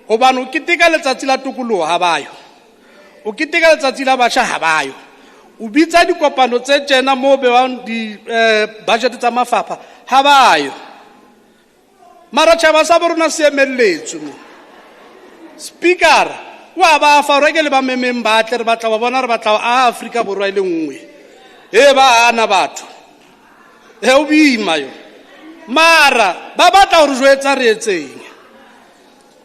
gobane o keteka letsatsi la tokologo ha bayo o keteka letsatsi la batšha ha bayo o bitsa dikopano tse tsena mo bewang di budget tsa mafapha ha bayo mara tšhaba sa borona se emelletswe mo speaker wa ba fa re ke le ba memeng ba tle re batla ba bona re batla a Afrika borwa ile nngwe e ba ana batho e o bima yo mara ba batla gore jwetsa re etseng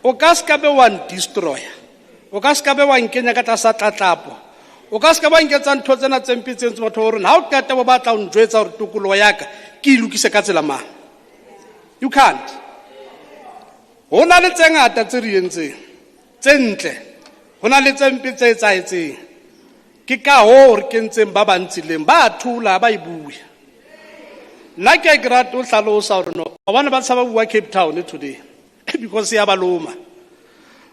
o ka ska be one destroyer o ka ska be wa nkenya ka tlasa tlatlapo o ka ska ba nketsa ntho tsena tse mpitseng batho gore ha o qeta bo batla o njwetsa gore tokologo yaka ke ilukise ka tsela mang. You can't. Hona le tse ngata tse re entseng tse ntle hona le tse mpe tse etsaetseng ke ka ho re kentseng ba bantsileng ba thula ba ibuya nna ke grad o hlalosa gore no bona ba tsaba bua Cape Town today because ya baloma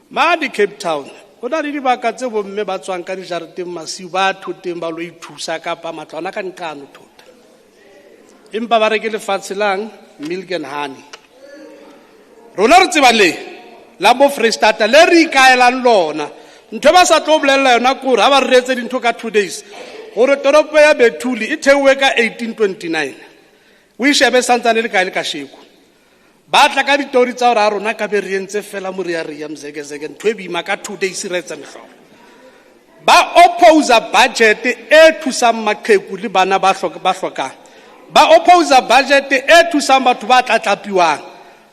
ma di Cape Town go na le dibaka tse bomme ba tswang ka dijareteng masiu ba thoteng ba lo ithusa ka pa matlwana ka nkano thota empa ba re ke lefatshe lang milk and honey rona re tseba le la mo Freestata le re ikaelang lona ntho ba sa tlo bolela yona kore ha ba retse dintho ka 2 days gore toropo ya Bethuli e thewe ka 1829 o ishebe santsane le kae le kasheko ba tla ka ditori tsa gore a rona ka be re entse fela mo re ya mzegezege ntho e boima ka 2 days re etsa mehlolo ba oppose budget e thusang maqheku le bana ba hlokang ba oppose budget e thusang batho ba tlatlapiwang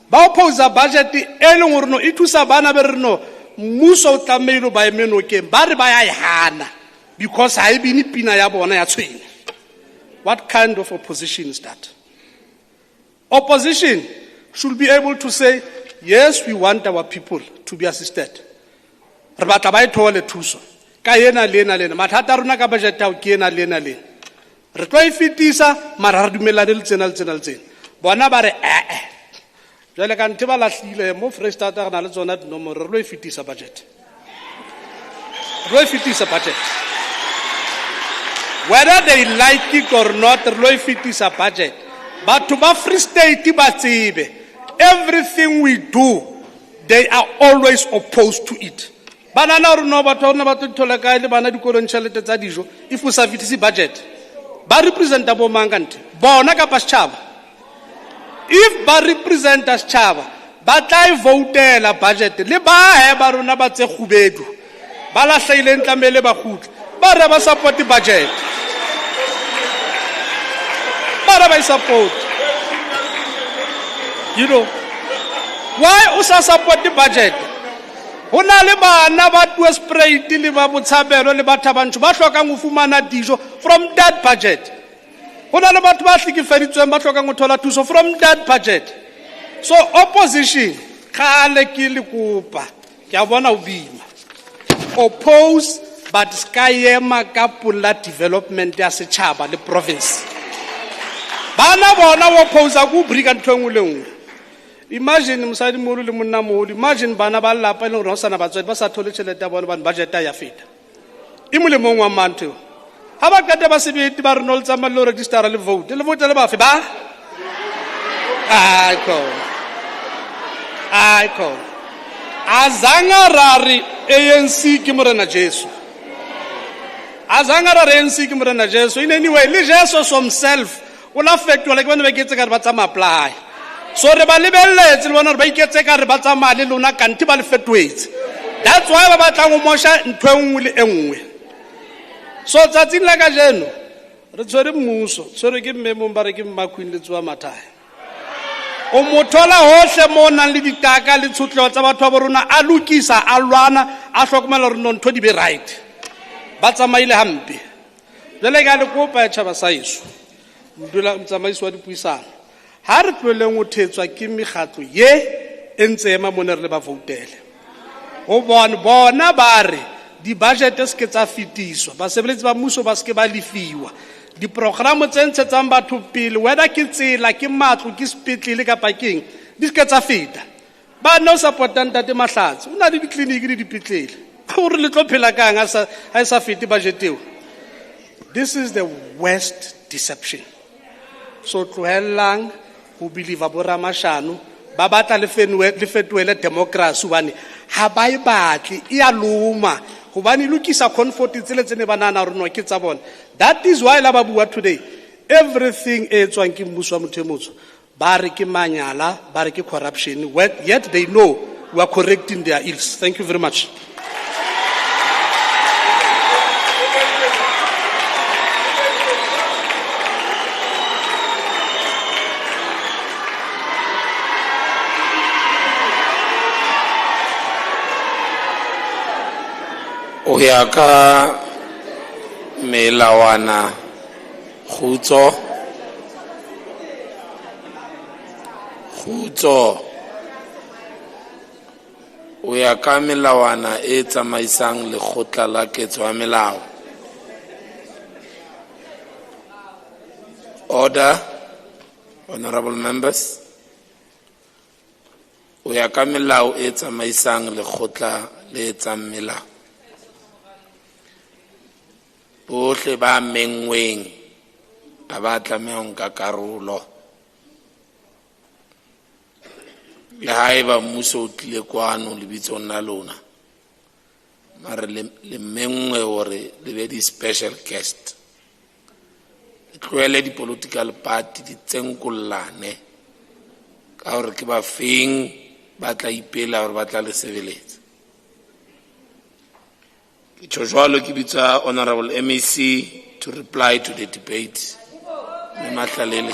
ba oppose budget e leng gore no e thusa bana be re no mmuso o tlameile ba emenokeng ba re ba ya hana because ha e bini pina ya bona ya tshwene. What kind of opposition is that? Opposition should be able to say, yes, we want our people to be assisted. Re batla ba e thole thuso ka ena le mathata a rona ka budget ya ke ena le re tlo e fetisa mara re dumelane le tsena bona ba re jwale ka nthe ba lahlile mo Freestata ga na le tsona dinomoro re lo e fetisa budget whether they like it or not re lo e fetisa budget batho ba Free State ba tsebe everything we do they are always opposed to it. Banana or no batho na batho thola kae le bana dikolong tšhelete tsa dijo if o sa fetise budget ba representa bo mangante bona ka pasitšhaba if ba representa setšhaba ba tla e votela budget le ba ba rona ba tse khubedu ba la hlaile ntlamele ba khutla ba re ba support budget ba re ba support. You know why usa support the budget? Hona le bana ba Tweespruit le ba Botshabelo le ba Thabantsho ba hlokang go fumana dijo from that budget. Hona le batho ba hlekefeditsweng ba hlokang go thola thuso from that budget. So opposition khale ke le kopa ke a bona o bima oppose but skayema ka pula development ya setšhaba le province bana bona wo oppose go briga ntho le nngwe. Imagine mosadi molo le monna moholo, imagine bana ba lapa le gore sana batswadi ba sa thole tšhelete ya bona ba budget ya feta e mo le mong wa mantho ha ba kata ba sebete ba re no le tsamaya le register le vote le ba fe ba azanga rari ANC ke morena Jesu azanga rari ANC ke morena Jesu in any way le Jesu himself o la fetwa le bana ba ke tse ka ba tsama apply. So re ba lebelletse le bona re ba iketse ka re ba tsamaya le lona kanti ba le fetwetse. That's why ba batla go mosha ntho engwe le engwe. So tsatsing la ka jeno re tshwere mmuso tshwere ke mmemo ba re ke mmakhwin le tswa mathai o mothola hohle mo nang le ditaka le tshotlego tsa batho ba rona a lokisa a lwana a hlokomela re no ntho di be right ba tsamaile hampe jale ka le kopa ya tšhaba sa iso ndula mtsamaisi wa dipuisano ha re tloleng o thetswa ke megatlo ye entse ema mone re le ba voutele go bona ba re di budget se ke tsa fetiswa ba sebeletsi ba mmuso ba se ke ba lefiwa di programo tse ntshetsang batho pele whether ke tsela ke matlo ke sepetlele ka pakeng di se ke tsa feta ba no supportang tate Mahlatsi o na le ditleliniki le dipetlele gore le tlo phela kang ha sa fete budget eo. This is the worst deception. So tlohellang go believe bo ramashano ba batla le fetwele democracy bane ha ba e batle e a loma gobane lokisa comfort tsele tsene banana re no ke tsa bona. That is why la ba bua today everything e tswang ke mmuso wa mothemotso ba re ke manyala ba re ke corruption yet they know we are correcting their ills. Thank you very much. O ya ka melawana khutso o ya ka melawana e tsamaisang lekgotla la ketso ya melao. Order, honorable members. O ya ka melao e tsamaisang lekgotla le tsang melao. Bohle ba mengweng a ba tlamehang ka karolo le haeba mmuso o tlile kwano lebitsong la lona mare le mengwe hore le be di special guest le tlohele di political party di tsenkollane ka hore ke ba feng ba tla ipela hore ba tla le sebeletsa. Ke tjho jwalo ke bitsa Honorable MEC to reply to the debate. Me Mahlalele.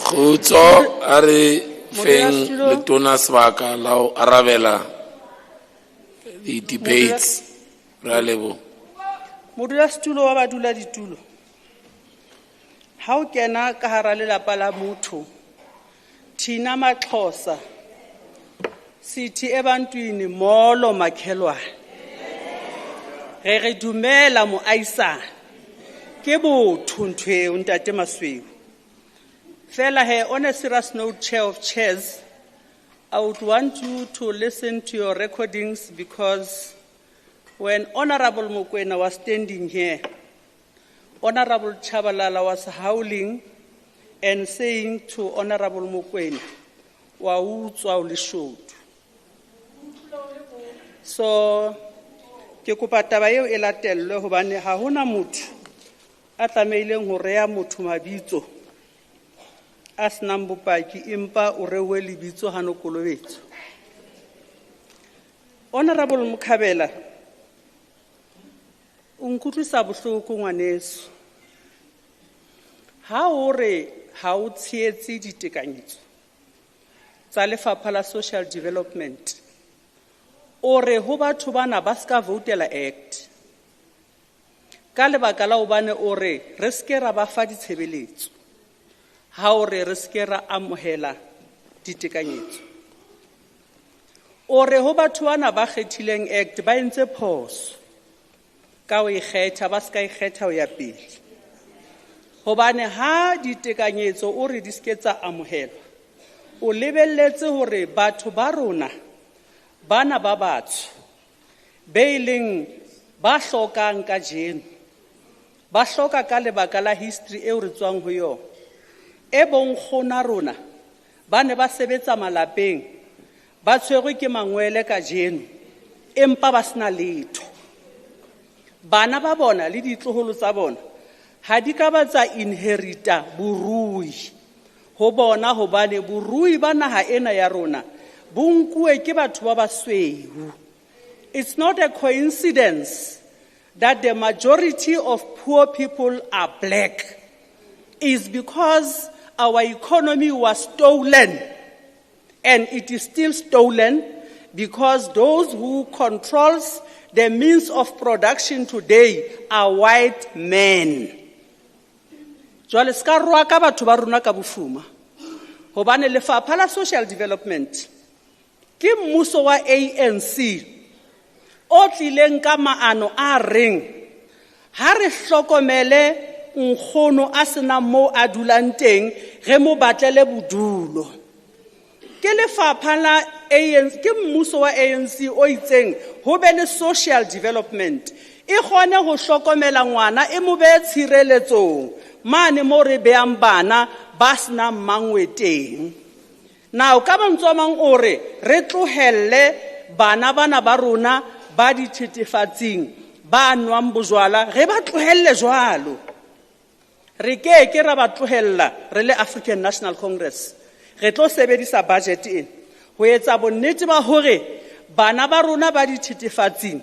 Khutso are feng le tona sebaka la ho arabela the debates ra lebo. Modulasetulo wa badula ditulo. Ha o kena ka hara lelapa la motho, thina Maxhosa sithi ebantwini molo makhelwane. Re dumela moaisane. Ke botho ntwe eo ntate Masweu. Fela he, on a serious note, Chair of Chairs, I would want you to listen to your recordings because when Honorable Mokoena was standing here, Honorable Chabalala was howling and saying to Honorable Mokoena, "Wa utswa o le shoto." So, ke kopa taba eo e latellwe hobane ha hona motho a tlameileng ho rea motho mabitso as nambopaki impa o rewe lebitso hano kolobetso. Honorable Mukhabela, o nkutlwisa bohloko ngwaneso. Ha o re ha o tsheetse ditekanyetso tsa lefapha la social development, o re ho batho bana ba ska voutela act ka lebaka la hobane o re re ske ra ba fa ditshebeletso, ha o re re ske ra amohela ditekanyetso. O re ho batho bana ba kgethileng act ba entse phoso ka o ikgetha ba ska ikgetha ho ya pele, hobane ha ditekanyetso o re di ske tsa amohelwa, o lebelletse hore batho ba rona bana ba batsho be ileng ba hlokang ka jeno, ba hloka ka lebaka la history eo re tswang ho yona, e bong khona rona ba ne ba sebetsa malapeng ba tshwerwe ke mangwele ka jeno empa ba sena letho. Bana ba bona le ditloholo tsa bona ha di ka ba tsa inherita borui ho bona hobane borui ba naha ena ya rona bo nkuwe ke batho ba basweu. It's not a coincidence that the majority of poor people are black. It's because our economy was stolen, and it is still stolen because those who controls the means of production today are white men. Jwale ska roa ka batho ba rona ka bofuma hobane lefapha la social development ke mmuso wa ANC o tlileng ka maano a reng ha re hlokomele nkgono a sena mo a dulang teng ge mo batlele bodulo. Ke lefapha la ANC, ke mmuso wa ANC o itseng ho be le social development e kgone ho hlokomela ngwana e mo be tshireletsong mane mo re beang bana ba sena mangwe teng. Now ka mantswe a mang o re re tlohelle bana bana ba rona ba dithethefatsing ba nwang bojwala ge ba tlohelle jwalo. Re ke ra ba tlohella re le African National Congress. Re tlo sebedisa budget ena ho etsa bonnete ba hore bana ba rona ba dithethefatsing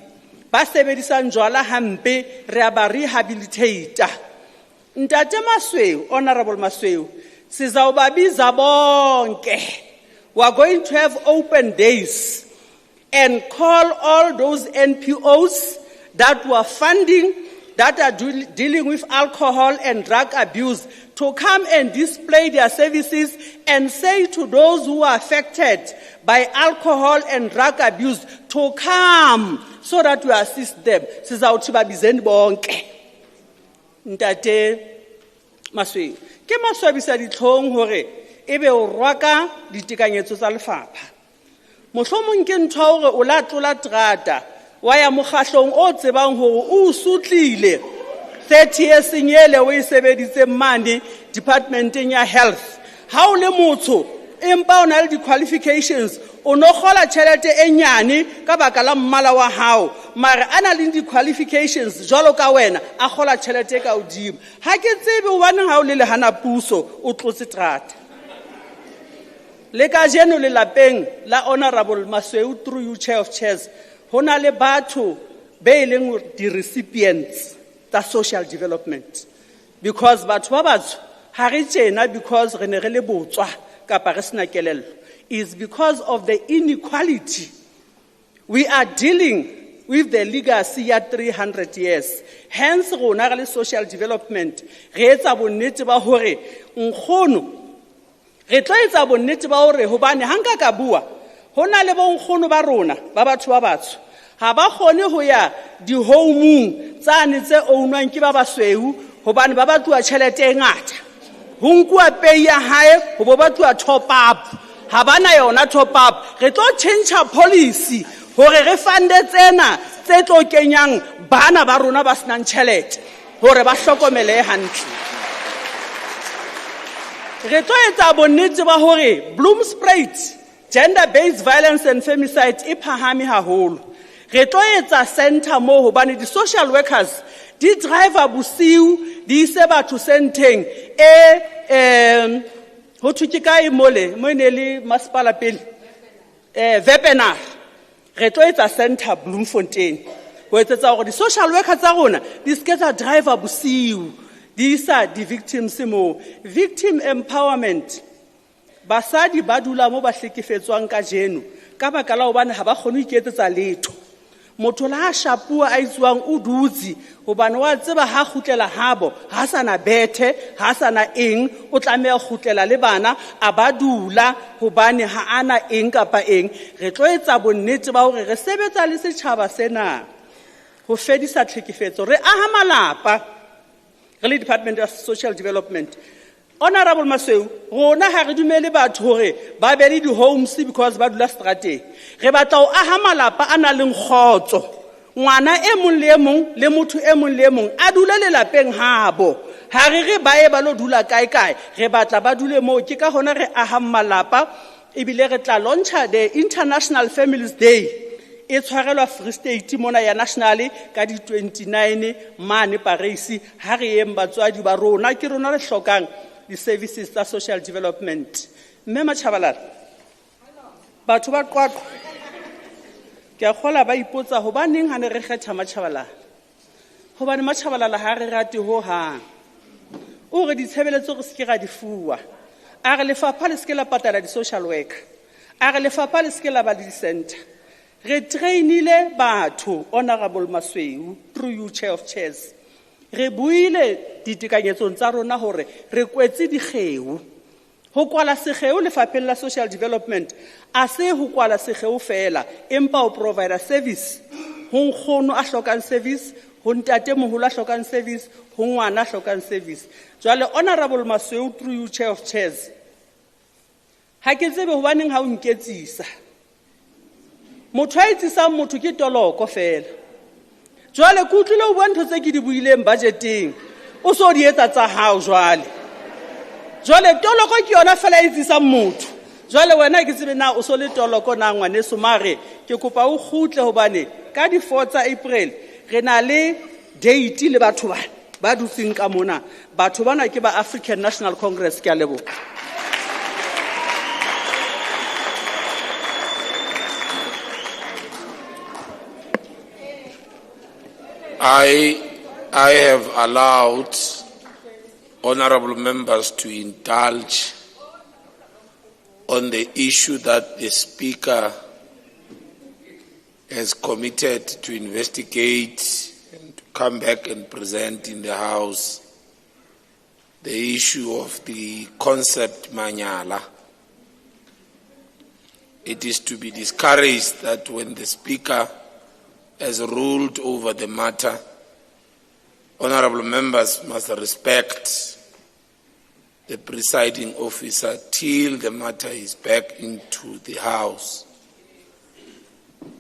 ba sebedisang jwala hampe re a ba rehabilitate. Ntate Masweu, Honorable Masweu, sizawubabiza bonke. We are going to have open days and call all those NPOs that were funding that are dealing with alcohol and drug abuse to come and display their services and say to those who are affected by alcohol and drug abuse to come so that we assist them. Sizawuthi babizeni bonke. Ntate Masweu, ke maswabisa ditlhong hore ebe o rwaka ditekanyetso tsa lefapha. Mohlomong ke ntho hore o la tlola terata wa ya mokgahlong o tsebang hore o sutlile 30 years nyele o isebeditse mane departmenteng ya health. Ha o le motho empa o na le di-qualifications o no gola tšhelete e nyane ka baka la mmala wa hao mare a na le di-qualifications jwalo ka wena a gola tšhelete ka hodimo. Ha ke tsebe hobaneng ha o le lehana puso o tlotse terata. Le ka jeno le lapeng la Honorable Masweu through you Chair of Chairs, ho na le batho be leng di recipients tsa social development, because batho ba batsho ha re tjena because re ne re le botswa kapa re sena kelello, is because of the inequality. We are dealing with the legacy ya 300 years. Hence rona re le social development re etsa bonnete ba hore nkgono re tla etsa bonnete ba hore hobane hanga ka bua hona le bonkgono ba rona ba batho ba batsho ha ba kgone ho ya di home tsane tse ownwang ke ba basweu hobane ba batluwa tšhelete e ngata ho nkuwa pay ya hae ho bo batluwa top up ha bana yona top up. Re tlo change policy hore re fande tsena tse tlo kenyang bana ba rona ba senang tšhelete hore ba hlokomele hantle. Re tlo etsa bonnete ba hore Bloomspruit gender-based violence and femicide e phahame haholo. Re tlo etsa center mo hobane di social workers di driver bosiu di ise batho senteng ho thuke kae mole mo ne le masepala pele Wepener. Re tlo etsa center Bloemfontein ho etsetsa hore di social workers tsa rona di ske tsa driver bosiu di isa di victims mo. Victim empowerment, basadi ba dula mo ba hlekefetswang ka jeno ka baka la hobane ha ba kgone ho iketsetsa letho. Motho la shapua a itswang o dutsi hobane wa tseba ha khutlela habo ha sana bethe ha sana eng o tlameha khutlela le bana a ba dula hobane ha ana eng kapa eng. Re tlo etsa bonnete ba hore re sebetsa le setjhaba sena ho fedisa tlhekefetso. Re aha malapa re le Department of Social Development. Honorable Masweu, rona ha re dumele batho hore ba be le di-homes because ba dula strateng. Re batla ho aha malapa a nang le kgotso. Ngwana e mong le e mong le motho e mong le e mong a dula lelapeng habo. Ha re re ba e ba lo dula kae, re batla ba dule moo. Ke ka hona re aha malapa ebile re tla launcha the International Families Day. E tshwarelwa Free State mona ya nationally ka di 29 mane Parisi. Ha re eng batswadi ba rona ke rona re hlokang the services tsa social development. Mme Machabalala batho ba qwaqwa ke a kgola ba ipotsa hobaneng ha ne re kgetha Machabalala, hobane Machabalala ha re rate ho hang o re ditshebeletso re se ke ga di fuwa a re lefapha le se ke la patala di social worker a re lefapha le se ke la ba di center. Re trainile batho Honorable Masweu through you Chair of Chairs. Re buile ditekanyetsong tsa rona hore re kwetse dikgeu ho kwala segeu lefapheng la social development a se ho kwala segeu fela empa o provider service ho nkgono a hlokang service ho ntate moholo a hlokang service ho ngwana a hlokang service. Jwale Honorable Masweu through you Chair of Chairs, ha ke tsebe hobaneng ha o nketsisa motho a etsisang motho ke toloko fela. Jwale ke utlwile o bua ntho tse ke di buileng budgeteng o so di etsa tsa hao jwale toloko ke yona fela e etsisang motho. Jwale wena ke tsebe na o so le toloko na ngwaneso mare ke kopa o khutle hobane ka di 4 tsa April re na le date le batho ba dutseng ka mona. Batho bana ke ba African National Congress. Ke a leboha. I have allowed honorable members to indulge on the issue that the Speaker has committed to investigate and to come back and present in the House the issue of the concept manyala. It is to be discouraged that when the Speaker has ruled over the matter, honorable members must respect the presiding officer till the matter is back into the House.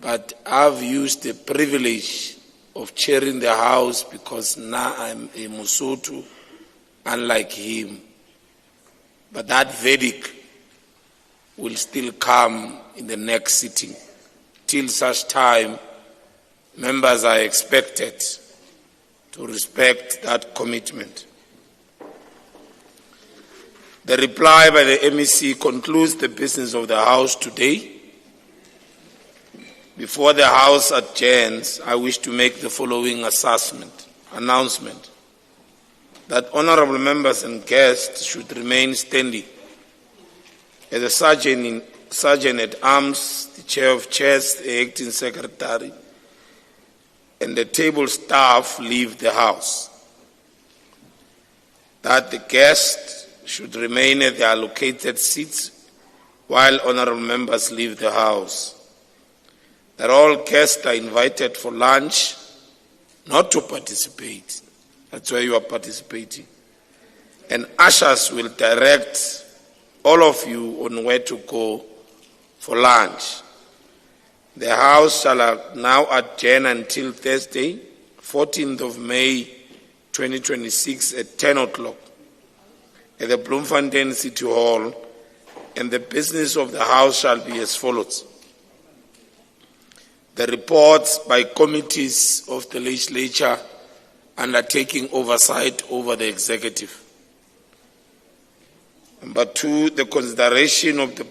But I've used the privilege of chairing the House because now I'm a Mosotho, unlike him. But that verdict will still come in the next sitting. Till such time, members are expected to respect that commitment. The reply by the MEC concludes the business of the House today. Before the House adjourns, I wish to make the following announcement. That honorable members and guests should remain standing as the Sergeant at Arms, the Chair of Chairs, the Acting Secretary, and the table staff leave the House. That the guests should remain at their allocated seats while honorable members leave the House. That all guests are invited for lunch, not to participate. That's why you are participating. And ushers will direct all of you on where to go for lunch. The House shall now adjourn until Thursday, 14th of May, 2026 at 10 o'clock at the Bloemfontein City Hall, and the business of the House shall be as follows. The reports by committees of the legislature undertaking oversight over the executive. Number 2, the consideration of the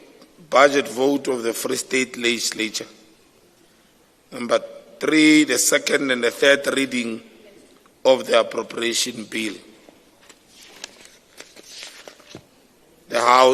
budget vote of the Free State legislature. Number 3, the second and the third reading of the appropriation bill. The House